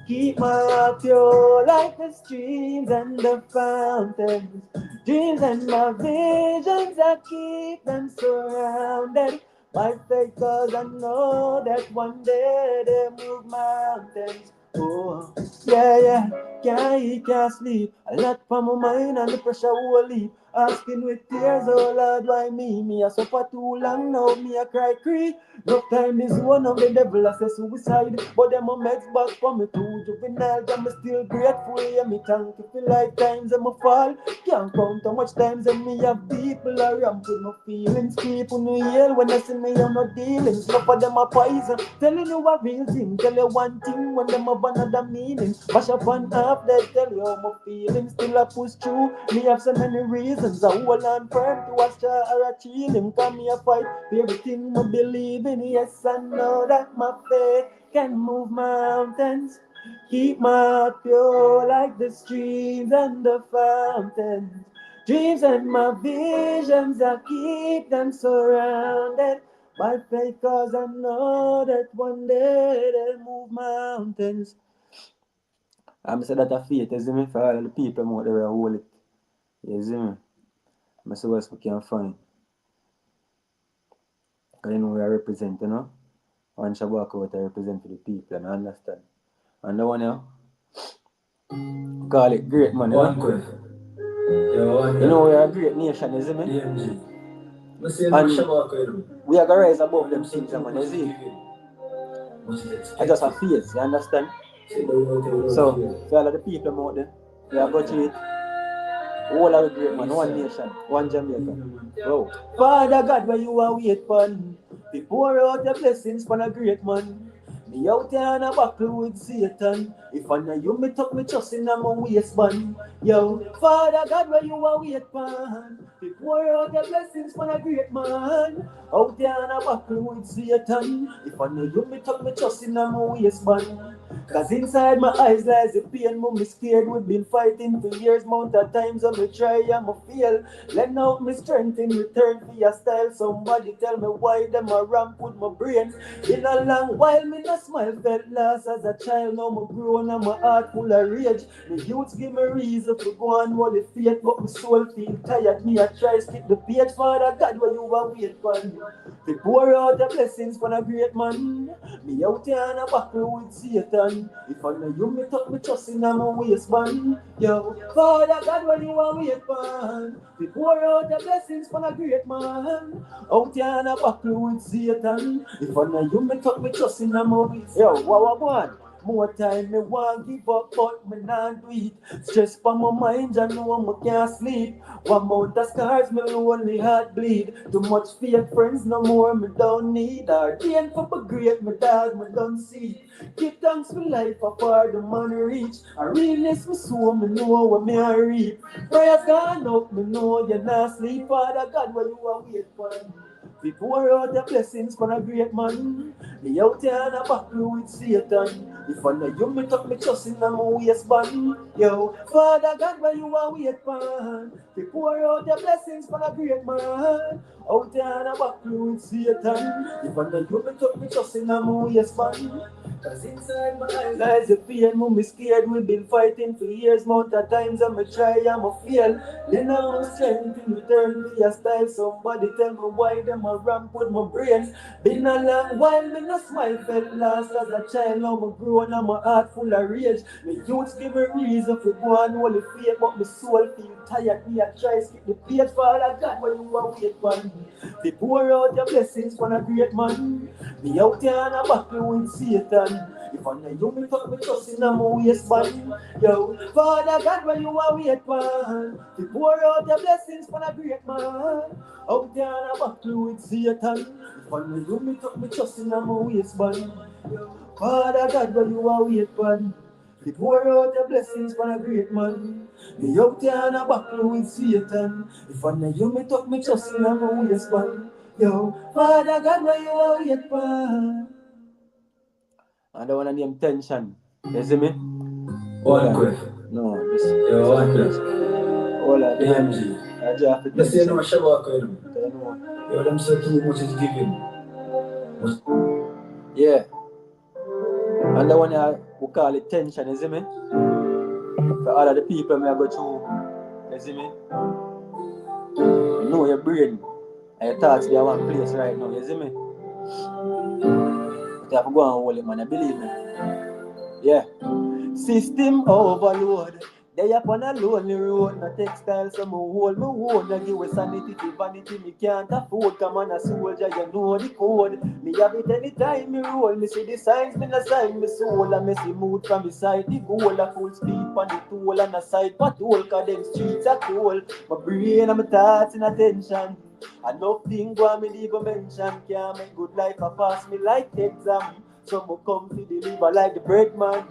Keep my heart pure like the streams and the fountains. Dreams and my visions, I keep them surrounded by faith, cause I know that one day they move mountains. Oh, yeah, yeah, can't eat, can't sleep. A lot for my mind and the pressure will leave. Asking with tears, oh Lord, why me? Me a suffer too long now, me a cry creep. No time is one of the devil, I say suicide. But them a meds back for me too juvenile. I'm still grateful, yeah, me thank you for lifetimes and my fall. Can't count how much times and me have people around with my feelings. People no heal when they see me, I'm not dealing. Some of them are poison. Telling you a real thing, tell you one thing when them have another meaning. Mash up and half, they tell you how my feelings still I push through. Me have so many reasons. I hold on firm to a star or a chilling. Come me a fight for everything I believe in. Yes, I know that my faith can move mountains. Keep my heart pure like the streams and the fountains. Dreams and my visions, I keep them surrounded by faith, cause I know that one day they'll move mountains. I'm say that a faith, you see me, for all the people out there who hold it. You see me? I'm say what we can find. Because you know we are represent, you know? One Shabaka what I represent for the people, and I understand. And the one here, call it great man, you know? You know we are a great nation, you see me? And we are going to rise above them things, man, you see? I just have faith, you understand? So, for all of the people out there, we are going to treat all of the great man, one nation, one Jamaica. Bro. Father God, where you are wait for, we pour out the blessings for a great man. Me out there in a battle with Satan. If I know you, me tuck me trust in my waistband. Yo, Father God, where you are wait for, we pour out the blessings for a great man. Out there in a battle with Satan. If I know you, me tuck me trust in my waistband. Cause inside my eyes lies the pain, me scared. We've been fighting for years, mount of times, and me try and me fail. Lend out me strength in return for your style. Somebody tell me why them a ramp with my brain. In a long while, me no smile, felt lost as a child. Now me grown and my heart full of rage. The youths give me reason to go on hold the faith, but my soul feel tired. Me I try skip the page, Father God, where you are wait for me. They pour out the blessings for a great man. Me out here in a battle with Satan. If I know you, me tuck me trust in my waistband. Yo, Father God, when you are wait for, they pour out the blessings for a great man. Out here in a battle with Satan. If I know you, me tuck me trust in my waistband. Yo, what one? More time me want give up, but me not do it. Stress for my mind, I know me can't sleep. One mount of scars, me lonely heart bleed. Too much fake friends, no more me don't need. Our pain for the great, me dog, me don't see. Give thanks for life, for far the money reach. I realness me so, me know what me I reap. Prayers gone up, me know you not sleep. Father God, where you are wait for me. We pour out the blessings for a great man. Me out here in a battle with Satan. If I know you, me tuck me trust in my waistband. Yo, Father God, where you are wait for. We pour out the blessings for a great man. Out here in a battle with Satan. If I know you, me tuck me trust in my waistband. Cause inside my eyes lies the pain, me scared. We've been fighting for years, mount of times, and me try and me fail. Then I'm strength in return for your style. Somebody tell me why them a ramp with my brain. Been a long while, me no smile, felt lost as a child. Now me grown and my heart full of rage. Me youths give me reason for go on hold the faith, but my soul feel tired. Me I try skip the page, Father God, where you are wait for me. They pour out your blessings for a great man. Me out here in a battle with Satan. If I know you, me tuck me trust in my waistband. Yo, Father God, where you are wait for. They pour out your blessings for a great man. Out there in a battle with Satan. If I know you, me tuck me trust in my waistband. Yo, Father God, where you are wait for. They pour out your blessings for a great man. Me out there in a battle with Satan. If I know you, me tuck me trust in my waistband. Yo, Father God, where you are wait for. And I want to name tension. You see me? One quick. No, this Yo, one quick. all I do. AMG. I drop it. Let's say no Shabaka, you know. Yo, them say too much is given. Yeah. And the one we call it tension, you see me? For all of the people me I go through, you see me? You know your brain and your thoughts they are one place right now, you see me? But you have to go and hold it, man, you believe me? Yeah. System overload. They up on a lonely road, no textile, so me hold me own. I give with sanity to vanity, me can't afford. Come on, a soldier, you know the code. Me have it anytime me roll. Me see the signs, me no sign me soul. And me see mood from me side. The goal, a full speed on the tool. And a side patrol, cause them streets are cold. My brain and my thoughts in attention. And nothing go on me leave a mention. Can't make good life a pass me like exam. So me come to deliver like the bread man.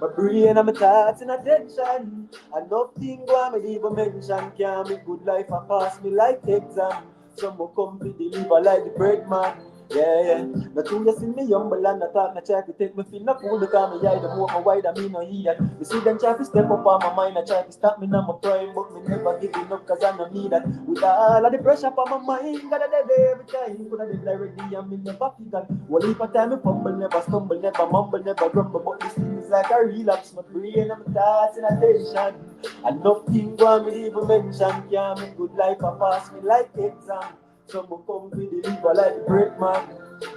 My brain and my thoughts in attention. And nothing go on me leave a mention. Can't make good life a pass me like exam. Some will come to deliver like the bread man. Yeah, yeah. Not too you see me humble and not talk, not try to take me feel no fool because me eye the more my wide and me no hear. You see them try to step up on my mind, I try to stop me now my prime, but me never giving up cause I no need that. With all of the pressure on my mind, gotta dead every time. Coulda dead already and me never forget. Well if a time me fumble, never stumble, never mumble, never grumble, but this thing is like a relapse. My brain and my thoughts in attention. And nothing go on me even mention. Can't make good life a pass me like exam. Some will come to deliver like the great man.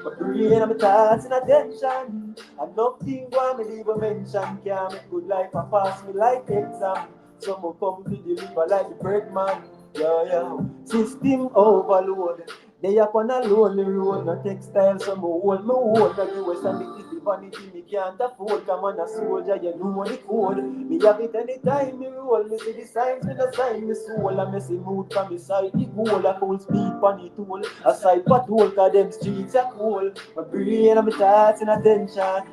My brain and my thoughts in attention. And nothing go on me even mention. Can't make good life a pass me like exam. Some will come to deliver like the great man. Yeah, yeah. System overload. They up on a lonely road, no textile, so me hold me hold. Now you and it is the vanity me can't afford. Come on a soldier, you know the code. Me have it anytime me roll. Me see the signs, me no sign me soul. And me see mood from me side, the goal. A full speed pan the tool. A side patrol, cause them streets are cold. My brain and my thoughts in attention.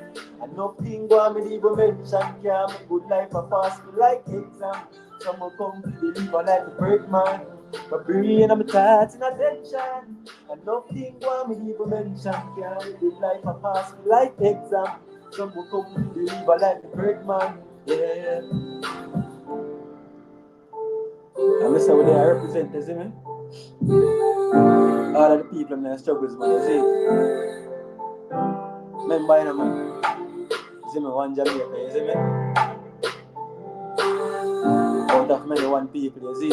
And nothing go on me leave a mention. Can't make good life a pass me like exam. Some will come to deliver like the break man. My brain and my thoughts in attention. And nothing go me even mention. Can't make good life a pass me like exam. Some will come to deliver like the break man. Yeah. And Mr. What they represent, you see me? All of the people in their struggles, man, you see? Remember, you know, man. You see me, one Jamaica, you see me? Out of many one people, you see?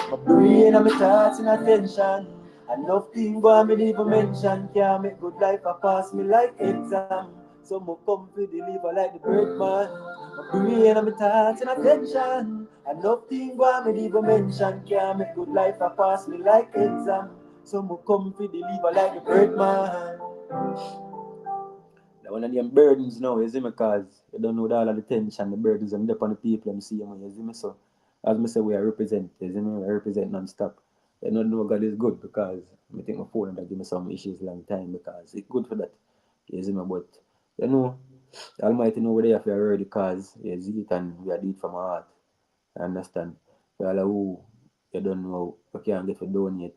My brain and my thoughts in attention. And nothing go me even mention. Can't make good life a pass me like exam. So me come to deliver like the bread man. My brain and my thoughts in attention. And nothing go me even mention. Can't make good life a pass me like exam. So me come to deliver like the bread man. One of them burdens now, you see me, cause you don't know all of the tension, the burdens and upon the people them see you see me, so as me say we are represent, you see me, we represent non-stop. You don't know God is good because I think my phone that give me some issues long time because it's good for that. You see me, but you know, the Almighty know what they have to already cause you see it and we are doing it from our heart. I understand. For all who you don't know, you can't get to donate,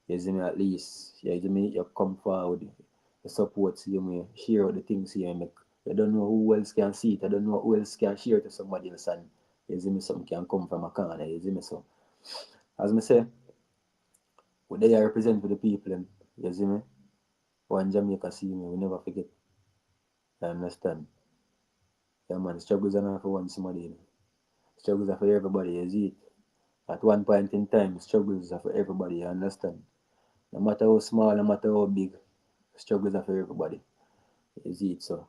you see me at least, you see me, you come forward. The support you may share out the things you make. You don't know who else can see it. I don't know who else can share it to somebody else and you see me something can come from a corner, you see me so. As me say, what they represent for the people you see me? One Jamaica see me, we never forget. I understand. Yeah man, struggles are not for one somebody. Struggles are for everybody, you see it. At one point in time, struggles are for everybody, you understand. No matter how small, no matter how big, struggles are for everybody. You see it so.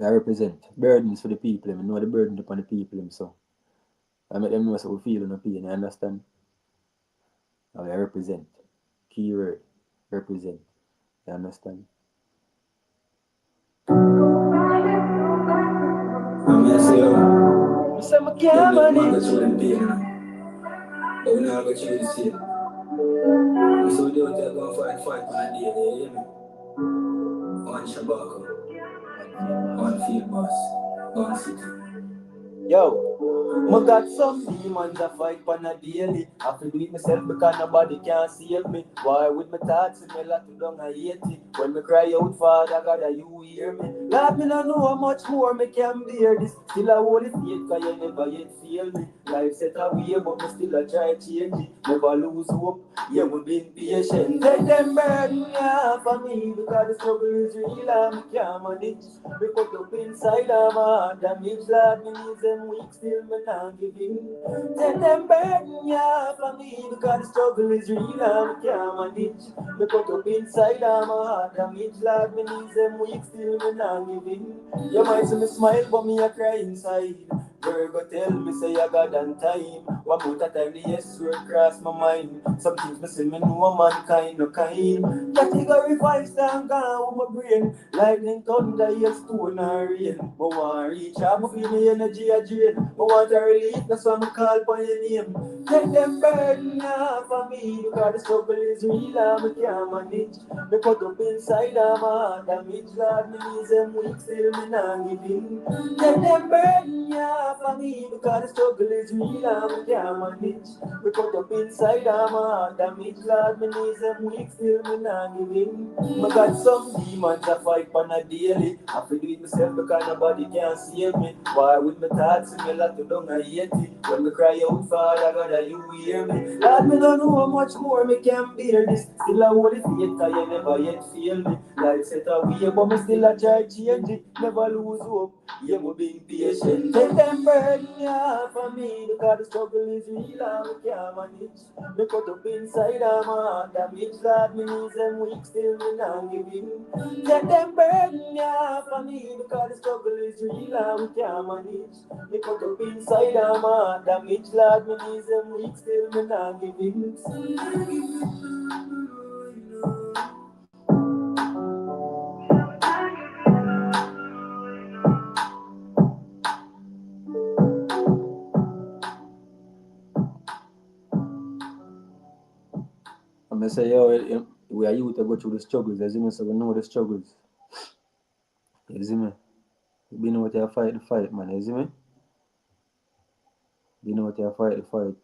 I represent burdens for the people. I know the burden upon the people. So I make them know how we feel in the pain. You understand? I represent. Keyword. Represent. You understand? I'm gonna say, I say I can't go through them pain, but we not go through the same. So we don't take go fight on a day, you hear me? One Shabaka, one field boss, one city. Yo, I got some demons I fight on a daily. I feel do it myself because nobody can save me. Why with my thoughts and me lot to down I hate it. When me cry out, Father God, you hear me. Lord, me don't know how much more me can bear this. Still I hold it faith cause you never yet fail me. Life set a way but me still a try change it. Never lose hope, yeah we been patient. Take them burden off of me because the struggle is real and me can't manage. Me put up inside of my heart damage, Lord, me needs them weak still me not give in. Take them burden off of me because the struggle is real and me can't manage. Me put up inside of my heart damage, Lord, me needs them weak still me not give in. You might see me smile but me a cry inside. Virgo tell me say I got on time. One more time the yes word cross my mind. Some things me say me know mankind no kind. Category 5 stand gone with my brain. Lightning, thunder, hail, stone and rain. I want to reach out, I feel the energy a drain. I want to relief, that's why I call by your name. Take them burden off of me because the struggle is real and we can't manage. Me put up inside of my heart damage, Lord, me knees them weak, still me not give in. Take them burden off of me because the struggle is real and we can't manage. Me put up inside of my heart damage, Lord, me knees them weak, still me not give in. Me got some demons I fight on a daily. I feel do it myself because nobody can save me. Why with my thoughts and me lot to down I hate it. When me cry out, Father God, you hear me. Lord, me don't know how much more me can bear this. Still I hold it faith cause you never yet fail me. Life set a way but me still a try change it. Never lose hope, yeah me being patient. Take them burden off of me because the struggle is real and we can't manage. Me cut up inside of my heart damage, Lord, me knees them weak, still me not give in. Take them burden off of me because the struggle is real and we can't manage. Me cut up inside of my heart damage, Lord, me knees them weak, still me not give in. I'm gonna say, yo, we are youth to go through the struggles, as you know, so we know the struggles. You see me? You know what you fight the fight, man, you see me? You know what you fight the fight.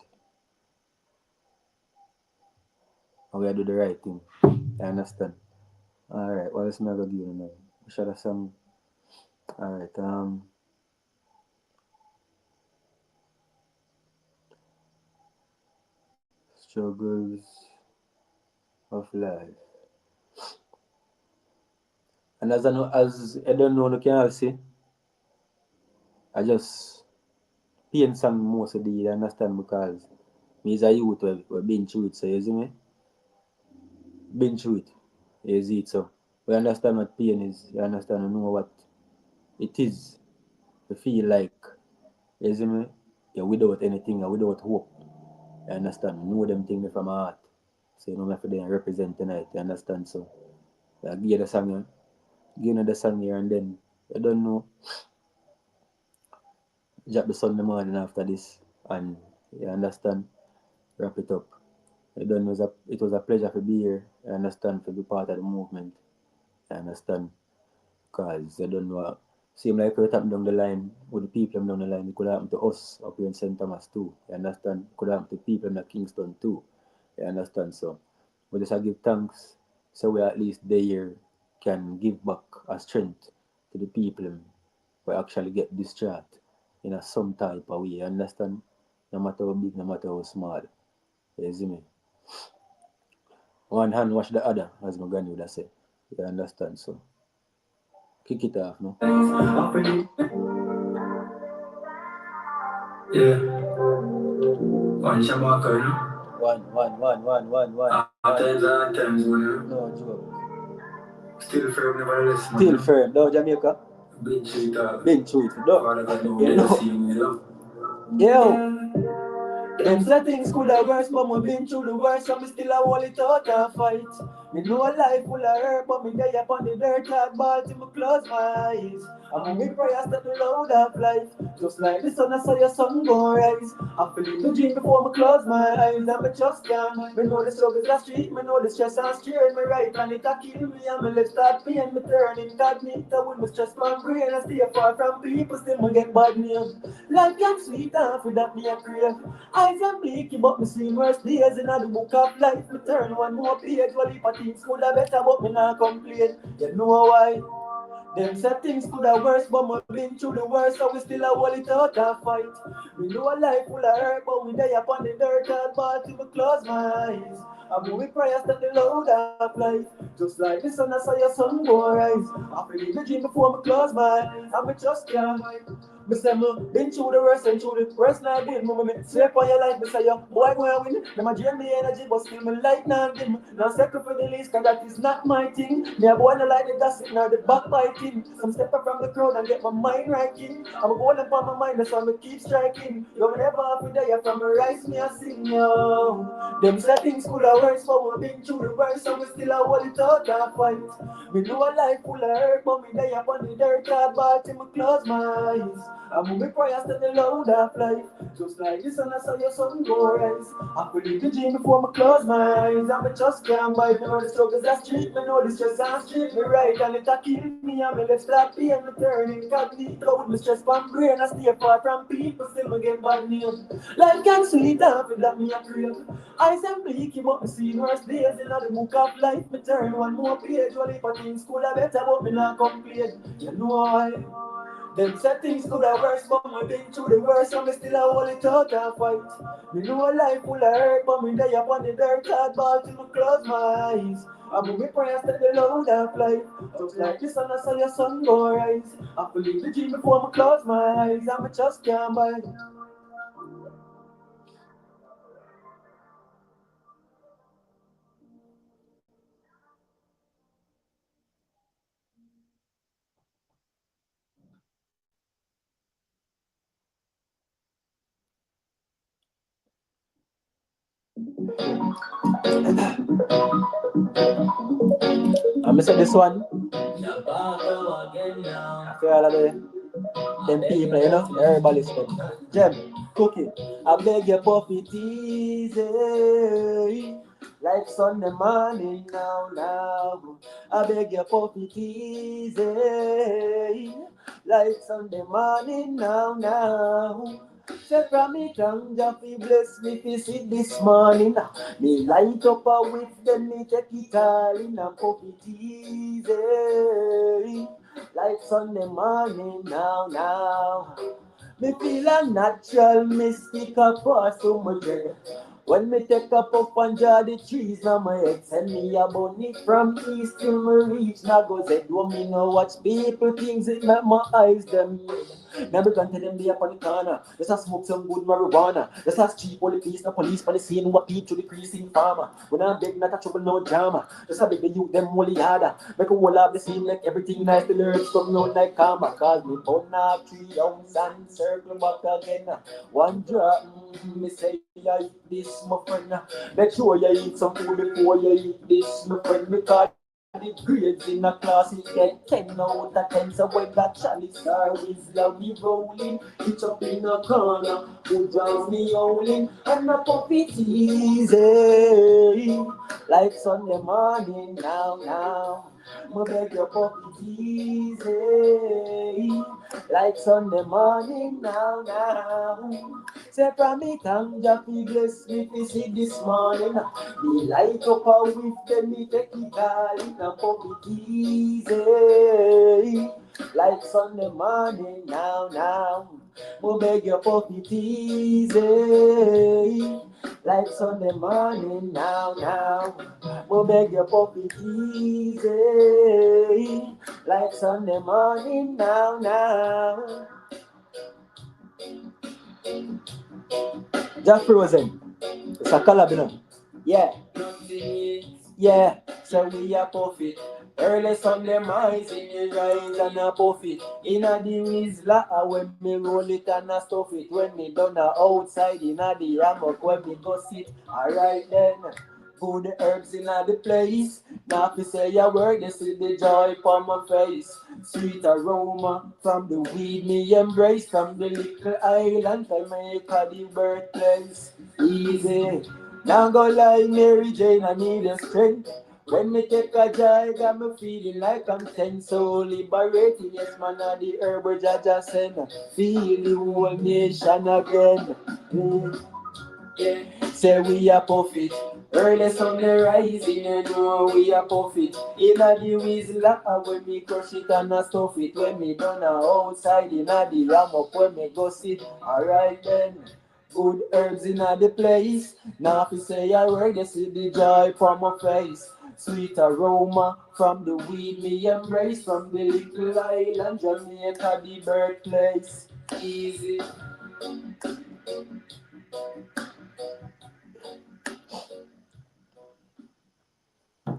And we do the right thing. I understand. Alright, what else am I gonna give you now? We should have some. Alright, struggles of life. And as I know, as I don't know, you can see, I just paint some most of the year, understand, because me is a youth we've been through it, so you see me? Been through it. You see it, so we understand what pain is, you understand, and know what it is. You feel like, you see me? You're without anything, you're without hope. You understand? Know them things from my heart. So you know me for them represent tonight, you understand? So I give you the song here. Give you the song here and then you don't know. Drop the Sunday morning after this and you understand? Wrap it up. You don't know it was a pleasure to be here, you understand, to be part of the movement. You understand? Because you don't know seem like what happened down the line with the people down the line, it could happen to us up here in St. Thomas too. You understand? It could happen to people in Kingston too. You understand? So we just give thanks so we at least there can give back a strength to the people who actually get discharged in a some type of way. You understand? No matter how big, no matter how small. You see me? One hand wash the other, as my granny would say. You understand? So kick it off, no? Yeah. One Jamaica, you know? One. Hard times, man. No joke. Still firm, nevertheless, man. Still firm. No, Jamaica? Been through it all. Been through it, no? Father God, no, you know. See me, you know? Yo! Them say things could have worse, but me been through the worst, and me still a hold it out and fight. Me know life full of hurt, but me day up on the dirt hard ball till me close my eyes. And when me pray, I step the load of life. Just like the sun, I saw your sun go rise. I believe the dream before me close my eyes, and me just can't. Me know the struggles that street, me know the stress and strain. Me right and it a kill me, and me left start pain. Me turn incognito with me stress my brain. I stay far from people, still me get bad name. Life can sweet and for that me a crave. Eyes and bleaky, but me see worse days in the book of life. Me turn one more page, well if I things could have better, but me not complain. You know why? Them say things could have worse, but me been through the worst, so we still a hold it out and fight. We know a life full of hurt, but we die upon the dirt hard ball till we close my eyes. And when we pray, I step the load of life. Just like the sun, I saw your sun go rise. I believe the dream before me close my eyes, and me just can't hide. Me say me been through the worst and through the worst now did me sleep on your life. Me say yo boy go and win. Them a drain me energy, but still me light now give me. Now settle for the least, cause that is not my thing. Me a boy no like the gossip nor the backbiting. Some step up from the crowd and get my mind right king. I'm going up on my mind, that's why me keep striking. You will never have to die from me rise me a sing yo. Them say things could have worse, but we been through the worst, so we still a hold it out and fight. Me know a life full of hurt, but me die upon the dirt hard ball till me close my eyes. And when me pray, I step the load of life. Just like the sun, I saw your sun go rise. I believe the dream before me close my eyes. And me just can't bite. Me know the struggles that street, me know the stress and street. Me right and it a kill me, and me left stop pain. Me turn incognito with me stress from brain. I stay far from people, still me get bad name. Life can sweet and for that me a crave. Eyes and bleaky, but me see worse days in the book of life. Me turn one more page. Well, if I think school I better, but me not complain. You know why? Them say things could have worse, but me been through the worst, so me still a hold it out and fight. Me know a life full of hurt, but me die upon the dirt hard ball till me close my eyes. And when me pray, I step the load of life. Just like the sun, I saw your sun go rise. I believe the dream before me close my eyes, and me just can't bite. And me say this one. I feel all of them people, you know, everybody listen. Jem, cookie, I beg you puff it easy. Like Sunday morning now. I beg you puff it easy. Like Sunday morning now. Say from me tongue, Jaffy bless me fi sit this morning. Me light up a whip, then me take it all in and puff it easy. Like Sunday morning now. Me feel a natural mystic up to my head. When me take a puff and draw the trees now my head, send me a bunny from east till me reach Nagoze. Do me know watch people things it make my eyes them. Never gonna tell them be up on the corner. Just a smoke some good marijuana. Just a street police, no police for the scene who appeal to the precinct farmer. When I beg not a trouble, no drama. Just a beg the youth them only harder. Make a whole of the scene like everything nice. The lyrics come out like karma. Cause me pound up 3 ounce and circle back again. One drop, me say I eat this, my friend. Make sure you eat some food before you eat this, my friend. Because the grades in a class is get 10 out of 10. So when that chalice are whistler me rolling, it's up in a corner, who drives me howling, and I pop it easy, like Sunday morning now. Me beg you pop it easy, like Sunday morning now. Say from me tongue, Jaffy bless me to see this morning. Me light up a whiff, then me take it all in and pop it easy. Like Sunday morning now. Me beg you pop it easy. Like Sunday morning now. Me beg you pop it easy. Like Sunday morning now. Jack Frozen. It's a collab, you know. Yeah. Yeah. So we are puff it. Early sun them eyes in the rise and a puff it. Inna the whistler when me roll it and a stuff it. When me done a outside inna the hammock when me go sit. Alright then, good herbs inna the place. Now fi say a word, they see the joy upon my face. Sweet aroma from the weed me embrace. From the little island Jamaica the birthplace. Easy, now go like Mary Jane, I need a strength. When me take a jig, got me feeling like I'm 10, so liberating. Yes, man, the herb Jaja send. Feel the whole nation again. Yeah. Say we a puff it. Early sun the rising, you know we a puff it. Inna the whistler when me crush it and a stuff it. When me done a outside inna the hammock when me go sit. Alright then. Good herbs inna the place. Now if you say a word, you see the joy from my face. Sweet aroma from the weed me embrace. From the little island Jamaica, the birthplace. Easy.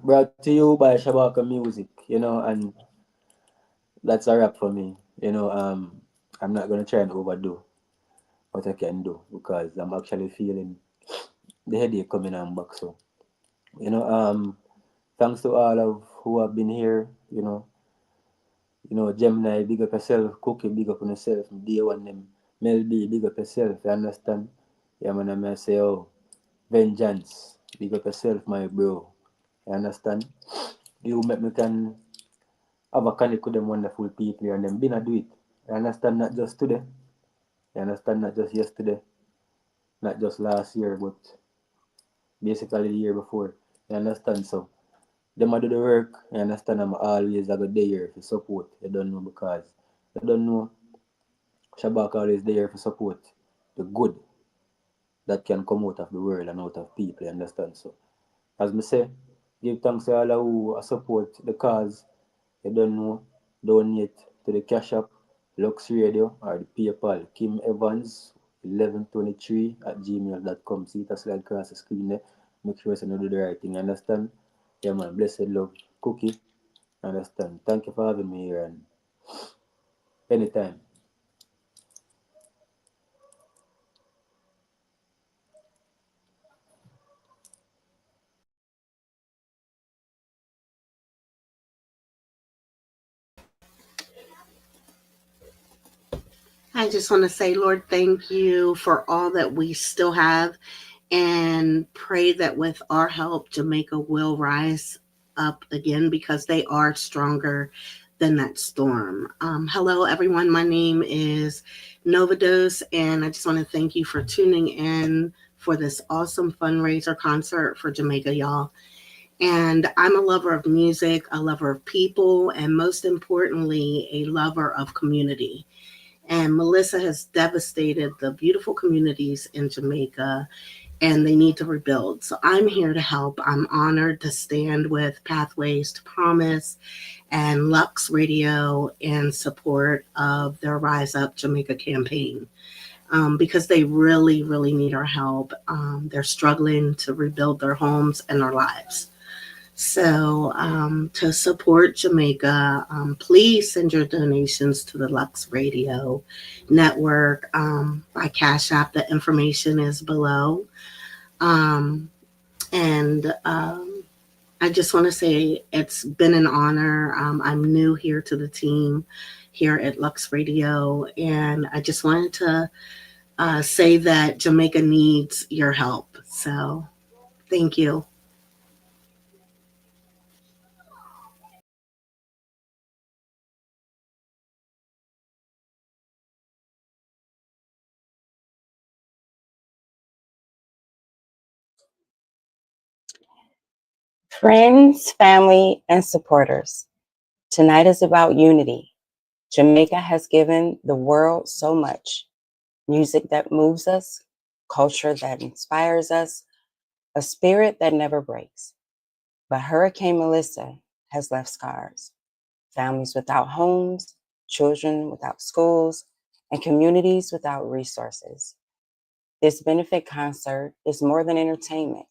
Brought to you by Shabaka Music, and that's a wrap for me. I'm not gonna try and overdo what I can do because I'm actually feeling the headache coming on back. So, you know, um, thanks to all of who have been here. Gemini, big up yourself. Cookie, big up on yourself. Day one them, Mel B, big up yourself. You understand? Yeah, man, I may say, oh, vengeance, big up yourself, my bro. You understand? You make me can have a connect with them wonderful people and them been a do it. You understand? Not just today. You understand? Not just yesterday. Not just last year, but basically the year before. You understand? So them a do the work. You understand? I'm always a good there for support. You don't know because you don't know Shabak always there for support the good that can come out of the world and out of people. You understand? So as me say, give thanks to all who support the cause. You don't know, donate to the Cash App, Lux Radio, or the PayPal, Kim Evans 1123 at gmail.com. See it a slide across the screen there. Make sure you do the right thing. Understand? Yeah, man. Blessed love. Cookie. Understand? Thank you for having me here and anytime. I just want to say, Lord, thank you for all that we still have and pray that with our help, Jamaica will rise up again because they are stronger than that storm. Hello, everyone. My name is Novados, and I just want to thank you for tuning in for this awesome fundraiser concert for Jamaica, y'all. And I'm a lover of music, a lover of people, and most importantly, a lover of community. And Melissa has devastated the beautiful communities in Jamaica, and they need to rebuild. So I'm here to help. I'm honored to stand with Pathways to Promise and Lux Radio in support of their Rise Up Jamaica campaign. Because they really, really need our help. They're struggling to rebuild their homes and their lives. So, to support Jamaica, please send your donations to the Lux Radio Network by Cash App. The information is below. And I just want to say it's been an honor. I'm new here to the team here at Lux Radio, and I just wanted to say that Jamaica needs your help. So, thank you. Friends, family, and supporters. Tonight is about unity. Jamaica has given the world so much. Music that moves us, culture that inspires us, a spirit that never breaks. But Hurricane Melissa has left scars. Families without homes, children without schools, and communities without resources. This benefit concert is more than entertainment.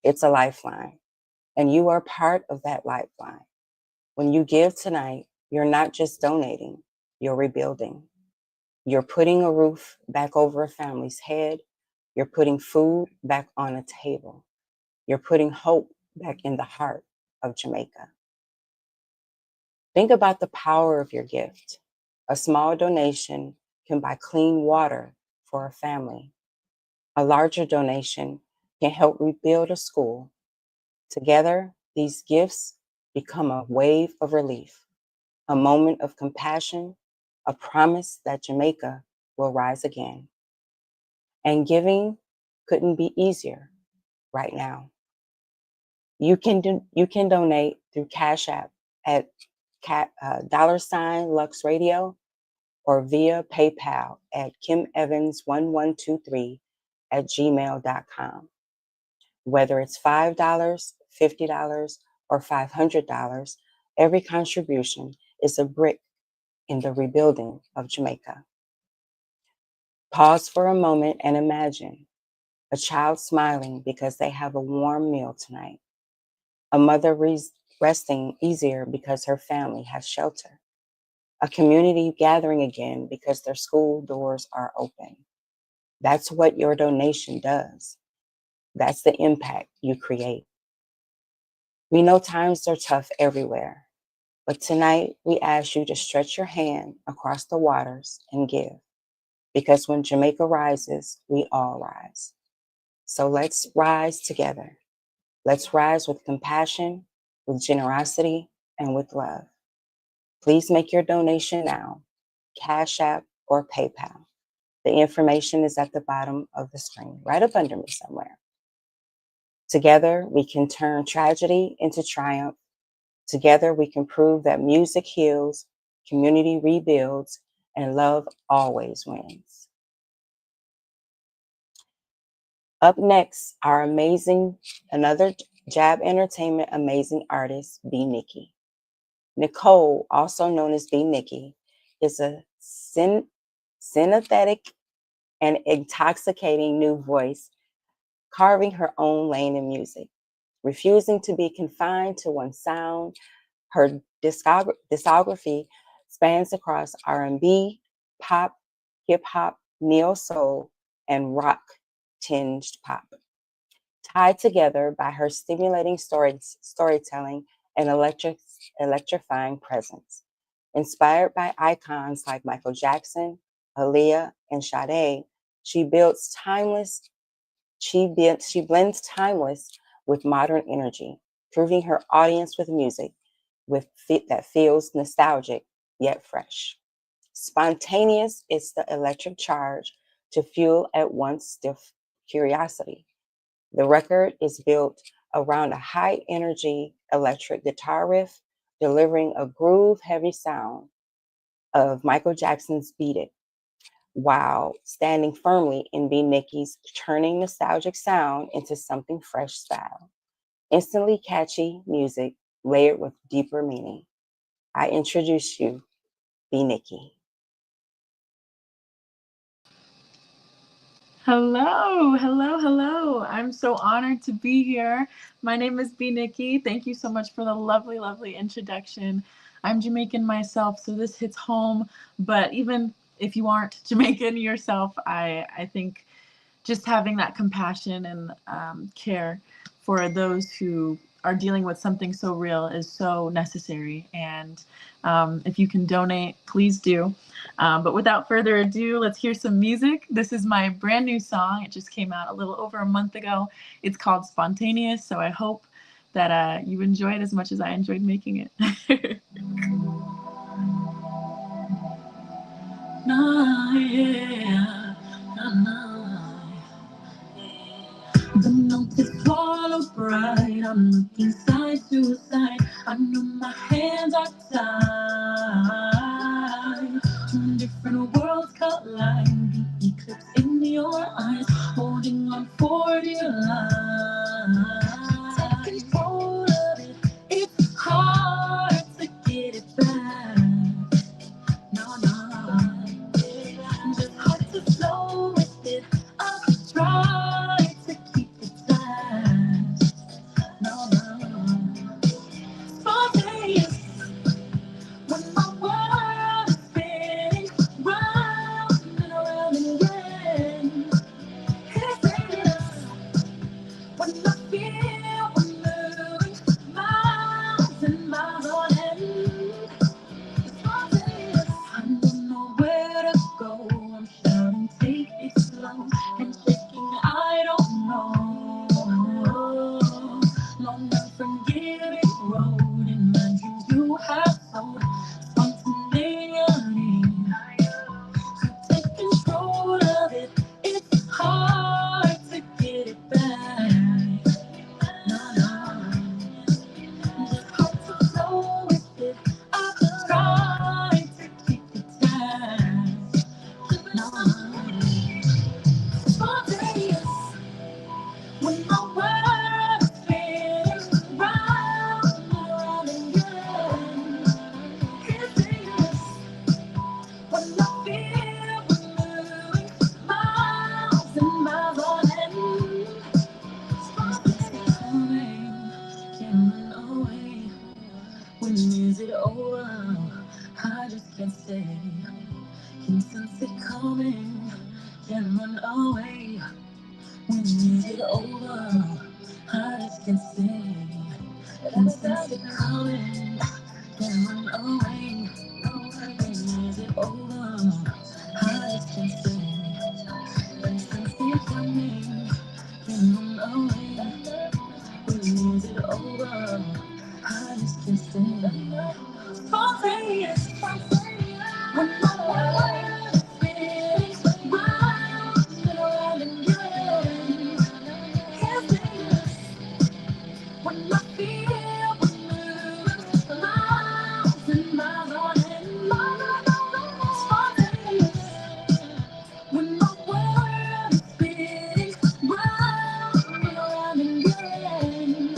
It's a lifeline, and you are part of that lifeline. When you give tonight, you're not just donating, you're rebuilding. You're putting a roof back over a family's head. You're putting food back on a table. You're putting hope back in the heart of Jamaica. Think about the power of your gift. A small donation can buy clean water for a family. A larger donation can help rebuild a school. Together, these gifts become a wave of relief, a moment of compassion, a promise that Jamaica will rise again. And giving couldn't be easier right now. You can donate through Cash App at $Lux Radio or via PayPal at kimevans1123@gmail.com. Whether it's $5, $50, or $500, every contribution is a brick in the rebuilding of Jamaica. Pause for a moment and imagine a child smiling because they have a warm meal tonight, a mother resting easier because her family has shelter, a community gathering again because their school doors are open. That's what your donation does. That's the impact you create. We know times are tough everywhere, but tonight we ask you to stretch your hand across the waters and give, because when Jamaica rises, we all rise. So let's rise together. Let's rise with compassion, with generosity, and with love. Please make your donation now, Cash App or PayPal. The information is at the bottom of the screen, right up under me somewhere. Together, we can turn tragedy into triumph. Together, we can prove that music heals, community rebuilds, and love always wins. Up next, our another J.A.B Entertainment amazing artist, B. Nikki. Nicole, also known as B. Nikki, is a synesthetic and intoxicating new voice, carving her own lane in music. Refusing to be confined to one sound, her discography spans across R&B, pop, hip-hop, neo-soul, and rock-tinged pop. Tied together by her stimulating storytelling and electrifying presence. Inspired by icons like Michael Jackson, Aaliyah, and Sade, she blends timeless with modern energy, proving her audience with music that feels nostalgic yet fresh. Spontaneous is the electric charge to fuel at once stiff curiosity. The record is built around a high-energy electric guitar riff, delivering a groove-heavy sound of Michael Jackson's Beat It, while standing firmly in B. Nikki's turning nostalgic sound into something fresh style. Instantly catchy music layered with deeper meaning. I introduce you, B. Nikki. Hello, hello, hello. I'm so honored to be here. My name is B. Nikki. Thank you so much for the lovely, lovely introduction. I'm Jamaican myself, so this hits home. But even if you aren't Jamaican yourself, I think just having that compassion and care for those who are dealing with something so real is so necessary. And if you can donate, please do. But without further ado, let's hear some music. This is my brand new song. It just came out a little over a month ago. It's called Spontaneous. So I hope that you enjoy it as much as I enjoyed making it. Nah, yeah, nah, nah. The note is swallowed bright. I'm looking side to side. I know my hands are tied. Two different worlds collide. The eclipse in your eyes, holding on for dear life. Take control of it. It's hard to get it back. No, no. Just hard to flow with it. I'll try to keep it fast. No, no. Spontaneous. can run away when you get over. Hearts can sing and sense it coming. Can run away when you get over. Hearts can sing and sense it coming. Can run away when you get over. Hearts can sing. Spontaneous, when my world is spinning round and round and round. Can't say when I feel the moon, miles and miles on end, spontaneous. When my world is spinning round and round and round.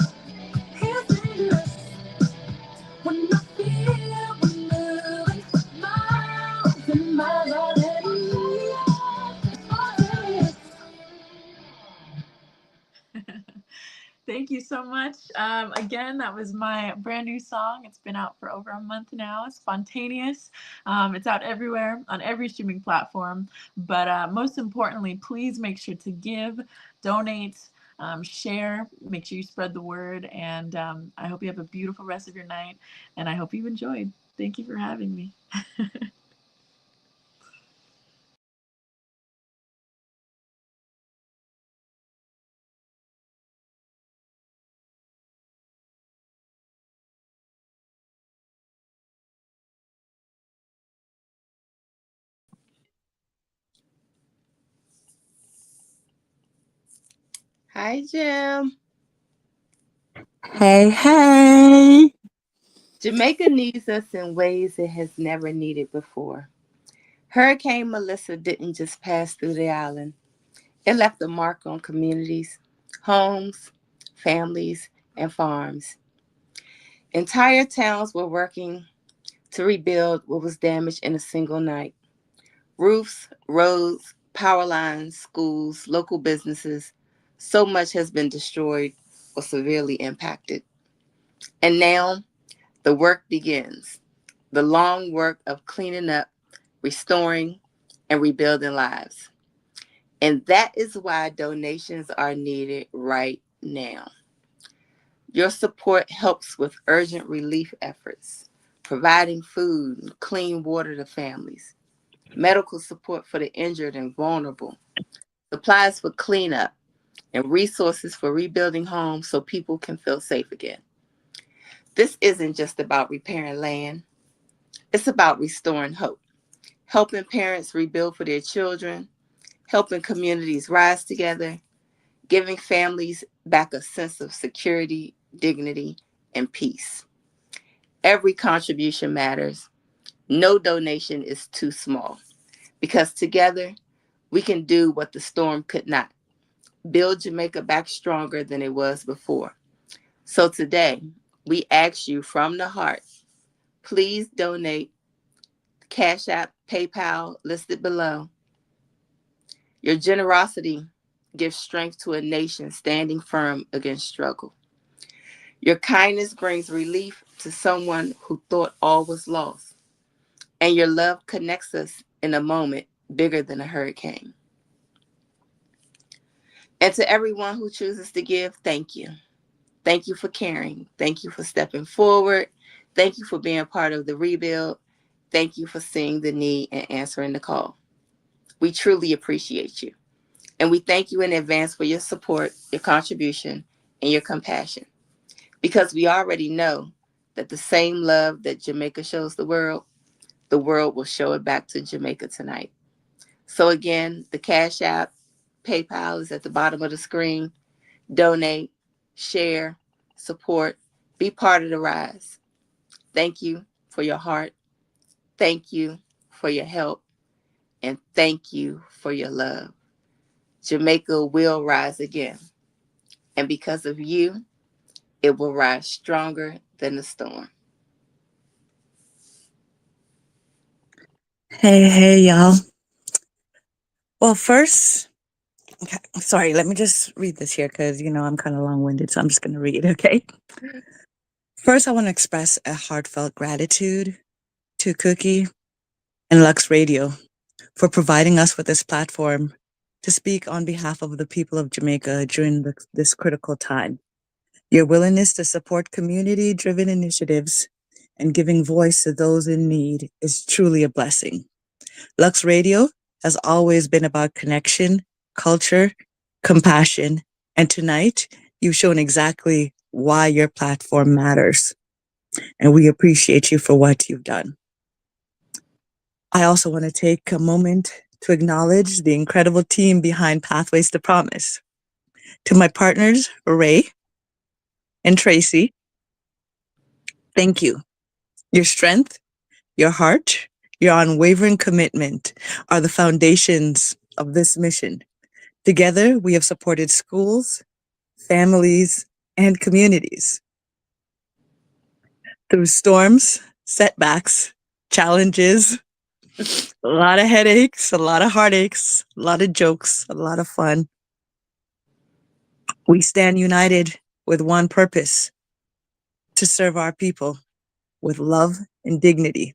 Can't say when I feel the moving miles and miles on end. Thank you so much. Again, that was my brand new song. It's been out for over a month now. Spontaneous. It's out everywhere on every streaming platform. But most importantly, please make sure to give, donate, share. Make sure you spread the word. And I hope you have a beautiful rest of your night. And I hope you enjoyed. Thank you for having me. Hi, Jim. Hey, hey. Jamaica needs us in ways it has never needed before. Hurricane Melissa didn't just pass through the island. It left a mark on communities, homes, families, and farms. Entire towns were working to rebuild what was damaged in a single night. Roofs, roads, power lines, schools, local businesses, so much has been destroyed or severely impacted. And now the work begins. The long work of cleaning up, restoring, and rebuilding lives. And that is why donations are needed right now. Your support helps with urgent relief efforts, providing food and clean water to families, medical support for the injured and vulnerable, supplies for cleanup, and resources for rebuilding homes so people can feel safe again. This isn't just about repairing land, it's about restoring hope, helping parents rebuild for their children, helping communities rise together, giving families back a sense of security, dignity, and peace. Every contribution matters. No donation is too small because together we can do what the storm could not. Build Jamaica back stronger than it was before. So today, we ask you from the heart, please donate. Cash App, PayPal listed below. Your generosity gives strength to a nation standing firm against struggle. Your kindness brings relief to someone who thought all was lost. And your love connects us in a moment bigger than a hurricane. And to everyone who chooses to give, thank you. Thank you for caring. Thank you for stepping forward. Thank you for being part of the rebuild. Thank you for seeing the need and answering the call. We truly appreciate you. And we thank you in advance for your support, your contribution, and your compassion. Because we already know that the same love that Jamaica shows the world will show it back to Jamaica tonight. So again, the Cash App, PayPal is at the bottom of the screen. Donate, share, support, be part of the rise. Thank you for your heart. Thank you for your help. And thank you for your love. Jamaica will rise again. And because of you, it will rise stronger than the storm. Hey, hey, y'all. Well, first, okay, sorry, let me just read this here because, I'm kind of long winded, so I'm just going to read, okay? First, I want to express a heartfelt gratitude to Cookie and Lux Radio for providing us with this platform to speak on behalf of the people of Jamaica during this critical time. Your willingness to support community driven initiatives and giving voice to those in need is truly a blessing. Lux Radio has always been about connection, culture, compassion, and tonight you've shown exactly why your platform matters. And we appreciate you for what you've done. I also want to take a moment to acknowledge the incredible team behind Pathways to Promise. To my partners, Ray and Tracy, thank you. Your strength, your heart, your unwavering commitment are the foundations of this mission. Together, we have supported schools, families, and communities through storms, setbacks, challenges, a lot of headaches, a lot of heartaches, a lot of jokes, a lot of fun. We stand united with one purpose: to serve our people with love and dignity.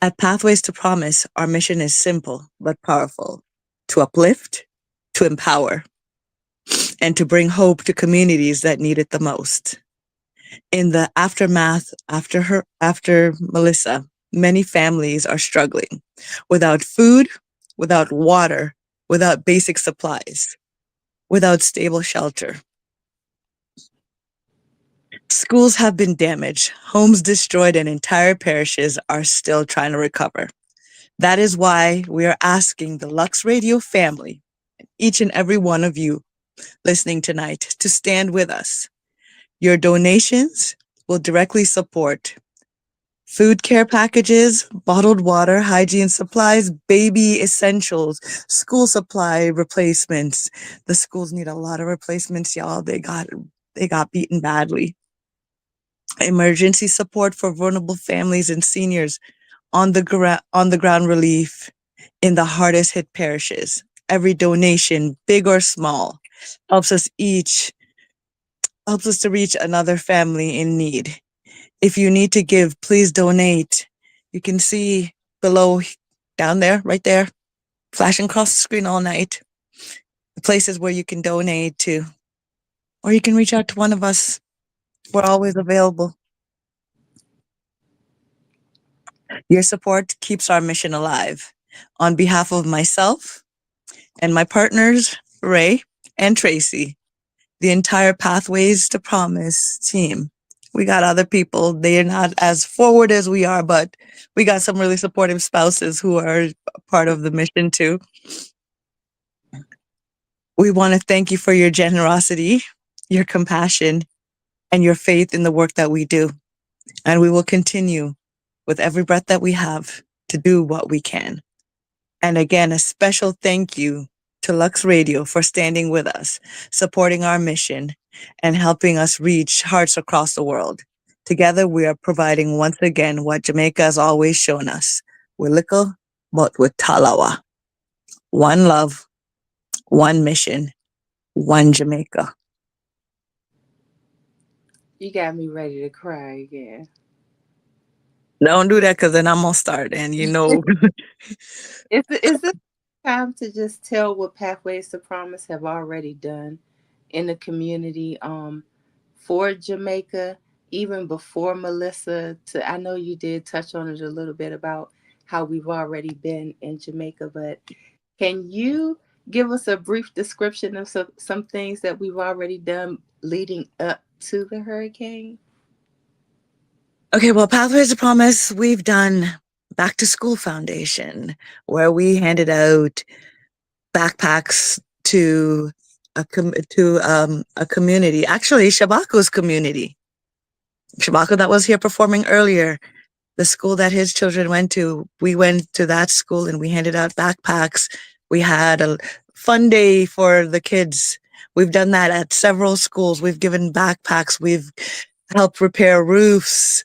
At Pathways to Promise, our mission is simple but powerful: to uplift, to empower, and to bring hope to communities that need it the most. In the aftermath after Melissa, many families are struggling without food, without water, without basic supplies, without stable shelter. Schools have been damaged, homes destroyed, and entire parishes are still trying to recover. That is why we are asking the Lux Radio family, each and every one of you listening tonight, to stand with us. Your donations will directly support food care packages, bottled water, hygiene supplies, baby essentials, school supply replacements. The schools need a lot of replacements, y'all. They got beaten badly. Emergency support for vulnerable families and seniors, on the ground relief in the hardest hit parishes. Every donation, big or small, helps us to reach another family in need. If you need to give, please donate. You can see below, down there, right there, flashing across the screen all night, the places where you can donate to, or you can reach out to one of us. We're always available. Your support keeps our mission alive. On behalf of myself and my partners, Ray and Tracy, the entire Pathways to Promise team. We got other people. They are not as forward as we are, but we got some really supportive spouses who are part of the mission too. We want to thank you for your generosity, your compassion, and your faith in the work that we do. And we will continue with every breath that we have to do what we can. And again, a special thank you to Lux Radio for standing with us, supporting our mission, and helping us reach hearts across the world. Together, we are providing once again what Jamaica has always shown us. We're little, but with talawa. One love, one mission, one Jamaica. You got me ready to cry again. Don't do that, because then I'm going to start, and you know. Is this time to just tell what Pathways to Promise have already done in the community for Jamaica, even before Melissa? I know you did touch on it a little bit about how we've already been in Jamaica, but can you give us a brief description of some things that we've already done leading up to the hurricane? Okay, well, Pathways to Promise, we've done Back to School Foundation, where we handed out backpacks to a community, actually Shabaku's community. Shabaku that was here performing earlier, the school that his children went to, we went to that school and we handed out backpacks. We had a fun day for the kids. We've done that at several schools. We've given backpacks. We've helped repair roofs,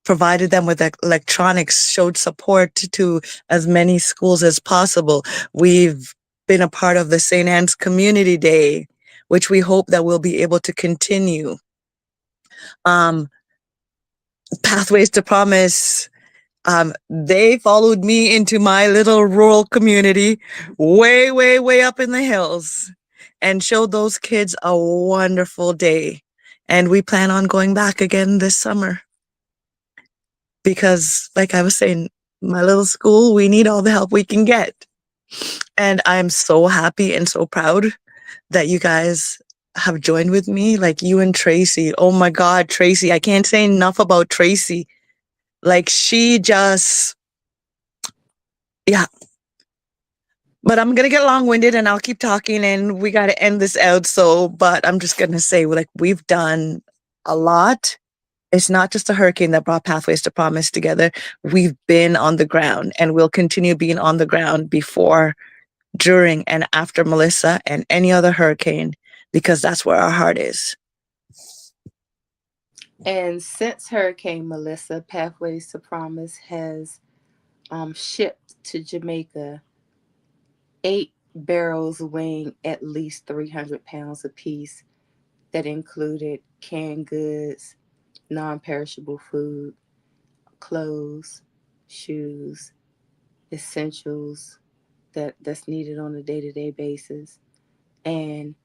provided them with electronics, showed support to as many schools as possible. We've been a part of the St. Anne's Community Day, which we hope that we'll be able to continue. Pathways to Promise They followed me into my little rural community way, way, way up in the hills and showed those kids a wonderful day. And we plan on going back again this summer because, like I was saying, my little school, we need all the help we can get. And I'm so happy and so proud that you guys have joined with me, like you and Tracy. Oh my God, Tracy, I can't say enough about Tracy. Like she just, yeah. But I'm gonna get long-winded and I'll keep talking and we gotta end this out. So, but I'm just gonna say, like, we've done a lot. It's not just a hurricane that brought Pathways to Promise together. We've been on the ground and we'll continue being on the ground before, during, and after Melissa and any other hurricane, because that's where our heart is. And since Hurricane Melissa, Pathways to Promise has shipped to Jamaica 8 barrels weighing at least 300 pounds apiece that included canned goods, non-perishable food, clothes, shoes, essentials that's needed on a day-to-day basis. And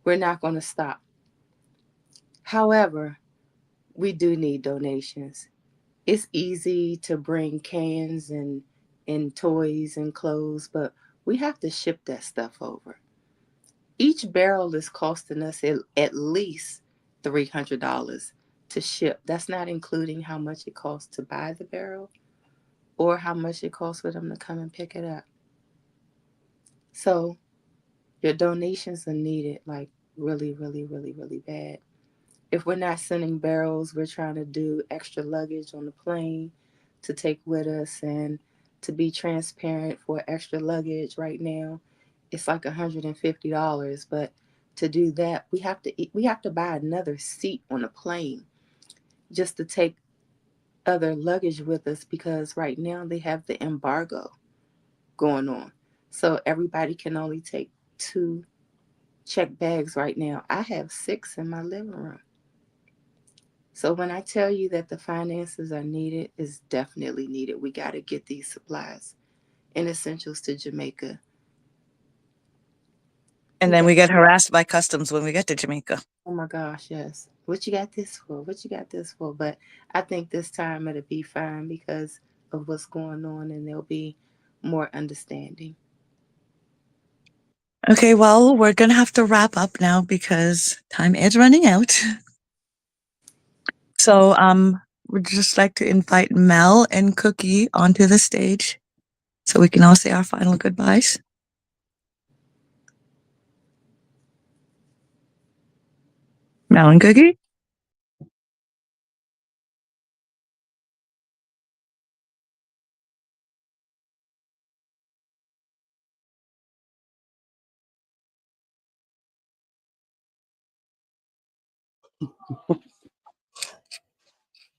we're not going to stop. However, we do need donations. It's easy to bring cans and toys and clothes, but we have to ship that stuff over. Each barrel is costing us at least $300 to ship. That's not including how much it costs to buy the barrel or how much it costs for them to come and pick it up. So your donations are needed, like really, really, really, really bad. If we're not sending barrels, we're trying to do extra luggage on the plane to take with us. And to be transparent, for extra luggage right now, it's like $150. But to do that, we have to buy another seat on the plane just to take other luggage with us, because right now they have the embargo going on. So everybody can only take 2 check bags right now. I have 6 in my living room. So when I tell you that the finances are needed, it's definitely needed. We got to get these supplies and essentials to Jamaica. And then we get harassed by customs when we get to Jamaica. Oh my gosh, yes. What you got this for? What you got this for? But I think this time it'll be fine because of what's going on, and there'll be more understanding. Okay, well, we're gonna have to wrap up now because time is running out. So, we'd just like to invite Mel and Cookie onto the stage so we can all say our final goodbyes. Mel and Cookie?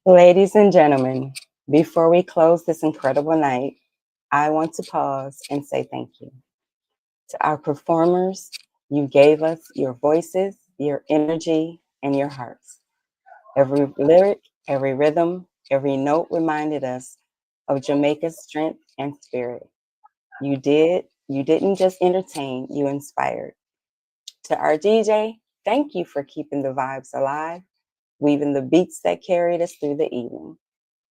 Ladies and gentlemen, before we close this incredible night, I want to pause and say thank you. To our performers, you gave us your voices, your energy, and your hearts. Every lyric, every rhythm, every note reminded us of Jamaica's strength and spirit. You didn't just entertain, you inspired. To our DJ, thank you for keeping the vibes alive, weaving the beats that carried us through the evening.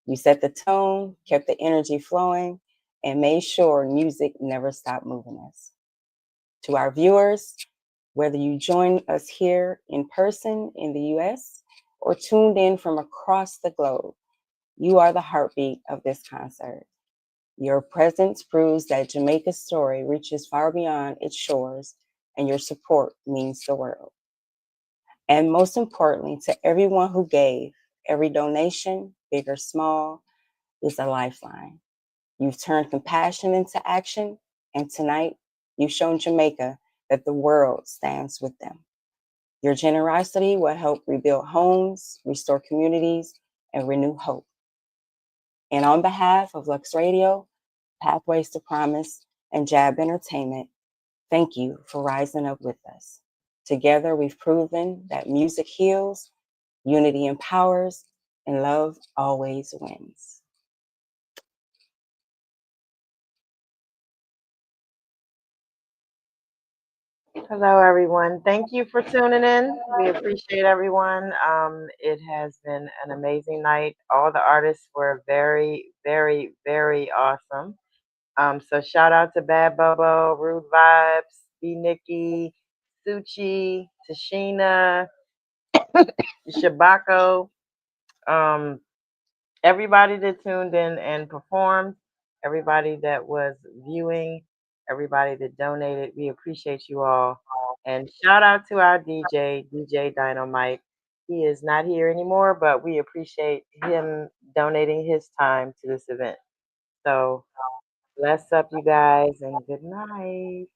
You set the tone, kept the energy flowing, and made sure music never stopped moving us. To our viewers, whether you join us here in person in the US or tuned in from across the globe, you are the heartbeat of this concert. Your presence proves that Jamaica's story reaches far beyond its shores, and your support means the world. And most importantly, to everyone who gave, every donation, big or small, is a lifeline. You've turned compassion into action, and tonight you've shown Jamaica that the world stands with them. Your generosity will help rebuild homes, restore communities, and renew hope. And on behalf of Lux Radio, Pathways to Promise, and J.A.B Entertainment, thank you for rising up with us. Together, we've proven that music heals, unity empowers, and love always wins. Hello, everyone. Thank you for tuning in. We appreciate everyone. It has been an amazing night. All the artists were very, very, very awesome. So shout out to Bad Bobo, Rude Vibes, B Nikki, Suchi, Tashina, Shabako, um, everybody that tuned in and performed, everybody that was viewing, everybody that donated. We appreciate you all. And shout out to our DJ, DJ Dynamite. He is not here anymore, but we appreciate him donating his time to this event. So bless up, you guys, and good night.